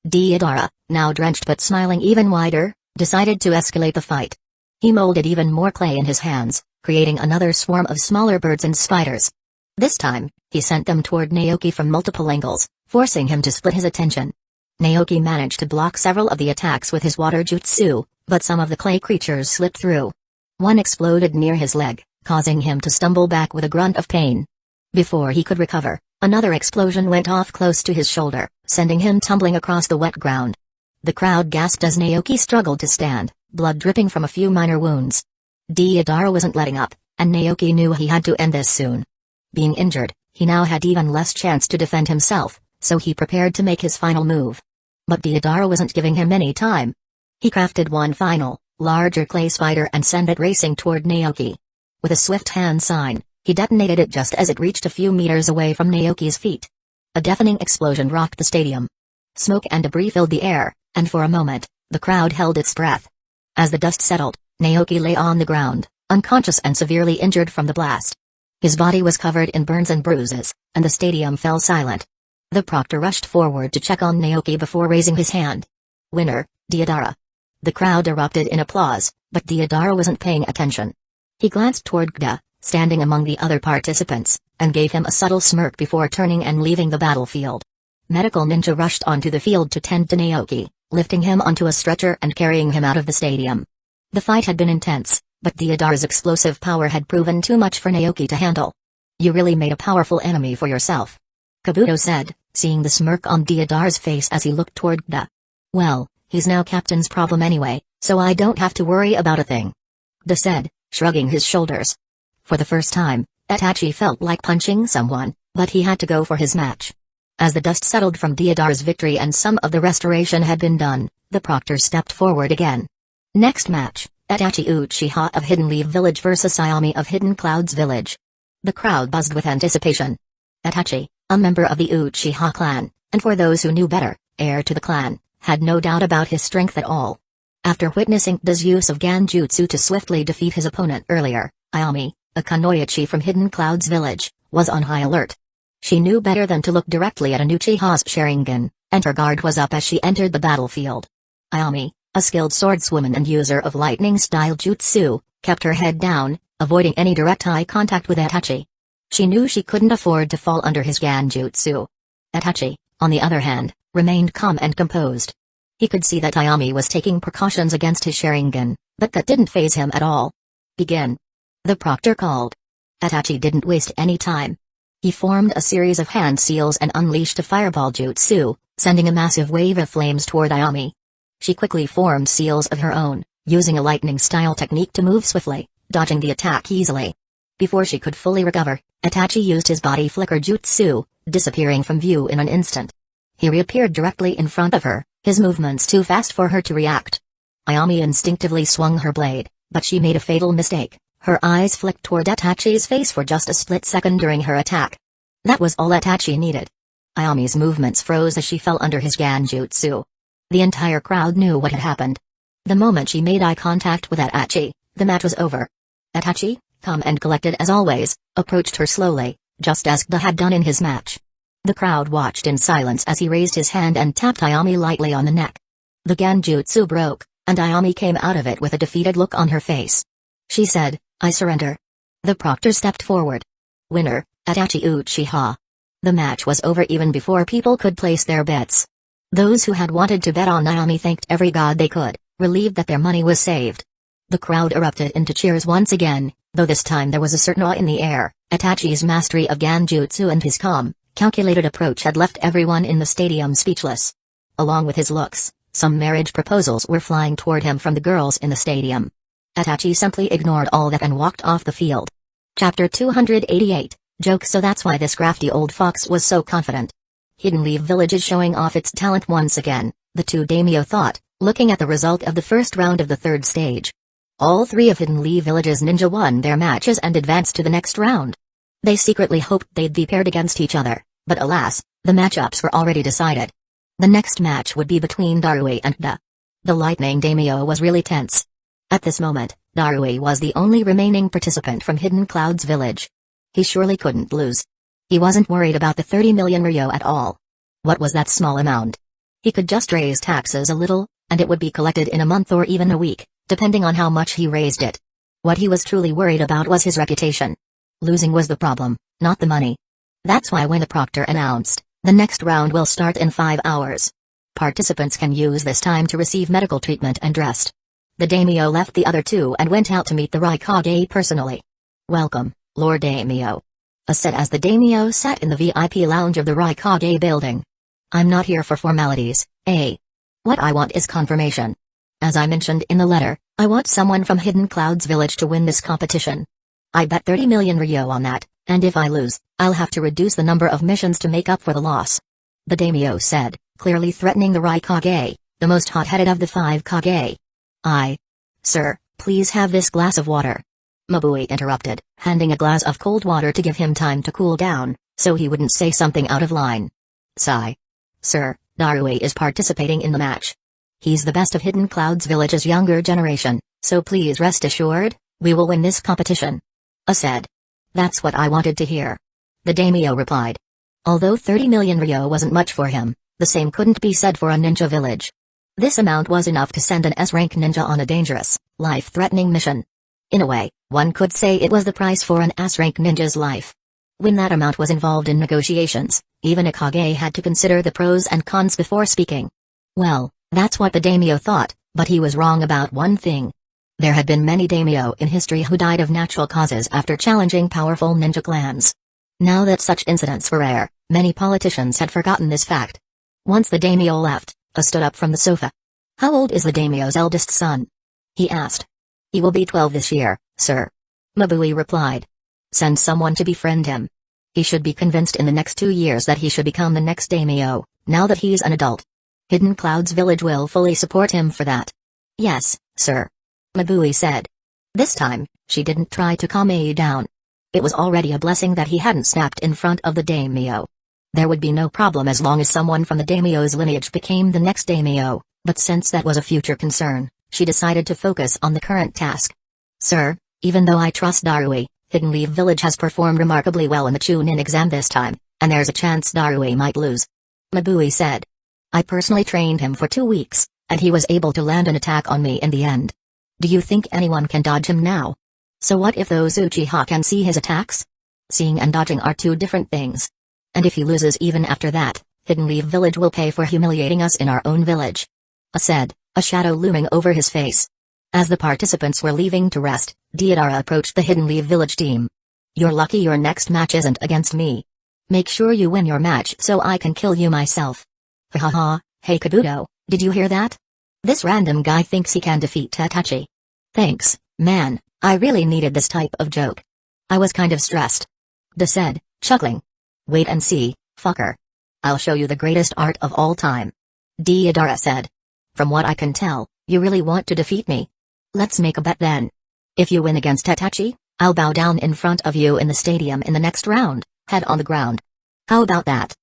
Deidara, now drenched but smiling even wider, decided to escalate the fight. He molded even more clay in his hands, creating another swarm of smaller birds and spiders. This time, he sent them toward Naoki from multiple angles, forcing him to split his attention. Naoki managed to block several of the attacks with his water jutsu, but some of the clay creatures slipped through. One exploded near his leg, causing him to stumble back with a grunt of pain. Before he could recover, another explosion went off close to his shoulder, sending him tumbling across the wet ground. The crowd gasped as Naoki struggled to stand, blood dripping from a few minor wounds. Deidara wasn't letting up, and Naoki knew he had to end this soon. Being injured, he now had even less chance to defend himself, so he prepared to make his final move. But Deidara wasn't giving him any time. He crafted one final, larger clay spider and sent it racing toward Naoki. With a swift hand sign, he detonated it just as it reached a few meters away from Naoki's feet. A deafening explosion rocked the stadium. Smoke and debris filled the air, and for a moment, the crowd held its breath. As the dust settled, Naoki lay on the ground, unconscious and severely injured from the blast. His body was covered in burns and bruises, and the stadium fell silent. The proctor rushed forward to check on Naoki before raising his hand. Winner, Deodara. The crowd erupted in applause, but Deodara wasn't paying attention. He glanced toward Gda, standing among the other participants, and gave him a subtle smirk before turning and leaving the battlefield. Medical Ninja rushed onto the field to tend to Naoki, lifting him onto a stretcher and carrying him out of the stadium. The fight had been intense, but Deodara's explosive power had proven too much for Naoki to handle. You really made a powerful enemy for yourself, Kabuto said, seeing the smirk on Deodara's face as he looked toward Gda. Well, he's now captain's problem anyway, so I don't have to worry about a thing, Gda said, shrugging his shoulders. For the first time, Itachi felt like punching someone, but he had to go for his match. As the dust settled from Deodara's victory and some of the restoration had been done, the proctor stepped forward again. Next match, Itachi Uchiha of Hidden Leaf Village vs Ayami of Hidden Clouds Village. The crowd buzzed with anticipation. Itachi, a member of the Uchiha clan, and for those who knew better, heir to the clan, had no doubt about his strength at all. After witnessing Gda's use of Ganjutsu to swiftly defeat his opponent earlier, Ayami, a Kunoichi from Hidden Clouds Village, was on high alert. She knew better than to look directly at an Uchiha's Sharingan, and her guard was up as she entered the battlefield. Ayami, a skilled swordswoman and user of lightning-style jutsu, kept her head down, avoiding any direct eye contact with Itachi. She knew she couldn't afford to fall under his Ganjutsu. Itachi, on the other hand, remained calm and composed. He could see that Ayami was taking precautions against his Sharingan, but that didn't faze him at all. Begin. The proctor called. Itachi didn't waste any time. He formed a series of hand seals and unleashed a fireball jutsu, sending a massive wave of flames toward Ayami. She quickly formed seals of her own, using a lightning-style technique to move swiftly, dodging the attack easily. Before she could fully recover, Itachi used his body flicker jutsu, disappearing from view in an instant. He reappeared directly in front of her, his movements too fast for her to react. Ayami instinctively swung her blade, but she made a fatal mistake. Her eyes flicked toward Itachi's face for just a split second during her attack. That was all Itachi needed. Ayami's movements froze as she fell under his Ganjutsu. The entire crowd knew what had happened. The moment she made eye contact with Itachi, the match was over. Itachi, calm and collected as always, approached her slowly, just as Gda had done in his match. The crowd watched in silence as he raised his hand and tapped Ayami lightly on the neck. The Ganjutsu broke, and Ayami came out of it with a defeated look on her face. She said, "I surrender." The proctor stepped forward. Winner, Itachi Uchiha. The match was over even before people could place their bets. Those who had wanted to bet on Ayami thanked every god they could, relieved that their money was saved. The crowd erupted into cheers once again, though this time there was a certain awe in the air. Itachi's mastery of Ganjutsu and his calm, calculated approach had left everyone in the stadium speechless. Along with his looks, some marriage proposals were flying toward him from the girls in the stadium. Itachi simply ignored all that and walked off the field. Chapter 288, Joke. So that's why this crafty old fox was so confident. Hidden Leaf Village is showing off its talent once again, the two daimyo thought, looking at the result of the first round of the third stage. All three of Hidden Leaf Village's ninja won their matches and advanced to the next round. They secretly hoped they'd be paired against each other, but alas, the matchups were already decided. The next match would be between Darui and Gda. The lightning daimyo was really tense. At this moment, Darui was the only remaining participant from Hidden Clouds Village. He surely couldn't lose. He wasn't worried about the 30 million ryo at all. What was that small amount? He could just raise taxes a little, and it would be collected in a month or even a week, depending on how much he raised it. What he was truly worried about was his reputation. Losing was the problem, not the money. That's why when the proctor announced, the next round will start in 5 hours. Participants can use this time to receive medical treatment and rest. The daimyo left the other two and went out to meet the Raikage personally. "Welcome, Lord Daimyo," said as the daimyo sat in the VIP lounge of the Raikage building. "I'm not here for formalities, eh? What I want is confirmation. As I mentioned in the letter, I want someone from Hidden Clouds Village to win this competition. I bet 30 million ryo on that, and if I lose, I'll have to reduce the number of missions to make up for the loss," the daimyo said, clearly threatening the Raikage, the most hot-headed of the 5 Kage. Sir, please have this glass of water," Mabui interrupted, handing a glass of cold water to give him time to cool down, so he wouldn't say something out of line. Sigh. Sir, Darui is participating in the match. He's the best of Hidden Clouds Village's younger generation, so please rest assured, we will win this competition. Said. That's what I wanted to hear. The daimyo replied. Although 30 million ryo wasn't much for him, the same couldn't be said for a ninja village. This amount was enough to send an S-rank ninja on a dangerous, life-threatening mission. In a way, one could say it was the price for an S-rank ninja's life. When that amount was involved in negotiations, even a Kage had to consider the pros and cons before speaking. Well, that's what the daimyo thought, but he was wrong about one thing. There had been many daimyo in history who died of natural causes after challenging powerful ninja clans. Now that such incidents were rare, many politicians had forgotten this fact. Once the daimyo left, stood up from the sofa. How old is the daimyo's eldest son? He asked. He will be 12 this year, sir. Mabui replied. Send someone to befriend him. He should be convinced in the next 2 years that he should become the next daimyo, now that he's an adult. Hidden Clouds Village will fully support him for that. Yes, sir. Mabui said. This time, she didn't try to calm Mei down. It was already a blessing that he hadn't snapped in front of the daimyo. There would be no problem as long as someone from the daimyo's lineage became the next daimyo, but since that was a future concern, she decided to focus on the current task. Sir, even though I trust Darui, Hidden Leaf Village has performed remarkably well in the Chunin exam this time, and there's a chance Darui might lose. Mabui said. I personally trained him for 2 weeks, and he was able to land an attack on me in the end. Do you think anyone can dodge him now? So what if those Uchiha can see his attacks? Seeing and dodging are 2 different things. And if he loses even after that, Hidden Leaf Village will pay for humiliating us in our own village. Said, a shadow looming over his face. As the participants were leaving to rest, Deodara approached the Hidden Leaf Village team. You're lucky your next match isn't against me. Make sure you win your match so I can kill you myself. Haha, hey Kabuto, did you hear that? This random guy thinks he can defeat Tatachi. Thanks, man, I really needed this type of joke. I was kind of stressed. Da said, chuckling. Wait and see, fucker. I'll show you the greatest art of all time. Deodara said. From what I can tell, you really want to defeat me. Let's make a bet then. If you win against Tatachi, I'll bow down in front of you in the stadium in the next round, head on the ground. How about that?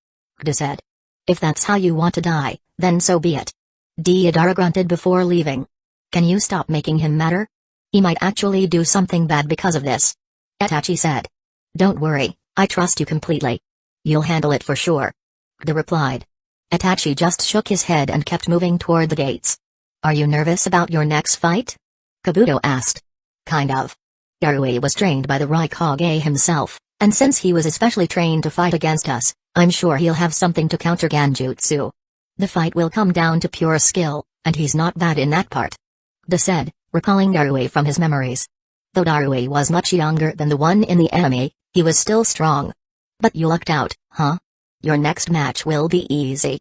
Da said. If that's how you want to die, then so be it. Deodara grunted before leaving. Can you stop making him madder? He might actually do something bad because of this. Itachi said. Don't worry, I trust you completely. You'll handle it for sure. Da replied. Itachi just shook his head and kept moving toward the gates. Are you nervous about your next fight? Kabuto asked. Kind of. Darui was trained by the Raikage himself, and since he was especially trained to fight against us, I'm sure he'll have something to counter Genjutsu. The fight will come down to pure skill, and he's not bad in that part. Da said, recalling Darui from his memories. Though Darui was much younger than the one in the anime, he was still strong. But you lucked out, huh? Your next match will be easy.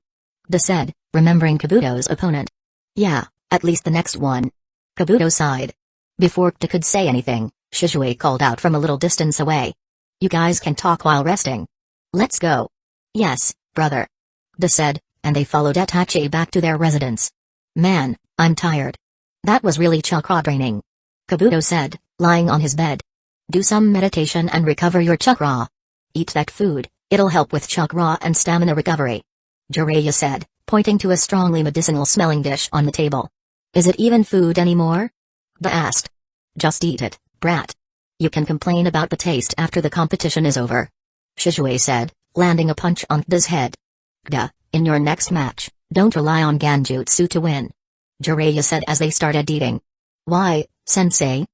Da said, remembering Kabuto's opponent. Yeah, at least the next one. Kabuto sighed. Before Kta could say anything, Shizue called out from a little distance away. You guys can talk while resting. Let's go. Yes, brother. Da said, and they followed Itachi back to their residence. Man, I'm tired. That was really chakra draining. Kabuto said, lying on his bed. Do some meditation and recover your chakra. Eat that food, it'll help with chakra and stamina recovery. Jiraiya said, pointing to a strongly medicinal-smelling dish on the table. Is it even food anymore? Da asked. Just eat it, brat. You can complain about the taste after the competition is over. Shizue said, landing a punch on Da's head. Da, in your next match, don't rely on Genjutsu to win. Jiraiya said as they started eating. Why, sensei?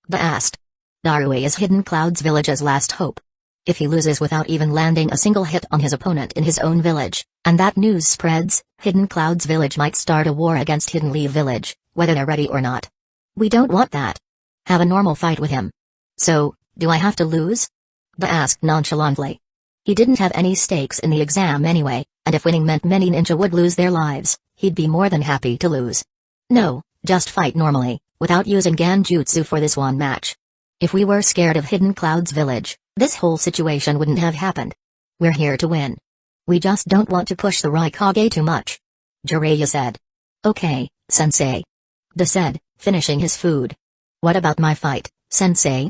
Da asked. Darui is Hidden Clouds Village's last hope. If he loses without even landing a single hit on his opponent in his own village, and that news spreads, Hidden Clouds Village might start a war against Hidden Leaf Village, whether they're ready or not. We don't want that. Have a normal fight with him. So, do I have to lose? Da asked nonchalantly. He didn't have any stakes in the exam anyway, and if winning meant many ninja would lose their lives, he'd be more than happy to lose. No, just fight normally, without using Genjutsu for this one match. If we were scared of Hidden Clouds Village, this whole situation wouldn't have happened. We're here to win. We just don't want to push the Raikage too much. Jiraiya said. Okay, sensei. Da said, finishing his food. What about my fight, sensei?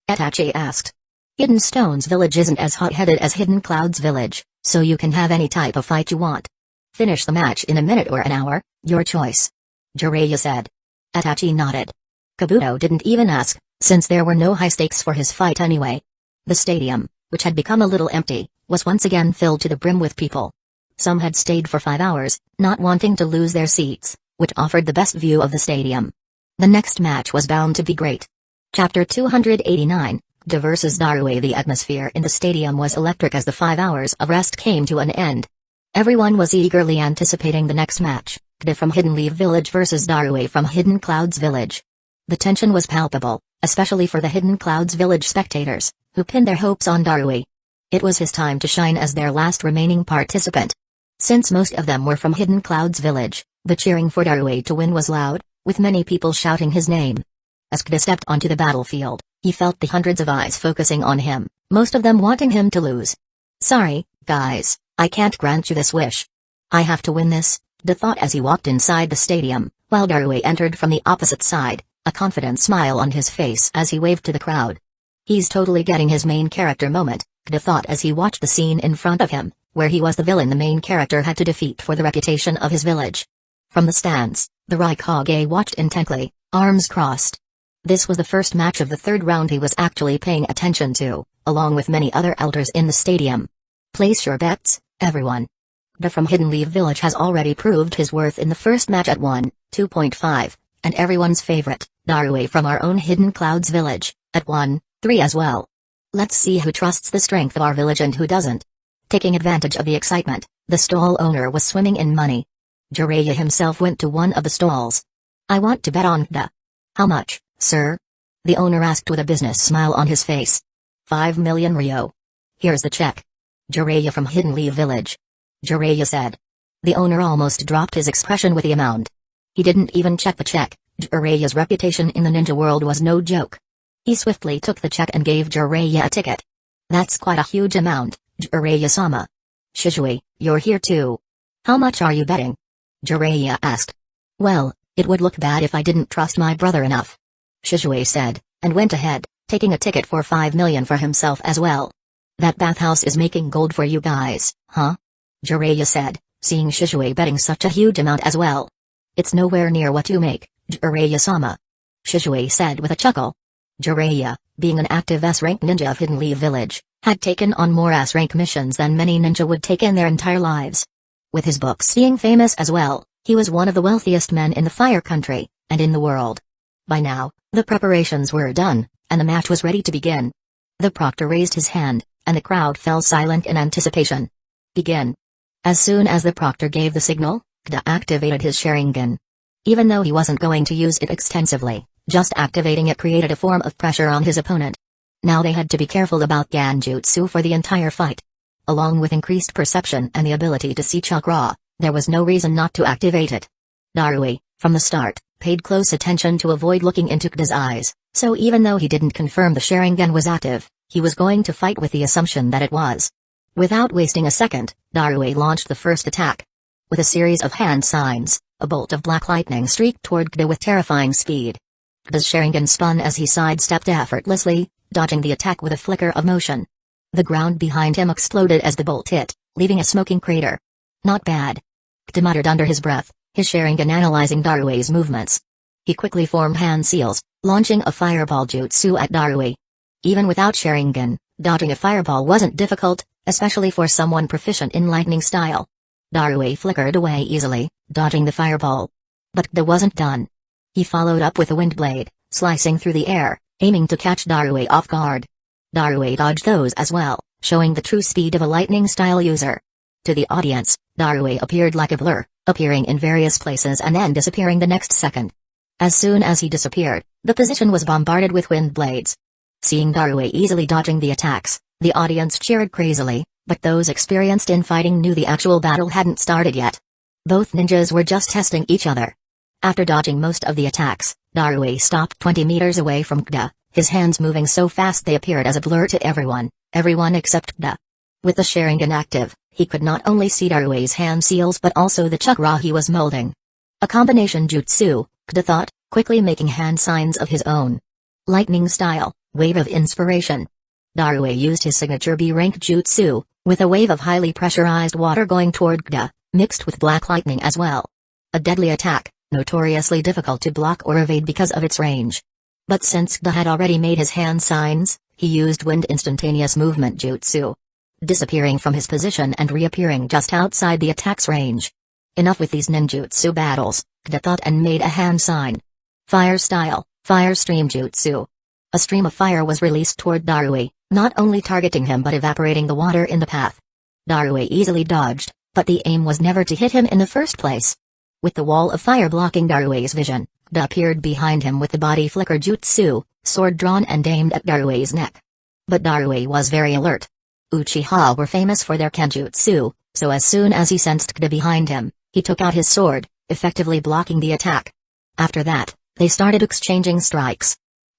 Itachi asked. Hidden Stones Village isn't as hot-headed as Hidden Clouds Village, So you can have any type of fight you want. Finish the match in a minute or an hour, your choice. Jiraiya said. Itachi nodded. Kabuto didn't even ask, since there were no high stakes for his fight anyway. The stadium, which had become a little empty, was once again filled to the brim with people. Some had stayed for 5 hours, not wanting to lose their seats, which offered the best view of the stadium. The next match was bound to be great. Chapter 289, Kda vs Darui. The atmosphere in the stadium was electric as the 5 hours of rest came to an end. Everyone was eagerly anticipating the next match, Kda from Hidden Leaf Village versus Darui from Hidden Clouds Village. The tension was palpable, especially for the Hidden Clouds Village spectators, who pinned their hopes on Darui. It was his time to shine as their last remaining participant. Since most of them were from Hidden Clouds Village, the cheering for Darui to win was loud, with many people shouting his name. As Kda stepped onto the battlefield, he felt the hundreds of eyes focusing on him, most of them wanting him to lose. Sorry, guys, I can't grant you this wish. I have to win this, Kda thought as he walked inside the stadium, while Darui entered from the opposite side, a confident smile on his face as he waved to the crowd. He's totally getting his main character moment, Kda thought as he watched the scene in front of him, where he was the villain the main character had to defeat for the reputation of his village. From the stands, the Raikage watched intently, arms crossed. This was the first match of the third round he was actually paying attention to, along with many other elders in the stadium. Place your bets, everyone. Kda from Hidden Leaf Village has already proved his worth in the first match at 1.2.5, and everyone's favorite, Darui from our own Hidden Clouds Village, at 1.3 as well. Let's see who trusts the strength of our village and who doesn't. Taking advantage of the excitement, the stall owner was swimming in money. Jiraiya himself went to one of the stalls. I want to bet on Kda. How much, sir? The owner asked with a business smile on his face. 5 million Ryo. Here's the check. Jiraiya from Hidden Leaf Village. Jiraiya said. The owner almost dropped his expression with the amount. He didn't even check the check. Jiraiya's reputation in the ninja world was no joke. He swiftly took the check and gave Jiraiya a ticket. That's quite a huge amount, Jiraiya-sama. Shizui, you're here too. How much are you betting? Jiraiya asked. Well, it would look bad if I didn't trust my brother enough. Shizui said, and went ahead, taking a ticket for 5 million for himself as well. That bathhouse is making gold for you guys, huh? Jiraiya said, seeing Shizui betting such a huge amount as well. It's nowhere near what you make, Jiraiya-sama. Shizui said with a chuckle. Jiraiya, being an active S-rank ninja of Hidden Leaf Village, had taken on more S-rank missions than many ninja would take in their entire lives. With his books being famous as well, he was one of the wealthiest men in the Fire Country, and in the world. By now, the preparations were done, and the match was ready to begin. The proctor raised his hand, and the crowd fell silent in anticipation. Begin. As soon as the proctor gave the signal, Kda activated his Sharingan. Even though he wasn't going to use it extensively, just activating it created a form of pressure on his opponent. Now they had to be careful about Genjutsu for the entire fight. Along with increased perception and the ability to see chakra, there was no reason not to activate it. Darui, from the start, paid close attention to avoid looking into Kda's eyes, so even though he didn't confirm the Sharingan was active, he was going to fight with the assumption that it was. Without wasting a second, Darui launched the first attack. With a series of hand signs, a bolt of black lightning streaked toward Kda with terrifying speed. Kda's Sharingan spun as he sidestepped effortlessly, dodging the attack with a flicker of motion. The ground behind him exploded as the bolt hit, leaving a smoking crater. Not bad. Kda muttered under his breath, his Sharingan analyzing Darui's movements. He quickly formed hand seals, launching a fireball jutsu at Darui. Even without Sharingan, dodging a fireball wasn't difficult, especially for someone proficient in lightning style. Darui flickered away easily, dodging the fireball. But Kda wasn't done. He followed up with a wind blade, slicing through the air, aiming to catch Darui off guard. Darui dodged those as well, showing the true speed of a lightning-style user. To the audience, Darui appeared like a blur, appearing in various places and then disappearing the next second. As soon as he disappeared, the position was bombarded with wind blades. Seeing Darui easily dodging the attacks, the audience cheered crazily, but those experienced in fighting knew the actual battle hadn't started yet. Both ninjas were just testing each other. After dodging most of the attacks, Darui stopped 20 meters away from Kda, his hands moving so fast they appeared as a blur to everyone except Kda. With the Sharingan active, he could not only see Darui's hand seals but also the chakra he was molding. A combination jutsu, Kda thought, quickly making hand signs of his own. Lightning style, wave of inspiration. Darui used his signature B-rank jutsu, with a wave of highly pressurized water going toward Kda, mixed with black lightning as well. A deadly attack, notoriously difficult to block or evade because of its range. But since Kda had already made his hand signs, he used wind instantaneous movement jutsu, disappearing from his position and reappearing just outside the attack's range. Enough with these ninjutsu battles, Kda thought and made a hand sign. Fire style, fire stream jutsu. A stream of fire was released toward Darui, not only targeting him but evaporating the water in the path. Darui easily dodged, but the aim was never to hit him in the first place. With the wall of fire blocking Darui's vision, Kda appeared behind him with the body flicker jutsu, sword drawn and aimed at Darui's neck. But Darui was very alert. Uchiha were famous for their kenjutsu, so as soon as he sensed Kda behind him, he took out his sword, effectively blocking the attack. After that, they started exchanging strikes.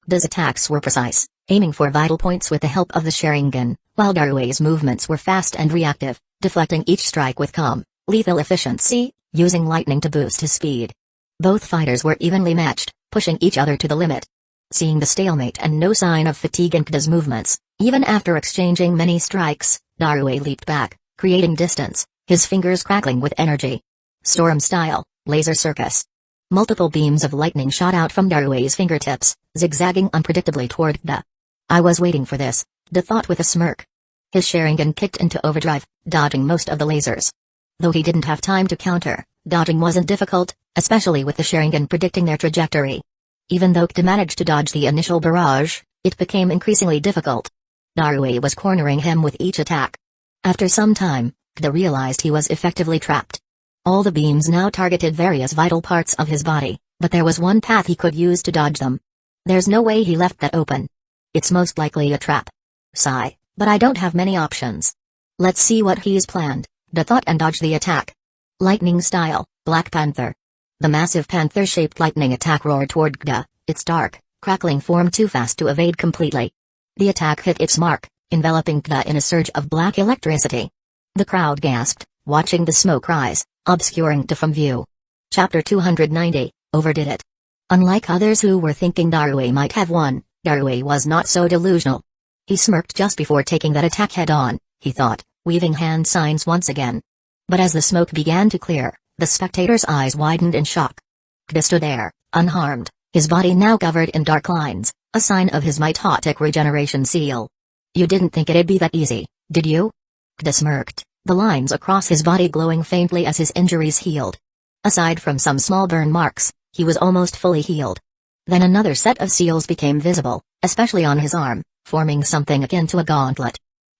Kda's attacks were precise, aiming for vital points with the help of the Sharingan, while Darui's movements were fast and reactive, deflecting each strike with calm, lethal efficiency, using lightning to boost his speed. Both fighters were evenly matched, pushing each other to the limit. Seeing the stalemate and no sign of fatigue in Kda's movements, even after exchanging many strikes, Darui leaped back, creating distance, his fingers crackling with energy. Storm style, laser circus. Multiple beams of lightning shot out from Darui's fingertips, zigzagging unpredictably toward Kda. I was waiting for this, Kda thought with a smirk. His Sharingan kicked into overdrive, dodging most of the lasers. Though he didn't have time to counter, dodging wasn't difficult, especially with the Sharingan predicting their trajectory. Even though Kda managed to dodge the initial barrage, it became increasingly difficult. Darui was cornering him with each attack. After some time, Kda realized he was effectively trapped. All the beams now targeted various vital parts of his body, but there was one path he could use to dodge them. There's no way he left that open. It's most likely a trap. Sigh, but I don't have many options. Let's see what he's planned, Kda thought and dodged the attack. Lightning style, Black Panther. The massive panther-shaped lightning attack roared toward Kda, its dark, crackling form too fast to evade completely. The attack hit its mark, enveloping Kda in a surge of black electricity. The crowd gasped, watching the smoke rise, obscuring Kda from view. Chapter 290, Overdid It. Unlike others who were thinking Darui might have won, Darui was not so delusional. He smirked just before taking that attack head-on, he thought, weaving hand signs once again. But as the smoke began to clear, the spectators' eyes widened in shock. Kda stood there, unharmed, his body now covered in dark lines, a sign of his mitotic regeneration seal. You didn't think it'd be that easy, did you? Kda smirked, the lines across his body glowing faintly as his injuries healed. Aside from some small burn marks, he was almost fully healed. Then another set of seals became visible, especially on his arm, forming something akin to a gauntlet.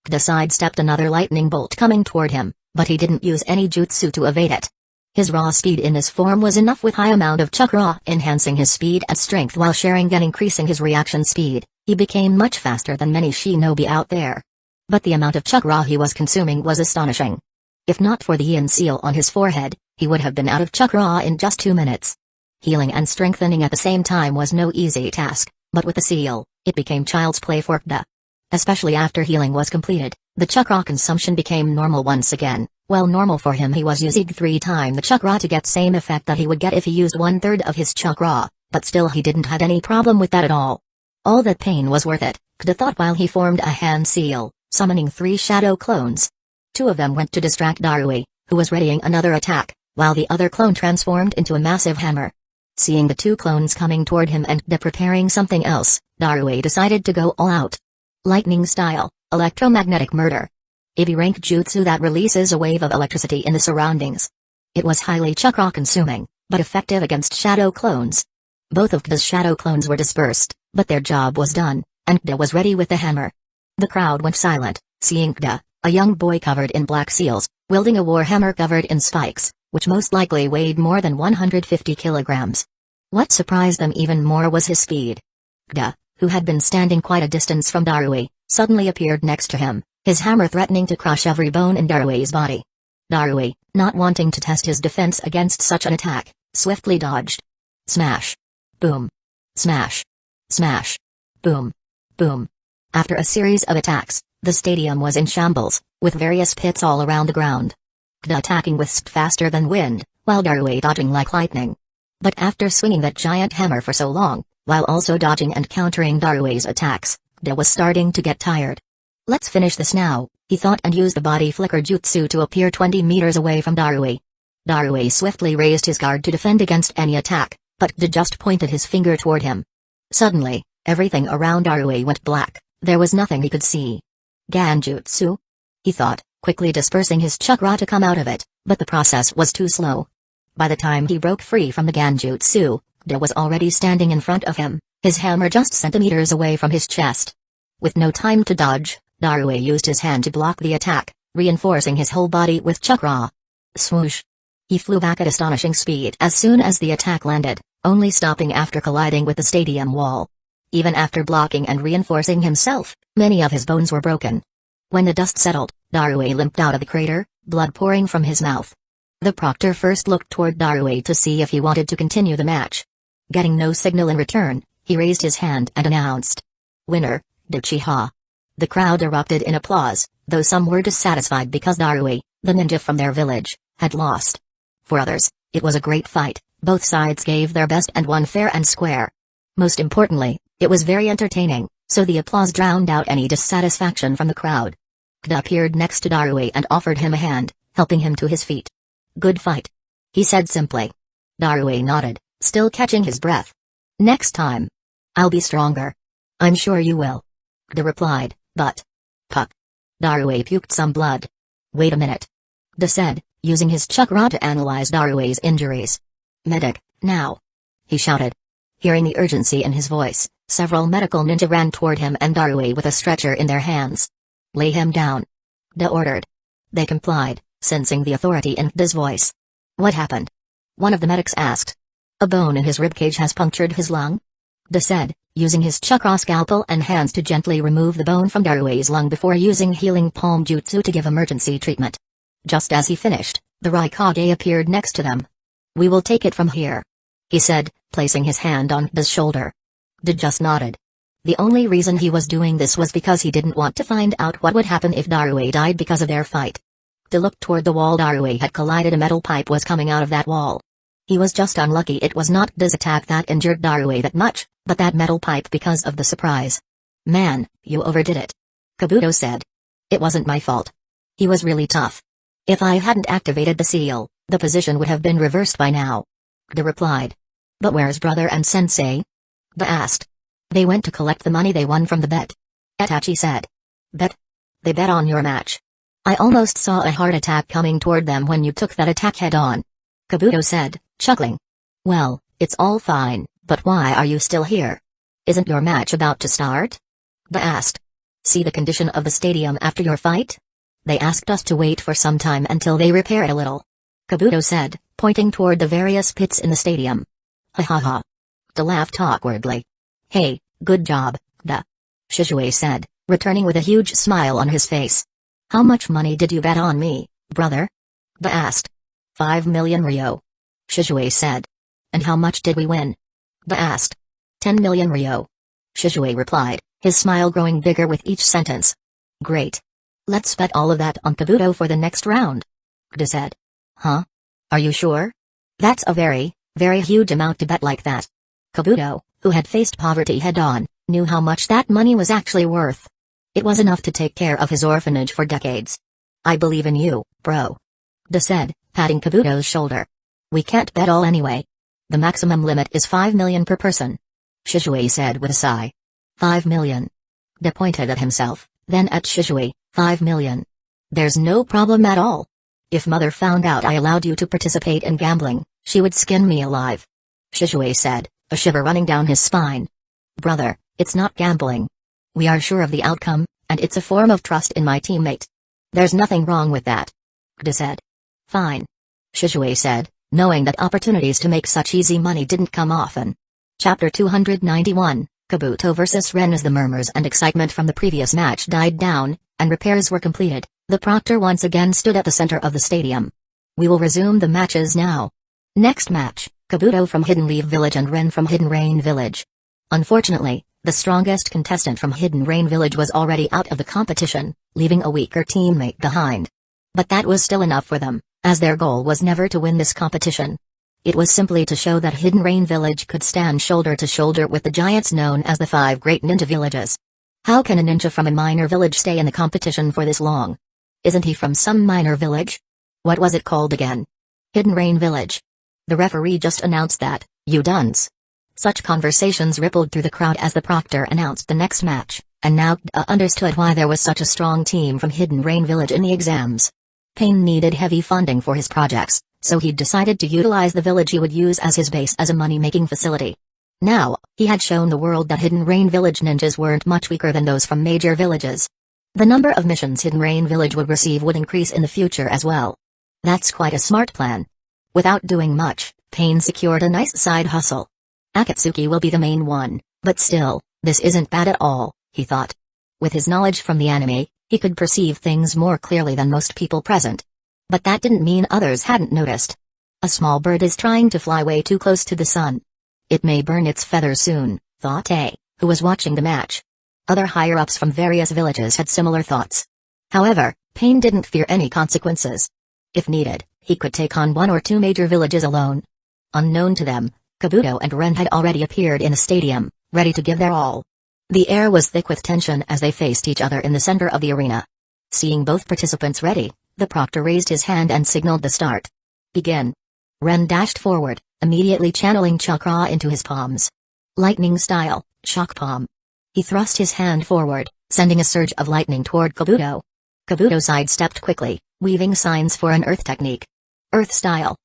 Kda sidestepped another lightning bolt coming toward him, but he didn't use any jutsu to evade it. His raw speed in this form was enough with high amount of chakra enhancing his speed and strength while Sharingan increasing his reaction speed. He became much faster than many shinobi out there. But the amount of chakra he was consuming was astonishing. If not for the yin seal on his forehead, he would have been out of chakra in just 2 minutes. Healing and strengthening at the same time was no easy task, but with the seal, it became child's play for Kda. Especially after healing was completed, the chakra consumption became normal once again. Well, normal for him, he was using 3 times the chakra to get same effect that he would get if he used 1/3 of his chakra, but still he didn't have any problem with that at all. All that pain was worth it, Kda thought while he formed a hand seal, summoning 3 shadow clones. 2 of them went to distract Darui, who was readying another attack, while the other clone transformed into a massive hammer. Seeing the 2 clones coming toward him and Kda preparing something else, Darui decided to go all out. Lightning style, electromagnetic murder. A B-rank jutsu that releases a wave of electricity in the surroundings. It was highly chakra-consuming, but effective against shadow clones. Both of Kda's shadow clones were dispersed, but their job was done, and Kda was ready with the hammer. The crowd went silent, seeing Kda, a young boy covered in black seals, wielding a war hammer covered in spikes, which most likely weighed more than 150 kilograms. What surprised them even more was his speed. Kda, who had been standing quite a distance from Darui, suddenly appeared next to him, his hammer threatening to crush every bone in Darui's body. Darui, not wanting to test his defense against such an attack, swiftly dodged. Smash. Boom. Smash. Smash. Boom. Boom. After a series of attacks, the stadium was in shambles, with various pits all around the ground. Kda attacking with speed faster than wind, while Darui dodging like lightning. But after swinging that giant hammer for so long, while also dodging and countering Darui's attacks, De was starting to get tired. Let's finish this now, he thought, and used the body flicker jutsu to appear 20 meters away from Darui. Darui swiftly raised his guard to defend against any attack, but De just pointed his finger toward him. Suddenly, everything around Darui went black. There was nothing he could see. Ganjutsu? He thought, quickly dispersing his chakra to come out of it, but the process was too slow. By the time he broke free from the Ganjutsu, De was already standing in front of him, his hammer just centimeters away from his chest. With no time to dodge, Darui used his hand to block the attack, reinforcing his whole body with chakra. Swoosh! He flew back at astonishing speed as soon as the attack landed, only stopping after colliding with the stadium wall. Even after blocking and reinforcing himself, many of his bones were broken. When the dust settled, Darui limped out of the crater, blood pouring from his mouth. The proctor first looked toward Darui to see if he wanted to continue the match. Getting no signal in return, he raised his hand and announced, "Winner, Uchiha." The crowd erupted in applause, though some were dissatisfied because Darui, the ninja from their village, had lost. For others, it was a great fight, both sides gave their best and won fair and square. Most importantly, it was very entertaining, so the applause drowned out any dissatisfaction from the crowd. Kda appeared next to Darui and offered him a hand, helping him to his feet. "Good fight," he said simply. Darui nodded, still catching his breath. "Next time. I'll be stronger." "I'm sure you will," Kda replied, but... Puck. Darui puked some blood. "Wait a minute," Kda said, using his chakra to analyze Darui's injuries. "Medic, now!" he shouted. Hearing the urgency in his voice, several medical ninja ran toward him and Darui with a stretcher in their hands. "Lay him down," Kda ordered. They complied, sensing the authority in Kda's voice. "What happened?" one of the medics asked. "A bone in his ribcage has punctured his lung," Kda said, using his chakra scalpel and hands to gently remove the bone from Darui's lung before using healing palm jutsu to give emergency treatment. Just as he finished, the Raikage appeared next to them. "We will take it from here," he said, placing his hand on Kda's shoulder. Kda just nodded. The only reason he was doing this was because he didn't want to find out what would happen if Darui died because of their fight. Kda looked toward the wall Darui had collided. A metal pipe was coming out of that wall. He was just unlucky it was not Kda's attack that injured Darui that much, but that metal pipe because of the surprise. "Man, you overdid it," Kabuto said. "It wasn't my fault. He was really tough. If I hadn't activated the seal, the position would have been reversed by now," Kda replied. "But where's brother and sensei?" Kda asked. "They went to collect the money they won from the bet," Itachi said. "Bet? They bet on your match. I almost saw a heart attack coming toward them when you took that attack head-on," Kabuto said, chuckling. "Well, it's all fine, but why are you still here? Isn't your match about to start?" Kda asked. "See the condition of the stadium after your fight? They asked us to wait for some time until they repair it a little," Kabuto said, pointing toward the various pits in the stadium. "Ha ha ha." Kda laughed awkwardly. "Hey, good job, Kda," Shizue said, returning with a huge smile on his face. "How much money did you bet on me, brother?" Kda asked. 5 million ryo," Shizue said. "And how much did we win?" Kda asked. 10 million ryo," Shizue replied, his smile growing bigger with each sentence. "Great. Let's bet all of that on Kabuto for the next round," Kda said. "Huh? Are you sure? That's a very, very huge amount to bet like that." Kabuto, who had faced poverty head-on, knew how much that money was actually worth. It was enough to take care of his orphanage for decades. "I believe in you, bro," Kda said, patting Kabuto's shoulder. "We can't bet all anyway. The maximum limit is 5 million per person," Shizue said with a sigh. 5 million. Kda pointed at himself, then at Shizue. 5 million. There's no problem at all. If mother found out I allowed you to participate in gambling, she would skin me alive," Shizue said, a shiver running down his spine. "Brother, it's not gambling. We are sure of the outcome, and it's a form of trust in my teammate. There's nothing wrong with that," Kda said. "Fine," Shizue said, knowing that opportunities to make such easy money didn't come often. Chapter 291, Kabuto vs Ren. As the murmurs and excitement from the previous match died down, and repairs were completed, the proctor once again stood at the center of the stadium. "We will resume the matches now. Next match, Kabuto from Hidden Leaf Village and Ren from Hidden Rain Village." Unfortunately, the strongest contestant from Hidden Rain Village was already out of the competition, leaving a weaker teammate behind. But that was still enough for them, as their goal was never to win this competition. It was simply to show that Hidden Rain Village could stand shoulder to shoulder with the giants known as the 5 Great Ninja Villages. How can a ninja from a minor village stay in the competition for this long? Isn't he from some minor village? What was it called again? Hidden Rain Village. The referee just announced that, you dunce. Such conversations rippled through the crowd as the proctor announced the next match, and now understood why there was such a strong team from Hidden Rain Village in the exams. Pain needed heavy funding for his projects, so he'd decided to utilize the village he would use as his base as a money-making facility. Now, he had shown the world that Hidden Rain Village ninjas weren't much weaker than those from major villages. The number of missions Hidden Rain Village would receive would increase in the future as well. That's quite a smart plan. Without doing much, Pain secured a nice side hustle. Akatsuki will be the main one, but still, this isn't bad at all, he thought. With his knowledge from the anime, he could perceive things more clearly than most people present. But that didn't mean others hadn't noticed. A small bird is trying to fly way too close to the sun. It may burn its feathers soon, thought A, who was watching the match. Other higher-ups from various villages had similar thoughts. However, Pain didn't fear any consequences. If needed, he could take on 1 or 2 major villages alone. Unknown to them, Kabuto and Ren had already appeared in the stadium, ready to give their all. The air was thick with tension as they faced each other in the center of the arena. Seeing both participants ready, the proctor raised his hand and signaled the start. Begin. Ren dashed forward, immediately channeling chakra into his palms. Lightning style, shock palm. He thrust his hand forward, sending a surge of lightning toward Kabuto. Kabuto sidestepped quickly, weaving signs for an earth technique. Earth style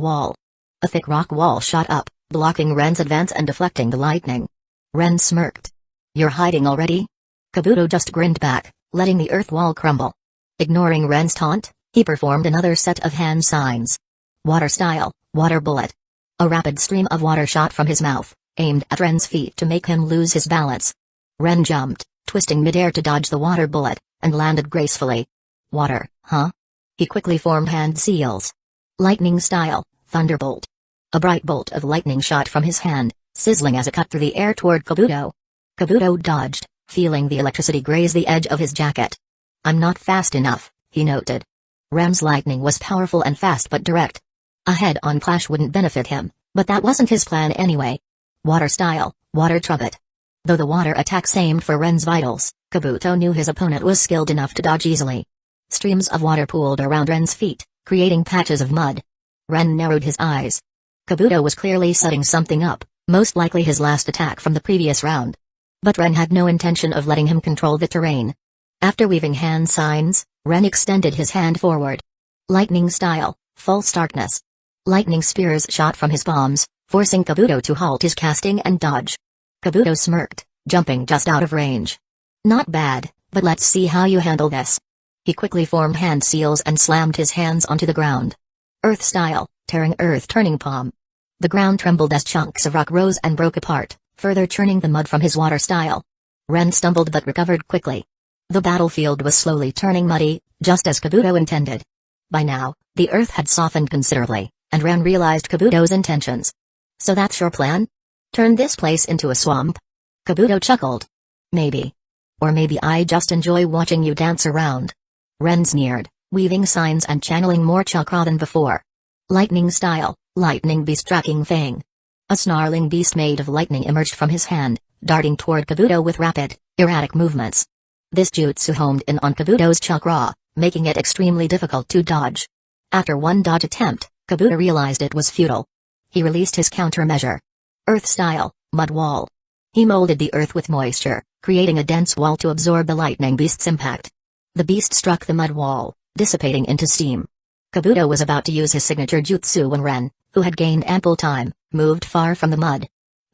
wall. A thick rock wall shot up, blocking Ren's advance and deflecting the lightning. Ren smirked. You're hiding already? Kabuto just grinned back, letting the earth wall crumble. Ignoring Ren's taunt, he performed another set of hand signs. Water style, water bullet. A rapid stream of water shot from his mouth, aimed at Ren's feet to make him lose his balance. Ren jumped, twisting midair to dodge the water bullet, and landed gracefully. Water, huh? He quickly formed hand seals. Lightning style, thunderbolt. A bright bolt of lightning shot from his hand, sizzling as it cut through the air toward Kabuto. Kabuto dodged, feeling the electricity graze the edge of his jacket. I'm not fast enough, he noted. Ren's lightning was powerful and fast but direct. A head-on clash wouldn't benefit him, but that wasn't his plan anyway. Water style, water trumpet. Though the water attacks aimed for Ren's vitals, Kabuto knew his opponent was skilled enough to dodge easily. Streams of water pooled around Ren's feet, creating patches of mud. Ren narrowed his eyes. Kabuto was clearly setting something up, most likely his last attack from the previous round. But Ren had no intention of letting him control the terrain. After weaving hand signs, Ren extended his hand forward. Lightning style, false darkness. Lightning spears shot from his palms, forcing Kabuto to halt his casting and dodge. Kabuto smirked, jumping just out of range. Not bad, but let's see how you handle this. He quickly formed hand seals and slammed his hands onto the ground. Earth style, tearing earth turning palm. The ground trembled as chunks of rock rose and broke apart, further churning the mud from his water style. Ren stumbled but recovered quickly. The battlefield was slowly turning muddy, just as Kabuto intended. By now, the earth had softened considerably, and Ren realized Kabuto's intentions. So that's your plan? Turn this place into a swamp? Kabuto chuckled. Maybe. Or maybe I just enjoy watching you dance around. Ren sneered, weaving signs and channeling more chakra than before. Lightning style, lightning beast tracking fang. A snarling beast made of lightning emerged from his hand, darting toward Kabuto with rapid, erratic movements. This jutsu homed in on Kabuto's chakra, making it extremely difficult to dodge. After one dodge attempt, Kabuto realized it was futile. He released his countermeasure. Earth style, mud wall. He molded the earth with moisture, creating a dense wall to absorb the lightning beast's impact. The beast struck the mud wall, dissipating into steam. Kabuto was about to use his signature jutsu when Ren, who had gained ample time, moved far from the mud.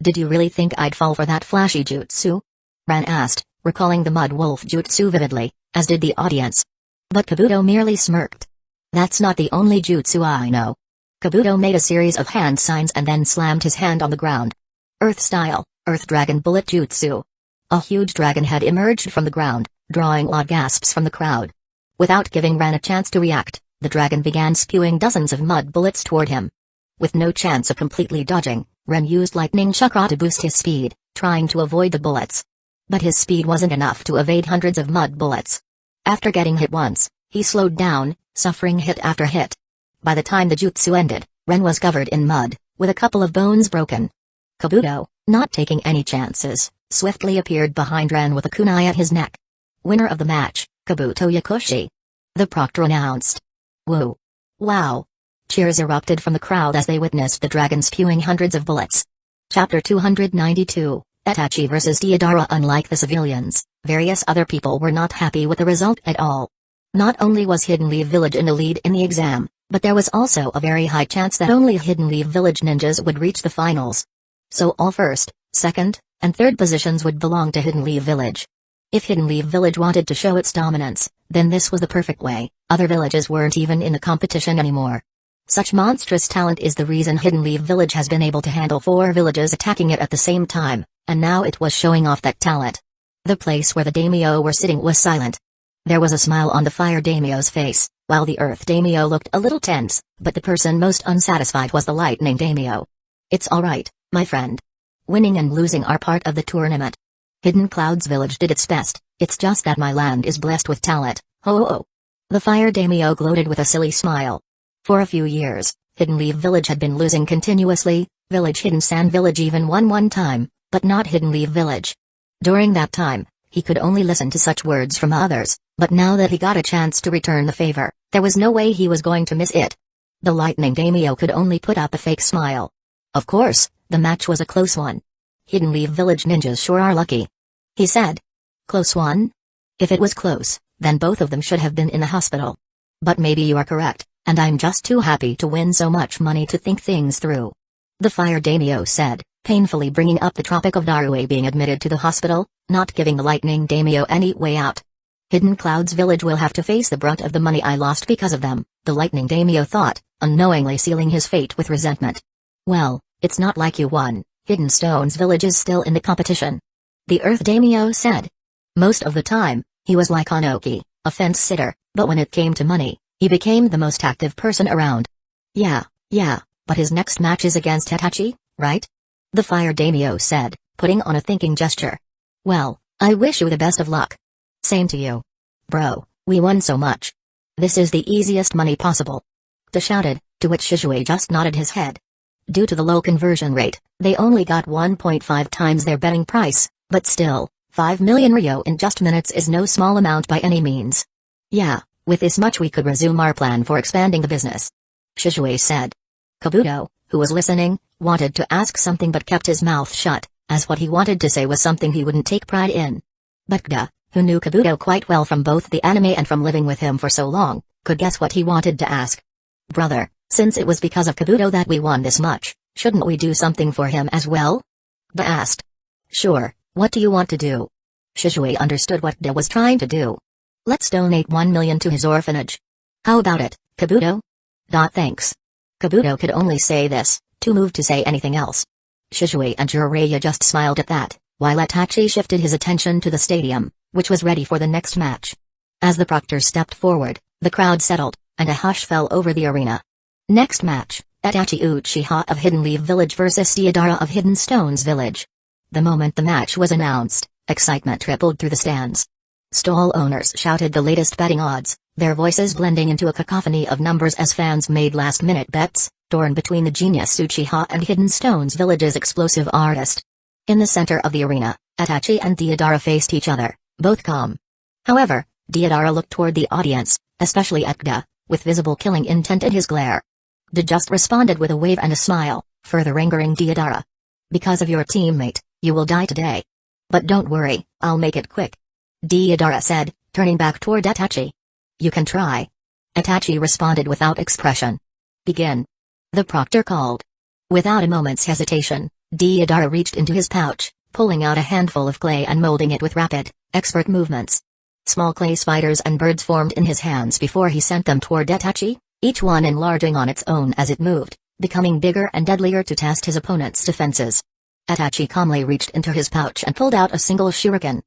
Did you really think I'd fall for that flashy jutsu? Ren asked, recalling the mud wolf jutsu vividly, as did the audience. But Kabuto merely smirked. That's not the only jutsu I know. Kabuto made a series of hand signs and then slammed his hand on the ground. Earth style, earth dragon bullet jutsu. A huge dragon head emerged from the ground, drawing loud gasps from the crowd. Without giving Ren a chance to react, the dragon began spewing dozens of mud bullets toward him. With no chance of completely dodging, Ren used lightning chakra to boost his speed, trying to avoid the bullets. But his speed wasn't enough to evade hundreds of mud bullets. After getting hit once, he slowed down, suffering hit after hit. By the time the jutsu ended, Ren was covered in mud, with a couple of bones broken. Kabuto, not taking any chances, swiftly appeared behind Ren with a kunai at his neck. Winner of the match, Kabuto Yakushi. The proctor announced. Woo! Wow! Cheers erupted from the crowd as they witnessed the dragon spewing hundreds of bullets. Chapter 292, Itachi vs Deidara. Unlike the civilians, various other people were not happy with the result at all. Not only was Hidden Leaf Village in the lead in the exam, but there was also a very high chance that only Hidden Leaf Village ninjas would reach the finals. So all first, second, and third positions would belong to Hidden Leaf Village. If Hidden Leaf Village wanted to show its dominance, then this was the perfect way. Other villages weren't even in the competition anymore. Such monstrous talent is the reason Hidden Leaf Village has been able to handle 4 villages attacking it at the same time, and now it was showing off that talent. The place where the daimyo were sitting was silent. There was a smile on the fire daimyo's face, while the earth daimyo looked a little tense, but the person most unsatisfied was the lightning daimyo. It's alright, my friend. Winning and losing are part of the tournament. Hidden Clouds Village did its best, it's just that my land is blessed with talent, ho. The fire daimyo gloated with a silly smile. For a few years, Hidden Leaf Village had been losing continuously, Village Hidden Sand Village even won one time, but not Hidden Leaf Village. During that time, he could only listen to such words from others, but now that he got a chance to return the favor, there was no way he was going to miss it. The lightning daimyo could only put up a fake smile. Of course, the match was a close one. Hidden Leaf Village ninjas sure are lucky. He said. Close one? If it was close, then both of them should have been in the hospital. But maybe you are correct, and I'm just too happy to win so much money to think things through. The fire daimyo said, painfully bringing up the topic of Darue being admitted to the hospital, not giving the lightning daimyo any way out. Hidden Clouds Village will have to face the brunt of the money I lost because of them, the lightning daimyo thought, unknowingly sealing his fate with resentment. Well, it's not like you won, Hidden Stones Village is still in the competition. The earth daimyo said. Most of the time, he was like Hanoki, a fence sitter, but when it came to money, he became the most active person around. Yeah, but his next match is against Itachi, right? The fire daimyo said, putting on a thinking gesture. Well, I wish you the best of luck. Same to you. Bro, we won so much. This is the easiest money possible. They shouted, to which Shizue just nodded his head. Due to the low conversion rate, they only got 1.5 times their betting price, but still, 5 million ryo in just minutes is no small amount by any means. Yeah, with this much we could resume our plan for expanding the business. Shizue said. Kabuto, who was listening, wanted to ask something but kept his mouth shut, as what he wanted to say was something he wouldn't take pride in. But Gda, who knew Kabuto quite well from both the anime and from living with him for so long, could guess what he wanted to ask. Brother, since it was because of Kabuto that we won this much, shouldn't we do something for him as well? Gda asked. Sure, what do you want to do? Shizue understood what Gda was trying to do. Let's donate 1 million to his orphanage. How about it, Kabuto? Thanks. Kabuto could only say this, too moved to say anything else. Shizue and Jiraiya just smiled at that, while Itachi shifted his attention to the stadium, which was ready for the next match. As the proctor stepped forward, the crowd settled, and a hush fell over the arena. Next match, Itachi Uchiha of Hidden Leaf Village vs Deidara of Hidden Stones Village. The moment the match was announced, excitement rippled through the stands. Stall owners shouted the latest betting odds, their voices blending into a cacophony of numbers as fans made last-minute bets, torn between the genius Uchiha and Hidden Stones Village's explosive artist. In the center of the arena, Itachi and Deidara faced each other, both calm. However, Deidara looked toward the audience, especially at Gda, with visible killing intent in his glare. Gda just responded with a wave and a smile, further angering Deidara. Because of your teammate, you will die today. But don't worry, I'll make it quick. Deidara said, turning back toward Itachi. You can try. Itachi responded without expression. Begin. The proctor called. Without a moment's hesitation, Deidara reached into his pouch, pulling out a handful of clay and molding it with rapid, expert movements. Small clay spiders and birds formed in his hands before he sent them toward Itachi, each one enlarging on its own as it moved, becoming bigger and deadlier to test his opponent's defenses. Itachi calmly reached into his pouch and pulled out a single shuriken.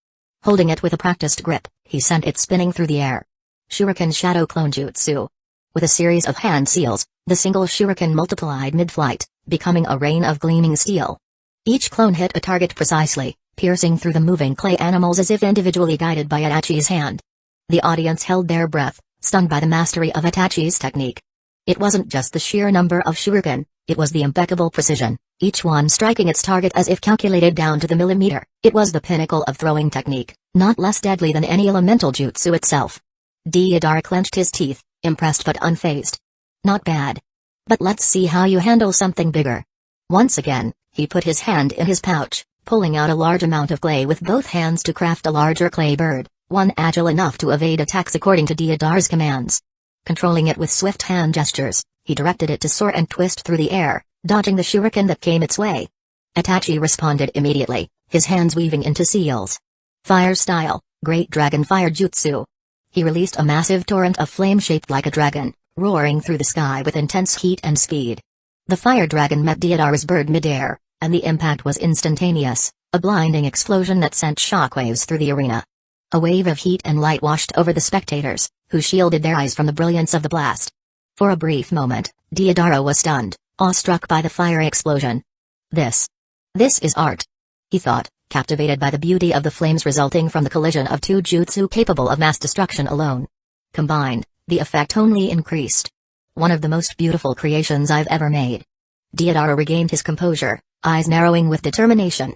Holding it with a practiced grip, he sent it spinning through the air. Shuriken Shadow Clone Jutsu. With a series of hand seals, the single shuriken multiplied mid-flight, becoming a rain of gleaming steel. Each clone hit a target precisely, piercing through the moving clay animals as if individually guided by Itachi's hand. The audience held their breath, stunned by the mastery of Itachi's technique. It wasn't just the sheer number of shuriken, it was the impeccable precision, each one striking its target as if calculated down to the millimeter. It was the pinnacle of throwing technique, not less deadly than any elemental jutsu itself. Deidara clenched his teeth, impressed but unfazed. Not bad. But let's see how you handle something bigger. Once again, he put his hand in his pouch, pulling out a large amount of clay with both hands to craft a larger clay bird, one agile enough to evade attacks according to Deidara's commands. Controlling it with swift hand gestures, he directed it to soar and twist through the air, dodging the shuriken that came its way. Itachi responded immediately, his hands weaving into seals. Fire style, Great Dragon Fire Jutsu. He released a massive torrent of flame shaped like a dragon, roaring through the sky with intense heat and speed. The fire dragon met Deidara's bird midair, and the impact was instantaneous, a blinding explosion that sent shockwaves through the arena. A wave of heat and light washed over the spectators, who shielded their eyes from the brilliance of the blast. For a brief moment, Deidara was stunned, awestruck by the fiery explosion. This is art, he thought, captivated by the beauty of the flames resulting from the collision of two jutsu capable of mass destruction alone. Combined, the effect only increased. One of the most beautiful creations I've ever made. Deidara regained his composure, eyes narrowing with determination.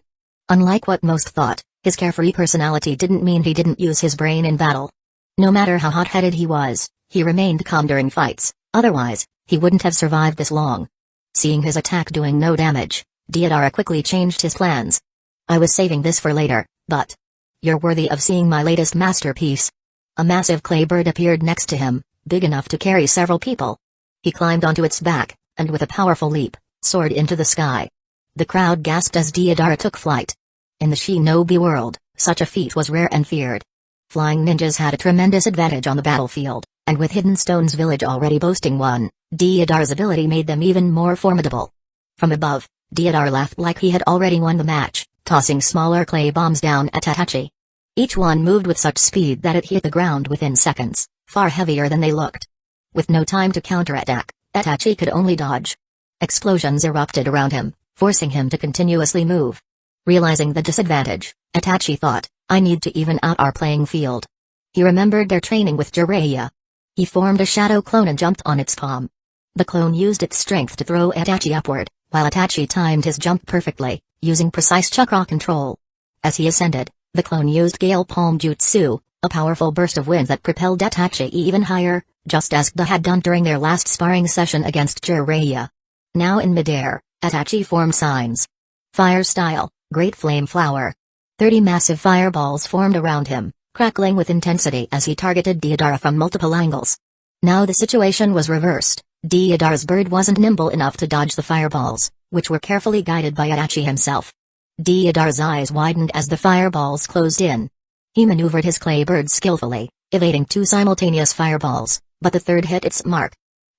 Unlike what most thought, his carefree personality didn't mean he didn't use his brain in battle. No matter how hot-headed he was, he remained calm during fights, otherwise, he wouldn't have survived this long. Seeing his attack doing no damage, Deidara quickly changed his plans. I was saving this for later, but you're worthy of seeing my latest masterpiece. A massive clay bird appeared next to him, big enough to carry several people. He climbed onto its back, and with a powerful leap, soared into the sky. The crowd gasped as Deidara took flight. In the shinobi world, such a feat was rare and feared. Flying ninjas had a tremendous advantage on the battlefield, and with Hidden Stone's village already boasting one, Deidara's ability made them even more formidable. From above, Deidara laughed like he had already won the match, tossing smaller clay bombs down at Itachi. Each one moved with such speed that it hit the ground within seconds, far heavier than they looked. With no time to counterattack, Itachi could only dodge. Explosions erupted around him, forcing him to continuously move. Realizing the disadvantage, Itachi thought, I need to even out our playing field. He remembered their training with Jiraiya. He formed a shadow clone and jumped on its palm. The clone used its strength to throw Itachi upward, while Itachi timed his jump perfectly, using precise chakra control. As he ascended, the clone used Gale Palm Jutsu, a powerful burst of wind that propelled Itachi even higher, just as Gda had done during their last sparring session against Jiraiya. Now in midair, Itachi formed signs. Fire style, Great Flame Flower. 30 massive fireballs formed around him, crackling with intensity as he targeted Deidara from multiple angles. Now the situation was reversed. Deidara's bird wasn't nimble enough to dodge the fireballs, which were carefully guided by Itachi himself. Deidara's eyes widened as the fireballs closed in. He maneuvered his clay bird skillfully, evading 2 simultaneous fireballs, but the third hit its mark.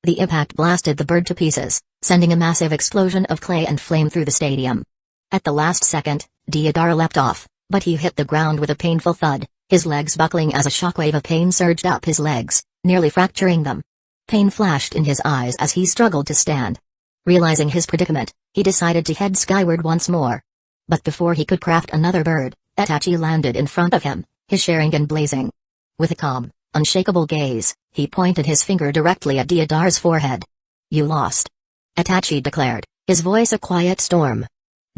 The impact blasted the bird to pieces, sending a massive explosion of clay and flame through the stadium. At the last second, Deidara leapt off, but he hit the ground with a painful thud, his legs buckling as a shockwave of pain surged up his legs, nearly fracturing them. Pain flashed in his eyes as he struggled to stand. Realizing his predicament, he decided to head skyward once more. But before he could craft another bird, Itachi landed in front of him, his sharingan blazing. With a calm, unshakable gaze, he pointed his finger directly at Deidara's forehead. You lost, Itachi declared, his voice a quiet storm.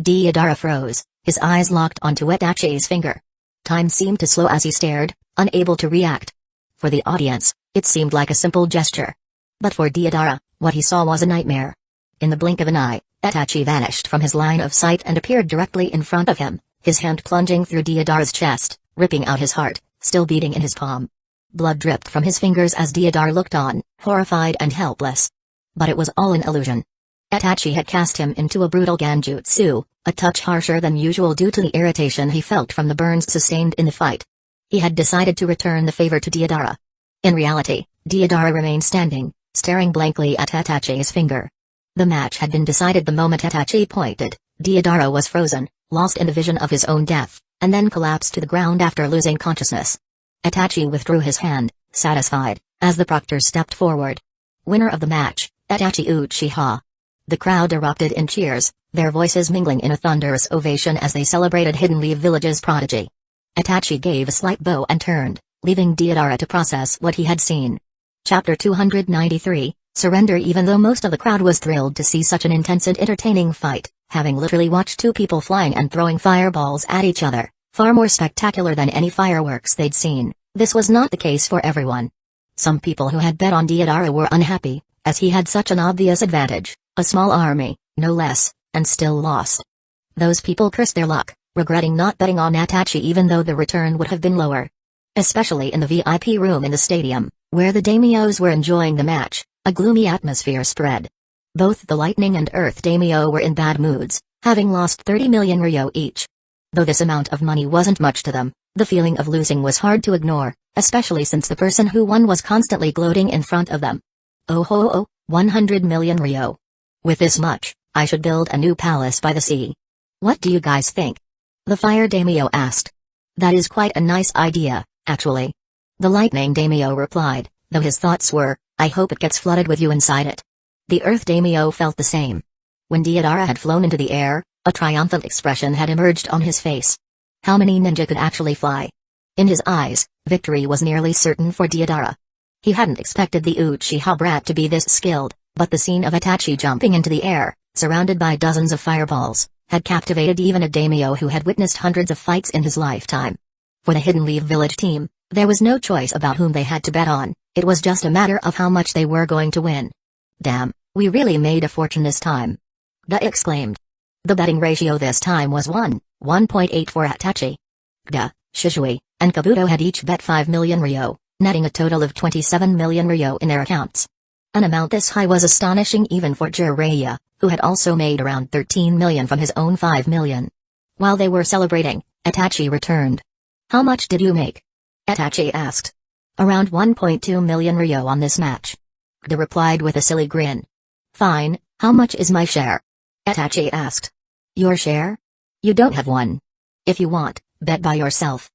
Deidara froze, his eyes locked onto Itachi's finger. Time seemed to slow as he stared, unable to react. For the audience, it seemed like a simple gesture. But for Deidara, what he saw was a nightmare. In the blink of an eye, Itachi vanished from his line of sight and appeared directly in front of him, his hand plunging through Deidara's chest, ripping out his heart, still beating in his palm. Blood dripped from his fingers as Deidara looked on, horrified and helpless. But it was all an illusion. Itachi had cast him into a brutal Genjutsu, a touch harsher than usual due to the irritation he felt from the burns sustained in the fight. He had decided to return the favor to Deidara. In reality, Deidara remained standing, staring blankly at Itachi's finger. The match had been decided the moment Itachi pointed. Deidara was frozen, lost in the vision of his own death, and then collapsed to the ground after losing consciousness. Itachi withdrew his hand, satisfied, as the proctors stepped forward. Winner of the match, Itachi Uchiha. The crowd erupted in cheers, their voices mingling in a thunderous ovation as they celebrated Hidden Leaf Village's prodigy. Itachi gave a slight bow and turned, leaving Deidara to process what he had seen. Chapter 293, surrender even though most of the crowd was thrilled to see such an intense and entertaining fight, having literally watched two people flying and throwing fireballs at each other, far more spectacular than any fireworks they'd seen. This was not the case for everyone. Some people who had bet on Deidara were unhappy, as he had such an obvious advantage, a small army, no less, and still lost. Those people cursed their luck, regretting not betting on Itachi even though the return would have been lower. Especially in the VIP room in the stadium, where the daimyos were enjoying the match, a gloomy atmosphere spread. Both the Lightning and Earth daimyo were in bad moods, having lost 30 million ryo each. Though this amount of money wasn't much to them, the feeling of losing was hard to ignore, especially since the person who won was constantly gloating in front of them. Oh ho oh, 100 million ryo. With this much, I should build a new palace by the sea. What do you guys think? The Fire daimyo asked. That is quite a nice idea, actually. The Lightning daimyo replied, though his thoughts were, I hope it gets flooded with you inside it. The Earth daimyo felt the same. When Deidara had flown into the air, a triumphant expression had emerged on his face. How many ninja could actually fly? In his eyes, victory was nearly certain for Deidara. He hadn't expected the Uchiha brat to be this skilled, but the scene of Itachi jumping into the air, surrounded by dozens of fireballs, had captivated even a daimyo who had witnessed hundreds of fights in his lifetime. For the Hidden Leaf Village team, there was no choice about whom they had to bet on, it was just a matter of how much they were going to win. Damn, we really made a fortune this time. Da exclaimed. The betting ratio this time was 1.8 for Itachi. Da, Shisui, and Kabuto had each bet 5 million ryo, netting a total of 27 million ryo in their accounts. An amount this high was astonishing even for Jiraiya, who had also made around 13 million from his own 5 million. While they were celebrating, Itachi returned. How much did you make? Itachi asked. Around 1.2 million ryo on this match. Da replied with a silly grin. Fine, how much is my share? Itachi asked. Your share? You don't have one. If you want, bet by yourself.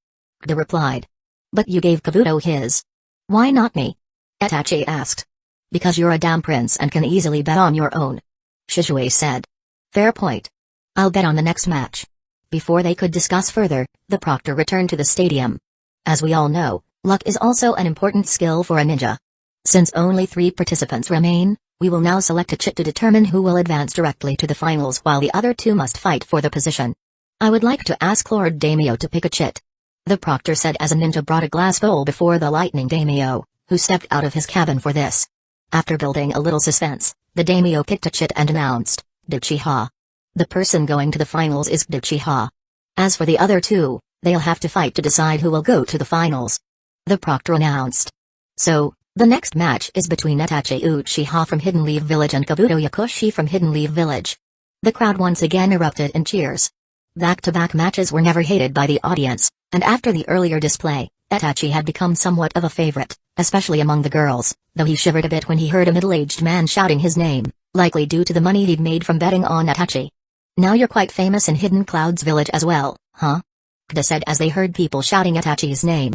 Da replied. But you gave Kabuto his. Why not me? Itachi asked. Because you're a damn prince and can easily bet on your own. Shisui said. Fair point. I'll bet on the next match. Before they could discuss further, the proctor returned to the stadium. As we all know, luck is also an important skill for a ninja. Since only 3 participants remain, we will now select a chit to determine who will advance directly to the finals while the other 2 must fight for the position. I would like to ask Lord Daimyo to pick a chit. The proctor said as a ninja brought a glass bowl before the Lightning Daimyo, who stepped out of his cabin for this. After building a little suspense, the daimyo picked a chit and announced, Uchiha. The person going to the finals is Uchiha. As for the other 2, they'll have to fight to decide who will go to the finals. The proctor announced. So, the next match is between Itachi Uchiha from Hidden Leaf Village and Kabuto Yakushi from Hidden Leaf Village. The crowd once again erupted in cheers. Back-to-back matches were never hated by the audience, and after the earlier display, Itachi had become somewhat of a favorite, especially among the girls, though he shivered a bit when he heard a middle-aged man shouting his name, likely due to the money he'd made from betting on Itachi. Now you're quite famous in Hidden Clouds Village as well, huh? Kda said as they heard people shouting Itachi's name.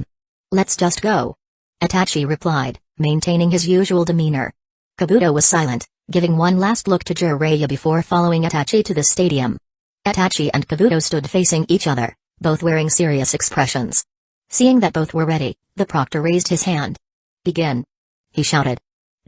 Let's just go. Itachi replied, maintaining his usual demeanor. Kabuto was silent, giving one last look to Jiraiya before following Itachi to the stadium. Itachi and Kabuto stood facing each other, both wearing serious expressions. Seeing that both were ready, the proctor raised his hand. Begin. He shouted.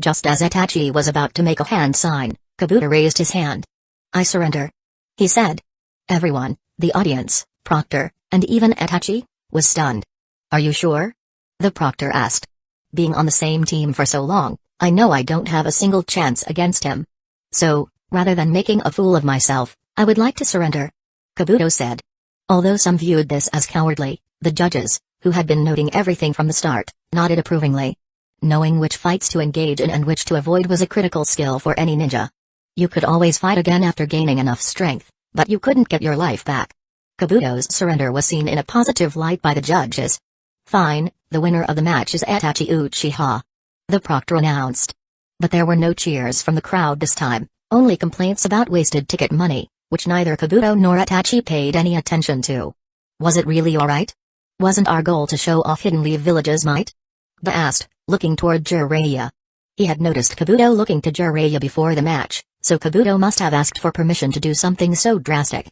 Just as Itachi was about to make a hand sign, Kabuto raised his hand. I surrender. He said. Everyone, the audience, proctor, and even Itachi, was stunned. Are you sure? The proctor asked. Being on the same team for so long, I know I don't have a single chance against him. So, rather than making a fool of myself, I would like to surrender. Kabuto said. Although some viewed this as cowardly, the judges, who had been noting everything from the start, nodded approvingly. Knowing which fights to engage in and which to avoid was a critical skill for any ninja. You could always fight again after gaining enough strength, but you couldn't get your life back. Kabuto's surrender was seen in a positive light by the judges. Fine, the winner of the match is Itachi Uchiha. The proctor announced. But there were no cheers from the crowd this time, only complaints about wasted ticket money, which neither Kabuto nor Itachi paid any attention to. Was it really alright? Wasn't our goal to show off Hidden Leaf Village's might? Ba asked, looking toward Jiraiya. He had noticed Kabuto looking to Jiraiya before the match, so Kabuto must have asked for permission to do something so drastic.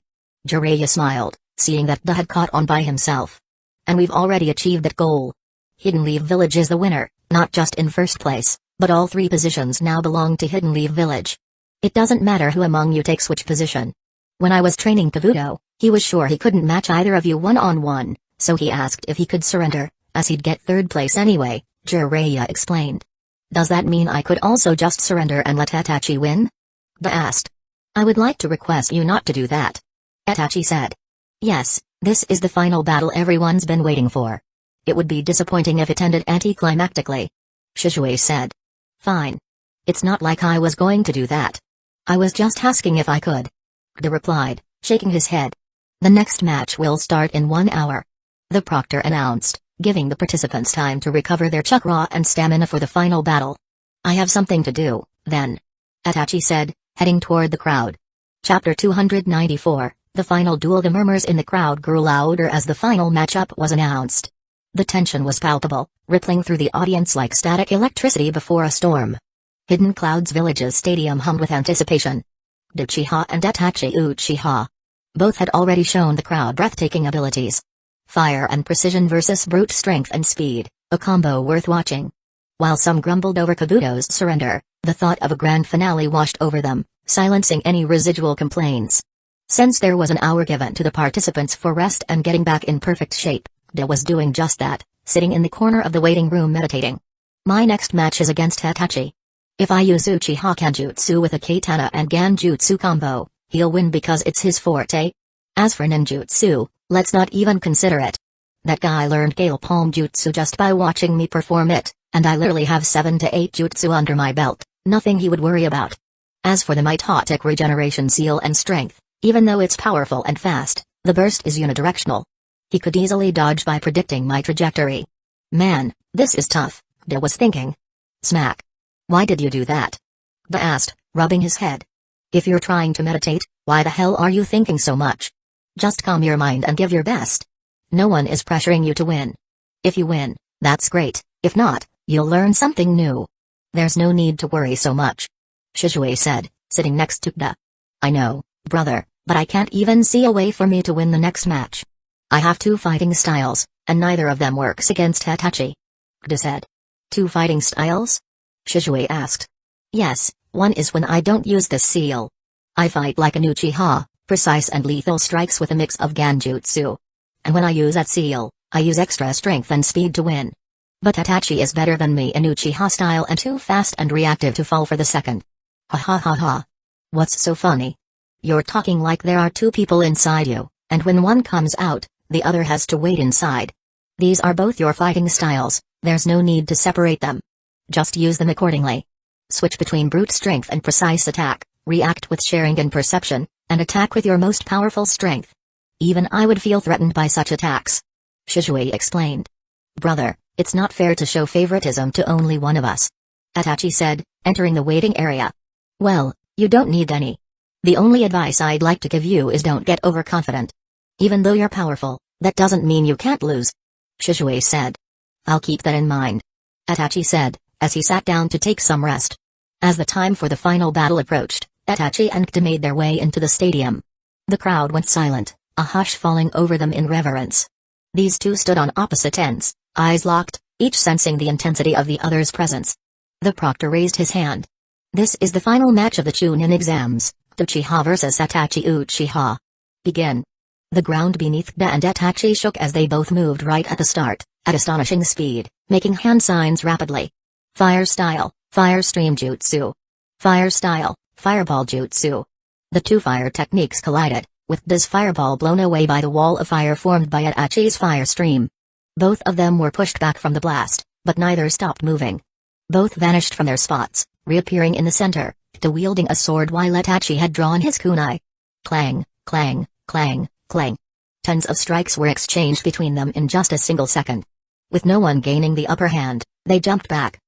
Jiraiya smiled, seeing that Da had caught on by himself. And we've already achieved that goal. Hidden Leaf Village is the winner, not just in first place, But all three positions now belong to Hidden Leaf Village. It doesn't matter who among you takes which position. When I was training Kabuto, he was sure he couldn't match either of you one-on-one, so he asked if he could surrender, as he'd get third place anyway, Jiraiya explained. Does that mean I could also just surrender and let Itachi win? Ba asked. I would like to request you not to do that. Itachi said. Yes, this is the final battle everyone's been waiting for. It would be disappointing if it ended anticlimactically. Shizue said. Fine. It's not like I was going to do that. I was just asking if I could. De replied, shaking his head. The next match will start in 1 hour. The proctor announced, giving the participants time to recover their chakra and stamina for the final battle. I have something to do, then. Itachi said, heading toward the crowd. Chapter 294, The Final Duel. The murmurs in the crowd grew louder as the final matchup was announced. The tension was palpable, rippling through the audience like static electricity before a storm. Hidden Clouds Village's stadium hummed with anticipation. Uchiha and Itachi Uchiha. Both had already shown the crowd breathtaking abilities. Fire and precision versus brute strength and speed, a combo worth watching. While some grumbled over Kabuto's surrender, the thought of a grand finale washed over them, silencing any residual complaints. Since there was an hour given to the participants for rest and getting back in perfect shape, De was doing just that, sitting in the corner of the waiting room meditating. My next match is against Itachi. If I use Uchiha Kenjutsu with a Katana and Genjutsu combo, he'll win because it's his forte. As for ninjutsu, let's not even consider it. That guy learned Gale Palm Jutsu just by watching me perform it, and I literally have 7 to 8 jutsu under my belt, nothing he would worry about. As for the mitotic regeneration seal and strength, even though it's powerful and fast, the burst is unidirectional. He could easily dodge by predicting my trajectory. Man, this is tough, De was thinking. Smack. Why did you do that? Ba asked, rubbing his head. If you're trying to meditate, why the hell are you thinking so much? Just calm your mind and give your best. No one is pressuring you to win. If you win, that's great, if not, you'll learn something new. There's no need to worry so much. Shizue said, sitting next to Da. I know, brother, but I can't even see a way for me to win the next match. I have 2 fighting styles, and neither of them works against Itachi. Da said. 2 fighting styles? Shizue asked. Yes, one is when I don't use this seal. I fight like an Uchiha, precise and lethal strikes with a mix of Genjutsu. And when I use that seal, I use extra strength and speed to win. But Itachi is better than me in Uchiha style and too fast and reactive to fall for the second. Ha ha ha ha. What's so funny? You're talking like there are 2 people inside you, and when one comes out, the other has to wait inside. These are both your fighting styles, there's no need to separate them. Just use them accordingly. Switch between brute strength and precise attack, react with Sharingan perception, and attack with your most powerful strength. Even I would feel threatened by such attacks. Shizue explained. Brother, it's not fair to show favoritism to only one of us. Itachi said, entering the waiting area. Well, you don't need any. The only advice I'd like to give you is don't get overconfident. Even though you're powerful, that doesn't mean you can't lose. Shizue said. I'll keep that in mind. Itachi said, as he sat down to take some rest. As the time for the final battle approached, Itachi and Kta made their way into the stadium. The crowd went silent, a hush falling over them in reverence. These 2 stood on opposite ends, eyes locked, each sensing the intensity of the other's presence. The proctor raised his hand. This is the final match of the Chunin exams, Uchiha vs Itachi Uchiha. Begin. The ground beneath Kta and Itachi shook as they both moved right at the start, at astonishing speed, making hand signs rapidly. Fire style, fire stream jutsu. Fire style, fireball jutsu. The 2 fire techniques collided, with Kta's fireball blown away by the wall of fire formed by Itachi's fire stream. Both of them were pushed back from the blast, but neither stopped moving. Both vanished from their spots, reappearing in the center, Kta wielding a sword while Itachi had drawn his kunai. Clang, clang, clang, clang. Tons of strikes were exchanged between them in just a single second. With no one gaining the upper hand, they jumped back.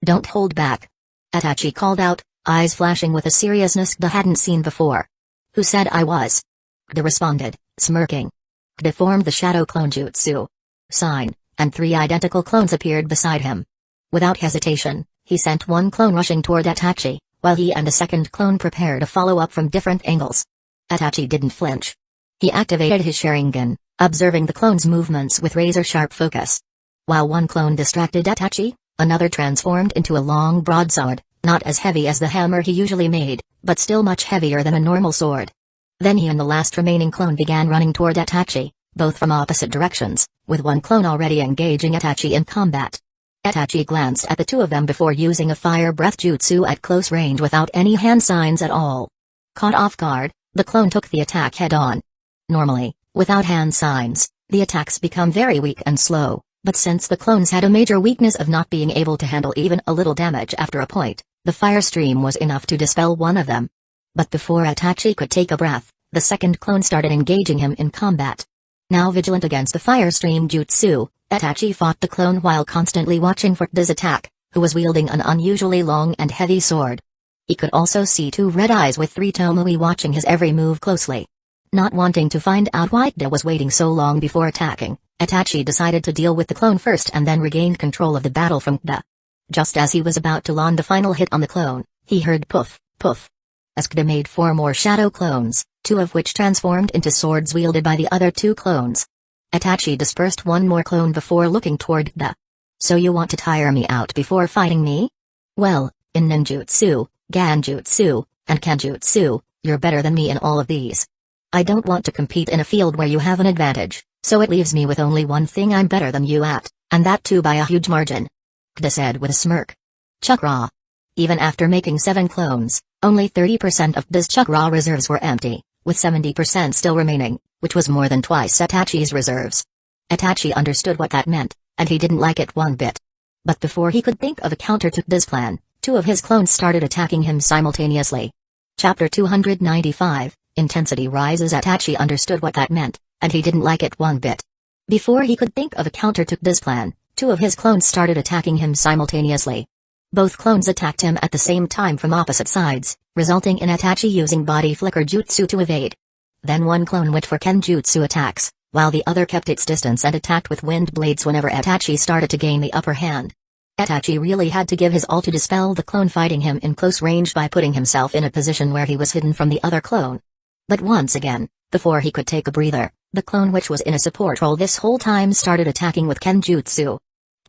Don't hold back. Itachi called out, eyes flashing with a seriousness Kta hadn't seen before. Who said I was? Kta responded, smirking. Kta formed the shadow clone jutsu. Sign, and 3 identical clones appeared beside him. Without hesitation, he sent one clone rushing toward Itachi, while he and a second clone prepared a follow-up from different angles. Itachi didn't flinch. He activated his Sharingan, observing the clone's movements with razor-sharp focus. While one clone distracted Itachi, Another transformed into a long broadsword, not as heavy as the hammer he usually made, but still much heavier than a normal sword. Then he and the last remaining clone began running toward Itachi, both from opposite directions, with one clone already engaging Itachi in combat. Itachi glanced at the two of them before using a fire breath jutsu at close range without any hand signs at all. Caught off guard, the clone took the attack head-on. Normally, without hand signs, the attacks become very weak and slow, but since the clones had a major weakness of not being able to handle even a little damage after a point, the fire stream was enough to dispel one of them. But before Itachi could take a breath, the second clone started engaging him in combat. Now vigilant against the fire stream jutsu, Itachi fought the clone while constantly watching for Kda's attack, who was wielding an unusually long and heavy sword. He could also see two red eyes with three Tomoe watching his every move closely. Not wanting to find out why Kda was waiting so long before attacking, Itachi decided to deal with the clone first and then regained control of the battle from Kda. Just as he was about to land the final hit on the clone, he heard poof, poof. As Kda made 4 more shadow clones, 2 of which transformed into swords wielded by the other 2 clones. Itachi dispersed one more clone before looking toward Kda. So you want to tire me out before fighting me? Well, in ninjutsu, ganjutsu, and kenjutsu, you're better than me in all of these. I don't want to compete in a field where you have an advantage, so it leaves me with only one thing I'm better than you at, and that too by a huge margin. Kda said with a smirk. Chakra. Even after making 7 clones, only 30% of Kda's chakra reserves were empty, with 70% still remaining, which was more than twice Itachi's reserves. Itachi understood what that meant, and he didn't like it one bit. But before he could think of a counter to Kda's plan, 2 of his clones started attacking him simultaneously. Chapter 295, Intensity Rises. Itachi understood what that meant, and he didn't like it one bit. Before he could think of a counter to Kda's plan, 2 of his clones started attacking him simultaneously. Both clones attacked him at the same time from opposite sides, resulting in Itachi using body flicker jutsu to evade. Then one clone went for kenjutsu attacks, while the other kept its distance and attacked with wind blades whenever Itachi started to gain the upper hand. Itachi really had to give his all to dispel the clone fighting him in close range by putting himself in a position where he was hidden from the other clone. But once again, before he could take a breather, the clone which was in a support role this whole time started attacking with kenjutsu.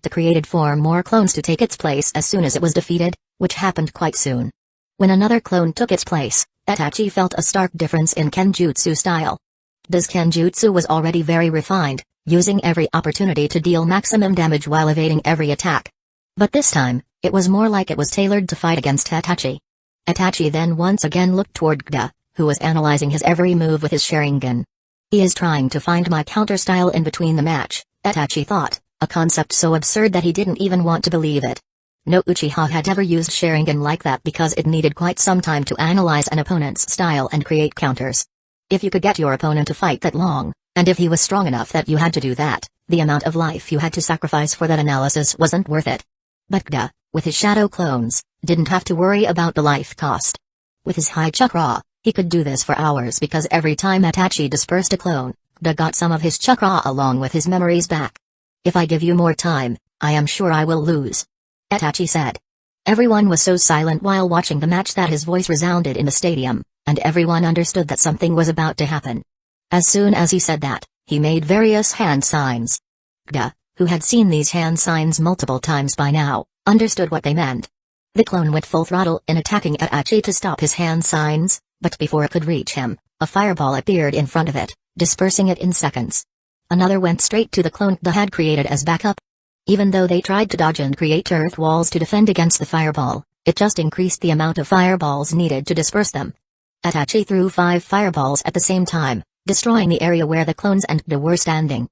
It created 4 more clones to take its place as soon as it was defeated, which happened quite soon. When another clone took its place, Itachi felt a stark difference in kenjutsu style. Kda's kenjutsu was already very refined, using every opportunity to deal maximum damage while evading every attack. But this time, it was more like it was tailored to fight against Itachi. Itachi then once again looked toward Kda, who was analyzing his every move with his Sharingan. He is trying to find my counter style in between the match, Itachi thought, a concept so absurd that he didn't even want to believe it. No Uchiha had ever used Sharingan like that because it needed quite some time to analyze an opponent's style and create counters. If you could get your opponent to fight that long, and if he was strong enough that you had to do that, the amount of life you had to sacrifice for that analysis wasn't worth it. But Kda, with his shadow clones, didn't have to worry about the life cost. With his high chakra, he could do this for hours because every time Itachi dispersed a clone, Kda got some of his chakra along with his memories back. If I give you more time, I am sure I will lose, Itachi said. Everyone was so silent while watching the match that his voice resounded in the stadium, and everyone understood that something was about to happen. As soon as he said that, he made various hand signs. Kda, who had seen these hand signs multiple times by now, understood what they meant. The clone went full throttle in attacking Itachi to stop his hand signs, but before it could reach him, a fireball appeared in front of it, dispersing it in seconds. Another went straight to the clone Kda had created as backup. Even though they tried to dodge and create earth walls to defend against the fireball, it just increased the amount of fireballs needed to disperse them. Itachi threw 5 fireballs at the same time, destroying the area where the clones and Kda were standing.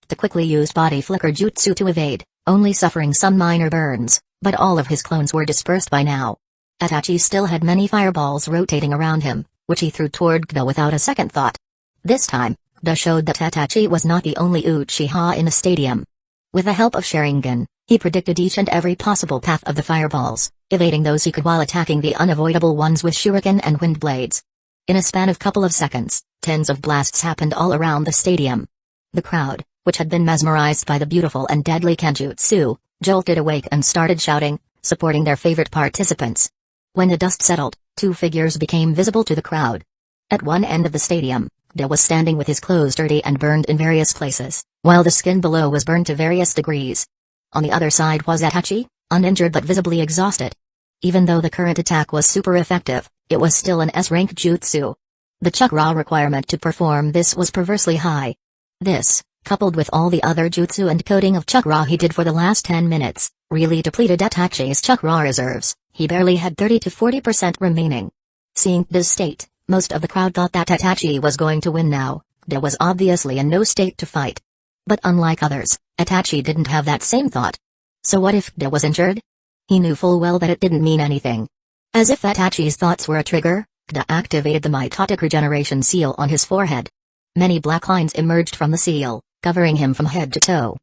Kda quickly used body flicker jutsu to evade, only suffering some minor burns, but all of his clones were dispersed by now. Itachi still had many fireballs rotating around him, which he threw toward Kda without a second thought. This time, Kda showed that Itachi was not the only Uchiha in the stadium. With the help of Sharingan, he predicted each and every possible path of the fireballs, evading those he could while attacking the unavoidable ones with shuriken and wind blades. In a span of couple of seconds, tens of blasts happened all around the stadium. The crowd, which had been mesmerized by the beautiful and deadly kenjutsu, jolted awake and started shouting, supporting their favorite participants. When the dust settled, 2 figures became visible to the crowd. At one end of the stadium, Kda was standing with his clothes dirty and burned in various places, while the skin below was burned to various degrees. On the other side was Itachi, uninjured but visibly exhausted. Even though the current attack was super effective, it was still an S-rank jutsu. The chakra requirement to perform this was perversely high. This, coupled with all the other jutsu and coding of chakra he did for the last 10 minutes, really depleted Itachi's chakra reserves. He barely had 30 to 40% remaining. Seeing this state, most of the crowd thought that Itachi was going to win now. He was obviously in no state to fight. But unlike others, Itachi didn't have that same thought. So what if he was injured? He knew full well that it didn't mean anything. As if Itachi's thoughts were a trigger, Kida activated the mitotic regeneration seal on his forehead. Many black lines emerged from the seal, covering him from head to toe.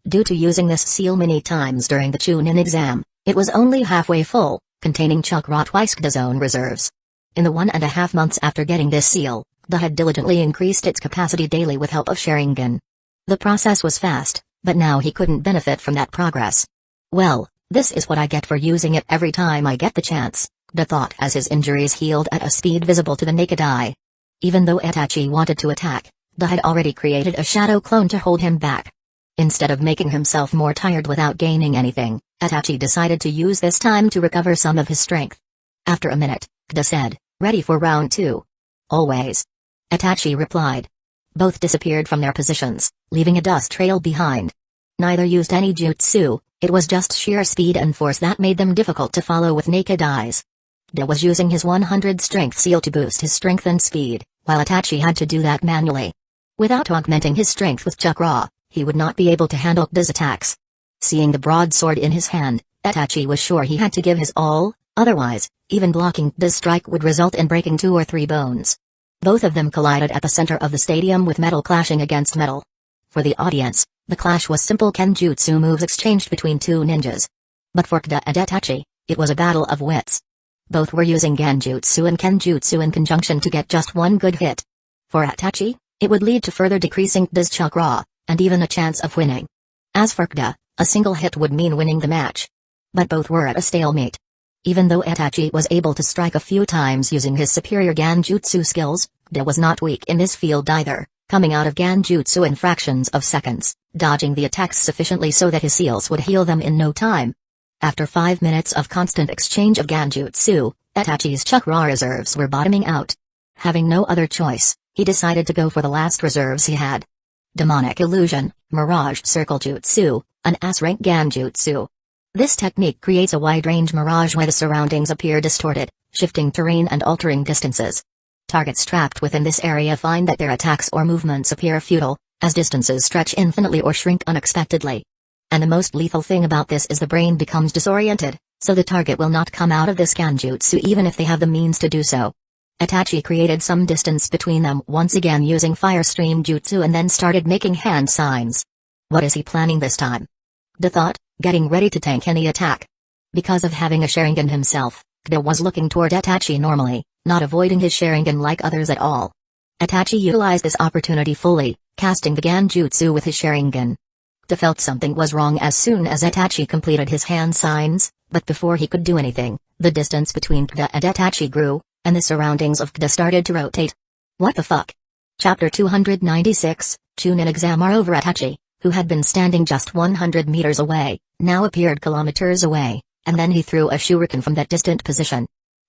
Due to using this seal many times during the Chunin exam, it was only halfway full, containing chakra twice Kida's own reserves. In the 1.5 months after getting this seal, Kida had diligently increased its capacity daily with help of Sharingan. The process was fast, but now he couldn't benefit from that progress. Well, this is what I get for using it every time I get the chance, Kida thought as his injuries healed at a speed visible to the naked eye. Even though Itachi wanted to attack, Kida had already created a shadow clone to hold him back. Instead of making himself more tired without gaining anything, Itachi decided to use this time to recover some of his strength. After a minute, Kida said, "Ready for round 2. Always." Itachi replied. Both disappeared from their positions, leaving a dust trail behind. Neither used any jutsu, it was just sheer speed and force that made them difficult to follow with naked eyes. Kida was using his 100 strength seal to boost his strength and speed, while Itachi had to do that manually. Without augmenting his strength with chakra, he would not be able to handle Kida's attacks. Seeing the broadsword in his hand, Itachi was sure he had to give his all, otherwise, even blocking Kida's strike would result in breaking 2 or 3 bones. Both of them collided at the center of the stadium with metal clashing against metal. For the audience, the clash was simple kenjutsu moves exchanged between 2 ninjas. But for Kida and Itachi, it was a battle of wits. Both were using genjutsu and kenjutsu in conjunction to get just one good hit. For Itachi, it would lead to further decreasing Kida's chakra, and even a chance of winning. As for Kida, a single hit would mean winning the match. But both were at a stalemate. Even though Itachi was able to strike a few times using his superior genjutsu skills, Kida was not weak in this field either, coming out of genjutsu in fractions of seconds, dodging the attacks sufficiently so that his seals would heal them in no time. After 5 minutes of constant exchange of genjutsu, Itachi's chakra reserves were bottoming out. Having no other choice, he decided to go for the last reserves he had. Demonic Illusion, Mirage Circle Jutsu, an S-rank genjutsu. This technique creates a wide-range mirage where the surroundings appear distorted, shifting terrain and altering distances. Targets trapped within this area find that their attacks or movements appear futile, as distances stretch infinitely or shrink unexpectedly. And the most lethal thing about this is the brain becomes disoriented, so the target will not come out of this genjutsu even if they have the means to do so. Itachi created some distance between them once again using Fire Stream Jutsu and then started making hand signs. What is he planning this time? Kida thought, getting ready to tank any attack. Because of having a Sharingan himself, Kida was looking toward Itachi normally, not avoiding his Sharingan like others at all. Itachi utilized this opportunity fully, casting the genjutsu with his Sharingan. Kida felt something was wrong as soon as Itachi completed his hand signs, but before he could do anything, the distance between Kida and Itachi grew, and the surroundings of Kida started to rotate. What the fuck? Chapter 296, Chunin exam are over. Itachi, who had been standing just 100 meters away, now appeared kilometers away, and then he threw a shuriken from that distant position.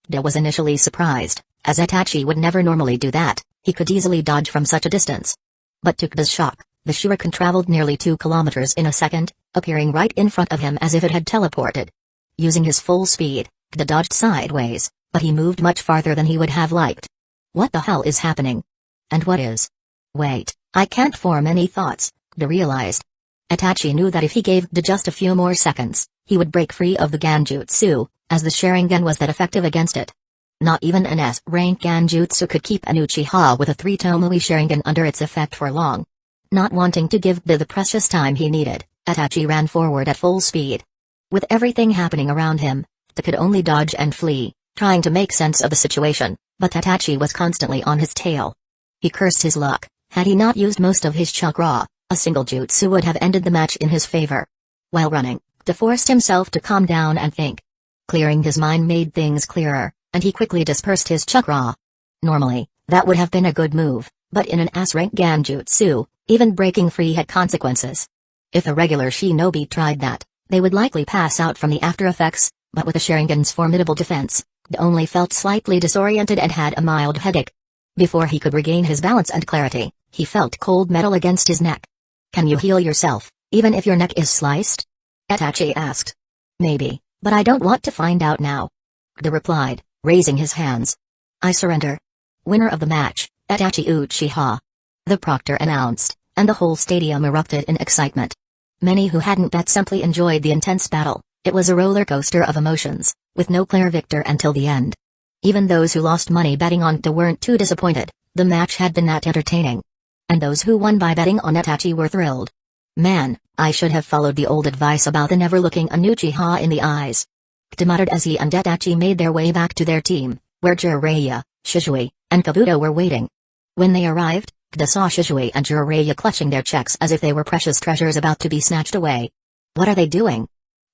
Kida was initially surprised, as Itachi would never normally do that, he could easily dodge from such a distance. But to Kida's shock, the shuriken traveled nearly 2 kilometers in a second, appearing right in front of him as if it had teleported. Using his full speed, Kida dodged sideways, but he moved much farther than he would have liked. What the hell is happening? And what is? Wait, I can't form any thoughts, Kida realized. Itachi knew that if he gave Kida just a few more seconds, he would break free of the genjutsu, as the Sharingan was that effective against it. Not even an S-rank genjutsu could keep an Uchiha with a 3 Tomoe Sharingan under its effect for long. Not wanting to give Kida the precious time he needed, Itachi ran forward at full speed. With everything happening around him, Kida could only dodge and flee, trying to make sense of the situation, but Itachi was constantly on his tail. He cursed his luck. Had he not used most of his chakra, a single jutsu would have ended the match in his favor. While running, Kida forced himself to calm down and think. Clearing his mind made things clearer, and he quickly dispersed his chakra. Normally, that would have been a good move, but in an S-rank genjutsu, even breaking free had consequences. If a regular shinobi tried that, They would likely pass out from the after effects, but with the Sharingan's formidable defense, he only felt slightly disoriented and had a mild headache. Before he could regain his balance and clarity, he felt cold metal against his neck. "Can you heal yourself, even if your neck is sliced?" Itachi asked. "Maybe, but I don't want to find out now," Kida replied, raising his hands. "I surrender." "Winner of the match, Itachi Uchiha," the proctor announced, and the whole stadium erupted in excitement. Many who hadn't bet simply enjoyed the intense battle. It was a roller coaster of emotions, with no clear victor until the end. Even those who lost money betting on Kida weren't too disappointed. The match had been that entertaining. And those who won by betting on Itachi were thrilled. "Man, I should have followed the old advice about the never looking an Uchiha in the eyes," Kida muttered as he and Itachi made their way back to their team, where Jiraiya, Shisui, and Kabuto were waiting. When they arrived, Kida saw Shisui and Jiraiya clutching their checks as if they were precious treasures about to be snatched away. "What are they doing?"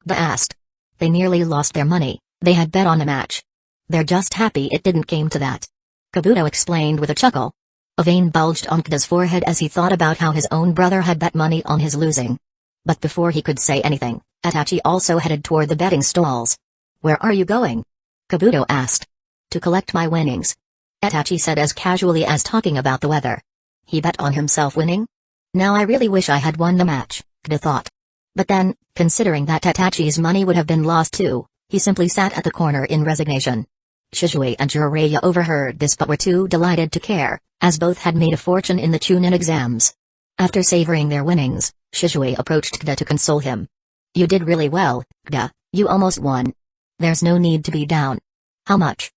Kida asked. "They nearly lost their money. They had bet on a match. They're just happy it didn't came to that," Kabuto explained with a chuckle. A vein bulged on Kida's forehead as he thought about how his own brother had bet money on his losing. But before he could say anything, Itachi also headed toward the betting stalls. "Where are you going?" Kabuto asked. "To collect my winnings," Itachi said as casually as talking about the weather. He bet on himself winning? Now I really wish I had won the match, Kida thought. But then, considering that Itachi's money would have been lost too, he simply sat at the corner in resignation. Shisui and Jiraiya overheard this but were too delighted to care, as both had made a fortune in the Chunin exams. After savoring their winnings, Shisui approached Kida to console him. "You did really well, Kida, you almost won. There's no need to be down." "How much?"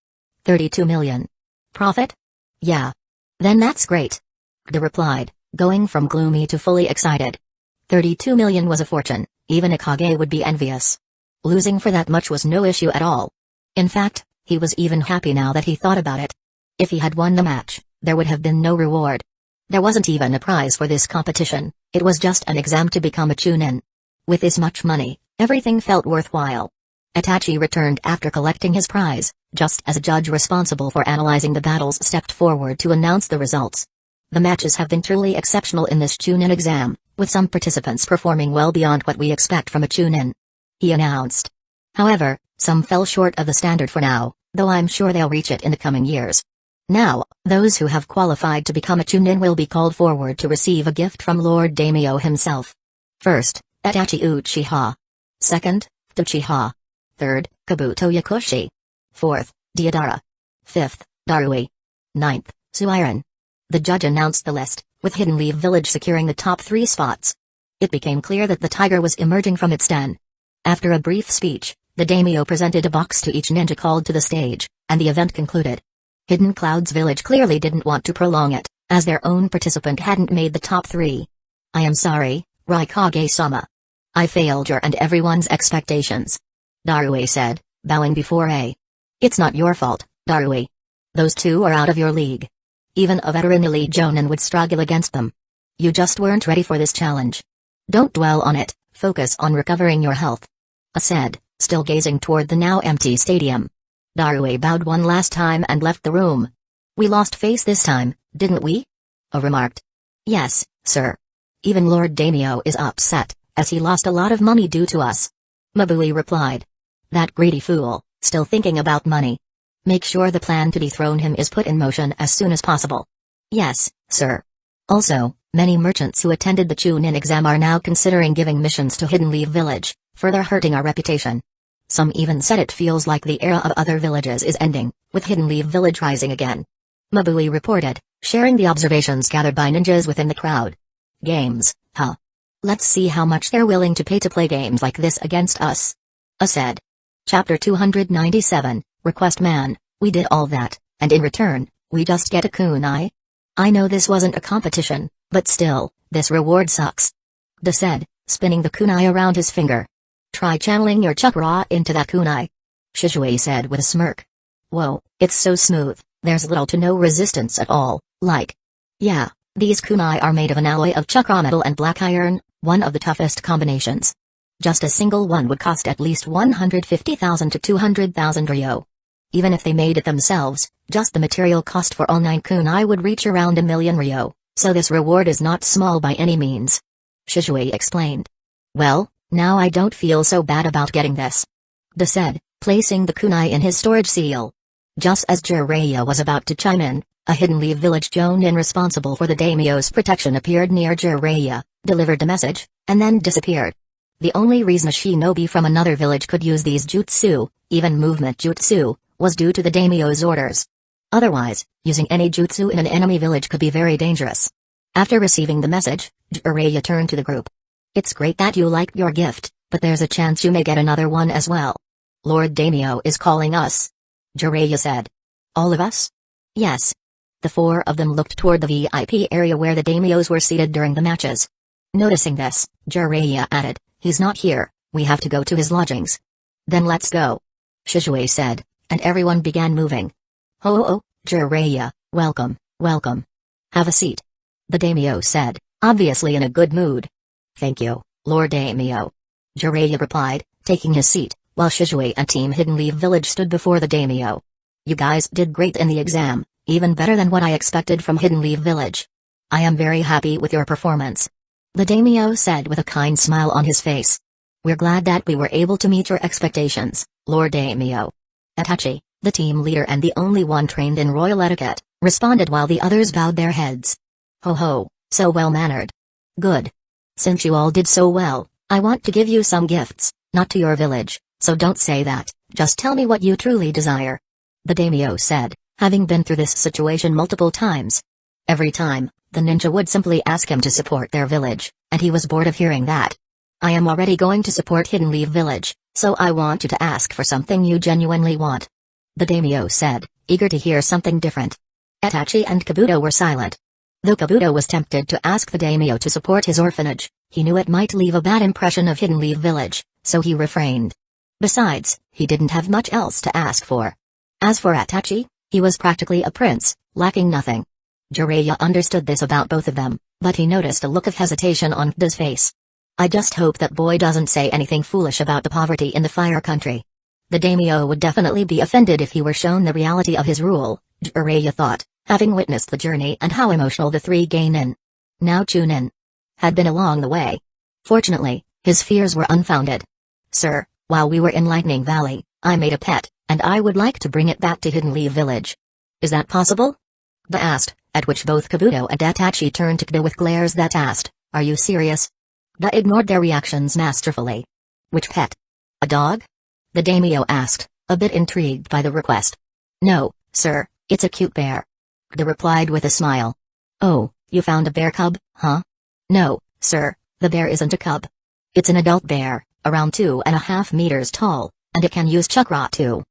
32 million. "Profit?" "Yeah." "Then that's great," Kida replied, going from gloomy to fully excited. 32 million was a fortune, even a Kage would be envious. Losing for that much was no issue at all. In fact, he was even happy now that he thought about it. If he had won the match, there would have been no reward. There wasn't even a prize for this competition, it was just an exam to become a Chunin. With this much money, everything felt worthwhile. Itachi returned after collecting his prize, just as a judge responsible for analyzing the battles stepped forward to announce the results. The matches have been truly exceptional in this Chunin exam, with some participants performing well beyond what we expect from a Chunin, he announced. However, some fell short of the standard for now, though I'm sure they'll reach it in the coming years. Now, those who have qualified to become a Chunin will be called forward to receive a gift from Lord Daimyo himself. First, Itachi Uchiha. Second, Uchiha. Third, Kabuto Yakushi. Fourth, Deodara. Fifth, Darui. Ninth, Suiran. The judge announced the list, with Hidden Leaf Village securing the top 3 spots. It became clear that the tiger was emerging from its den. After a brief speech, the daimyo presented a box to each ninja called to the stage, and the event concluded. Hidden Clouds Village clearly didn't want to prolong it, as their own participant hadn't made the top 3. "I am sorry, Raikage-sama. I failed your and everyone's expectations," Darui said, bowing before A. "It's not your fault, Darui. Those two are out of your league. Even a veteran elite Jonin would struggle against them. You just weren't ready for this challenge. Don't dwell on it, focus on recovering your health," A said, still gazing toward the now empty stadium. Darui bowed one last time and left the room. "We lost face this time, didn't we?" A remarked. "Yes, sir. Even Lord Daimyo is upset, as he lost a lot of money due to us," Mabui replied. "That greedy fool, still thinking about money. Make sure the plan to dethrone him is put in motion as soon as possible." "Yes, sir." Also, many merchants who attended the Chunin exam are now considering giving missions to Hidden Leaf Village, further hurting our reputation. Some even said it feels like the era of other villages is ending, with Hidden Leaf Village rising again. Mabui reported, sharing the observations gathered by ninjas within the crowd. "Games, huh? Let's see how much they're willing to pay to play games like this against us," A said. Chapter 297, Request Man, "We did all that, and in return, we just get a kunai? I know this wasn't a competition, but still, this reward sucks," Da said, spinning the kunai around his finger. "Try channeling your chakra into that kunai," Shisui said with a smirk. "Whoa, it's so smooth, there's little to no resistance at all, like." "Yeah, these kunai are made of an alloy of chakra metal and black iron, one of the toughest combinations. Just a single one would cost at least 150,000 to 200,000 ryo. Even if they made it themselves, just the material cost for all 9 kunai would reach around 1,000,000 ryo, so this reward is not small by any means," Shisui explained. "Well, Now I don't feel so bad about getting this. De said, placing the kunai in his storage seal. Just as Jiraiya was about to chime in, a Hidden Leaf Village Jonin responsible for the daimyo's protection appeared near Jiraiya, delivered the message, and then disappeared. The only reason a shinobi from another village could use these jutsu, even movement jutsu, was due to the daimyo's orders. Otherwise, using any jutsu in an enemy village could be very dangerous. After receiving the message, Jiraiya turned to the group. It's great that you liked your gift, but there's a chance you may get another one as well. Lord Daimyo is calling us. Jiraiya said. All of us? Yes. The four of them looked toward the VIP area where the daimyos were seated during the matches. Noticing this, Jiraiya added, he's not here, we have to go to his lodgings. Then let's go. Shizue said, and everyone began moving. Oh, Jiraiya, welcome, welcome. Have a seat. The daimyo said, obviously in a good mood. Thank you, Lord Daimyo. Jiraiya replied, taking his seat, while Shizue and Team Hidden Leaf Village stood before the daimyo. You guys did great in the exam, even better than what I expected from Hidden Leaf Village. I am very happy with your performance. The daimyo said with a kind smile on his face. We're glad that we were able to meet your expectations, Lord Daimyo. Itachi, the team leader and the only one trained in royal etiquette, responded while the others bowed their heads. Ho, so well-mannered. Good. Since you all did so well, I want to give you some gifts, not to your village, so don't say that, just tell me what you truly desire. The daimyo said, having been through this situation multiple times. Every time, the ninja would simply ask him to support their village, and he was bored of hearing that. I am already going to support Hidden Leaf Village, so I want you to ask for something you genuinely want. The daimyo said, eager to hear something different. Itachi and Kabuto were silent. Though Kabuto was tempted to ask the daimyo to support his orphanage, he knew it might leave a bad impression of Hidden Leaf Village, so he refrained. Besides, he didn't have much else to ask for. As for Itachi, he was practically a prince, lacking nothing. Jiraiya understood this about both of them, but he noticed a look of hesitation on Kda's face. I just hope that boy doesn't say anything foolish about the poverty in the Fire Country. The daimyo would definitely be offended if he were shown the reality of his rule, Jiraiya thought, having witnessed the journey and how emotional the three Genin, now Chunin, had been along the way. Fortunately, his fears were unfounded. Sir, while we were in Lightning Valley, I made a pet, and I would like to bring it back to Hidden Leaf Village. Is that possible? Kda asked, at which both Kabuto and Itachi turned to Kda with glares that asked, are you serious? Kda ignored their reactions masterfully. Which pet? A dog? The daimyo asked, a bit intrigued by the request. No, sir, it's a cute bear. Kda replied with a smile. Oh, you found a bear cub, huh? No, sir, the bear isn't a cub. It's an adult bear, around 2.5 meters tall, and it can use chakra too.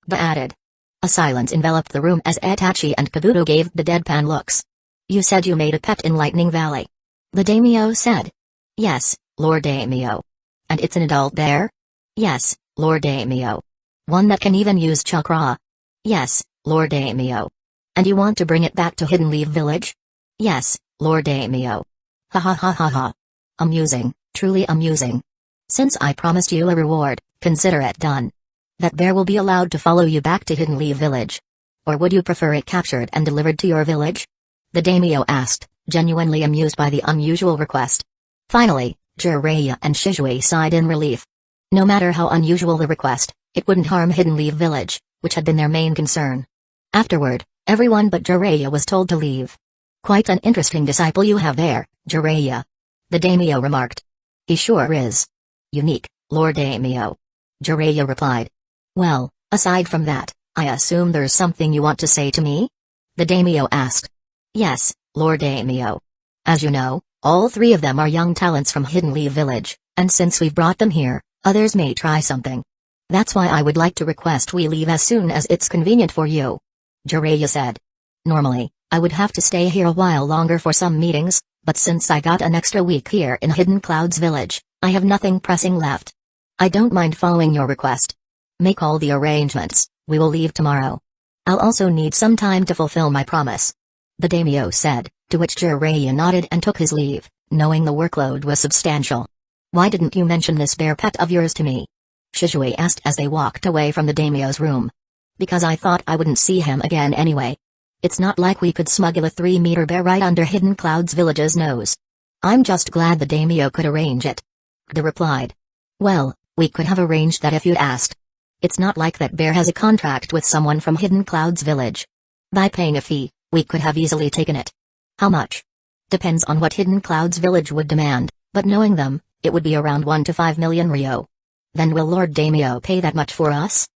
Kda added. A silence enveloped the room as Itachi and Kabuto gave the deadpan looks. You said you made a pet in Lightning Valley. The daimyo said. Yes, Lord Daimyo. And it's an adult bear? Yes, Lord Daimyo. One that can even use chakra? Yes, Lord Daimyo. And you want to bring it back to Hidden Leaf Village? Yes, Lord Daimyo. Ha ha ha ha ha. Amusing, truly amusing. Since I promised you a reward, consider it done. That bear will be allowed to follow you back to Hidden Leaf Village. Or would you prefer it captured and delivered to your village? The daimyo asked, genuinely amused by the unusual request. Finally, Jiraiya and Shizue sighed in relief. No matter how unusual the request, it wouldn't harm Hidden Leaf Village, which had been their main concern. Afterward, everyone but Jiraiya was told to leave. Quite an interesting disciple you have there, Jiraiya. The daimyo remarked. He sure is. Unique, Lord Daimyo. Jiraiya replied. Well, aside from that, I assume there's something you want to say to me? The daimyo asked. Yes, Lord Daimyo. As you know, all three of them are young talents from Hidden Leaf Village, and since we've brought them here, others may try something. That's why I would like to request we leave as soon as it's convenient for you. Jiraiya said. Normally, I would have to stay here a while longer for some meetings, but since I got an extra week here in Hidden Clouds Village, I have nothing pressing left. I don't mind following your request. Make all the arrangements, we will leave tomorrow. I'll also need some time to fulfill my promise. The daimyo said, to which Jiraiya nodded and took his leave, knowing the workload was substantial. Why didn't you mention this bear pet of yours to me? Shizue asked as they walked away from the daimyo's room. Because I thought I wouldn't see him again anyway. It's not like we could smuggle a 3-meter bear right under Hidden Clouds Village's nose. I'm just glad the daimyo could arrange it. Kda replied. Well, we could have arranged that if you'd asked. It's not like that bear has a contract with someone from Hidden Clouds Village. By paying a fee, we could have easily taken it. How much? Depends on what Hidden Clouds Village would demand, but knowing them, it would be around 1 to 5 million Rio. Then will Lord Daimyo pay that much for us?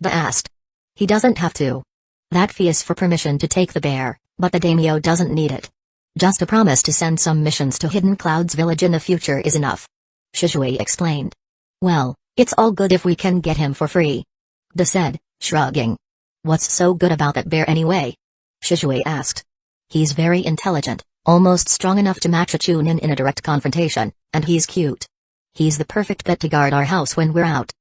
The asked. He doesn't have to. That fee is for permission to take the bear, but the Daimyo doesn't need it. Just a promise to send some missions to Hidden Clouds Village in the future is enough. Shizue explained. Well, it's all good if we can get him for free. De said, shrugging. What's so good about that bear anyway? Shizue asked. He's very intelligent, almost strong enough to match a Chunin in a direct confrontation, and he's cute. He's the perfect pet to guard our house when we're out.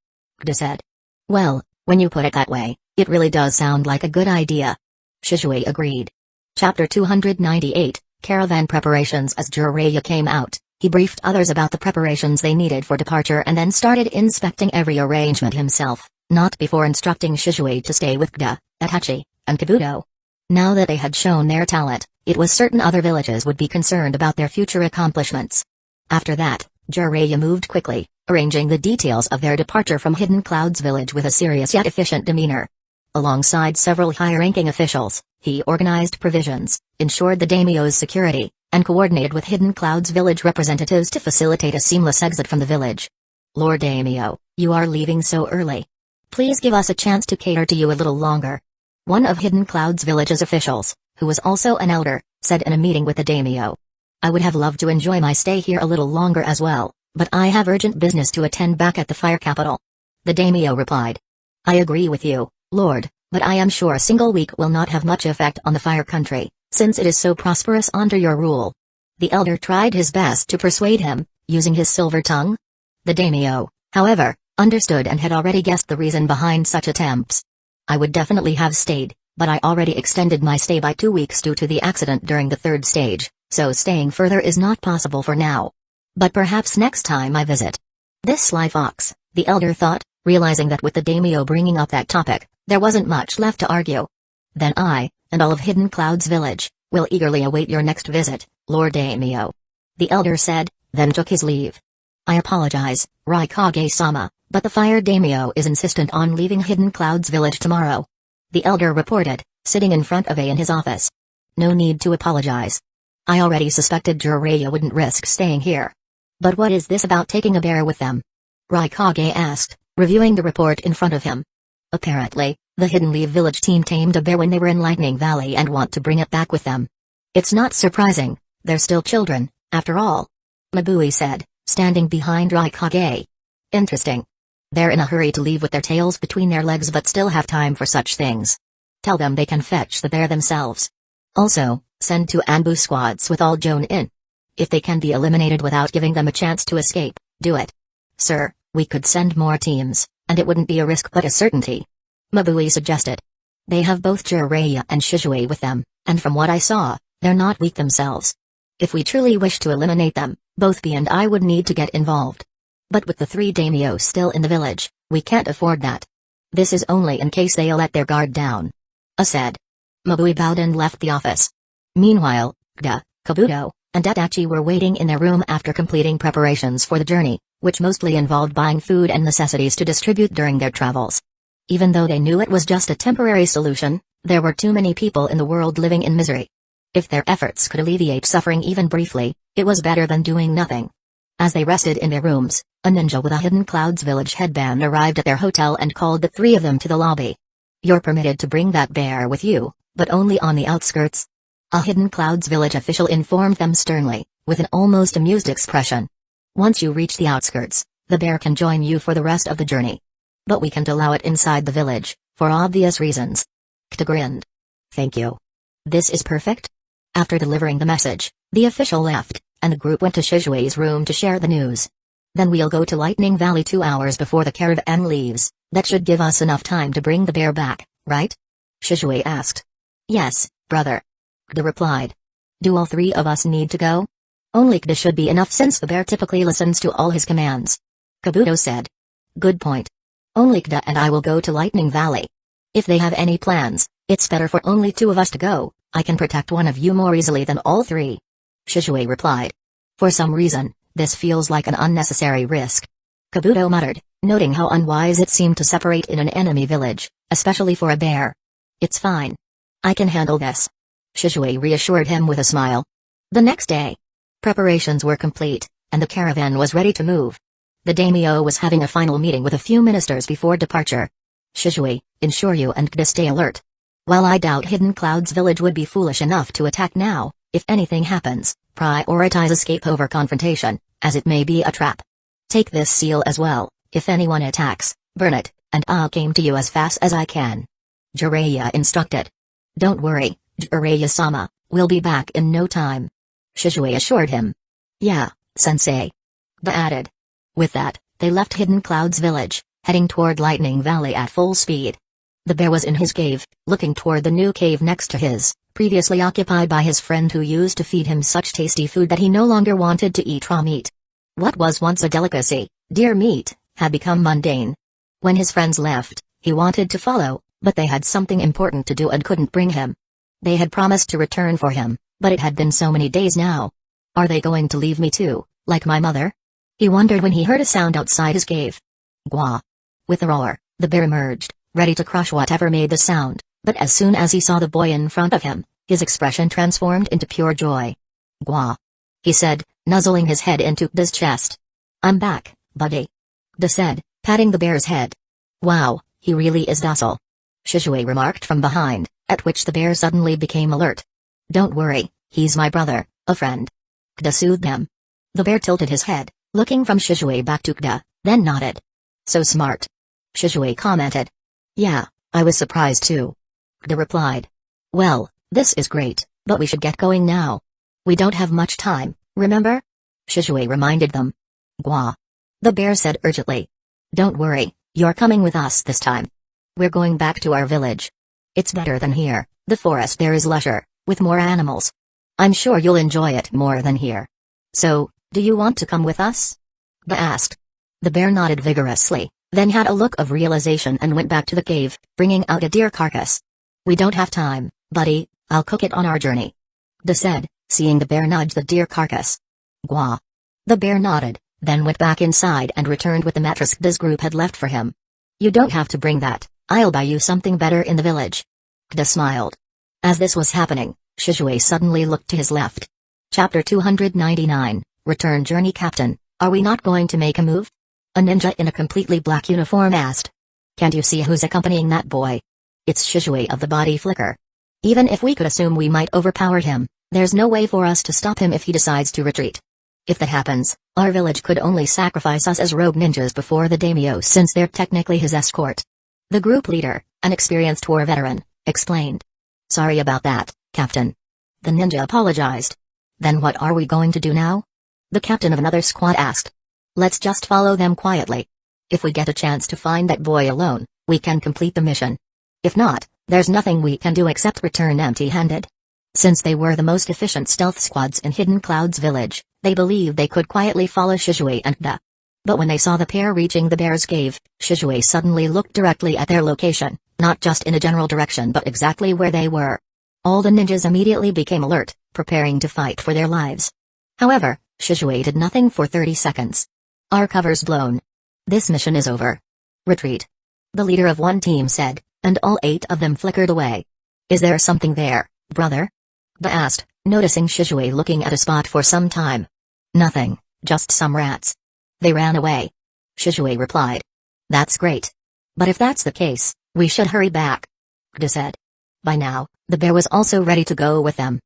De said. Well, when you put it that way, it really does sound like a good idea. Shizue agreed. Chapter 298, Caravan Preparations. As Jiraiya came out, he briefed others about the preparations they needed for departure and then started inspecting every arrangement himself, not before instructing Shizue to stay with Gda, Itachi, and Kabuto. Now that they had shown their talent, it was certain other villages would be concerned about their future accomplishments. After that, Jiraiya moved quickly, arranging the details of their departure from Hidden Clouds Village with a serious yet efficient demeanor. Alongside several high-ranking officials, he organized provisions, ensured the daimyo's security, and coordinated with Hidden Clouds Village representatives to facilitate a seamless exit from the village. Lord Daimyo, you are leaving so early. Please give us a chance to cater to you a little longer. One of Hidden Clouds Village's officials, who was also an elder, said in a meeting with the daimyo. I would have loved to enjoy my stay here a little longer as well, but I have urgent business to attend back at the fire capital. The daimyo replied. I agree with you, Lord, but I am sure a single week will not have much effect on the fire country, since it is so prosperous under your rule. The elder tried his best to persuade him, using his silver tongue. The daimyo, however, understood and had already guessed the reason behind such attempts. I would definitely have stayed, but I already extended my stay by 2 weeks due to the accident during the 3rd stage, so staying further is not possible for now. But perhaps next time I visit. This sly fox, the elder thought, realizing that with the daimyo bringing up that topic, there wasn't much left to argue. Then I, and all of Hidden Clouds Village, will eagerly await your next visit, Lord Daimyo. The elder said, then took his leave. I apologize, Raikage-sama, but the fire daimyo is insistent on leaving Hidden Clouds Village tomorrow. The elder reported, sitting in front of A in his office. No need to apologize. I already suspected Jiraiya wouldn't risk staying here. But what is this about taking a bear with them? Raikage asked, reviewing the report in front of him. Apparently, the Hidden Leaf Village team tamed a bear when they were in Lightning Valley and want to bring it back with them. It's not surprising, they're still children, after all. Mabui said, standing behind Raikage. Interesting. They're in a hurry to leave with their tails between their legs but still have time for such things. Tell them they can fetch the bear themselves. Also, send 2 ambush squads with all Jonin. If they can be eliminated without giving them a chance to escape, do it. Sir, we could send more teams, and it wouldn't be a risk but a certainty. Mabui suggested. They have both Jiraiya and Shizue with them, and from what I saw, they're not weak themselves. If we truly wish to eliminate them, both B and I would need to get involved. But with the 3 daimyos still in the village, we can't afford that. This is only in case they'll let their guard down. A said. Mabui bowed and left the office. Meanwhile, Gda, Kabuto, and Itachi were waiting in their room after completing preparations for the journey, which mostly involved buying food and necessities to distribute during their travels. Even though they knew it was just a temporary solution, there were too many people in the world living in misery. If their efforts could alleviate suffering even briefly, it was better than doing nothing. As they rested in their rooms, a ninja with a Hidden Clouds Village headband arrived at their hotel and called the 3 of them to the lobby. You're permitted to bring that bear with you, but only on the outskirts. A Hidden Clouds Village official informed them sternly, with an almost amused expression. Once you reach the outskirts, the bear can join you for the rest of the journey. But we can't allow it inside the village, for obvious reasons. Kta grinned. Thank you. This is perfect. After delivering the message, the official left, and the group went to Shizue's room to share the news. Then we'll go to Lightning Valley 2 hours before the caravan leaves. That should give us enough time to bring the bear back, right? Shizue asked. Yes, brother. Kda replied. Do all 3 of us need to go? Only Kda should be enough since the bear typically listens to all his commands. Kabuto said. Good point. Only Kda and I will go to Lightning Valley. If they have any plans, it's better for only 2 of us to go. I can protect one of you more easily than all 3. Shizue replied. For some reason, this feels like an unnecessary risk. Kabuto muttered, noting how unwise it seemed to separate in an enemy village, especially for a bear. It's fine. I can handle this. Shizue reassured him with a smile. The next day, preparations were complete, and the caravan was ready to move. The daimyo was having a final meeting with a few ministers before departure. Shizue, ensure you and Kda stay alert. While I doubt Hidden Cloud's village would be foolish enough to attack now, if anything happens, prioritize escape over confrontation, as it may be a trap. Take this seal as well. If anyone attacks, burn it, and I'll come to you as fast as I can. Jiraiya instructed. Don't worry, Jiraiya-sama, we'll be back in no time. Shizue assured him. Yeah, sensei. Kda added. With that, they left Hidden Cloud's village, heading toward Lightning Valley at full speed. The bear was in his cave, looking toward the new cave next to his, previously occupied by his friend who used to feed him such tasty food that he no longer wanted to eat raw meat. What was once a delicacy, deer meat, had become mundane. When his friends left, he wanted to follow, but they had something important to do and couldn't bring him. They had promised to return for him, but it had been so many days now. Are they going to leave me too, like my mother? He wondered when he heard a sound outside his cave. Gwa. With a roar, the bear emerged, ready to crush whatever made the sound, but as soon as he saw the boy in front of him, his expression transformed into pure joy. Gwa. He said, nuzzling his head into Kda's chest. I'm back, buddy. Kda said, patting the bear's head. Wow, he really is docile. Shizue remarked from behind, at which the bear suddenly became alert. Don't worry, he's my brother, a friend. Kda soothed him. The bear tilted his head, looking from Shizue back to Kda, then nodded. So smart. Shizue commented. Yeah, I was surprised too. Kda replied. Well, this is great, but we should get going now. We don't have much time, remember? Shizue reminded them. Gwa. The bear said urgently. Don't worry, you're coming with us this time. We're going back to our village. It's better than here, the forest there is lusher, with more animals. I'm sure you'll enjoy it more than here. So, do you want to come with us? Kda asked. The bear nodded vigorously, then had a look of realization and went back to the cave, bringing out a deer carcass. We don't have time, buddy, I'll cook it on our journey. Kda said, seeing the bear nudge the deer carcass. Gwa. The bear nodded, then went back inside and returned with the mattress Kda's group had left for him. You don't have to bring that, I'll buy you something better in the village. Kda smiled. As this was happening, Shizue suddenly looked to his left. Chapter 299, Return Journey Captain, are we not going to make a move? A ninja in a completely black uniform asked. Can't you see who's accompanying that boy? It's Shizue of the body flicker. Even if we could assume we might overpower him, there's no way for us to stop him if he decides to retreat. If that happens, our village could only sacrifice us as rogue ninjas before the daimyo since they're technically his escort. The group leader, an experienced war veteran, explained. Sorry about that, Captain. The ninja apologized. Then what are we going to do now? The captain of another squad asked. Let's just follow them quietly. If we get a chance to find that boy alone, we can complete the mission. If not, there's nothing we can do except return empty-handed. Since they were the most efficient stealth squads in Hidden Cloud's village, they believed they could quietly follow Shizue and Kda. But when they saw the pair reaching the bear's cave, Shizue suddenly looked directly at their location, not just in a general direction but exactly where they were. All the ninjas immediately became alert, preparing to fight for their lives. However, Shizue did nothing for 30 seconds. Our cover's blown. This mission is over. Retreat. The leader of one team said, and all 8 of them flickered away. Is there something there, brother? Kda asked, noticing Shizue looking at a spot for some time. Nothing, just some rats. They ran away. Shizue replied. That's great. But if that's the case, we should hurry back. Kda said. By now, the bear was also ready to go with them.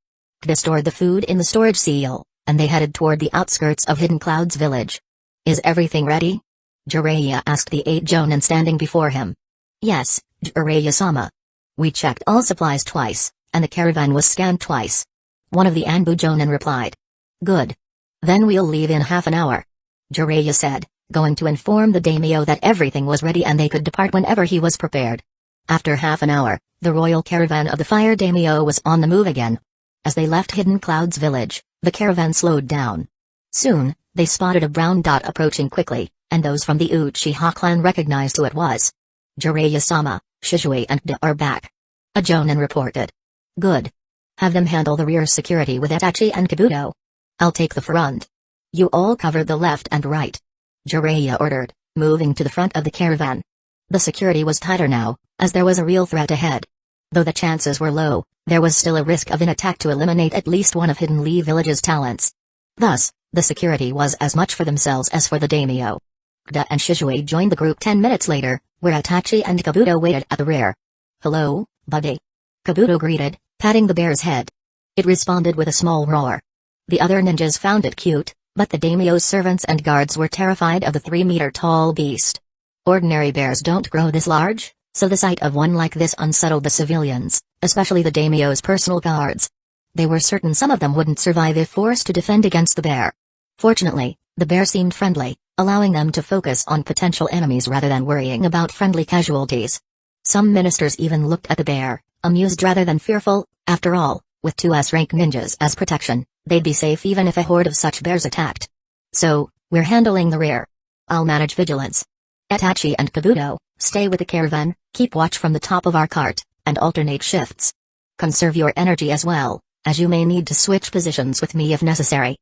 Kda stored the food in the storage seal, and they headed toward the outskirts of Hidden Cloud's village. Is everything ready? Jiraiya asked the 8 jonin standing before him. Yes, Jiraiya-sama. We checked all supplies twice, and the caravan was scanned twice. One of the Anbu jonin replied. Good. Then we'll leave in half an hour. Jiraiya said, going to inform the daimyo that everything was ready and they could depart whenever he was prepared. After half an hour, the royal caravan of the fire daimyo was on the move again. As they left Hidden Cloud's village, the caravan slowed down. Soon, they spotted a brown dot approaching quickly, and those from the Uchiha clan recognized who it was. Jiraiya-sama, Shizue and Kda are back. A jonin reported. Good. Have them handle the rear security with Itachi and Kabuto. I'll take the front. You all cover the left and right. Jiraiya ordered, moving to the front of the caravan. The security was tighter now, as there was a real threat ahead. Though the chances were low, there was still a risk of an attack to eliminate at least one of Hidden Lee Village's talents. Thus, the security was as much for themselves as for the daimyo. Kida and Shizue joined the group 10 minutes later, where Itachi and Kabuto waited at the rear. "Hello, buddy." Kabuto greeted, patting the bear's head. It responded with a small roar. The other ninjas found it cute, but the daimyo's servants and guards were terrified of the 3-meter-tall beast. Ordinary bears don't grow this large, so the sight of one like this unsettled the civilians, especially the daimyo's personal guards. They were certain some of them wouldn't survive if forced to defend against the bear. Fortunately, the bear seemed friendly, allowing them to focus on potential enemies rather than worrying about friendly casualties. Some ministers even looked at the bear, amused rather than fearful. After all, with 2 S-rank ninjas as protection, they'd be safe even if a horde of such bears attacked. "So, we're handling the rear. I'll manage vigilance. Itachi and Kabuto, stay with the caravan, keep watch from the top of our cart, and alternate shifts. Conserve your energy as well, as you may need to switch positions with me if necessary.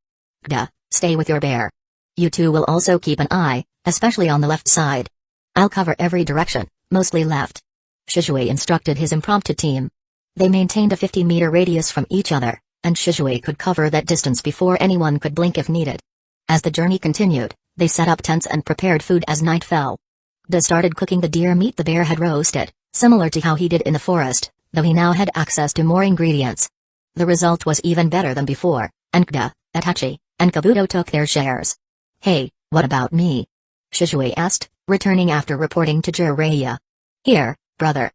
Kida, stay with your bear. You two will also keep an eye, especially on the left side. I'll cover every direction, mostly left." Shizue instructed his impromptu team. They maintained a 50-meter radius from each other, and Shizue could cover that distance before anyone could blink if needed. As the journey continued, they set up tents and prepared food as night fell. Kida started cooking the deer meat the bear had roasted, similar to how he did in the forest, though he now had access to more ingredients. The result was even better than before, and Kida, Itachi, and Kabuto took their shares. "Hey, what about me?" Shizue asked, returning after reporting to Jiraiya. "Here, brother,"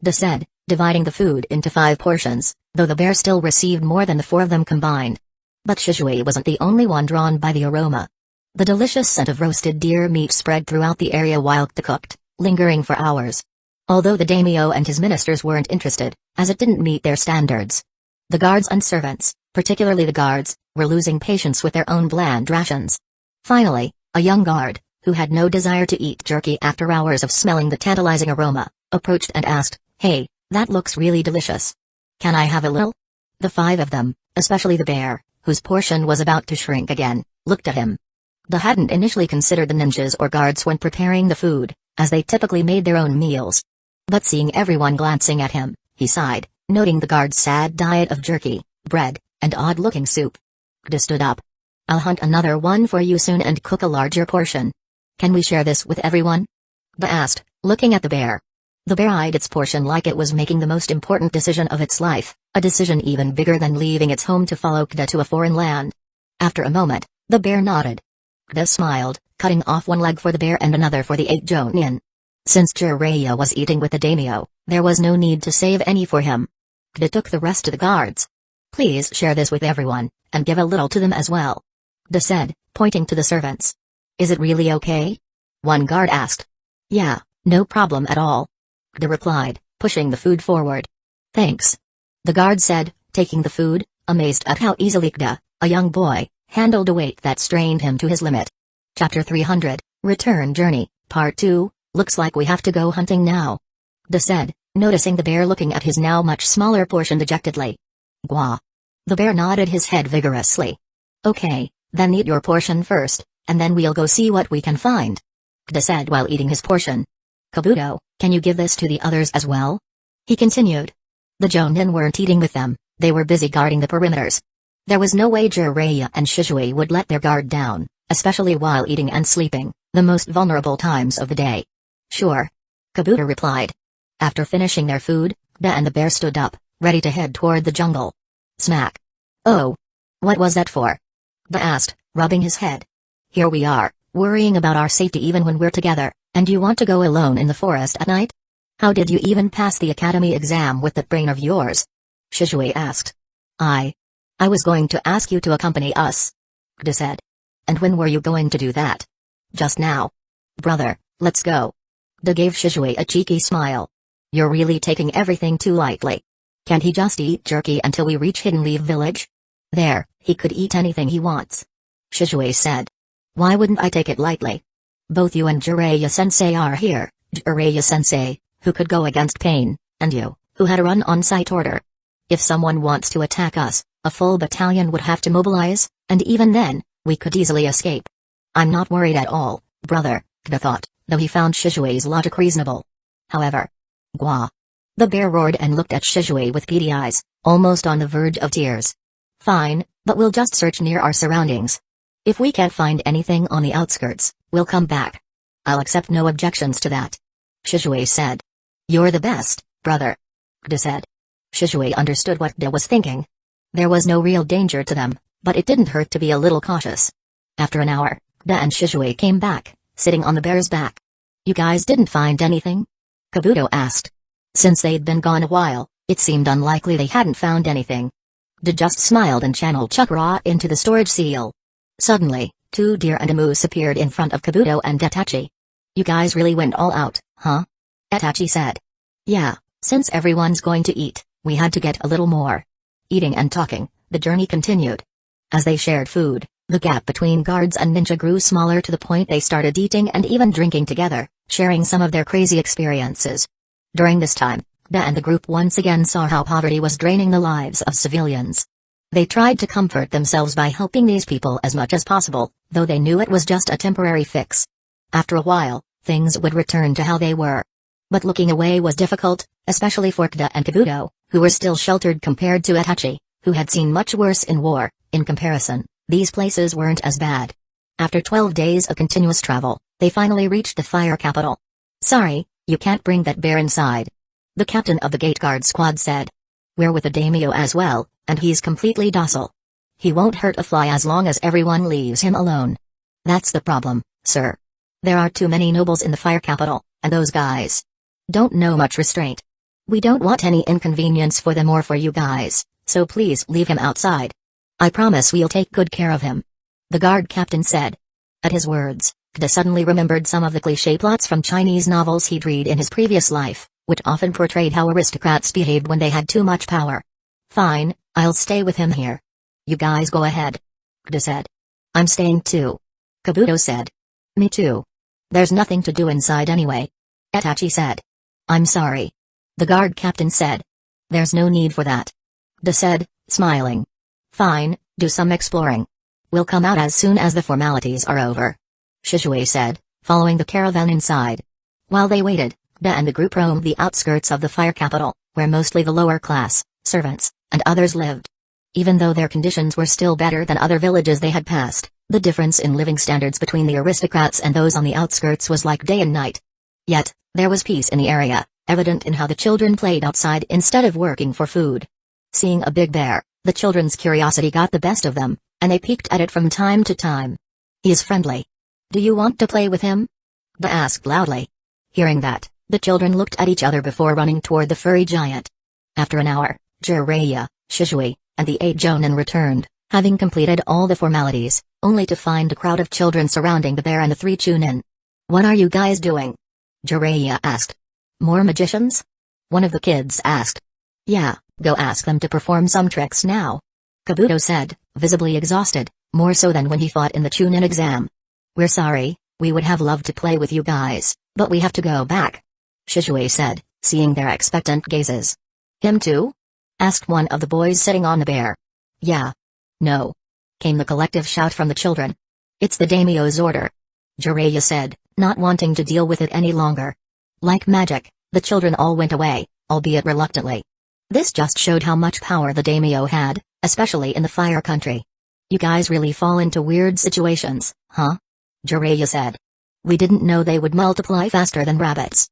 Kida said, dividing the food into 5 portions, though the bear still received more than the 4 of them combined. But Shizue wasn't the only one drawn by the aroma. The delicious scent of roasted deer meat spread throughout the area while Kida cooked, lingering for hours. Although the daimyo and his ministers weren't interested, as it didn't meet their standards. The guards and servants, particularly the guards, were losing patience with their own bland rations. Finally, a young guard, who had no desire to eat jerky after hours of smelling the tantalizing aroma, approached and asked, "Hey, that looks really delicious. Can I have a little?" The 5 of them, especially the bear, whose portion was about to shrink again, looked at him. They hadn't initially considered the ninjas or guards when preparing the food, as they typically made their own meals. But seeing everyone glancing at him, he sighed, noting the guard's sad diet of jerky, bread, and odd-looking soup. Kida stood up. "I'll hunt another one for you soon and cook a larger portion. Can we share this with everyone?" Kida asked, looking at the bear. The bear eyed its portion like it was making the most important decision of its life, a decision even bigger than leaving its home to follow Kida to a foreign land. After a moment, the bear nodded. Kida smiled, cutting off one leg for the bear and another for the 8 jonin. Since Jiraiya was eating with the daimyo, there was no need to save any for him. Kida took the rest to the guards. "Please share this with everyone, and give a little to them as well," Kida said, pointing to the servants. "Is it really okay?" one guard asked. "Yeah, no problem at all," Kida replied, pushing the food forward. "Thanks," the guard said, taking the food, amazed at how easily Kida, a young boy, handled a weight that strained him to his limit. Chapter 300, Return Journey, Part 2, "Looks like we have to go hunting now," Kida said, noticing the bear looking at his now much smaller portion dejectedly. "Gwa." The bear nodded his head vigorously. "Okay, then eat your portion first, and then we'll go see what we can find," Kida said while eating his portion. "Kabuto, can you give this to the others as well?" he continued. The jonin weren't eating with them, they were busy guarding the perimeters. There was no way Jiraiya and Shizue would let their guard down, especially while eating and sleeping, the most vulnerable times of the day. "Sure," Kabuto replied. After finishing their food, Kida and the bear stood up, ready to head toward the jungle. Smack. "Oh. What was that for?" Kida asked, rubbing his head. "Here we are, worrying about our safety even when we're together, and you want to go alone in the forest at night? How did you even pass the academy exam with that brain of yours?" Shizue asked. I was going to ask you to accompany us," Kida said. "And when were you going to do that?" "Just now." "Brother, let's go." Kida gave Shizue a cheeky smile. "You're really taking everything too lightly. Can't he just eat jerky until we reach Hidden Leaf Village?" "There, he could eat anything he wants," Shizue said. "Why wouldn't I take it lightly? Both you and Jiraiya-sensei are here, Jiraiya-sensei, who could go against Pain, and you, who had a run on-site order. If someone wants to attack us, a full battalion would have to mobilize, and even then, we could easily escape. I'm not worried at all, Brother, Kda thought, though he found Shizue's logic reasonable. However, Gua. The bear roared and looked at Shizue with beady eyes, almost on the verge of tears. Fine, but we'll just search near our surroundings. If we can't find anything on the outskirts, we'll come back. I'll accept no objections to that. Shizue said. You're the best, brother. Kda said. Shizue understood what Kda was thinking. There was no real danger to them, but it didn't hurt to be a little cautious. After an hour, Kda and Shizue came back, sitting on the bear's back. You guys didn't find anything? Kabuto asked. Since they'd been gone a while, it seemed unlikely they hadn't found anything. Kda just smiled and channeled chakra into the storage seal. Suddenly, 2 deer and a moose appeared in front of Kabuto and Itachi. You guys really went all out, huh? Itachi said. Yeah, since everyone's going to eat, we had to get a little more. Eating and talking, the journey continued. As they shared food, the gap between guards and ninja grew smaller to the point they started eating and even drinking together, sharing some of their crazy experiences. During this time, Kda and the group once again saw how poverty was draining the lives of civilians. They tried to comfort themselves by helping these people as much as possible, though they knew it was just a temporary fix. After a while, things would return to how they were. But looking away was difficult, especially for Kda and Kabuto, who were still sheltered compared to Itachi, who had seen much worse in war. In comparison, these places weren't as bad. After 12 days of continuous travel, they finally reached the fire capital. Sorry, you can't bring that bear inside. The captain of the gate guard squad said. We're with the daimyo as well, and he's completely docile. He won't hurt a fly as long as everyone leaves him alone. That's the problem, sir. There are too many nobles in the fire capital, and those guys don't know much restraint. We don't want any inconvenience for them or for you guys, so please leave him outside. I promise we'll take good care of him. The guard captain said. At his words, Kda suddenly remembered some of the cliché plots from Chinese novels he'd read in his previous life, which often portrayed how aristocrats behaved when they had too much power. Fine, I'll stay with him here. You guys go ahead. Kda said. I'm staying too. Kabuto said. Me too. There's nothing to do inside anyway. Itachi said. I'm sorry. The guard captain said. There's no need for that. Kda said, smiling. Fine, do some exploring. We'll come out as soon as the formalities are over. Shizue said, following the caravan inside. While they waited, Kda and the group roamed the outskirts of the fire capital, where mostly the lower class, servants, and others lived. Even though their conditions were still better than other villages they had passed, the difference in living standards between the aristocrats and those on the outskirts was like day and night. Yet, there was peace in the area, evident in how the children played outside instead of working for food. Seeing a big bear, the children's curiosity got the best of them, and they peeked at it from time to time. He is friendly. Do you want to play with him? Kda asked loudly. Hearing that, the children looked at each other before running toward the furry giant. After an hour, Jiraiya, Shizue, and the 8 Jonin returned, having completed all the formalities, only to find a crowd of children surrounding the bear and the 3 Chunin. What are you guys doing? Jiraiya asked. More magicians? One of the kids asked. Yeah, go ask them to perform some tricks now. Kabuto said, visibly exhausted, more so than when he fought in the Chunin exam. We're sorry, we would have loved to play with you guys, but we have to go back. Shizue said, seeing their expectant gazes. Him too? Asked one of the boys sitting on the bear. Yeah. No. Came the collective shout from the children. It's the daimyo's order. Jiraiya said, not wanting to deal with it any longer. Like magic, the children all went away, albeit reluctantly. This just showed how much power the daimyo had, especially in the fire country. You guys really fall into weird situations, huh? Jiraiya said. We didn't know they would multiply faster than rabbits.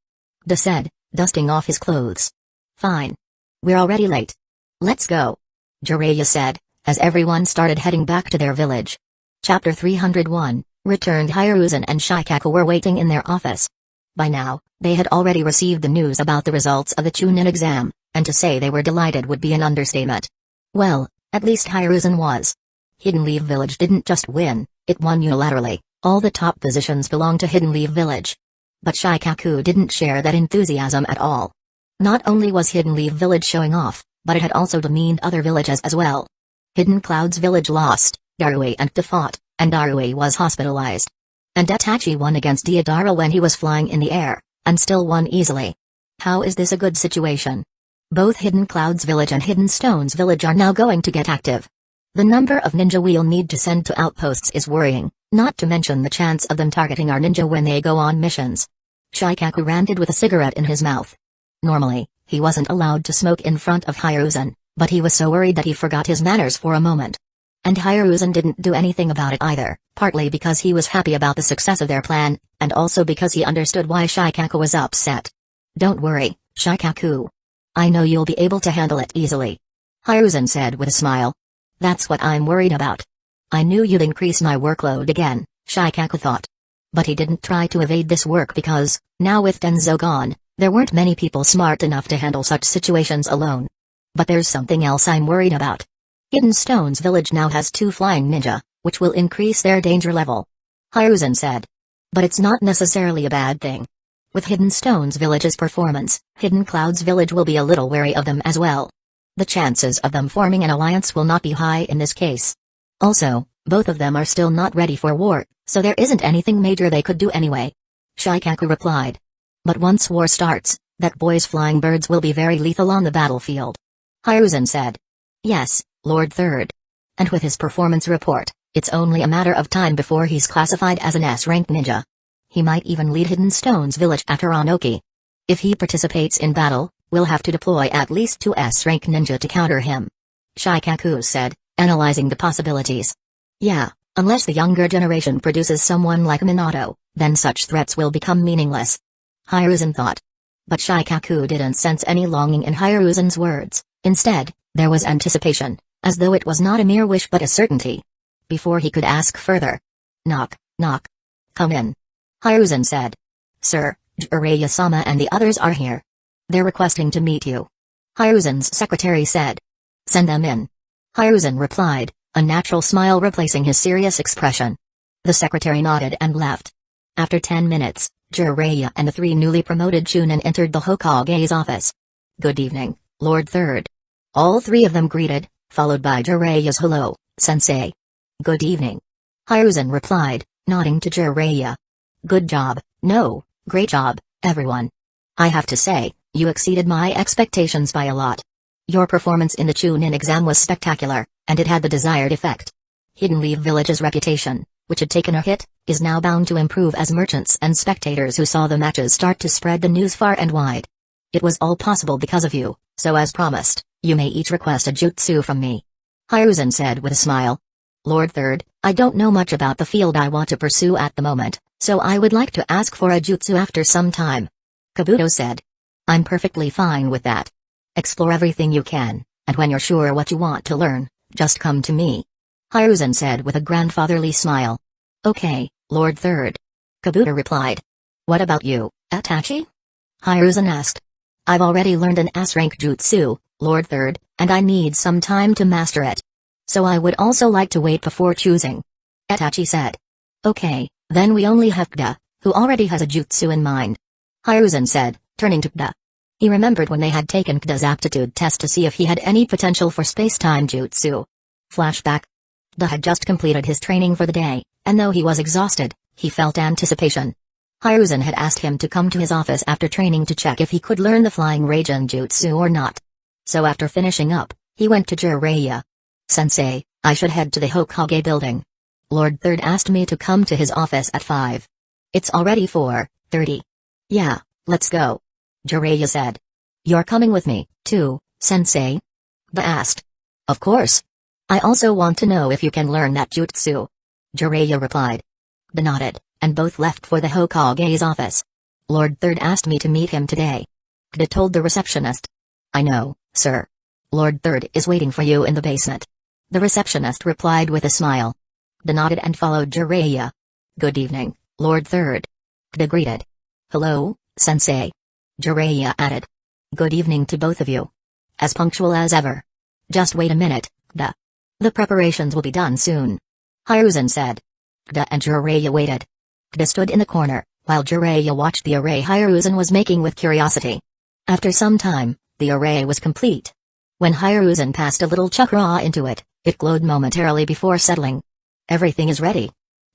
Kda said, dusting off his clothes. Fine. We're already late. Let's go. Jiraiya said, as everyone started heading back to their village. Chapter 301, returned Hiruzen and Shikaku were waiting in their office. By now, they had already received the news about the results of the Chunin exam, and to say they were delighted would be an understatement. Well, at least Hiruzen was. Hidden Leaf Village didn't just win, it won unilaterally. All the top positions belonged to Hidden Leaf Village. But Shikaku didn't share that enthusiasm at all. Not only was Hidden Leaf Village showing off, but it had also demeaned other villages as well. Hidden Cloud's village lost, Darui and Kda fought, and Darui was hospitalized. And Itachi won against Deidara when he was flying in the air, and still won easily. How is this a good situation? Both Hidden Cloud's village and Hidden Stone's village are now going to get active. The number of ninja we'll need to send to outposts is worrying, Not to mention the chance of them targeting our ninja when they go on missions. Shikaku ranted with a cigarette in his mouth. Normally, he wasn't allowed to smoke in front of Hiruzen, but he was so worried that he forgot his manners for a moment. And Hiruzen didn't do anything about it either, partly because he was happy about the success of their plan, and also because he understood why Shikaku was upset. "Don't worry, Shikaku. I know you'll be able to handle it easily," Hiruzen said with a smile. "That's what I'm worried about." "I knew you'd increase my workload again," Shikaku thought. But he didn't try to evade this work because, now with Denzo gone, there weren't many people smart enough to handle such situations alone. "But there's something else I'm worried about. Hidden Stone's village now has 2 flying ninja, which will increase their danger level," Hiruzen said. "But it's not necessarily a bad thing. With Hidden Stone's village's performance, Hidden Cloud's village will be a little wary of them as well. The chances of them forming an alliance will not be high in this case. Also, both of them are still not ready for war, so there isn't anything major they could do anyway," Shikaku replied. "But once war starts, that boy's flying birds will be very lethal on the battlefield," Hiruzen said. "Yes, Lord Third. And with his performance report, it's only a matter of time before he's classified as an S-rank ninja. He might even lead Hidden Stone's village at Aranoki. If he participates in battle, we'll have to deploy at least 2 S-rank ninja to counter him," Shikaku said, analyzing the possibilities. "Yeah, unless the younger generation produces someone like Minato, then such threats will become meaningless," Hiruzen thought. But Shikaku didn't sense any longing in Hiruzen's words. Instead, there was anticipation, as though it was not a mere wish but a certainty. Before he could ask further, "Knock, knock. Come in," Hiruzen said. "Sir, Jiraiya-sama and the others are here. They're requesting to meet you," Hiruzen's secretary said. "Send them in," Hiruzen replied, a natural smile replacing his serious expression. The secretary nodded and left. After 10 minutes, Jiraiya and the 3 newly promoted Chunin entered the Hokage's office. "Good evening, Lord Third." All 3 of them greeted, followed by Jiraiya's "Hello, Sensei." "Good evening," Hiruzen replied, nodding to Jiraiya. "Good job, no, great job, everyone. I have to say, you exceeded my expectations by a lot. Your performance in the Chunin exam was spectacular, and it had the desired effect. Hidden Leaf Village's reputation, which had taken a hit, is now bound to improve as merchants and spectators who saw the matches start to spread the news far and wide. It was all possible because of you, so as promised, you may each request a jutsu from me," Hiruzen said with a smile. "Lord Third, I don't know much about the field I want to pursue at the moment, so I would like to ask for a jutsu after some time," Kabuto said. "I'm perfectly fine with that. Explore everything you can, and when you're sure what you want to learn, just come to me," Hiruzen said with a grandfatherly smile. "Okay, Lord Third," Kabuto replied. "What about you, Itachi?" Hiruzen asked. "I've already learned an S-rank jutsu, Lord Third, and I need some time to master it. So I would also like to wait before choosing," Itachi said. "Okay, then we only have Kda, who already has a jutsu in mind," Hiruzen said, turning to Kda. He remembered when they had taken Kda's aptitude test to see if he had any potential for space-time jutsu. Flashback. Kda had just completed his training for the day, and though he was exhausted, he felt anticipation. Hiruzen had asked him to come to his office after training to check if he could learn the Flying Raijin jutsu or not. So after finishing up, he went to Jiraiya. "Sensei, I should head to the Hokage building. Lord Third asked me to come to his office at 5. It's already 4:30. "Yeah, let's go," Jiraiya said. "You're coming with me, too, Sensei?" Kda asked. "Of course. I also want to know if you can learn that jutsu," Jiraiya replied. Kda nodded, and both left for the Hokage's office. "Lord Third asked me to meet him today," Kda told the receptionist. "I know, sir. Lord Third is waiting for you in the basement," the receptionist replied with a smile. Kda nodded and followed Jiraiya. "Good evening, Lord Third," Kda greeted. "Hello, Sensei," Jiraiya added. "Good evening to both of you. As punctual as ever. Just wait a minute, Kda. The preparations will be done soon," Hiruzen said. Kda and Jiraiya waited. Kda stood in the corner, while Jiraiya watched the array Hiruzen was making with curiosity. After some time, the array was complete. When Hiruzen passed a little chakra into it, it glowed momentarily before settling. "Everything is ready.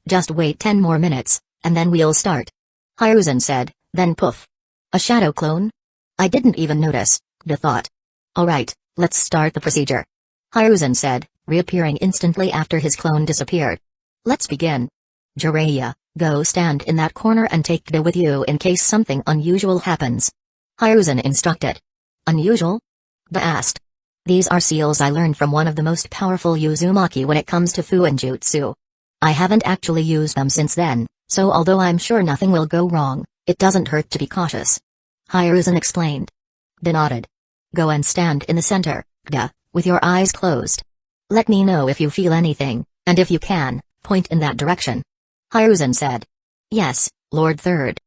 Just wait 10 more minutes, and then we'll start," Hiruzen said, then poof. A shadow clone? I didn't even notice, Kda thought. "Alright, let's start the procedure," Hiruzen said, reappearing instantly after his clone disappeared. "Let's begin." Jiraiya, go stand in that corner and take Kida with you in case something unusual happens. Hiruzen instructed. Unusual? Kida asked. These are seals I learned from one of the most powerful Uzumaki when it comes to Fuinjutsu. I haven't actually used them since then, so although I'm sure nothing will go wrong, it doesn't hurt to be cautious. Hiruzen explained. Kida nodded. Go and stand in the center, Kida, with your eyes closed. Let me know if you feel anything, and if you can, point in that direction. Hiruzen said. Yes, Lord Third.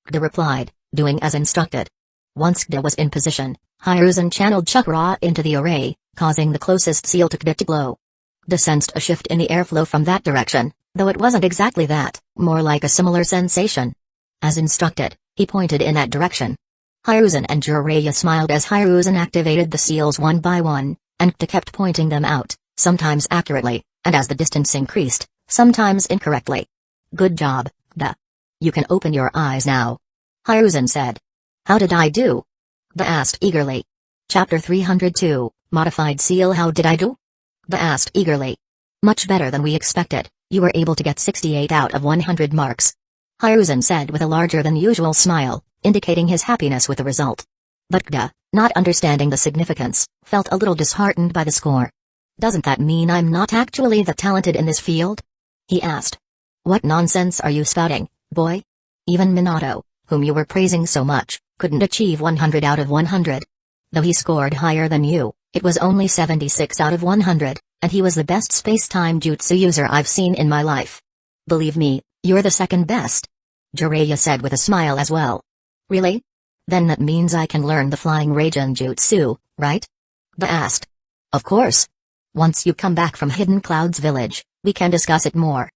Kida replied, doing as instructed. Once Kida was in position, Hiruzen channeled chakra into the array, causing the closest seal to Kida to glow. Kida sensed a shift in the airflow from that direction, though it wasn't exactly that, more like a similar sensation. As instructed, he pointed in that direction. Hiruzen and Jiraiya smiled as Hiruzen activated the seals one by one, and Kida kept pointing them out, sometimes accurately, and as the distance increased, sometimes incorrectly. Good job, Kida. You can open your eyes now. Hiruzen said. How did I do? Kida asked eagerly. Chapter 302, Modified Seal. How did I do? Kida asked eagerly. Much better than we expected, you were able to get 68 out of 100 marks. Hiruzen said with a larger than usual smile, indicating his happiness with the result. But Kida, not understanding the significance, felt a little disheartened by the score. Doesn't that mean I'm not actually that talented in this field? He asked. What nonsense are you spouting, boy? Even Minato, whom you were praising so much, couldn't achieve 100 out of 100. Though he scored higher than you, it was only 76 out of 100, and he was the best space-time jutsu user I've seen in my life. Believe me, you're the second best. Jiraiya said with a smile as well. Really? Then that means I can learn the Flying Raijin jutsu, right? Kida asked. Of course. Once you come back from Hidden Cloud's village, we can discuss it more.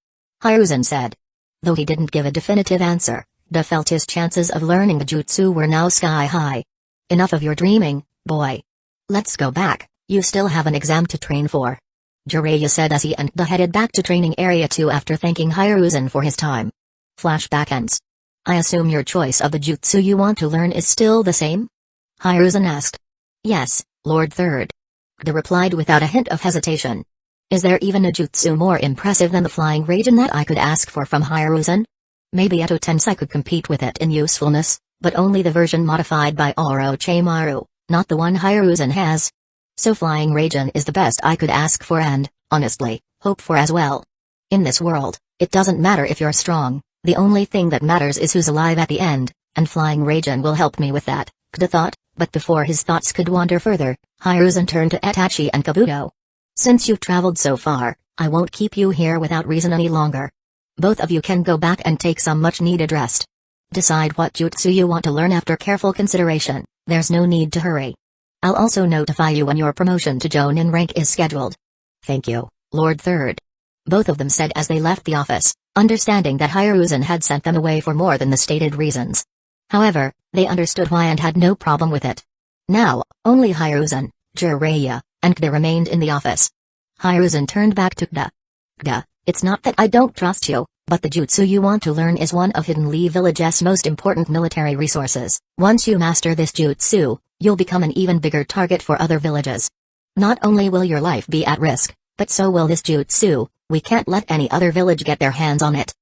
Hiruzen said. Though he didn't give a definitive answer, Kida felt his chances of learning the jutsu were now sky high. Enough of your dreaming, boy. Let's go back, you still have an exam to train for. Jiraiya said as he and Kida headed back to Training Area 2 after thanking Hiruzen for his time. Flashback ends. I assume your choice of the jutsu you want to learn is still the same? Hiruzen asked. Yes, Lord Third. Kida replied without a hint of hesitation. Is there even a jutsu more impressive than the Flying Raijin that I could ask for from Hiruzen? Maybe Eto Tensei could compete with it in usefulness, but only the version modified by Orochimaru, not the one Hiruzen has. So Flying Raijin is the best I could ask for and, honestly, hope for as well. In this world, it doesn't matter if you're strong, the only thing that matters is who's alive at the end, and Flying Raijin will help me with that, Kida thought, but before his thoughts could wander further, Hiruzen turned to Itachi and Kabuto. Since you've traveled so far, I won't keep you here without reason any longer. Both of you can go back and take some much-needed rest. Decide what jutsu you want to learn after careful consideration, there's no need to hurry. I'll also notify you when your promotion to Jonin rank is scheduled. Thank you, Lord Third. Both of them said as they left the office, understanding that Hiruzen had sent them away for more than the stated reasons. However, they understood why and had no problem with it. Now, only Hiruzen, Jiraiya, and Kida remained in the office. Hiruzen turned back to Kida. Kida, it's not that I don't trust you, but the jutsu you want to learn is one of Hidden Lee Village's most important military resources. Once you master this jutsu, you'll become an even bigger target for other villages. Not only will your life be at risk, but so will this jutsu. We can't let any other village get their hands on it.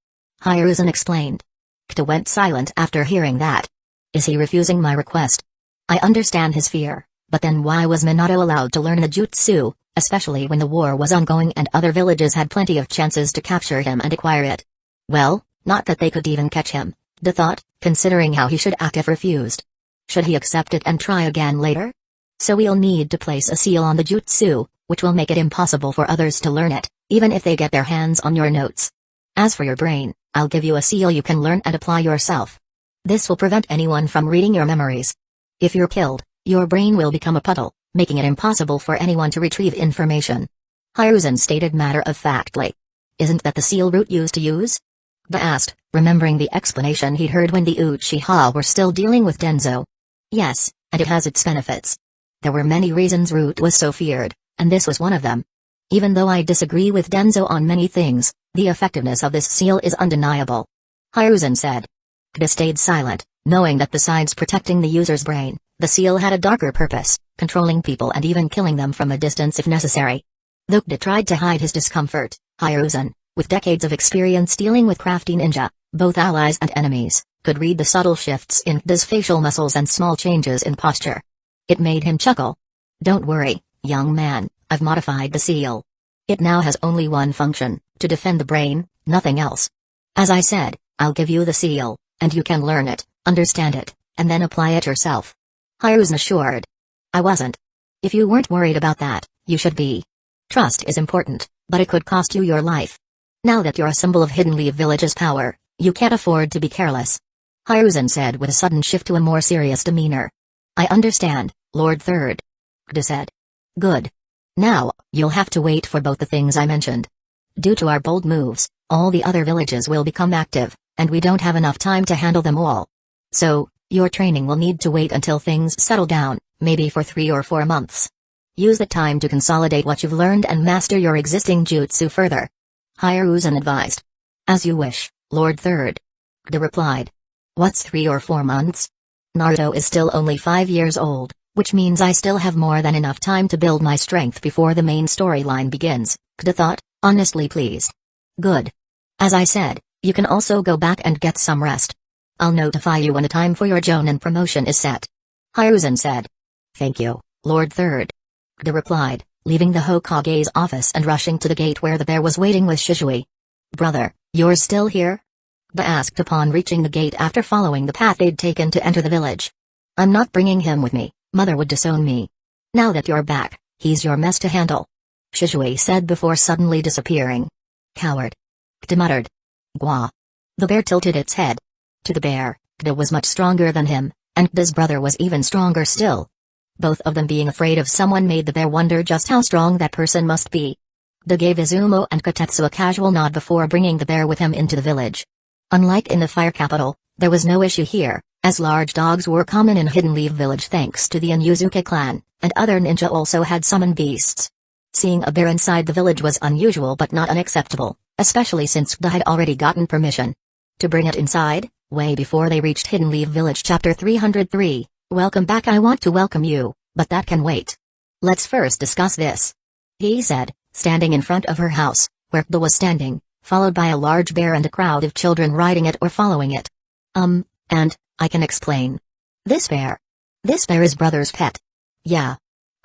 Hiruzen explained. Kida went silent after hearing that. Is he refusing my request? I understand his fear, but then why was Minato allowed to learn the jutsu, especially when the war was ongoing and other villages had plenty of chances to capture him and acquire it? Well, not that they could even catch him, Kida thought, considering how he should act if refused. Should he accept it and try again later? So we'll need to place a seal on the jutsu, which will make it impossible for others to learn it, even if they get their hands on your notes. As for your brain, I'll give you a seal you can learn and apply yourself. This will prevent anyone from reading your memories. If you're killed, your brain will become a puddle, making it impossible for anyone to retrieve information. Hiruzen stated matter-of-factly. Isn't that the seal route used to use? Kida asked, remembering the explanation he'd heard when the Uchiha were still dealing with Denzo. Yes, and it has its benefits. There were many reasons Root was so feared, and this was one of them. Even though I disagree with Denzo on many things, the effectiveness of this seal is undeniable. Hiruzen said. Kida stayed silent, knowing that besides protecting the user's brain, the seal had a darker purpose, controlling people and even killing them from a distance if necessary. Though Kida tried to hide his discomfort, Hiruzen, With decades of experience dealing with crafty ninja, both allies and enemies, could read the subtle shifts in Kda's facial muscles and small changes in posture. It made him chuckle. Don't worry, young man, I've modified the seal. It now has only one function, to defend the brain, nothing else. As I said, I'll give you the seal, and you can learn it, understand it, and then apply it yourself. Hiruzen assured. I wasn't. If you weren't worried about that, you should be. Trust is important, but it could cost you your life. Now that you're a symbol of Hidden Leaf Village's power, you can't afford to be careless. Hiruzen said with a sudden shift to a more serious demeanor. I understand, Lord Third. Kda said. Good. Now, you'll have to wait for both the things I mentioned. Due to our bold moves, all the other villages will become active, and we don't have enough time to handle them all. So, your training will need to wait until things settle down, maybe for 3 or 4 months. Use the time to consolidate what you've learned and master your existing jutsu further. Hiruzen advised. As you wish, Lord Third. Kda replied. What's 3 or 4 months? Naruto is still only 5 years old, which means I still have more than enough time to build my strength before the main storyline begins, Kda thought, honestly pleased. Good. As I said, you can also go back and get some rest. I'll notify you when the time for your Jonin promotion is set. Hiruzen said. Thank you, Lord Third. Kda replied, leaving the Hokage's office and rushing to the gate where the bear was waiting with Shizui. Brother, you're still here? Kda asked upon reaching the gate after following the path they'd taken to enter the village. I'm not bringing him with me, Mother would disown me. Now that you're back, he's your mess to handle. Shizui said before suddenly disappearing. Coward. Kda muttered. Gwa. The bear tilted its head. To the bear, Kda was much stronger than him, and Kda's brother was even stronger still. Both of them being afraid of someone made the bear wonder just how strong that person must be. Kda gave Izumo and Kotetsu a casual nod before bringing the bear with him into the village. Unlike in the fire capital, there was no issue here, as large dogs were common in Hidden Leaf Village thanks to the Unyuzuka clan, and other ninja also had summoned beasts. Seeing a bear inside the village was unusual but not unacceptable, especially since Kda had already gotten permission to bring it inside, way before they reached Hidden Leaf Village. Chapter 303, Welcome back. I want to welcome you, but that can wait. Let's first discuss this. He said, standing in front of her house, where Kda was standing, followed by a large bear and a crowd of children riding it or following it. And, I can explain. This bear is brother's pet. Yeah.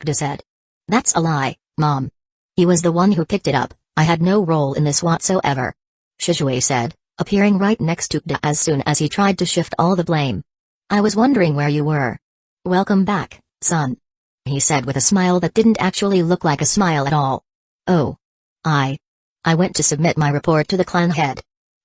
Kda said. That's a lie, Mom. He was the one who picked it up, I had no role in this whatsoever. Shizui said, appearing right next to Kda as soon as he tried to shift all the blame. I was wondering where you were. Welcome back, son. He said with a smile that didn't actually look like a smile at all. Oh. I went to submit my report to the clan head.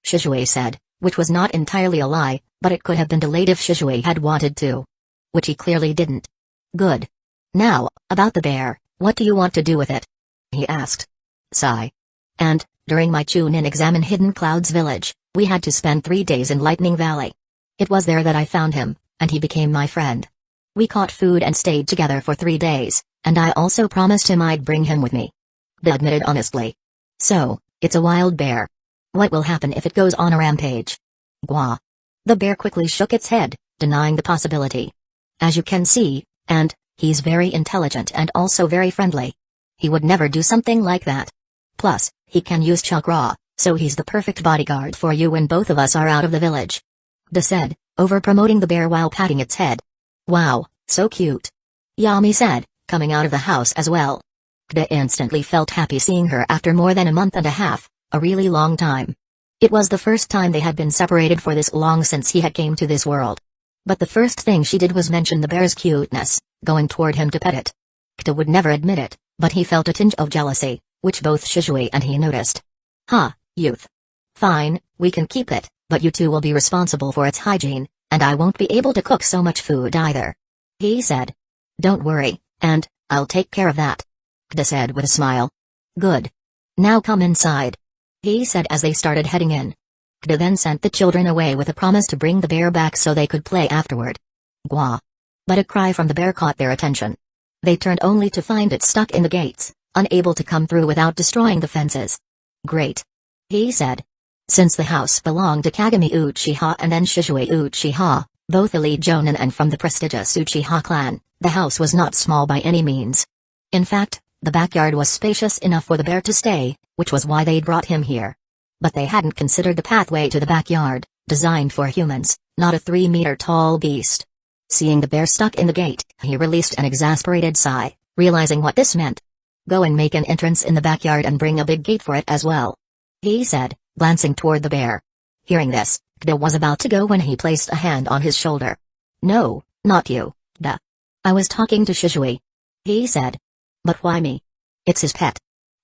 Shizui said, which was not entirely a lie, but it could have been delayed if Shizui had wanted to. Which he clearly didn't. Good. Now, about the bear, what do you want to do with it? He asked. Sigh. And, during my Chunin exam in Hidden Clouds Village, we had to spend 3 days in Lightning Valley. It was there that I found him, and he became my friend. We caught food and stayed together for 3 days, and I also promised him I'd bring him with me. Kda admitted honestly. So, it's a wild bear. What will happen if it goes on a rampage? Gwa. The bear quickly shook its head, denying the possibility. As you can see, and, he's very intelligent and also very friendly. He would never do something like that. Plus, he can use chakra, so he's the perfect bodyguard for you when both of us are out of the village. Kda said, over-promoting the bear while patting its head. Wow, so cute. Yami said, coming out of the house as well. Kda instantly felt happy seeing her after more than a month and a half, a really long time. It was the first time they had been separated for this long since he had came to this world. But the first thing she did was mention the bear's cuteness, going toward him to pet it. Kda would never admit it, but he felt a tinge of jealousy, which both Shizui and he noticed. Youth. Fine, we can keep it, but you two will be responsible for its hygiene, and I won't be able to cook so much food either. He said. Don't worry, and, I'll take care of that. Kda said with a smile. Good. Now come inside. He said as they started heading in. Kda then sent the children away with a promise to bring the bear back so they could play afterward. Gwa. But a cry from the bear caught their attention. They turned only to find it stuck in the gates, unable to come through without destroying the fences. Great. He said. Since the house belonged to Kagami Uchiha and then Shizui Uchiha, both elite Jonin and from the prestigious Uchiha clan, the house was not small by any means. In fact, the backyard was spacious enough for the bear to stay, which was why they'd brought him here. But they hadn't considered the pathway to the backyard, designed for humans, not a 3-meter-tall beast. Seeing the bear stuck in the gate, he released an exasperated sigh, realizing what this meant. Go and make an entrance in the backyard and bring a big gate for it as well, he said, glancing toward the bear. Hearing this, Kda was about to go when he placed a hand on his shoulder. No, not you, Kda. I was talking to Shishui, he said. But why me? It's his pet.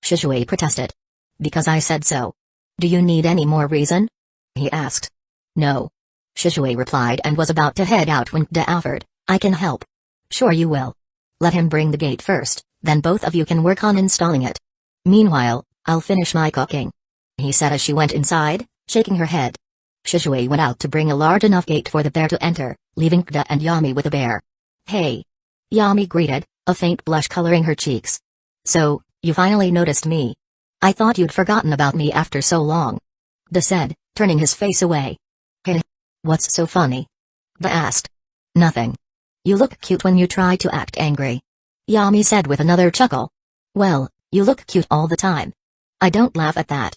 Shishui protested. Because I said so. Do you need any more reason? He asked. No. Shishui replied and was about to head out when Kda offered, I can help. Sure you will. Let him bring the gate first, then both of you can work on installing it. Meanwhile, I'll finish my cooking, he said as she went inside, shaking her head. Shishui went out to bring a large enough gate for the bear to enter, leaving Kda and Yami with the bear. Hey! Yami greeted, a faint blush coloring her cheeks. So, you finally noticed me. I thought you'd forgotten about me after so long, Kda said, turning his face away. Hey! What's so funny? Kda asked. Nothing. You look cute when you try to act angry, Yami said with another chuckle. Well, you look cute all the time. I don't laugh at that,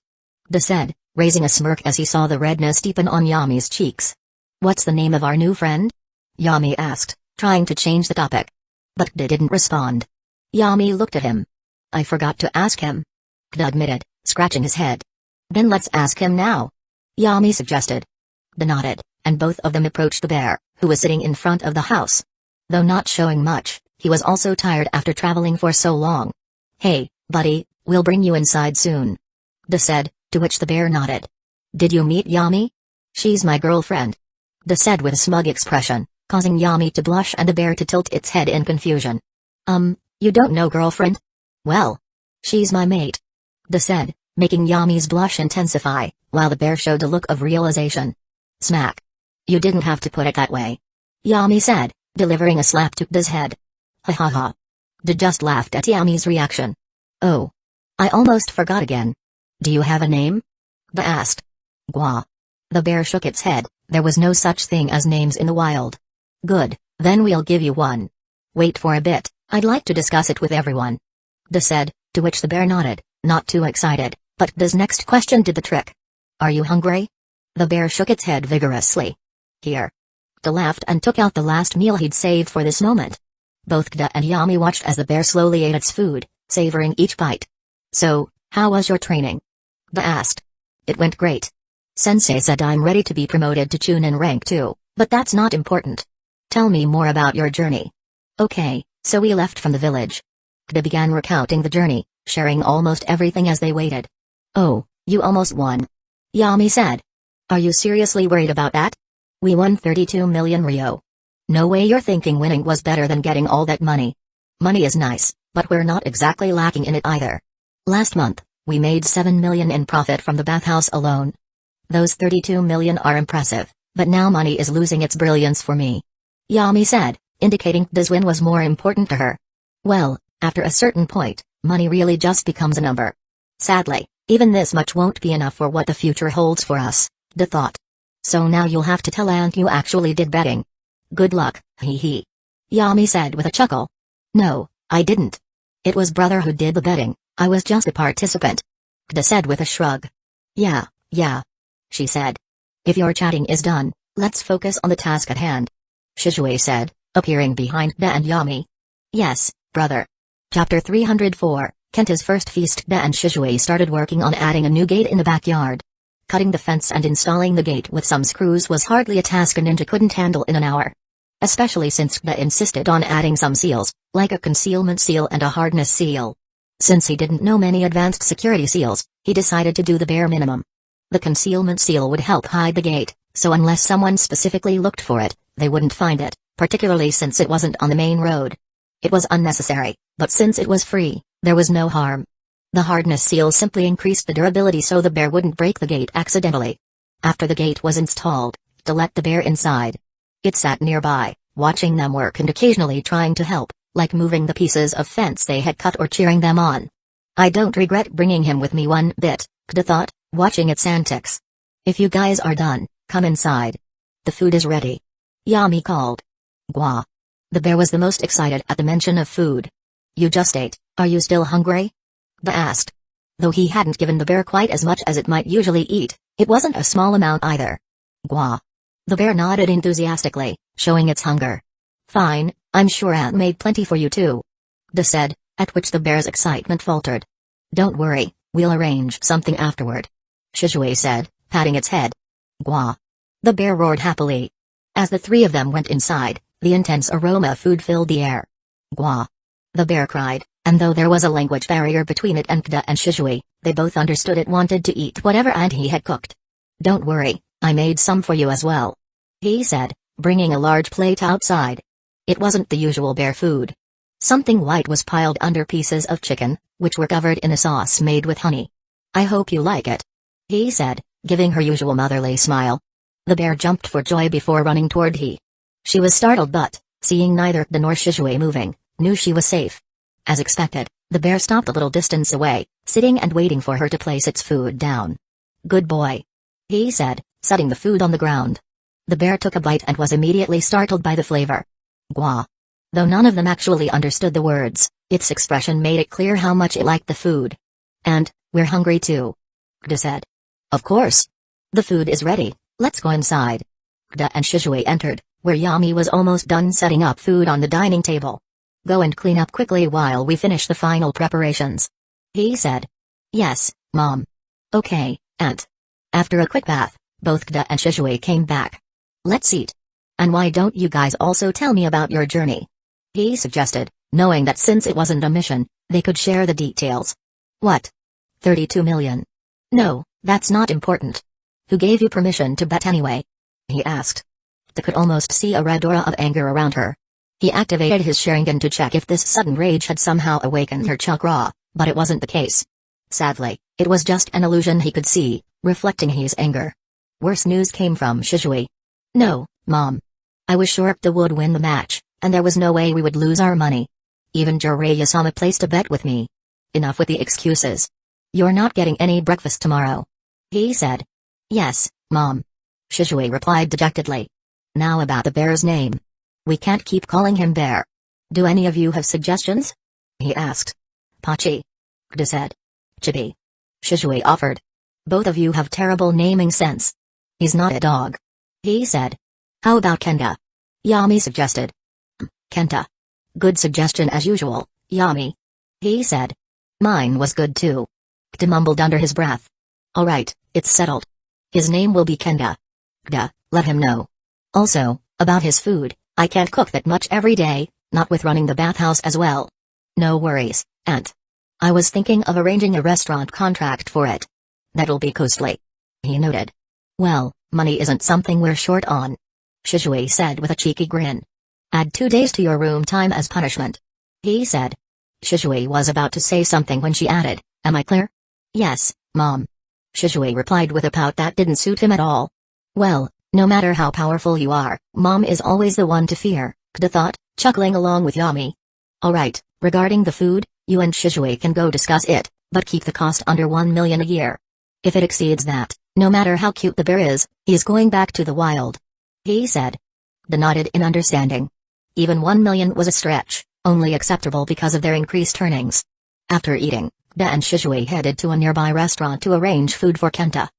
Kda said, raising a smirk as he saw the redness deepen on Yami's cheeks. What's the name of our new friend? Yami asked, trying to change the topic. But Kda didn't respond. Yami looked at him. I forgot to ask him, Kda admitted, scratching his head. Then let's ask him now, Yami suggested. Kda nodded, and both of them approached the bear, who was sitting in front of the house. Though not showing much, he was also tired after traveling for so long. Hey, buddy, we'll bring you inside soon, Kda said, to which the bear nodded. Did you meet Yami? She's my girlfriend, Kda said with a smug expression, causing Yami to blush and the bear to tilt its head in confusion. You don't know girlfriend? Well, she's my mate, Kda said, making Yami's blush intensify, while the bear showed a look of realization. Smack. You didn't have to put it that way, Yami said, delivering a slap to Kda's head. Ha ha ha. Kda just laughed at Yami's reaction. Oh. I almost forgot again. Do you have a name? Kda asked. Gwa. The bear shook its head, there was no such thing as names in the wild. Good, then we'll give you one. Wait for a bit, I'd like to discuss it with everyone, Kda said, to which the bear nodded, not too excited, but Kda's next question did the trick. Are you hungry? The bear shook its head vigorously. Here. Kda laughed and took out the last meal he'd saved for this moment. Both Kda and Yami watched as the bear slowly ate its food, savoring each bite. So, how was your training? Kda asked. It went great. Sensei said I'm ready to be promoted to Chunin rank 2, but that's not important. Tell me more about your journey. Okay, so we left from the village. Kda began recounting the journey, sharing almost everything as they waited. Oh, you almost won, Yami said. Are you seriously worried about that? We won 32 million Ryo. No way you're thinking winning was better than getting all that money. Money is nice, but we're not exactly lacking in it either. Last month, we made 7 million in profit from the bathhouse alone. Those 32 million are impressive, but now money is losing its brilliance for me, Yami said, indicating Kda's win was more important to her. Well, after a certain point, money really just becomes a number. Sadly, even this much won't be enough for what the future holds for us, Kda thought. So now you'll have to tell Aunt you actually did betting. Good luck, hee hee. Yami said with a chuckle. No, I didn't. It was brother who did the betting, I was just a participant, Kda said with a shrug. Yeah, she said. If your chatting is done, let's focus on the task at hand, Shishui said, appearing behind Kda and Yami. Yes, brother. Chapter 304, Kenta's first feast. Kda and Shishui started working on adding a new gate in the backyard. Cutting the fence and installing the gate with some screws was hardly a task a ninja couldn't handle in an hour. Especially since Kda insisted on adding some seals, like a concealment seal and a hardness seal. Since he didn't know many advanced security seals, he decided to do the bare minimum. The concealment seal would help hide the gate, so unless someone specifically looked for it, they wouldn't find it, particularly since it wasn't on the main road. It was unnecessary, but since it was free, there was no harm. The hardness seal simply increased the durability so the bear wouldn't break the gate accidentally. After the gate was installed, Kda let the bear inside. It sat nearby, watching them work and occasionally trying to help, like moving the pieces of fence they had cut or cheering them on. I don't regret bringing him with me one bit, Kda thought, watching its antics. If you guys are done, come inside. The food is ready, Yami called. Gwa. The bear was the most excited at the mention of food. You just ate, are you still hungry? Kda asked. Though he hadn't given the bear quite as much as it might usually eat, it wasn't a small amount either. Gwa. The bear nodded enthusiastically, showing its hunger. Fine, I'm sure Aunt made plenty for you too. Gda said, at which the bear's excitement faltered. Don't worry, we'll arrange something afterward. Shizue said, patting its head. Gwa. The bear roared happily. As the three of them went inside, the intense aroma of food filled the air. Gwa. The bear cried, and though there was a language barrier between it and Gda and Shizue, they both understood it wanted to eat whatever Auntie had cooked. Don't worry, I made some for you as well. He said, bringing a large plate outside. It wasn't the usual bear food. Something white was piled under pieces of chicken, which were covered in a sauce made with honey. I hope you like it. He said, giving her usual motherly smile. The bear jumped for joy before running toward he. She was startled but, seeing neither Gda nor Shizue moving, knew she was safe. As expected, the bear stopped a little distance away, sitting and waiting for her to place its food down. Good boy. He said, setting the food on the ground. The bear took a bite and was immediately startled by the flavor. Gwa. Though none of them actually understood the words, its expression made it clear how much it liked the food. And, we're hungry too. Gda said. Of course. The food is ready, let's go inside. Gda and Shizue entered, where Yami was almost done setting up food on the dining table. Go and clean up quickly while we finish the final preparations. He said. Yes, Mom. Okay, Aunt. After a quick bath, both Gda and Shizue came back. Let's eat. And why don't you guys also tell me about your journey? He suggested, knowing that since it wasn't a mission, they could share the details. What? 32 million. No, that's not important. Who gave you permission to bet anyway? He asked. They could almost see a red aura of anger around her. He activated his Sharingan to check if this sudden rage had somehow awakened her chakra, but it wasn't the case. Sadly, it was just an illusion he could see, reflecting his anger. Worse news came from Shizue. No, Mom. I was sure Gda would win the match, and there was no way we would lose our money. Even Jiraiya-sama placed a bet with me. Enough with the excuses. You're not getting any breakfast tomorrow. He said. Yes, Mom. Shizue replied dejectedly. Now about the bear's name. We can't keep calling him Bear. Do any of you have suggestions? He asked. Pachi. Gda said. Chibi. Shizue offered. Both of you have terrible naming sense. He's not a dog. He said. How about Kenta? Yami suggested. Kenta. Good suggestion as usual, Yami. He said. Mine was good too. Gda mumbled under his breath. Alright, it's settled. His name will be Kenta. Gda, let him know. Also, about his food, I can't cook that much every day, not with running the bathhouse as well. No worries, Aunt. I was thinking of arranging a restaurant contract for it. That'll be costly. He noted. Well, money isn't something we're short on. Shizue said with a cheeky grin. Add 2 days to your room time as punishment. He said. Shizue was about to say something when she added, am I clear? Yes, Mom. Shizue replied with a pout that didn't suit him at all. Well, no matter how powerful you are, Mom is always the one to fear, Gda thought, chuckling along with Yami. Alright, regarding the food, you and Shizue can go discuss it, but keep the cost under 1 million a year. If it exceeds that, no matter how cute the bear is, he's going back to the wild. He said. Gda nodded in understanding. Even 1 million was a stretch, only acceptable because of their increased earnings. After eating, Gda and Shizue headed to a nearby restaurant to arrange food for Kenta.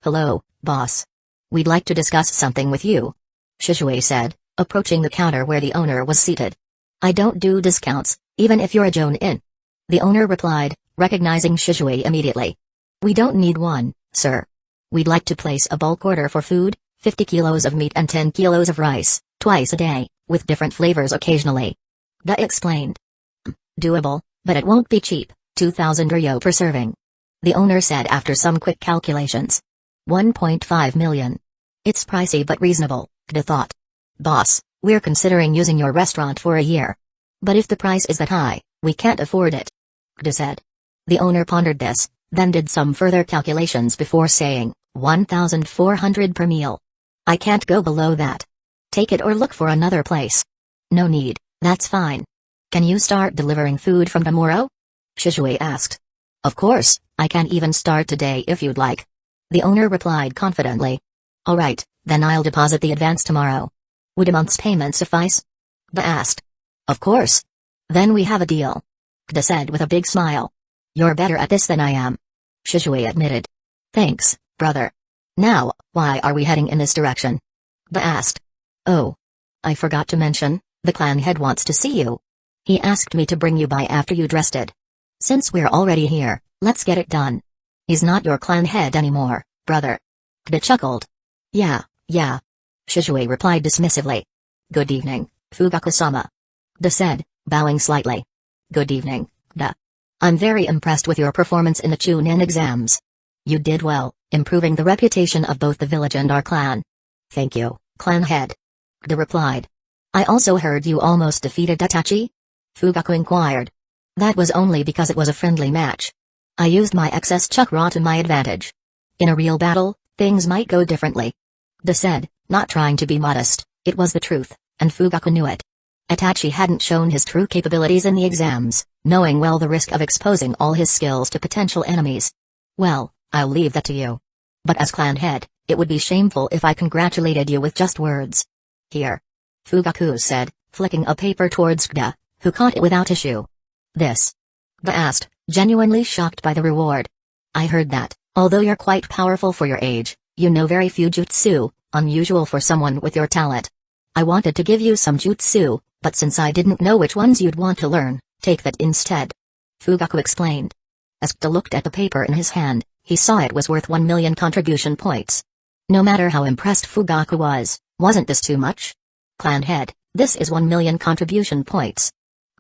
Hello, boss. We'd like to discuss something with you. Shizue said, approaching the counter where the owner was seated. I don't do discounts, even if you're a Jonin. The owner replied, recognizing Shizue immediately. We don't need one, sir. We'd like to place a bulk order for food, 50 kilos of meat and 10 kilos of rice, twice a day, with different flavors occasionally. Gda explained. Doable, but it won't be cheap, 2,000 ryo per serving. The owner said after some quick calculations. 1.5 million. It's pricey but reasonable, Gda thought. Boss, we're considering using your restaurant for a year. But if the price is that high, we can't afford it. Gda said. The owner pondered this, then did some further calculations before saying, 1,400 per meal. I can't go below that. Take it or look for another place. No need, that's fine. Can you start delivering food from tomorrow? Shizue asked. Of course, I can even start today if you'd like. The owner replied confidently. Alright, then I'll deposit the advance tomorrow. Would a month's payment suffice? Gda asked. Of course. Then we have a deal. Gda said with a big smile. You're better at this than I am. Shishui admitted. Thanks, brother. Now, why are we heading in this direction? Ba asked. Oh. I forgot to mention, the clan head wants to see you. He asked me to bring you by after you rested. Since we're already here, let's get it done. He's not your clan head anymore, brother. Kda chuckled. Yeah. Shishui replied dismissively. Good evening, Fugaku-sama. Da said, bowing slightly. Good evening, Da. I'm very impressed with your performance in the Chunin exams. You did well, improving the reputation of both the village and our clan. Thank you, clan head. Da replied. I also heard you almost defeated Itachi? Fugaku inquired. That was only because it was a friendly match. I used my excess chakra to my advantage. In a real battle, things might go differently. Da said, not trying to be modest. It was the truth, and Fugaku knew it. Itachi hadn't shown his true capabilities in the exams, knowing well the risk of exposing all his skills to potential enemies. Well, I'll leave that to you. But as clan head, it would be shameful if I congratulated you with just words. Here. Fugaku said, flicking a paper towards Kda, who caught it without issue. This? Kda asked, genuinely shocked by the reward. I heard that, although you're quite powerful for your age, you know very few jutsu, unusual for someone with your talent. I wanted to give you some jutsu, but since I didn't know which ones you'd want to learn, take that instead. Fugaku explained. As Kda looked at the paper in his hand, he saw it was worth 1 million contribution points. No matter how impressed Fugaku was, wasn't this too much? Clan head, this is 1 million contribution points.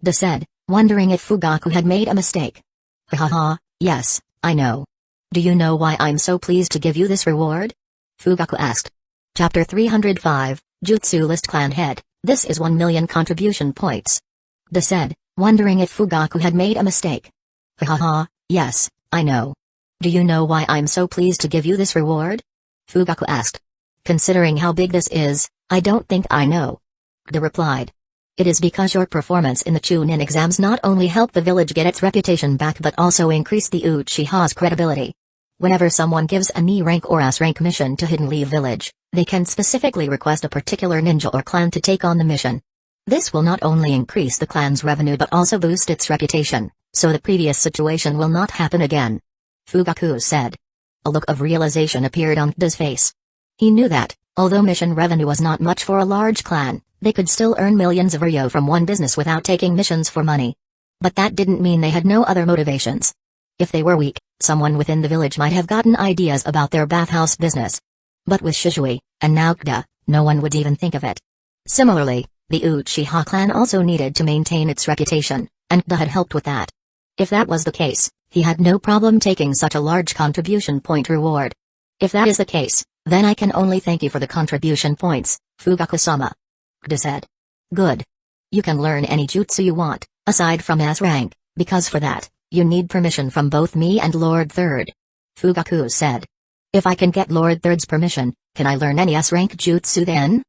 Kda said, wondering if Fugaku had made a mistake. Haha, yes, I know. Do you know why I'm so pleased to give you this reward? Fugaku asked. Chapter 305, Jutsu List Clan Head, this is 1 million contribution points. Kda said, wondering if Fugaku had made a mistake. Haha, yes, I know. Do you know why I'm so pleased to give you this reward? Fugaku asked. Considering how big this is, I don't think I know. Kda replied. It is because your performance in the Chunin exams not only helped the village get its reputation back but also increased the Uchiha's credibility. Whenever someone gives a Ni rank or S rank mission to Hidden Leaf Village, they can specifically request a particular ninja or clan to take on the mission. This will not only increase the clan's revenue but also boost its reputation, so the previous situation will not happen again. Fugaku said. A look of realization appeared on Kda's face. He knew that, although mission revenue was not much for a large clan, they could still earn millions of ryo from one business without taking missions for money. But that didn't mean they had no other motivations. If they were weak, someone within the village might have gotten ideas about their bathhouse business. But with Shishui, and now Kda, no one would even think of it. Similarly, the Uchiha clan also needed to maintain its reputation, and Kda had helped with that. If that was the case, he had no problem taking such a large contribution point reward. If that is the case, then I can only thank you for the contribution points, Fugaku-sama. Kda said. Good. You can learn any jutsu you want, aside from S rank, because for that, you need permission from both me and Lord Third. Fugaku said. If I can get Lord Third's permission, can I learn any S rank jutsu then?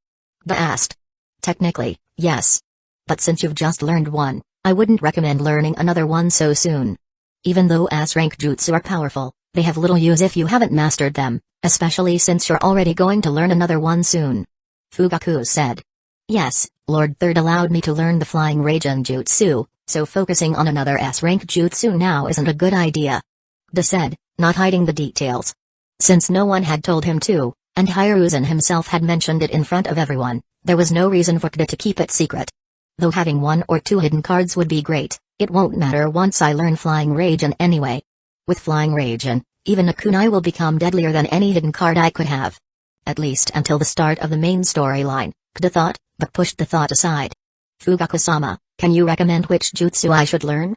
Kda asked. Technically, yes. But since you've just learned one, I wouldn't recommend learning another one so soon. Even though S rank jutsu are powerful, they have little use if you haven't mastered them, especially since you're already going to learn another one soon. Fugaku said. Yes, Lord Third allowed me to learn the Flying Raijin jutsu, so focusing on another S-rank jutsu now isn't a good idea. Kda said, not hiding the details. Since no one had told him to, and Hiruzen himself had mentioned it in front of everyone, there was no reason for Kda to keep it secret. Though having 1 or 2 hidden cards would be great, it won't matter once I learn Flying Raijin anyway. With Flying Raijin, even a kunai will become deadlier than any hidden card I could have. At least until the start of the main storyline, Kda thought, but pushed the thought aside. Fugaku-sama, can you recommend which jutsu I should learn?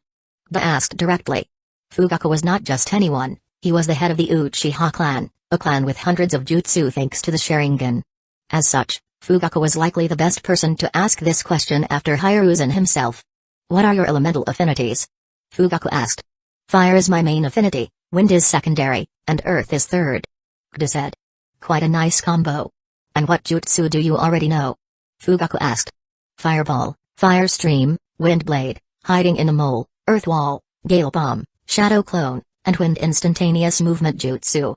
Kda asked directly. Fugaku was not just anyone, he was the head of the Uchiha clan, a clan with hundreds of jutsu thanks to the Sharingan. As such, Fugaku was likely the best person to ask this question after Hiruzen himself. What are your elemental affinities? Fugaku asked. Fire is my main affinity, wind is secondary, and earth is third. Kda said. Quite a nice combo. And what jutsu do you already know? Fugaku asked. Fireball, Fire Stream, Wind Blade, Hiding in a Mole, Earth Wall, Gale Bomb, Shadow Clone, and Wind Instantaneous Movement Jutsu.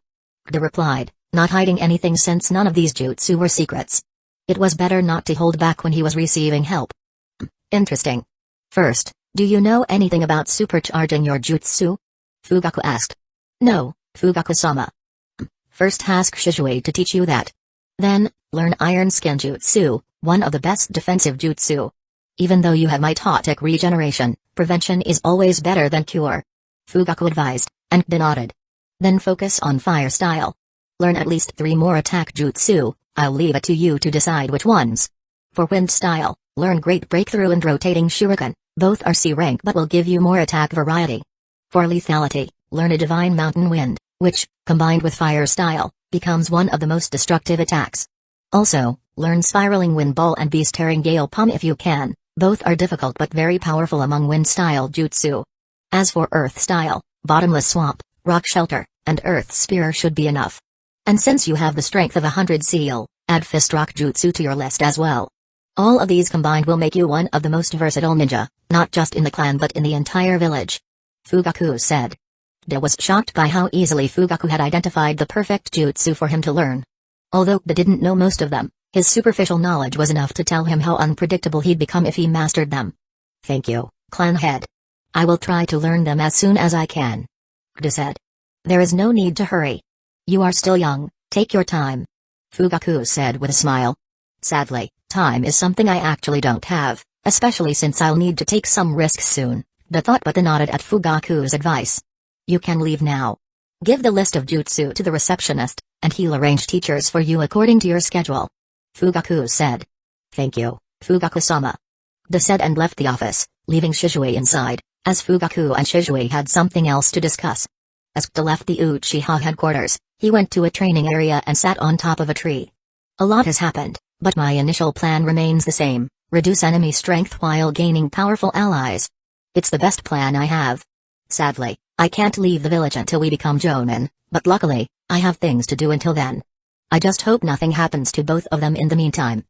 Kda replied, not hiding anything since none of these jutsu were secrets. It was better not to hold back when he was receiving help. Interesting. First, do you know anything about supercharging your jutsu? Fugaku asked. No, Fugaku-sama. First ask Shizue to teach you that. Then, learn Iron Skin Jutsu, one of the best defensive jutsu. Even though you have mitotic regeneration, prevention is always better than cure. Fugaku advised, and nodded. Then focus on fire style. Learn at least 3 more attack jutsu, I'll leave it to you to decide which ones. For wind style, learn Great Breakthrough and Rotating Shuriken, both are C rank but will give you more attack variety. For lethality, learn a Divine Mountain Wind, which, combined with fire style, becomes one of the most destructive attacks. Also, learn Spiraling Wind Ball and Beast Tearing Gale Palm if you can, both are difficult but very powerful among wind style jutsu. As for earth style, Bottomless Swamp, Rock Shelter, and Earth Spear should be enough. And since you have the strength of 100 seal, add Fist Rock Jutsu to your list as well. All of these combined will make you one of the most versatile ninja, not just in the clan but in the entire village. Fugaku said. De was shocked by how easily Fugaku had identified the perfect jutsu for him to learn. Although De didn't know most of them, his superficial knowledge was enough to tell him how unpredictable he'd become if he mastered them. Thank you, clan head. I will try to learn them as soon as I can. De said. There is no need to hurry. You are still young, take your time. Fugaku said with a smile. Sadly, time is something I actually don't have, especially since I'll need to take some risks soon, De thought but then nodded at Fugaku's advice. You can leave now. Give the list of jutsu to the receptionist, and he'll arrange teachers for you according to your schedule. Fugaku said. Thank you, Fugaku-sama. De said and left the office, leaving Shizue inside, as Fugaku and Shizue had something else to discuss. As De left the Uchiha headquarters, he went to a training area and sat on top of a tree. A lot has happened, but my initial plan remains the same, reduce enemy strength while gaining powerful allies. It's the best plan I have. Sadly, I can't leave the village until we become Jonin, but luckily, I have things to do until then. I just hope nothing happens to both of them in the meantime.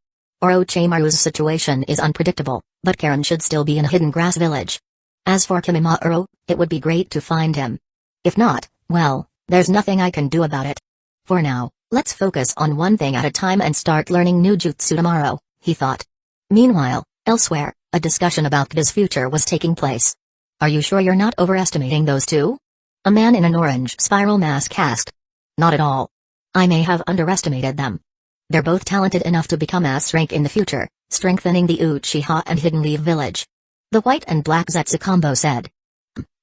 Orochimaru's situation is unpredictable, but Karen should still be in a hidden grass village. As for Kimimaro, it would be great to find him. If not, well, there's nothing I can do about it. For now, let's focus on one thing at a time and start learning new jutsu tomorrow, he thought. Meanwhile, elsewhere, a discussion about De's future was taking place. Are you sure you're not overestimating those two? A man in an orange spiral mask asked. Not at all. I may have underestimated them. They're both talented enough to become S rank in the future, strengthening the Uchiha and Hidden Leaf Village. The white and black Zetsu combo said.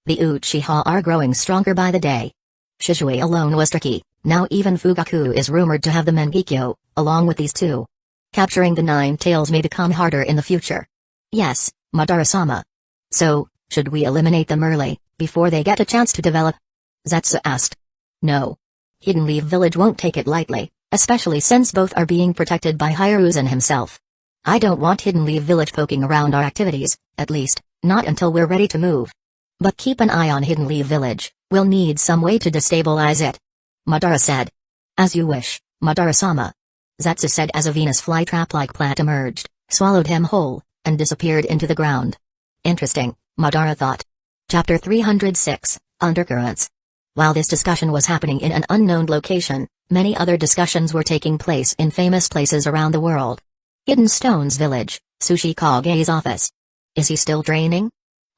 The Uchiha are growing stronger by the day. Shizue alone was tricky, now even Fugaku is rumored to have the Mangekyo, along with these two. Capturing the 9 tails may become harder in the future. Yes, Madara-sama. So, should we eliminate them early, before they get a chance to develop? Zetsu asked. No. Hidden Leaf Village won't take it lightly, especially since both are being protected by Hiruzen himself. I don't want Hidden Leaf Village poking around our activities, at least, not until we're ready to move. But keep an eye on Hidden Leaf Village, we'll need some way to destabilize it. Madara said. As you wish, Madara-sama. Zetsu said as a Venus flytrap-like plant emerged, swallowed him whole, and disappeared into the ground. Interesting, Madara thought. Chapter 306, Undercurrents. While this discussion was happening in an unknown location, many other discussions were taking place in famous places around the world. Hidden Stones Village, Sushi Kage's office. Is he still training?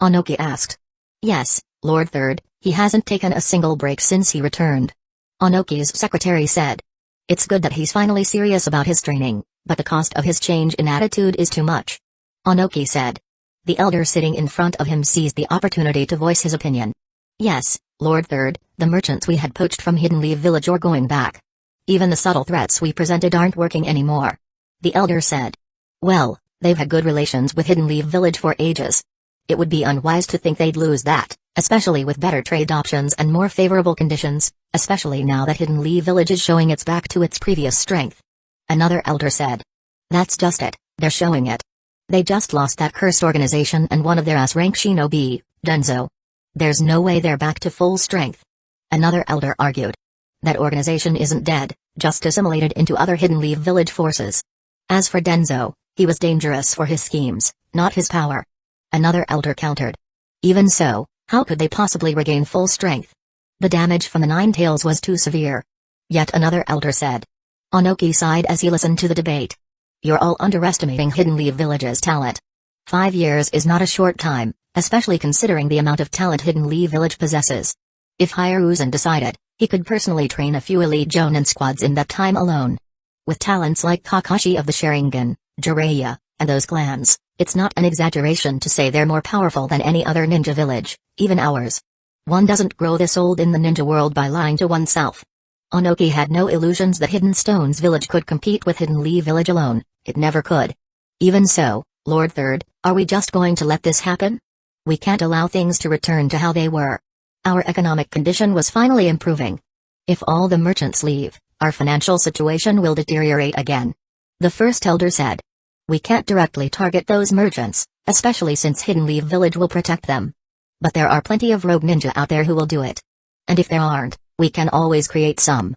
Onoki asked. Yes, Lord Third, he hasn't taken a single break since he returned. Onoki's secretary said. It's good that he's finally serious about his training, but the cost of his change in attitude is too much. Onoki said. The elder sitting in front of him seized the opportunity to voice his opinion. Yes, Lord Third, the merchants we had poached from Hidden Leaf Village are going back. Even the subtle threats we presented aren't working anymore. The elder said. Well, they've had good relations with Hidden Leaf Village for ages. It would be unwise to think they'd lose that, especially with better trade options and more favorable conditions, especially now that Hidden Leaf Village is showing its back to its previous strength. Another elder said. That's just it, they're showing it. They just lost that cursed organization and one of their S-rank shinobi, Denzo. There's no way they're back to full strength. Another elder argued. That organization isn't dead, just assimilated into other Hidden Leaf Village forces. As for Denzo, he was dangerous for his schemes, not his power. Another elder countered. Even so, how could they possibly regain full strength? The damage from the 9 tails was too severe. Yet another elder said. Onoki sighed as he listened to the debate. You're all underestimating Hidden Leaf Village's talent. 5 years is not a short time, especially considering the amount of talent Hidden Leaf Village possesses. If Hiruzen decided, he could personally train a few elite Jonin squads in that time alone. With talents like Kakashi of the Sharingan, Jiraiya, and those clans, it's not an exaggeration to say they're more powerful than any other ninja village, even ours. One doesn't grow this old in the ninja world by lying to oneself. Onoki had no illusions that Hidden Stone's village could compete with Hidden Lee village alone, it never could. Even so, Lord Third, are we just going to let this happen? We can't allow things to return to how they were. Our economic condition was finally improving. If all the merchants leave, our financial situation will deteriorate again. The first elder said. We can't directly target those merchants, especially since Hidden Lee village will protect them. But there are plenty of rogue ninja out there who will do it. And if there aren't, we can always create some.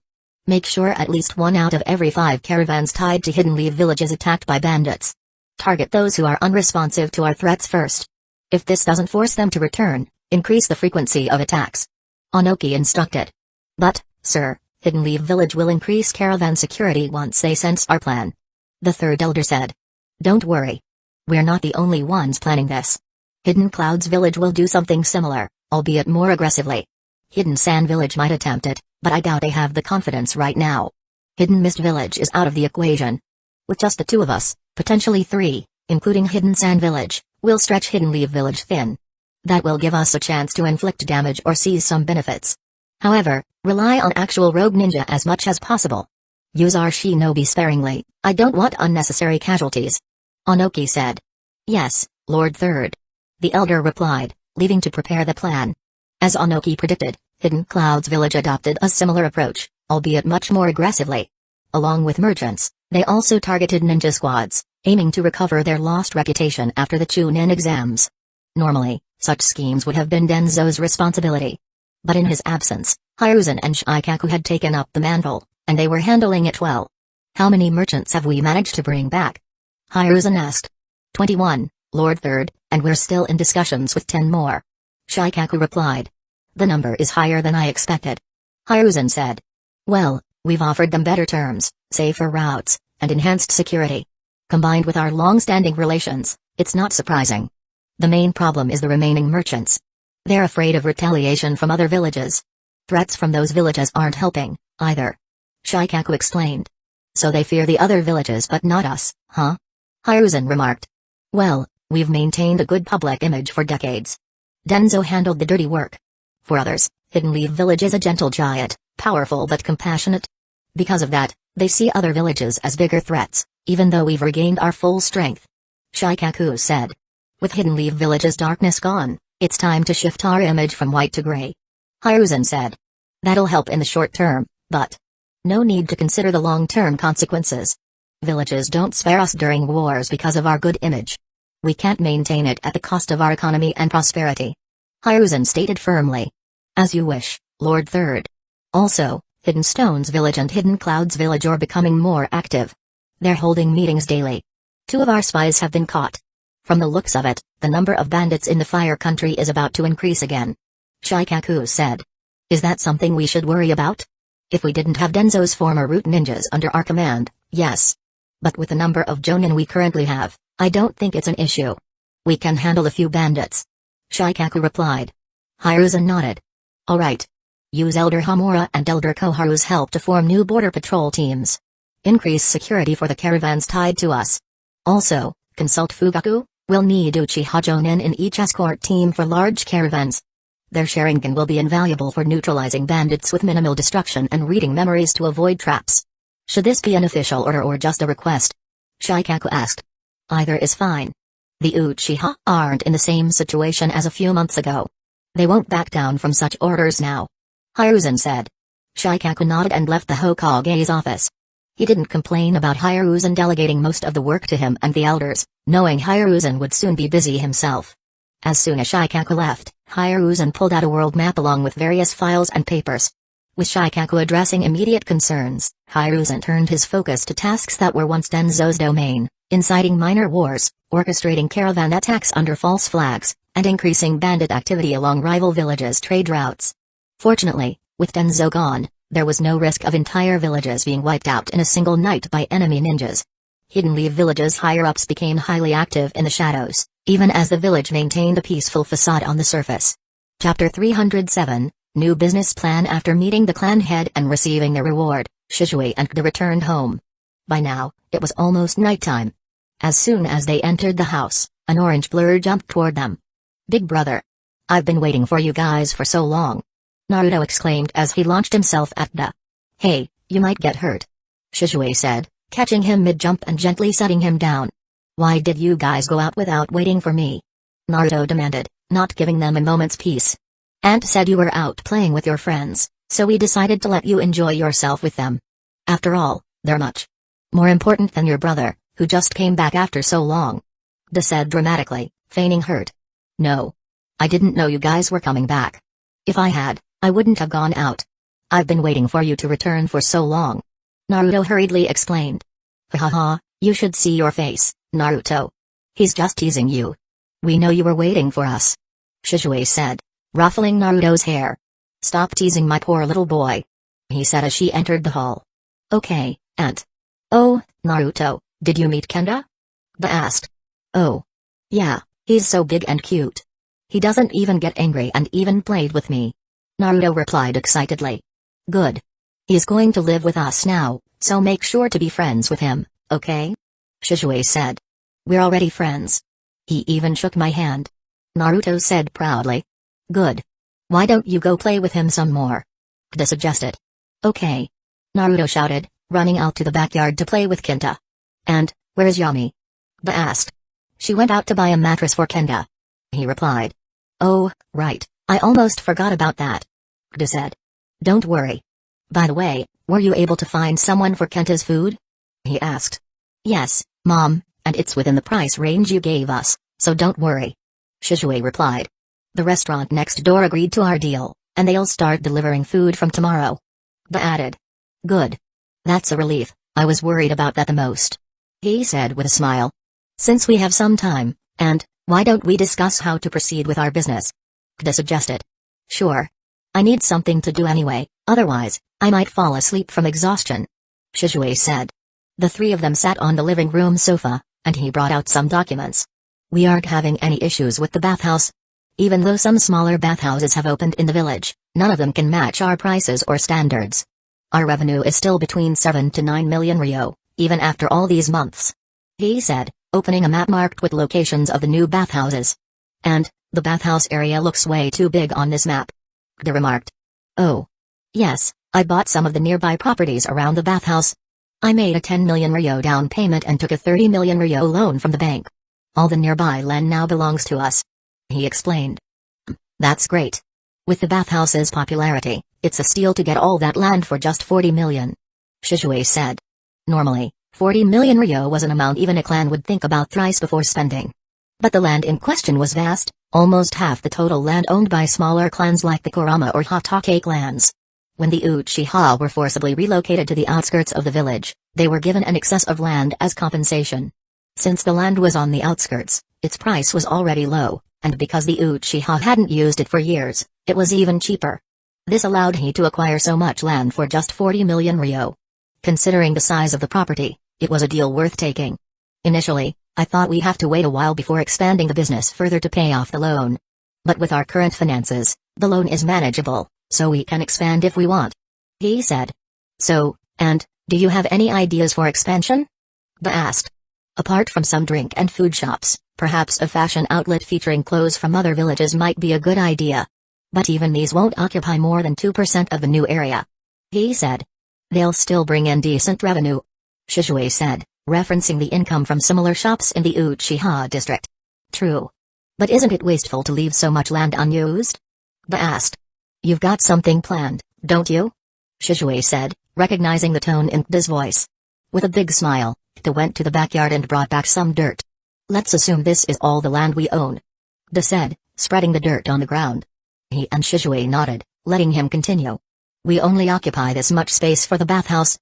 Make sure at least 1 out of every 5 caravans tied to Hidden Lee village is attacked by bandits. Target those who are unresponsive to our threats first. If this doesn't force them to return, increase the frequency of attacks. Onoki instructed. But, sir, Hidden Lee village will increase caravan security once they sense our plan. The third elder said. Don't worry. We're not the only ones planning this. Hidden Cloud's village will do something similar, albeit more aggressively. Hidden Sand village might attempt it, but I doubt they have the confidence right now. Hidden Mist village is out of the equation. With just the 2 of us, potentially 3, including Hidden Sand village, we'll stretch Hidden Lee village thin. That will give us a chance to inflict damage or seize some benefits. However, rely on actual rogue ninja as much as possible. Use our shinobi sparingly, I don't want unnecessary casualties. Onoki said. Yes, Lord Third. The elder replied, leaving to prepare the plan. As Onoki predicted, Hidden Cloud's village adopted a similar approach, albeit much more aggressively. Along with merchants, they also targeted ninja squads, aiming to recover their lost reputation after the Chunin exams. Normally, such schemes would have been Denzo's responsibility. But in his absence, Hiruzen and Shikaku had taken up the mantle, and they were handling it well. How many merchants have we managed to bring back? Hiruzen asked. 21, Lord Third, and we're still in discussions with 10 more. Shikaku replied. The number is higher than I expected. Hiruzen said. Well, we've offered them better terms, safer routes, and enhanced security. Combined with our long-standing relations, it's not surprising. The main problem is the remaining merchants. They're afraid of retaliation from other villages. Threats from those villages aren't helping, either. Shikaku explained. So they fear the other villages but not us, huh? Hiruzen remarked. Well, we've maintained a good public image for decades. Denzo handled the dirty work. For others, Hidden Lee village is a gentle giant, powerful but compassionate. Because of that, they see other villages as bigger threats, even though we've regained our full strength. Shikaku said. With Hidden Lee village's darkness gone, it's time to shift our image from white to gray. Hiruzen said. That'll help in the short term, but no need to consider the long-term consequences. Villages don't spare us during wars because of our good image. We can't maintain it at the cost of our economy and prosperity. Hiruzen stated firmly. As you wish, Lord Third. Also, Hidden Stone's village and Hidden Cloud's village are becoming more active. They're holding meetings daily. 2 of our spies have been caught. From the looks of it, the number of bandits in the Fire Country is about to increase again. Shikaku said. Is that something we should worry about? If we didn't have Denzo's former root ninjas under our command, yes. But with the number of Jonin we currently have, I don't think it's an issue. We can handle a few bandits. Shikaku replied. Hiruzen nodded. Alright. Use Elder Hamura and Elder Koharu's help to form new border patrol teams. Increase security for the caravans tied to us. Also, consult Fugaku. We'll need Uchiha Jonin in each escort team for large caravans. Their Sharingan will be invaluable for neutralizing bandits with minimal destruction and reading memories to avoid traps. Should this be an official order or just a request? Shikaku asked. Either is fine. The Uchiha aren't in the same situation as a few months ago. They won't back down from such orders now. Hiruzen said. Shikaku nodded and left the Hokage's office. He didn't complain about Hiruzen delegating most of the work to him and the elders, knowing Hiruzen would soon be busy himself. As soon as Shikaku left, Hiruzen pulled out a world map along with various files and papers. With Shikaku addressing immediate concerns, Hiruzen turned his focus to tasks that were once Denzo's domain, inciting minor wars, orchestrating caravan attacks under false flags, and increasing bandit activity along rival villages' trade routes. Fortunately, with Denzo gone, there was no risk of entire villages being wiped out in a single night by enemy ninjas. Hidden Lee village's higher-ups became highly active in the shadows, even as the village maintained a peaceful facade on the surface. Chapter 307, New business plan. After meeting the clan head and receiving their reward, Shizue and Kda returned home. By now, it was almost nighttime. As soon as they entered the house, an orange blur jumped toward them. "Big brother! I've been waiting for you guys for so long!" Naruto exclaimed as he launched himself at Kda. "Hey, you might get hurt," Shizue said, catching him mid-jump and gently setting him down. "Why did you guys go out without waiting for me?" Naruto demanded, not giving them a moment's peace. "Aunt said you were out playing with your friends, so we decided to let you enjoy yourself with them. After all, they're much more important than your brother, who just came back after so long," Kda said dramatically, feigning hurt. "No. I didn't know you guys were coming back. If I had, I wouldn't have gone out. I've been waiting for you to return for so long," Naruto hurriedly explained. "Ha ha ha, you should see your face, Naruto. He's just teasing you. We know you were waiting for us," Shizue said, ruffling Naruto's hair. "Stop teasing my poor little boy," he said as she entered the hall. "Okay, Aunt." "Oh, Naruto, did you meet Kenda?" Kda asked. "Oh. Yeah, he's so big and cute. He doesn't even get angry and even played with me," Naruto replied excitedly. "Good. He's going to live with us now, so make sure to be friends with him, okay?" Shizue said. "We're already friends. He even shook my hand," Naruto said proudly. "Good. Why don't you go play with him some more?" Kda suggested. "Okay," Naruto shouted, running out to the backyard to play with Kenta. "And, where's Yami?" Kda asked. "She went out to buy a mattress for Kenda," he replied. "Oh, right, I almost forgot about that," Kda said. "Don't worry. By the way, were you able to find someone for Kenta's food?" he asked. "Yes, Mom, and it's within the price range you gave us, so don't worry," Shizue replied. "The restaurant next door agreed to our deal, and they'll start delivering food from tomorrow," Kda added. "Good. That's a relief, I was worried about that the most," he said with a smile. "Since we have some time, and, why don't we discuss how to proceed with our business?" Kda suggested. "Sure. I need something to do anyway, otherwise, I might fall asleep from exhaustion," Shizue said. The three of them sat on the living room sofa, and he brought out some documents. "We aren't having any issues with the bathhouse. Even though some smaller bathhouses have opened in the village, none of them can match our prices or standards. Our revenue is still between 7 to 9 million ryo, even after all these months," he said, opening a map marked with locations of the new bathhouses. "And, the bathhouse area looks way too big on this map," Kda remarked. "Oh. Yes, I bought some of the nearby properties around the bathhouse. I made a 10 million ryo down payment and took a 30 million ryo loan from the bank. All the nearby land now belongs to us," he explained. "That's great. With the bathhouse's popularity, it's a steal to get all that land for just 40 million," Shizue said. Normally, 40 million ryo was an amount even a clan would think about thrice before spending. But the land in question was vast, almost half the total land owned by smaller clans like the Kurama or Hatake clans. When the Uchiha were forcibly relocated to the outskirts of the village, they were given an excess of land as compensation. Since the land was on the outskirts, its price was already low, and because the Uchiha hadn't used it for years, it was even cheaper. This allowed he to acquire so much land for just 40 million ryo. Considering the size of the property, it was a deal worth taking. "Initially, I thought we have to wait a while before expanding the business further to pay off the loan. But with our current finances, the loan is manageable, so we can expand if we want," he said. "So, and, do you have any ideas for expansion?" Kda asked. "Apart from some drink and food shops, perhaps a fashion outlet featuring clothes from other villages might be a good idea. But even these won't occupy more than 2% of the new area," he said. "They'll still bring in decent revenue," Shizue said, referencing the income from similar shops in the Uchiha district. "True. But isn't it wasteful to leave so much land unused?" Kda asked. "You've got something planned, don't you?" Shizue said, recognizing the tone in Kda's voice. With a big smile, Kda went to the backyard and brought back some dirt. "Let's assume this is all the land we own," Kda said, spreading the dirt on the ground. He and Shizue nodded, letting him continue. "We only occupy this much space for the bathhouse,"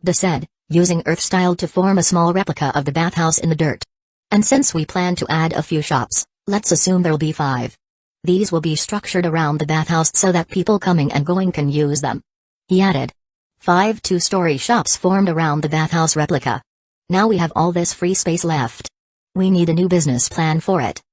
Kda said, using earth style to form a small replica of the bathhouse in the dirt. "And since we plan to add a few shops, let's assume there'll be 5. These will be structured around the bathhouse so that people coming and going can use them," he added. 5 two-story shops formed around the bathhouse replica. "Now we have all this free space left. We need a new business plan for it,"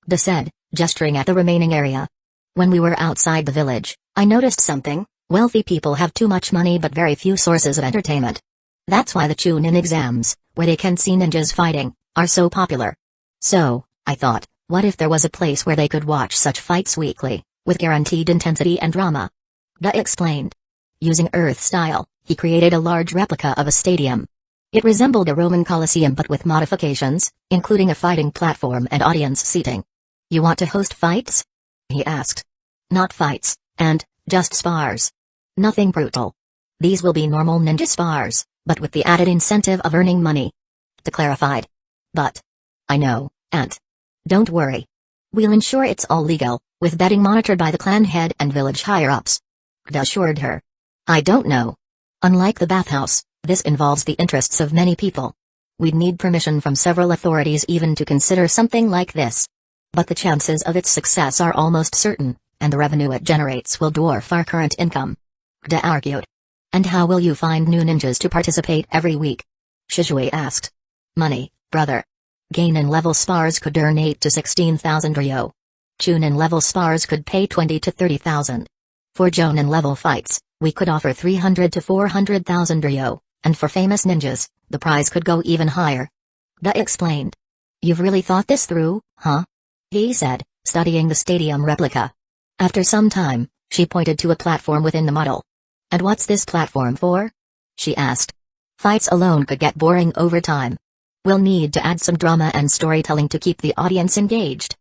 Kda said, gesturing at the remaining area. When we were outside the village, I noticed something. Wealthy people have too much money but very few sources of entertainment. That's why the Chunin exams, where they can see ninjas fighting, are so popular. So, I thought, what if there was a place where they could watch such fights weekly, with guaranteed intensity and drama? Da explained. Using Earth style, he created a large replica of a stadium. It resembled a Roman Colosseum but with modifications, including a fighting platform and audience seating. You want to host fights? He asked. Not fights, and just spars. Nothing brutal. These will be normal ninja spars, but with the added incentive of earning money. To clarified. But I know, Aunt. Don't worry. We'll ensure it's all legal, with betting monitored by the clan head and village higher-ups. Da assured her. I don't know. Unlike the bathhouse, this involves the interests of many people. We'd need permission from several authorities even to consider something like this. But the chances of its success are almost certain, and the revenue it generates will dwarf our current income. Da argued. And how will you find new ninjas to participate every week? Shizue asked. Money, brother. Genin level spars could earn 8 to 16,000 ryo. Chunin level spars could pay 20 to 30,000. For Jonin level fights, we could offer 300 to 400,000 ryo, and for famous ninjas, the prize could go even higher. Da explained. You've really thought this through, huh? He said, studying the stadium replica. After some time, she pointed to a platform within the model. And what's this platform for? She asked. Fights alone could get boring over time. We'll need to add some drama and storytelling to keep the audience engaged.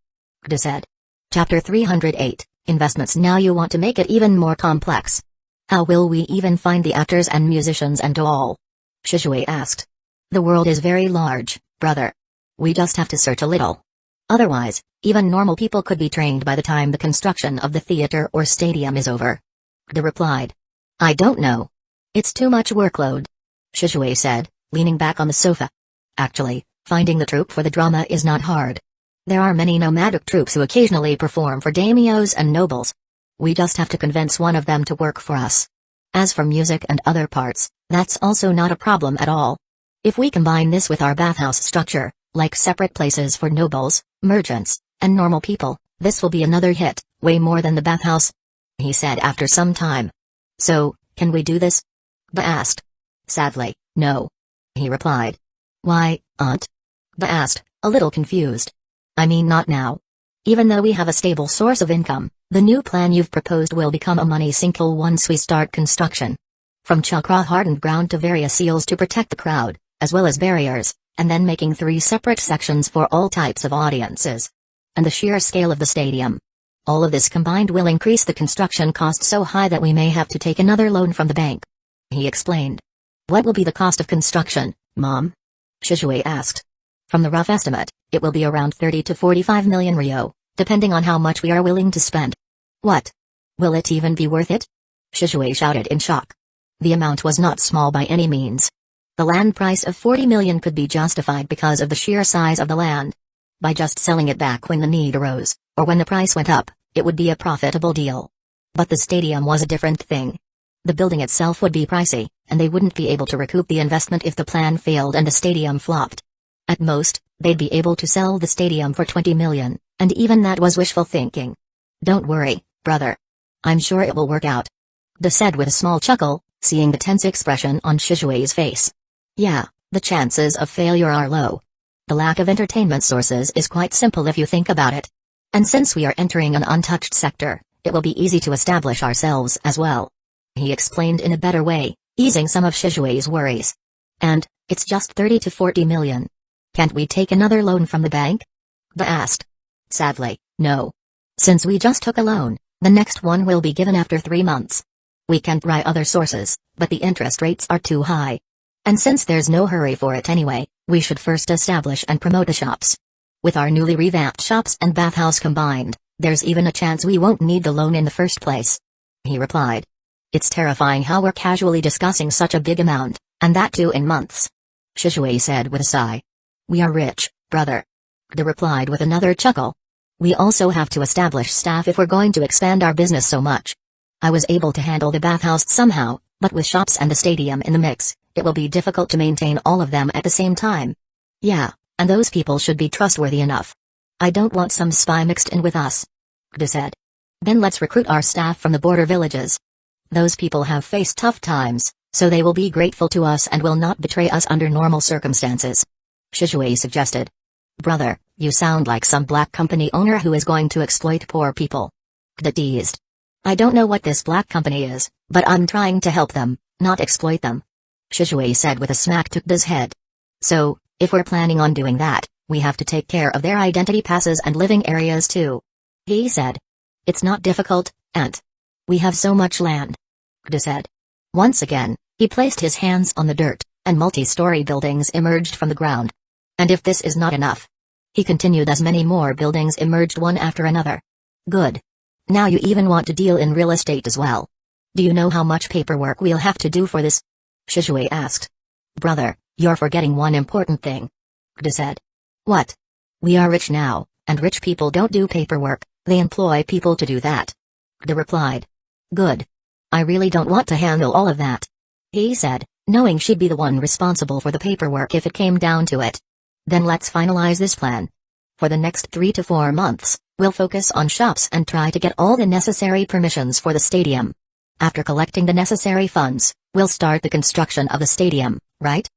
Da said. Chapter 308, Investments. Now you want to make it even more complex. How will we even find the actors and musicians and all? Shizue asked. The world is very large, brother. We just have to search a little. Otherwise, even normal people could be trained by the time the construction of the theater or stadium is over. Da replied. I don't know. It's too much workload. Shizue said, leaning back on the sofa. Actually, finding the troupe for the drama is not hard. There are many nomadic troupes who occasionally perform for daimyos and nobles. We just have to convince one of them to work for us. As for music and other parts, that's also not a problem at all. If we combine this with our bathhouse structure, like separate places for nobles, merchants, and normal people, this will be another hit, way more than the bathhouse. He said after some time. So, can we do this? Da asked. Sadly, no. He replied. Why, Aunt? Da asked, a little confused. I mean not now. Even though we have a stable source of income, the new plan you've proposed will become a money sinkhole once we start construction. From chakra-hardened ground to various seals to protect the crowd, as well as barriers, and then making 3 separate sections for all types of audiences. And the sheer scale of the stadium. All of this combined will increase the construction cost so high that we may have to take another loan from the bank. He explained. What will be the cost of construction, Mom? Shizue asked. From the rough estimate, it will be around 30 to 45 million ryo, depending on how much we are willing to spend. What? Will it even be worth it? Shizue shouted in shock. The amount was not small by any means. The land price of 40 million could be justified because of the sheer size of the land. By just selling it back when the need arose, or when the price went up, it would be a profitable deal. But the stadium was a different thing. The building itself would be pricey, and they wouldn't be able to recoup the investment if the plan failed and the stadium flopped. At most, they'd be able to sell the stadium for 20 million, and even that was wishful thinking. Don't worry, brother. I'm sure it will work out. Da said with a small chuckle, seeing the tense expression on Shizue's face. Yeah, the chances of failure are low. The lack of entertainment sources is quite simple if you think about it. And since we are entering an untouched sector, it will be easy to establish ourselves as well. He explained in a better way, easing some of Shizue's worries. And, it's just 30 to 40 million. Can't we take another loan from the bank? Da asked. Sadly, no. Since we just took a loan, the next one will be given after 3 months. We can try other sources, but the interest rates are too high. And since there's no hurry for it anyway, we should first establish and promote the shops. With our newly revamped shops and bathhouse combined, there's even a chance we won't need the loan in the first place. He replied. It's terrifying how we're casually discussing such a big amount, and that too in months. Shizue said with a sigh. We are rich, brother. Da replied with another chuckle. We also have to establish staff if we're going to expand our business so much. I was able to handle the bathhouse somehow, but with shops and the stadium in the mix, it will be difficult to maintain all of them at the same time. Yeah, and those people should be trustworthy enough. I don't want some spy mixed in with us. Da said. Then let's recruit our staff from the border villages. Those people have faced tough times, so they will be grateful to us and will not betray us under normal circumstances. Shizue suggested. Brother, you sound like some black company owner who is going to exploit poor people. Kda teased. I don't know what this black company is, but I'm trying to help them, not exploit them. Shizue said with a smack to Kda's head. So, if we're planning on doing that, we have to take care of their identity passes and living areas too. He said. It's not difficult, Aunt. We have so much land. Kda said. Once again, he placed his hands on the dirt, and multi-story buildings emerged from the ground. And if this is not enough, he continued as many more buildings emerged one after another. Good. Now you even want to deal in real estate as well. Do you know how much paperwork we'll have to do for this? Shizue asked. Brother, you're forgetting one important thing. Kda said. What? We are rich now, and rich people don't do paperwork, they employ people to do that. Kda replied. Good. I really don't want to handle all of that. He said, knowing she'd be the one responsible for the paperwork if it came down to it. Then let's finalize this plan. For the next 3 to 4 months, we'll focus on shops and try to get all the necessary permissions for the stadium. After collecting the necessary funds, we'll start the construction of the stadium, right?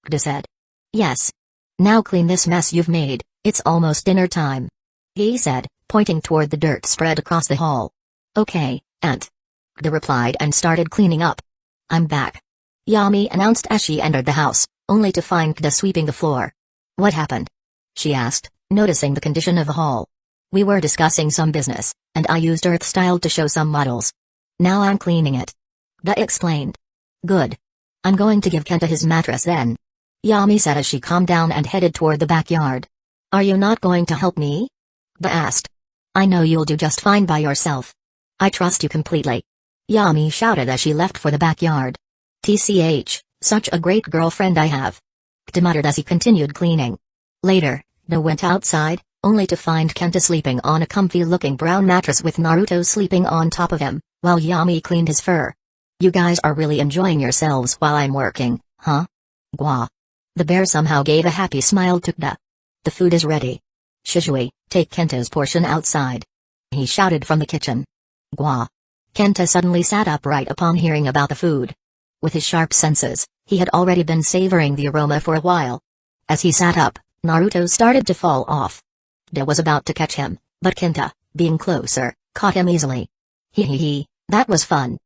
Kda said. Yes. Now clean this mess you've made, it's almost dinner time. He said, pointing toward the dirt spread across the hall. Okay, Aunt. Kda replied and started cleaning up. I'm back. Yami announced as she entered the house, only to find Kda sweeping the floor. What happened? She asked, noticing the condition of the hall. We were discussing some business, and I used Earth style to show some models. Now I'm cleaning it. Kda explained. Good. I'm going to give Kenta his mattress then. Yami said as she calmed down and headed toward the backyard. Are you not going to help me? Kda asked. I know you'll do just fine by yourself. I trust you completely. Yami shouted as she left for the backyard. TCH, such a great girlfriend I have. Kda muttered as he continued cleaning. Later, Kda went outside, only to find Kenta sleeping on a comfy-looking brown mattress with Naruto sleeping on top of him, while Yami cleaned his fur. You guys are really enjoying yourselves while I'm working, huh? Gwa. The bear somehow gave a happy smile to Kda. The food is ready. Shizue, take Kenta's portion outside. He shouted from the kitchen. Gwa. Kenta suddenly sat upright upon hearing about the food. With his sharp senses, he had already been savoring the aroma for a while. As he sat up, Naruto started to fall off. Kda was about to catch him, but Kenta, being closer, caught him easily. Hee, that was fun.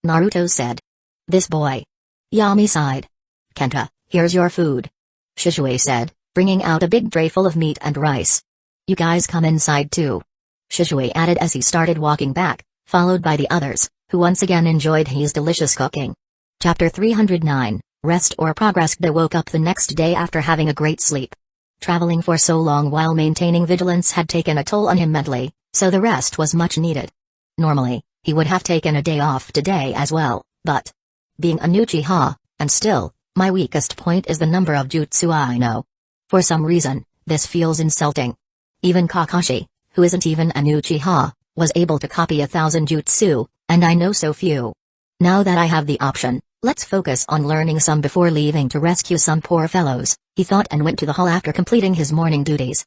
Naruto said. This boy. Yami sighed. Kenta, here's your food. Shizue said, bringing out a big tray full of meat and rice. You guys come inside too. Shizue added as he started walking back, followed by the others, who once again enjoyed his delicious cooking. Chapter 309, Rest or Progress. Kda woke up the next day after having a great sleep. Traveling for so long while maintaining vigilance had taken a toll on him mentally, so the rest was much needed. Normally, he would have taken a day off today as well, but being a new Uchiha, and still, my weakest point is the number of jutsu I know. For some reason, this feels insulting. Even Kakashi, who isn't even an Uchiha, was able to copy 1,000 jutsu, and I know so few. Now that I have the option, let's focus on learning some before leaving to rescue some poor fellows, he thought and went to the hall after completing his morning duties.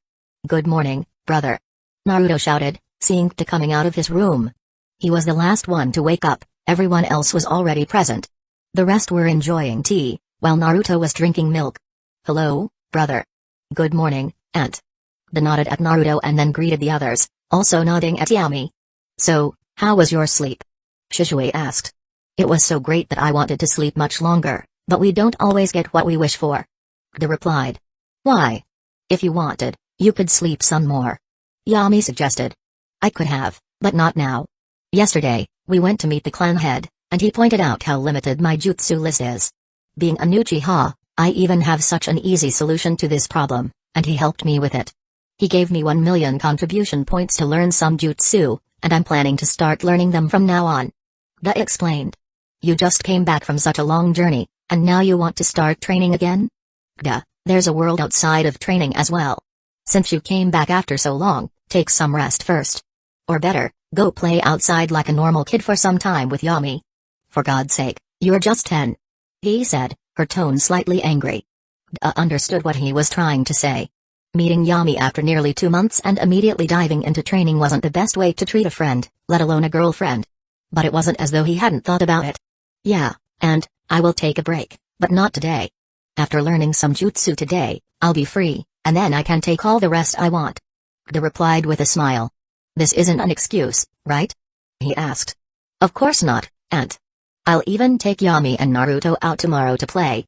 Good morning, brother. Naruto shouted, seeing Kda coming out of his room. He was the last one to wake up, everyone else was already present. The rest were enjoying tea, while Naruto was drinking milk. Hello, brother. Good morning, Aunt. Kda nodded at Naruto and then greeted the others, also nodding at Yami. So, how was your sleep? Shizue asked. It was so great that I wanted to sleep much longer, but we don't always get what we wish for. Kda replied. Why? If you wanted, you could sleep some more. Yami suggested. I could have, but not now. Yesterday, we went to meet the clan head, and he pointed out how limited my jutsu list is. Being a new Uchiha, I even have such an easy solution to this problem, and he helped me with it. He gave me 1 million contribution points to learn some jutsu, and I'm planning to start learning them from now on. Kda explained. You just came back from such a long journey, and now you want to start training again? Kda, there's a world outside of training as well. Since you came back after so long, take some rest first. Or better, go play outside like a normal kid for some time with Yami. For God's sake, you're just 10. He said, her tone slightly angry. Kda understood what he was trying to say. Meeting Yami after nearly 2 months and immediately diving into training wasn't the best way to treat a friend, let alone a girlfriend. But it wasn't as though he hadn't thought about it. Yeah, and I will take a break, but not today. After learning some jutsu today, I'll be free, and then I can take all the rest I want. Kida replied with a smile. This isn't an excuse, right? He asked. Of course not, Aunt. I'll even take Yami and Naruto out tomorrow to play.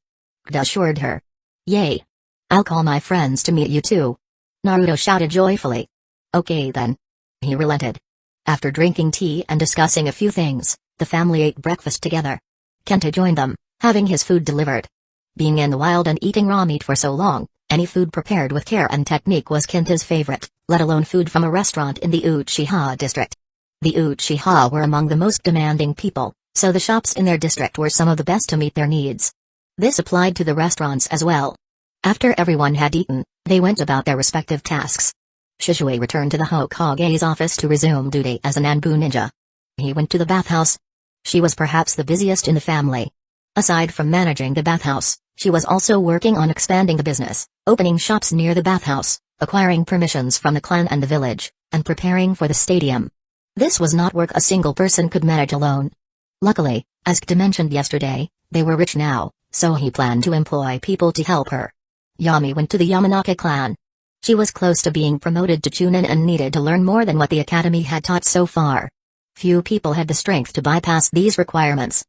Kida assured her. Yay. I'll call my friends to meet you too. Naruto shouted joyfully. Okay then. He relented. After drinking tea and discussing a few things, the family ate breakfast together. Kenta joined them, having his food delivered. Being in the wild and eating raw meat for so long, any food prepared with care and technique was Kenta's favorite, let alone food from a restaurant in the Uchiha district. The Uchiha were among the most demanding people, so the shops in their district were some of the best to meet their needs. This applied to the restaurants as well. After everyone had eaten, they went about their respective tasks. Shisui returned to the Hokage's office to resume duty as an Anbu ninja. He went to the bathhouse. She was perhaps the busiest in the family. Aside from managing the bathhouse, she was also working on expanding the business, opening shops near the bathhouse, acquiring permissions from the clan and the village, and preparing for the stadium. This was not work a single person could manage alone. Luckily, as Kida mentioned yesterday, they were rich now, so he planned to employ people to help her. Yami went to the Yamanaka clan. She was close to being promoted to Chunin and needed to learn more than what the academy had taught so far. Few people had the strength to bypass these requirements.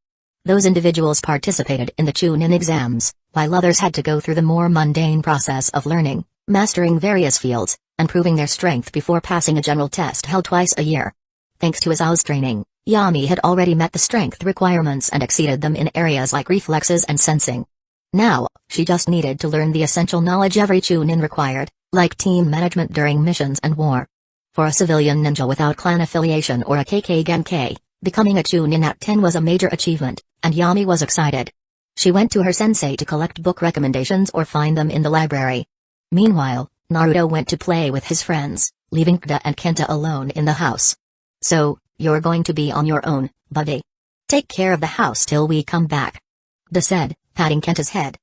Those individuals participated in the Chunin exams, while others had to go through the more mundane process of learning, mastering various fields, and proving their strength before passing a general test held twice a year. Thanks to Izao's training, Yami had already met the strength requirements and exceeded them in areas like reflexes and sensing. Now, she just needed to learn the essential knowledge every Chunin required, like team management during missions and war. For a civilian ninja without clan affiliation or a KK Genkai, becoming a Chunin at 10 was a major achievement, and Yami was excited. She went to her sensei to collect book recommendations or find them in the library. Meanwhile, Naruto went to play with his friends, leaving Kida and Kenta alone in the house. So, you're going to be on your own, buddy. Take care of the house till we come back. Kida said, patting Kenta's head.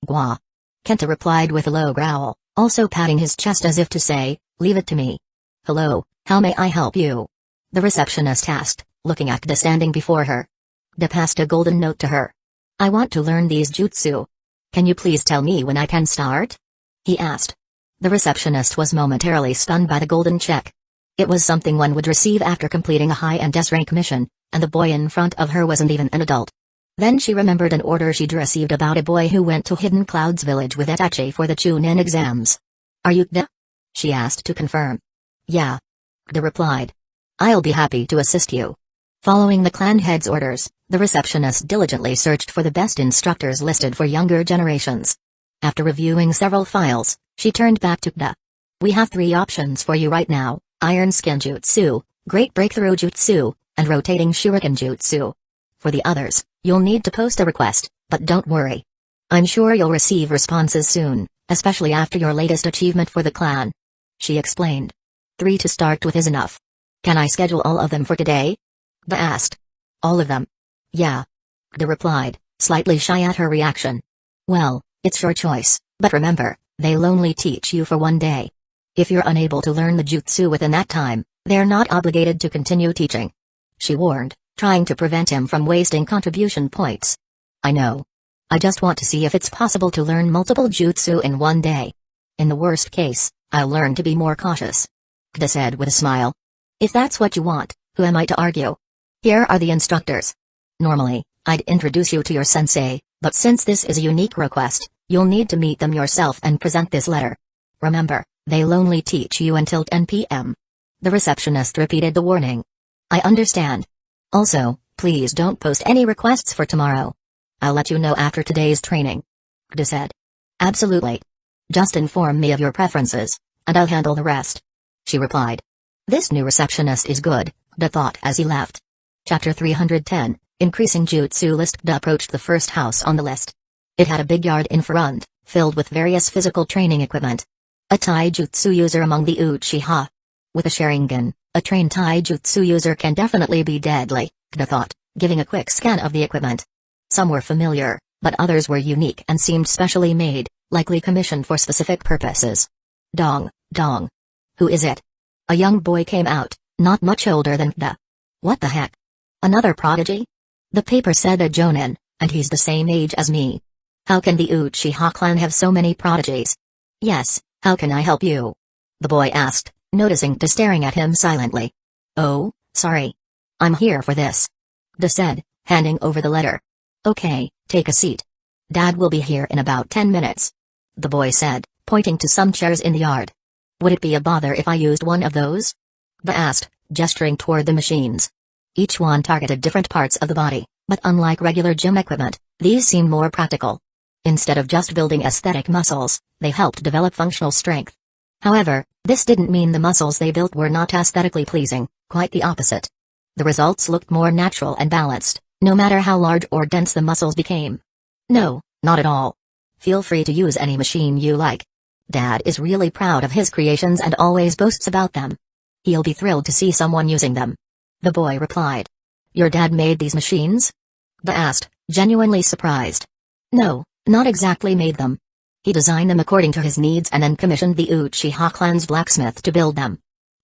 Gwa. Kenta replied with a low growl, also patting his chest as if to say, leave it to me. Hello, how may I help you? The receptionist asked, looking at Kida standing before her. Kida passed a golden note to her. I want to learn these jutsu. Can you please tell me when I can start? He asked. The receptionist was momentarily stunned by the golden check. It was something one would receive after completing a high-end S-rank mission, and the boy in front of her wasn't even an adult. Then she remembered an order she'd received about a boy who went to Hidden Clouds Village with Itachi for the Chunin exams. Are you Kida? She asked to confirm. Yeah. Kida replied. I'll be happy to assist you. Following the clan head's orders, the receptionist diligently searched for the best instructors listed for younger generations. After reviewing several files, she turned back to Kida. We have 3 options for you right now, Iron Skin Jutsu, Great Breakthrough Jutsu, and Rotating Shuriken Jutsu. For the others, you'll need to post a request, but don't worry. I'm sure you'll receive responses soon, especially after your latest achievement for the clan. She explained. 3 to start with is enough. Can I schedule all of them for today? Kida asked. All of them? Yeah. Kida replied, slightly shy at her reaction. Well, it's your choice, but remember, they'll only teach you for 1 day. If you're unable to learn the jutsu within that time, they're not obligated to continue teaching. She warned, trying to prevent him from wasting contribution points. I know. I just want to see if it's possible to learn multiple jutsu in 1 day. In the worst case, I'll learn to be more cautious. Kida said with a smile. If that's what you want, who am I to argue? Here are the instructors. Normally, I'd introduce you to your sensei, but since this is a unique request, you'll need to meet them yourself and present this letter. Remember, they'll only teach you until 10 p.m. The receptionist repeated the warning. I understand. Also, please don't post any requests for tomorrow. I'll let you know after today's training. Kida said. Absolutely. Just inform me of your preferences, and I'll handle the rest. She replied. This new receptionist is good, Kida thought as he left. Chapter 310, Increasing Jutsu List. Kida approached the first house on the list. It had a big yard in front, filled with various physical training equipment. A taijutsu user among the Uchiha. With a Sharingan, a trained taijutsu user can definitely be deadly, Kida thought, giving a quick scan of the equipment. Some were familiar, but others were unique and seemed specially made, likely commissioned for specific purposes. Dong, Dong. Who is it? A young boy came out, not much older than Kida. What the heck? Another prodigy? The paper said a Jonin, and he's the same age as me. How can the Uchiha clan have so many prodigies? Yes, how can I help you? The boy asked, noticing to staring at him silently. Oh, sorry. I'm here for this. De said, handing over the letter. Okay, take a seat. Dad will be here in about 10 minutes. The boy said, pointing to some chairs in the yard. Would it be a bother if I used one of those? De asked, gesturing toward the machines. Each one targeted different parts of the body, but unlike regular gym equipment, these seemed more practical. Instead of just building aesthetic muscles, they helped develop functional strength. However, this didn't mean the muscles they built were not aesthetically pleasing, quite the opposite. The results looked more natural and balanced, no matter how large or dense the muscles became. No, not at all. Feel free to use any machine you like. Dad is really proud of his creations and always boasts about them. He'll be thrilled to see someone using them. The boy replied. Your dad made these machines? De asked, genuinely surprised. No, not exactly made them. He designed them according to his needs and then commissioned the Uchiha clan's blacksmith to build them.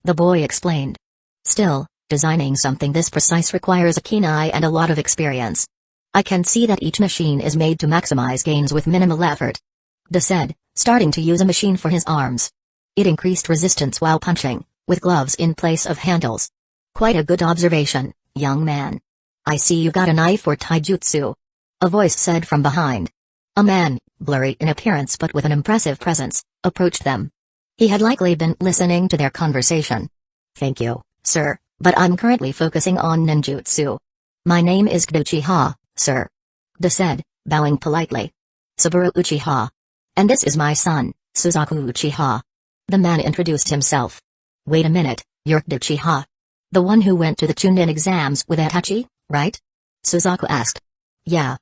The boy explained. Still, designing something this precise requires a keen eye and a lot of experience. I can see that each machine is made to maximize gains with minimal effort. De said, starting to use a machine for his arms. It increased resistance while punching, with gloves in place of handles. Quite a good observation, young man. I see you got a knife for taijutsu. A voice said from behind. A man, blurry in appearance but with an impressive presence, approached them. He had likely been listening to their conversation. Thank you, sir, but I'm currently focusing on ninjutsu. My name is Uchiha, sir. De said, bowing politely. Saburo Uchiha. And this is my son, Suzaku Uchiha. The man introduced himself. Wait a minute, you're Uchiha. The one who went to the Chunin exams with Itachi, right? Suzaku asked. Yeah.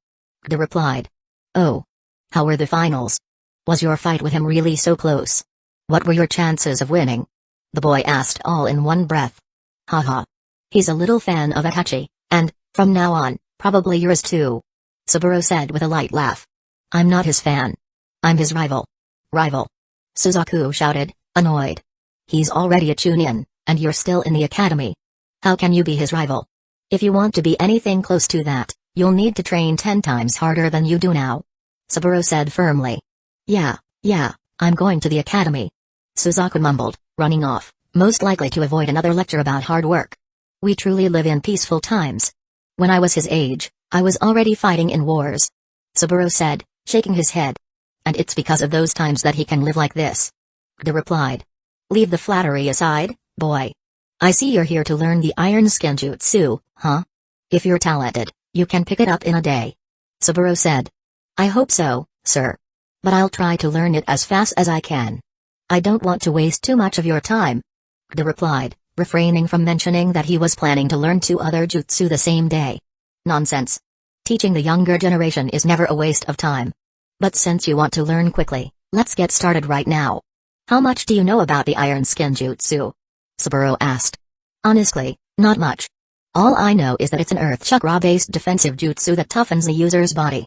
De replied. Oh. How were the finals? Was your fight with him really so close? What were your chances of winning? The boy asked all in one breath. Haha. He's a little fan of Itachi, and, from now on, probably yours too. Saburo said with a light laugh. I'm not his fan. I'm his rival. Rival. Suzaku shouted, annoyed. He's already a Chunin, and you're still in the academy. How can you be his rival? If you want to be anything close to that, you'll need to train 10 times harder than you do now. Saburo said firmly. Yeah, I'm going to the academy. Suzaku mumbled, running off, most likely to avoid another lecture about hard work. We truly live in peaceful times. When I was his age, I was already fighting in wars. Saburo said, shaking his head. And it's because of those times that he can live like this. De replied. Leave the flattery aside, boy. I see you're here to learn the iron skin jutsu, huh? If you're talented, you can pick it up in a day. Saburo said. I hope so, sir. But I'll try to learn it as fast as I can. I don't want to waste too much of your time. De replied, refraining from mentioning that he was planning to learn 2 other jutsu the same day. Nonsense. Teaching the younger generation is never a waste of time. But since you want to learn quickly, let's get started right now. How much do you know about the iron skin jutsu? Saburo asked. Honestly, not much. All I know is that it's an earth chakra-based defensive jutsu that toughens the user's body.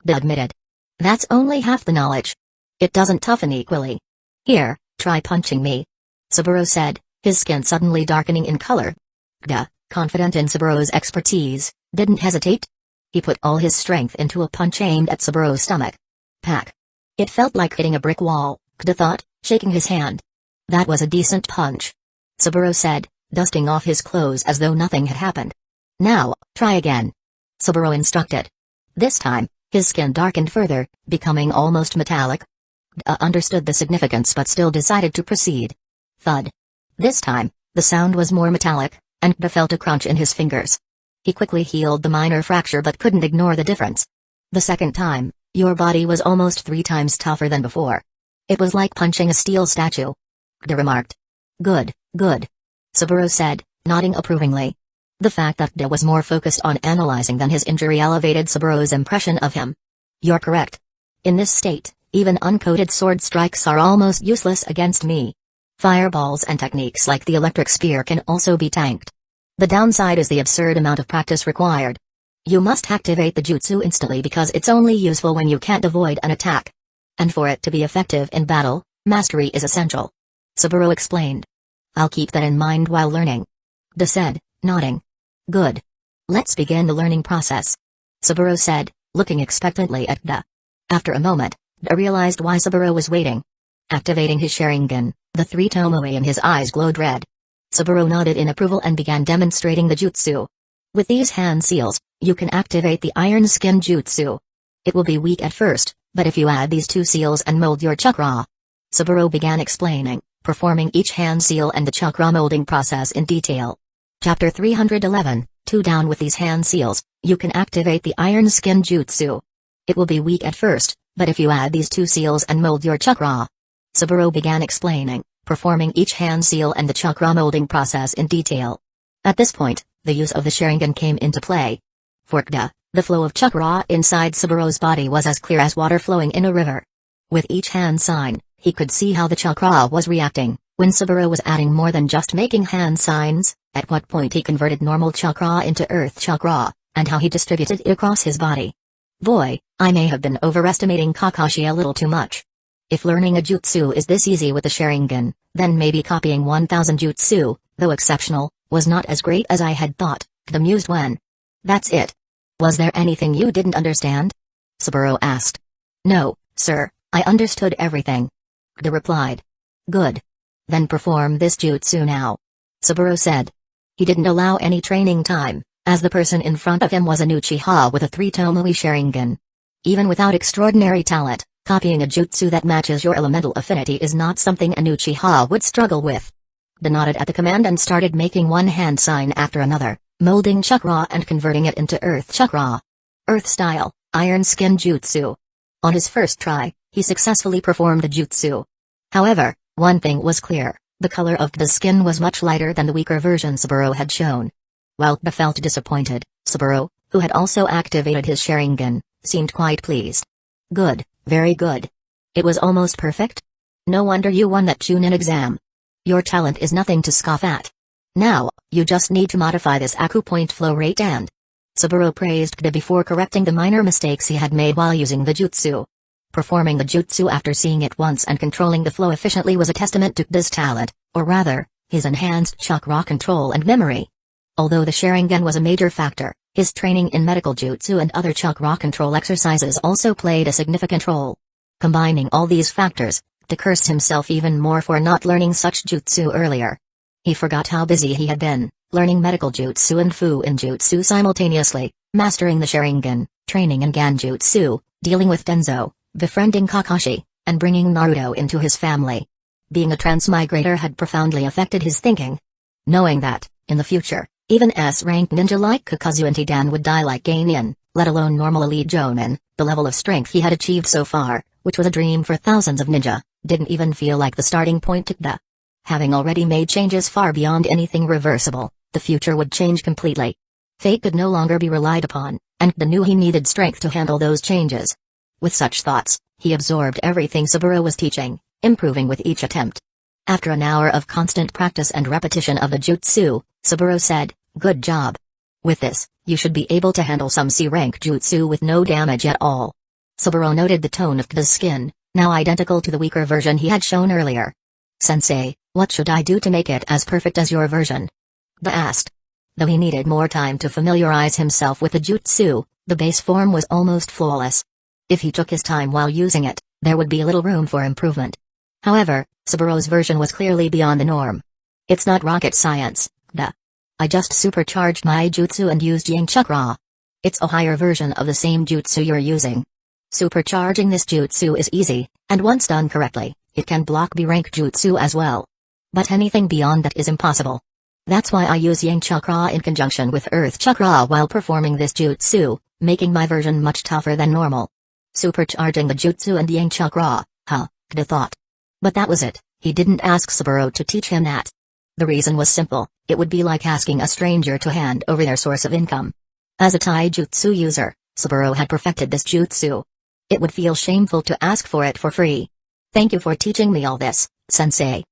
De admitted. That's only half the knowledge. It doesn't toughen equally. Here, try punching me. Saburo said, his skin suddenly darkening in color. De, confident in Saburo's expertise, didn't hesitate. He put all his strength into a punch aimed at Saburo's stomach. Pack. It felt like hitting a brick wall, De thought, shaking his hand. That was a decent punch. Saburo said, dusting off his clothes as though nothing had happened. Now, try again. Saburo instructed. This time, his skin darkened further, becoming almost metallic. De understood the significance but still decided to proceed. Thud. This time, the sound was more metallic, and De felt a crunch in his fingers. He quickly healed the minor fracture but couldn't ignore the difference. The second time, your body was almost 3 times tougher than before. It was like punching a steel statue. De remarked. Good. Saburo said, nodding approvingly. The fact that De was more focused on analyzing than his injury elevated Saburo's impression of him. You're correct. In this state, even uncoded sword strikes are almost useless against me. Fireballs and techniques like the electric spear can also be tanked. The downside is the absurd amount of practice required. You must activate the jutsu instantly because it's only useful when you can't avoid an attack. And for it to be effective in battle, mastery is essential. Saburo explained. I'll keep that in mind while learning. De said, nodding. Good. Let's begin the learning process. Saburo said, looking expectantly at Da. After a moment, Da realized why Saburo was waiting. Activating his Sharingan, the three tomoe in his eyes glowed red. Saburo nodded in approval and began demonstrating the jutsu. With these hand seals, you can activate the Iron Skin Jutsu. It will be weak at first, but if you add these two seals and mold your chakra. Saburo began explaining, performing each hand seal and the chakra molding process in detail. Chapter 311, 2 Down with these hand seals, you can activate the Iron Skin Jutsu. It will be weak at first, but if you add these two seals and mold your chakra. Saburo began explaining, performing each hand seal and the chakra molding process in detail. At this point, the use of the Sharingan came into play. For Da, the flow of chakra inside Saburo's body was as clear as water flowing in a river. With each hand sign, he could see how the chakra was reacting, when Saburo was adding more than just making hand signs, at what point he converted normal chakra into earth chakra, and how he distributed it across his body. Boy, I may have been overestimating Kakashi a little too much. If learning a jutsu is this easy with the Sharingan, then maybe copying 1000 jutsu, though exceptional, was not as great as I had thought, Da mused when. That's it. Was there anything you didn't understand? Saburo asked. No, sir, I understood everything. Da replied. Good. Then perform this jutsu now. Saburo said. He didn't allow any training time, as the person in front of him was an Uchiha with a 3 tomoe Sharingan. Even without extraordinary talent, copying a jutsu that matches your elemental affinity is not something an Uchiha would struggle with. Da nodded at the command and started making one hand sign after another, molding chakra and converting it into earth chakra. Earth style, Iron Skin Jutsu. On his first try, he successfully performed the jutsu. However, one thing was clear, the color of Da's skin was much lighter than the weaker version Saburo had shown. While Da felt disappointed, Saburo, who had also activated his Sharingan, seemed quite pleased. Good, very good. It was almost perfect? No wonder you won that Chunin exam. Your talent is nothing to scoff at. Now, you just need to modify this acupoint flow rate and... Saburo praised Da before correcting the minor mistakes he had made while using the jutsu. Performing the jutsu after seeing it once and controlling the flow efficiently was a testament to Da's talent, or rather, his enhanced chakra control and memory. Although the Sharingan was a major factor, his training in medical jutsu and other chakra control exercises also played a significant role. Combining all these factors, Da cursed himself even more for not learning such jutsu earlier. He forgot how busy he had been, learning medical jutsu and Fuin jutsu simultaneously, mastering the Sharingan, training in Ganjutsu, dealing with Denzo, befriending Kakashi, and bringing Naruto into his family. Being a transmigrator had profoundly affected his thinking. Knowing that, in the future, even S-rank ninja like Kakazu and Hidan would die like Gainin, let alone normal elite Jonin, the level of strength he had achieved so far, which was a dream for thousands of ninja, didn't even feel like the starting point to Da. Having already made changes far beyond anything reversible, the future would change completely. Fate could no longer be relied upon, and Da knew he needed strength to handle those changes. With such thoughts, he absorbed everything Saburo was teaching, improving with each attempt. After an hour of constant practice and repetition of the jutsu, Saburo said, "Good job. With this, you should be able to handle some C-rank jutsu with no damage at all." Saburo noted the tone of Da's skin, now identical to the weaker version he had shown earlier. "Sensei, what should I do to make it as perfect as your version?" Da asked. Though he needed more time to familiarize himself with the jutsu, the base form was almost flawless. If he took his time while using it, there would be little room for improvement. However, Saburo's version was clearly beyond the norm. "It's not rocket science, Da. I just supercharged my jutsu and used Yang Chakra. It's a higher version of the same jutsu you're using. Supercharging this jutsu is easy, and once done correctly, it can block B-rank jutsu as well. But anything beyond that is impossible. That's why I use Yang Chakra in conjunction with Earth Chakra while performing this jutsu, making my version much tougher than normal." Supercharging the jutsu and Yang Chakra, Da thought. But that was it, he didn't ask Saburo to teach him that. The reason was simple, it would be like asking a stranger to hand over their source of income. As a taijutsu user, Saburo had perfected this jutsu. It would feel shameful to ask for it for free. "Thank you for teaching me all this, sensei,"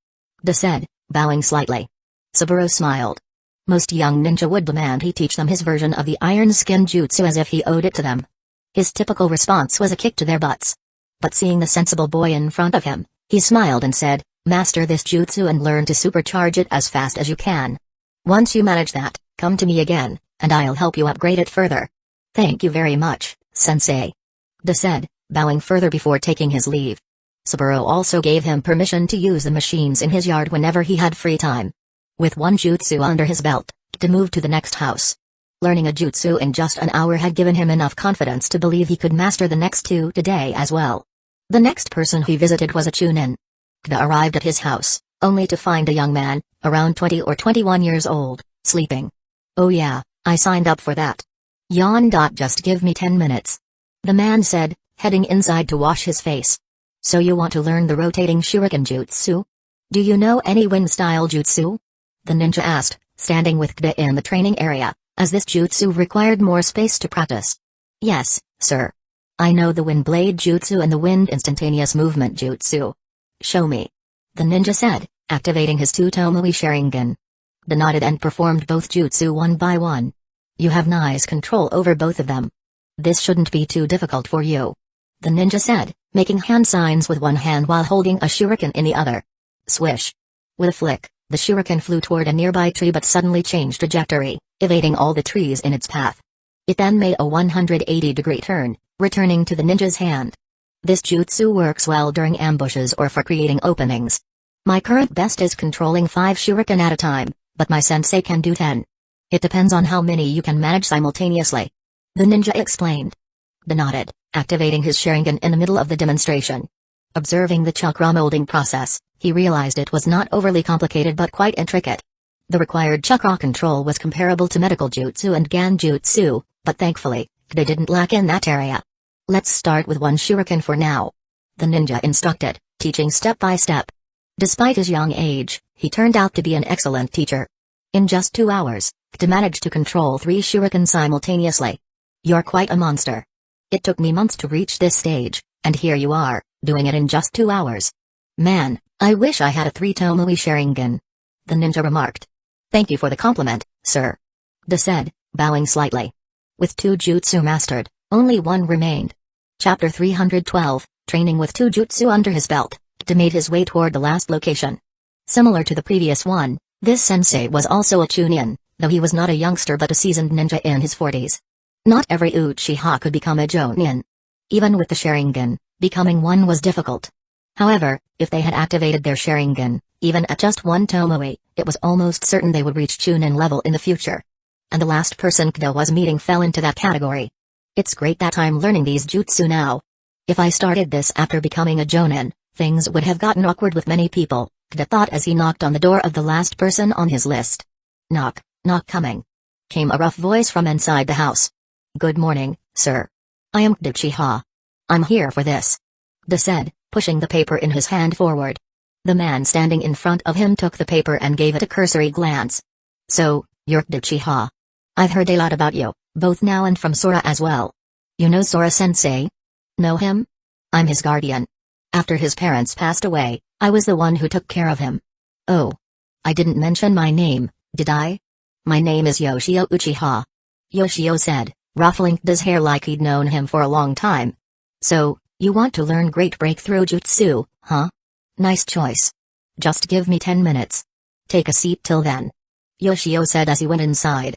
Da said, bowing slightly. Saburo smiled. Most young ninja would demand he teach them his version of the Iron Skin Jutsu as if he owed it to them. His typical response was a kick to their butts. But seeing the sensible boy in front of him, he smiled and said, "Master this jutsu and learn to supercharge it as fast as you can. Once you manage that, Come to me again, and I'll help you upgrade it further. Thank you very much, Sensei. Kid said, bowing further before taking his leave. Saburo also gave him permission to use the machines in his yard whenever he had free time. With one jutsu under his belt, Kid moved to the next house. Learning a jutsu in just an hour had given him enough confidence to believe he could master the next two today as well. The next person he visited was a chunin. Kid arrived at his house, only to find a young man, around 20 or 21 years old, sleeping. Oh yeah, I signed up for that. Yawn. Just give me 10 minutes. The man said, heading inside to wash his face. So you want to learn the rotating shuriken jutsu? Do you know any wind-style jutsu? The ninja asked, standing with Kid in the training area, as this jutsu required more space to practice. Yes, sir. I know the wind blade jutsu and the wind instantaneous movement jutsu. Show me. The ninja said, activating his two Tomoe Sharingan. Kid nodded and performed both jutsu one by one. You have nice control over both of them. This shouldn't be too difficult for you. The ninja said, making hand signs with one hand while holding a shuriken in the other. Swish. With a flick, the shuriken flew toward a nearby tree but suddenly changed trajectory, evading all the trees in its path. It then made a 180-degree turn, returning to the ninja's hand. This jutsu works well during ambushes or for creating openings. My current best is controlling 5 shuriken at a time, but my sensei can do 10. It depends on how many you can manage simultaneously. The ninja explained. Kid nodded, activating his Sharingan in the middle of the demonstration. Observing the chakra molding process, he realized it was not overly complicated but quite intricate. The required chakra control was comparable to medical jutsu and ganjutsu, but thankfully, Kid didn't lack in that area. Let's start with one shuriken for now. The ninja instructed, teaching step by step. Despite his young age, he turned out to be an excellent teacher. In just 2 hours, Kid managed to control 3 shuriken simultaneously. You're quite a monster. It took me months to reach this stage, and here you are, doing it in just 2 hours. Man, I wish I had a 3 Tomoe Sharingan. The ninja remarked. Thank you for the compliment, sir. Kid said, bowing slightly. With 2 jutsu mastered, only 1 remained. Chapter 312, Training with 2 jutsu under his belt, Kid made his way toward the last location. Similar to the previous one, this sensei was also a chunin, though he was not a youngster but a seasoned ninja in his 40s. Not every Uchiha could become a Jonin. Even with the Sharingan, becoming one was difficult. However, if they had activated their Sharingan, even at just 1 Tomoe, it was almost certain they would reach Chunin level in the future. And the last person Kid was meeting fell into that category. It's great that I'm learning these jutsu now. If I started this after becoming a Jonin, things would have gotten awkward with many people, Kid thought as he knocked on the door of the last person on his list. Knock, knock coming. Came a rough voice from inside the house. Good morning, sir. I am Kid Uchiha. I'm here for this. Kid said, pushing the paper in his hand forward. The man standing in front of him took the paper and gave it a cursory glance. So, you're Kid Uchiha. I've heard a lot about you, both now and from Sora as well. You know Sora-sensei? Know him? I'm his guardian. After his parents passed away, I was the one who took care of him. Oh. I didn't mention my name, did I? My name is Yoshio Uchiha. Yoshio said, ruffling Kid's hair like he'd known him for a long time. So, you want to learn great breakthrough jutsu, huh? Nice choice. Just give me 10 minutes. Take a seat till then. Yoshio said as he went inside.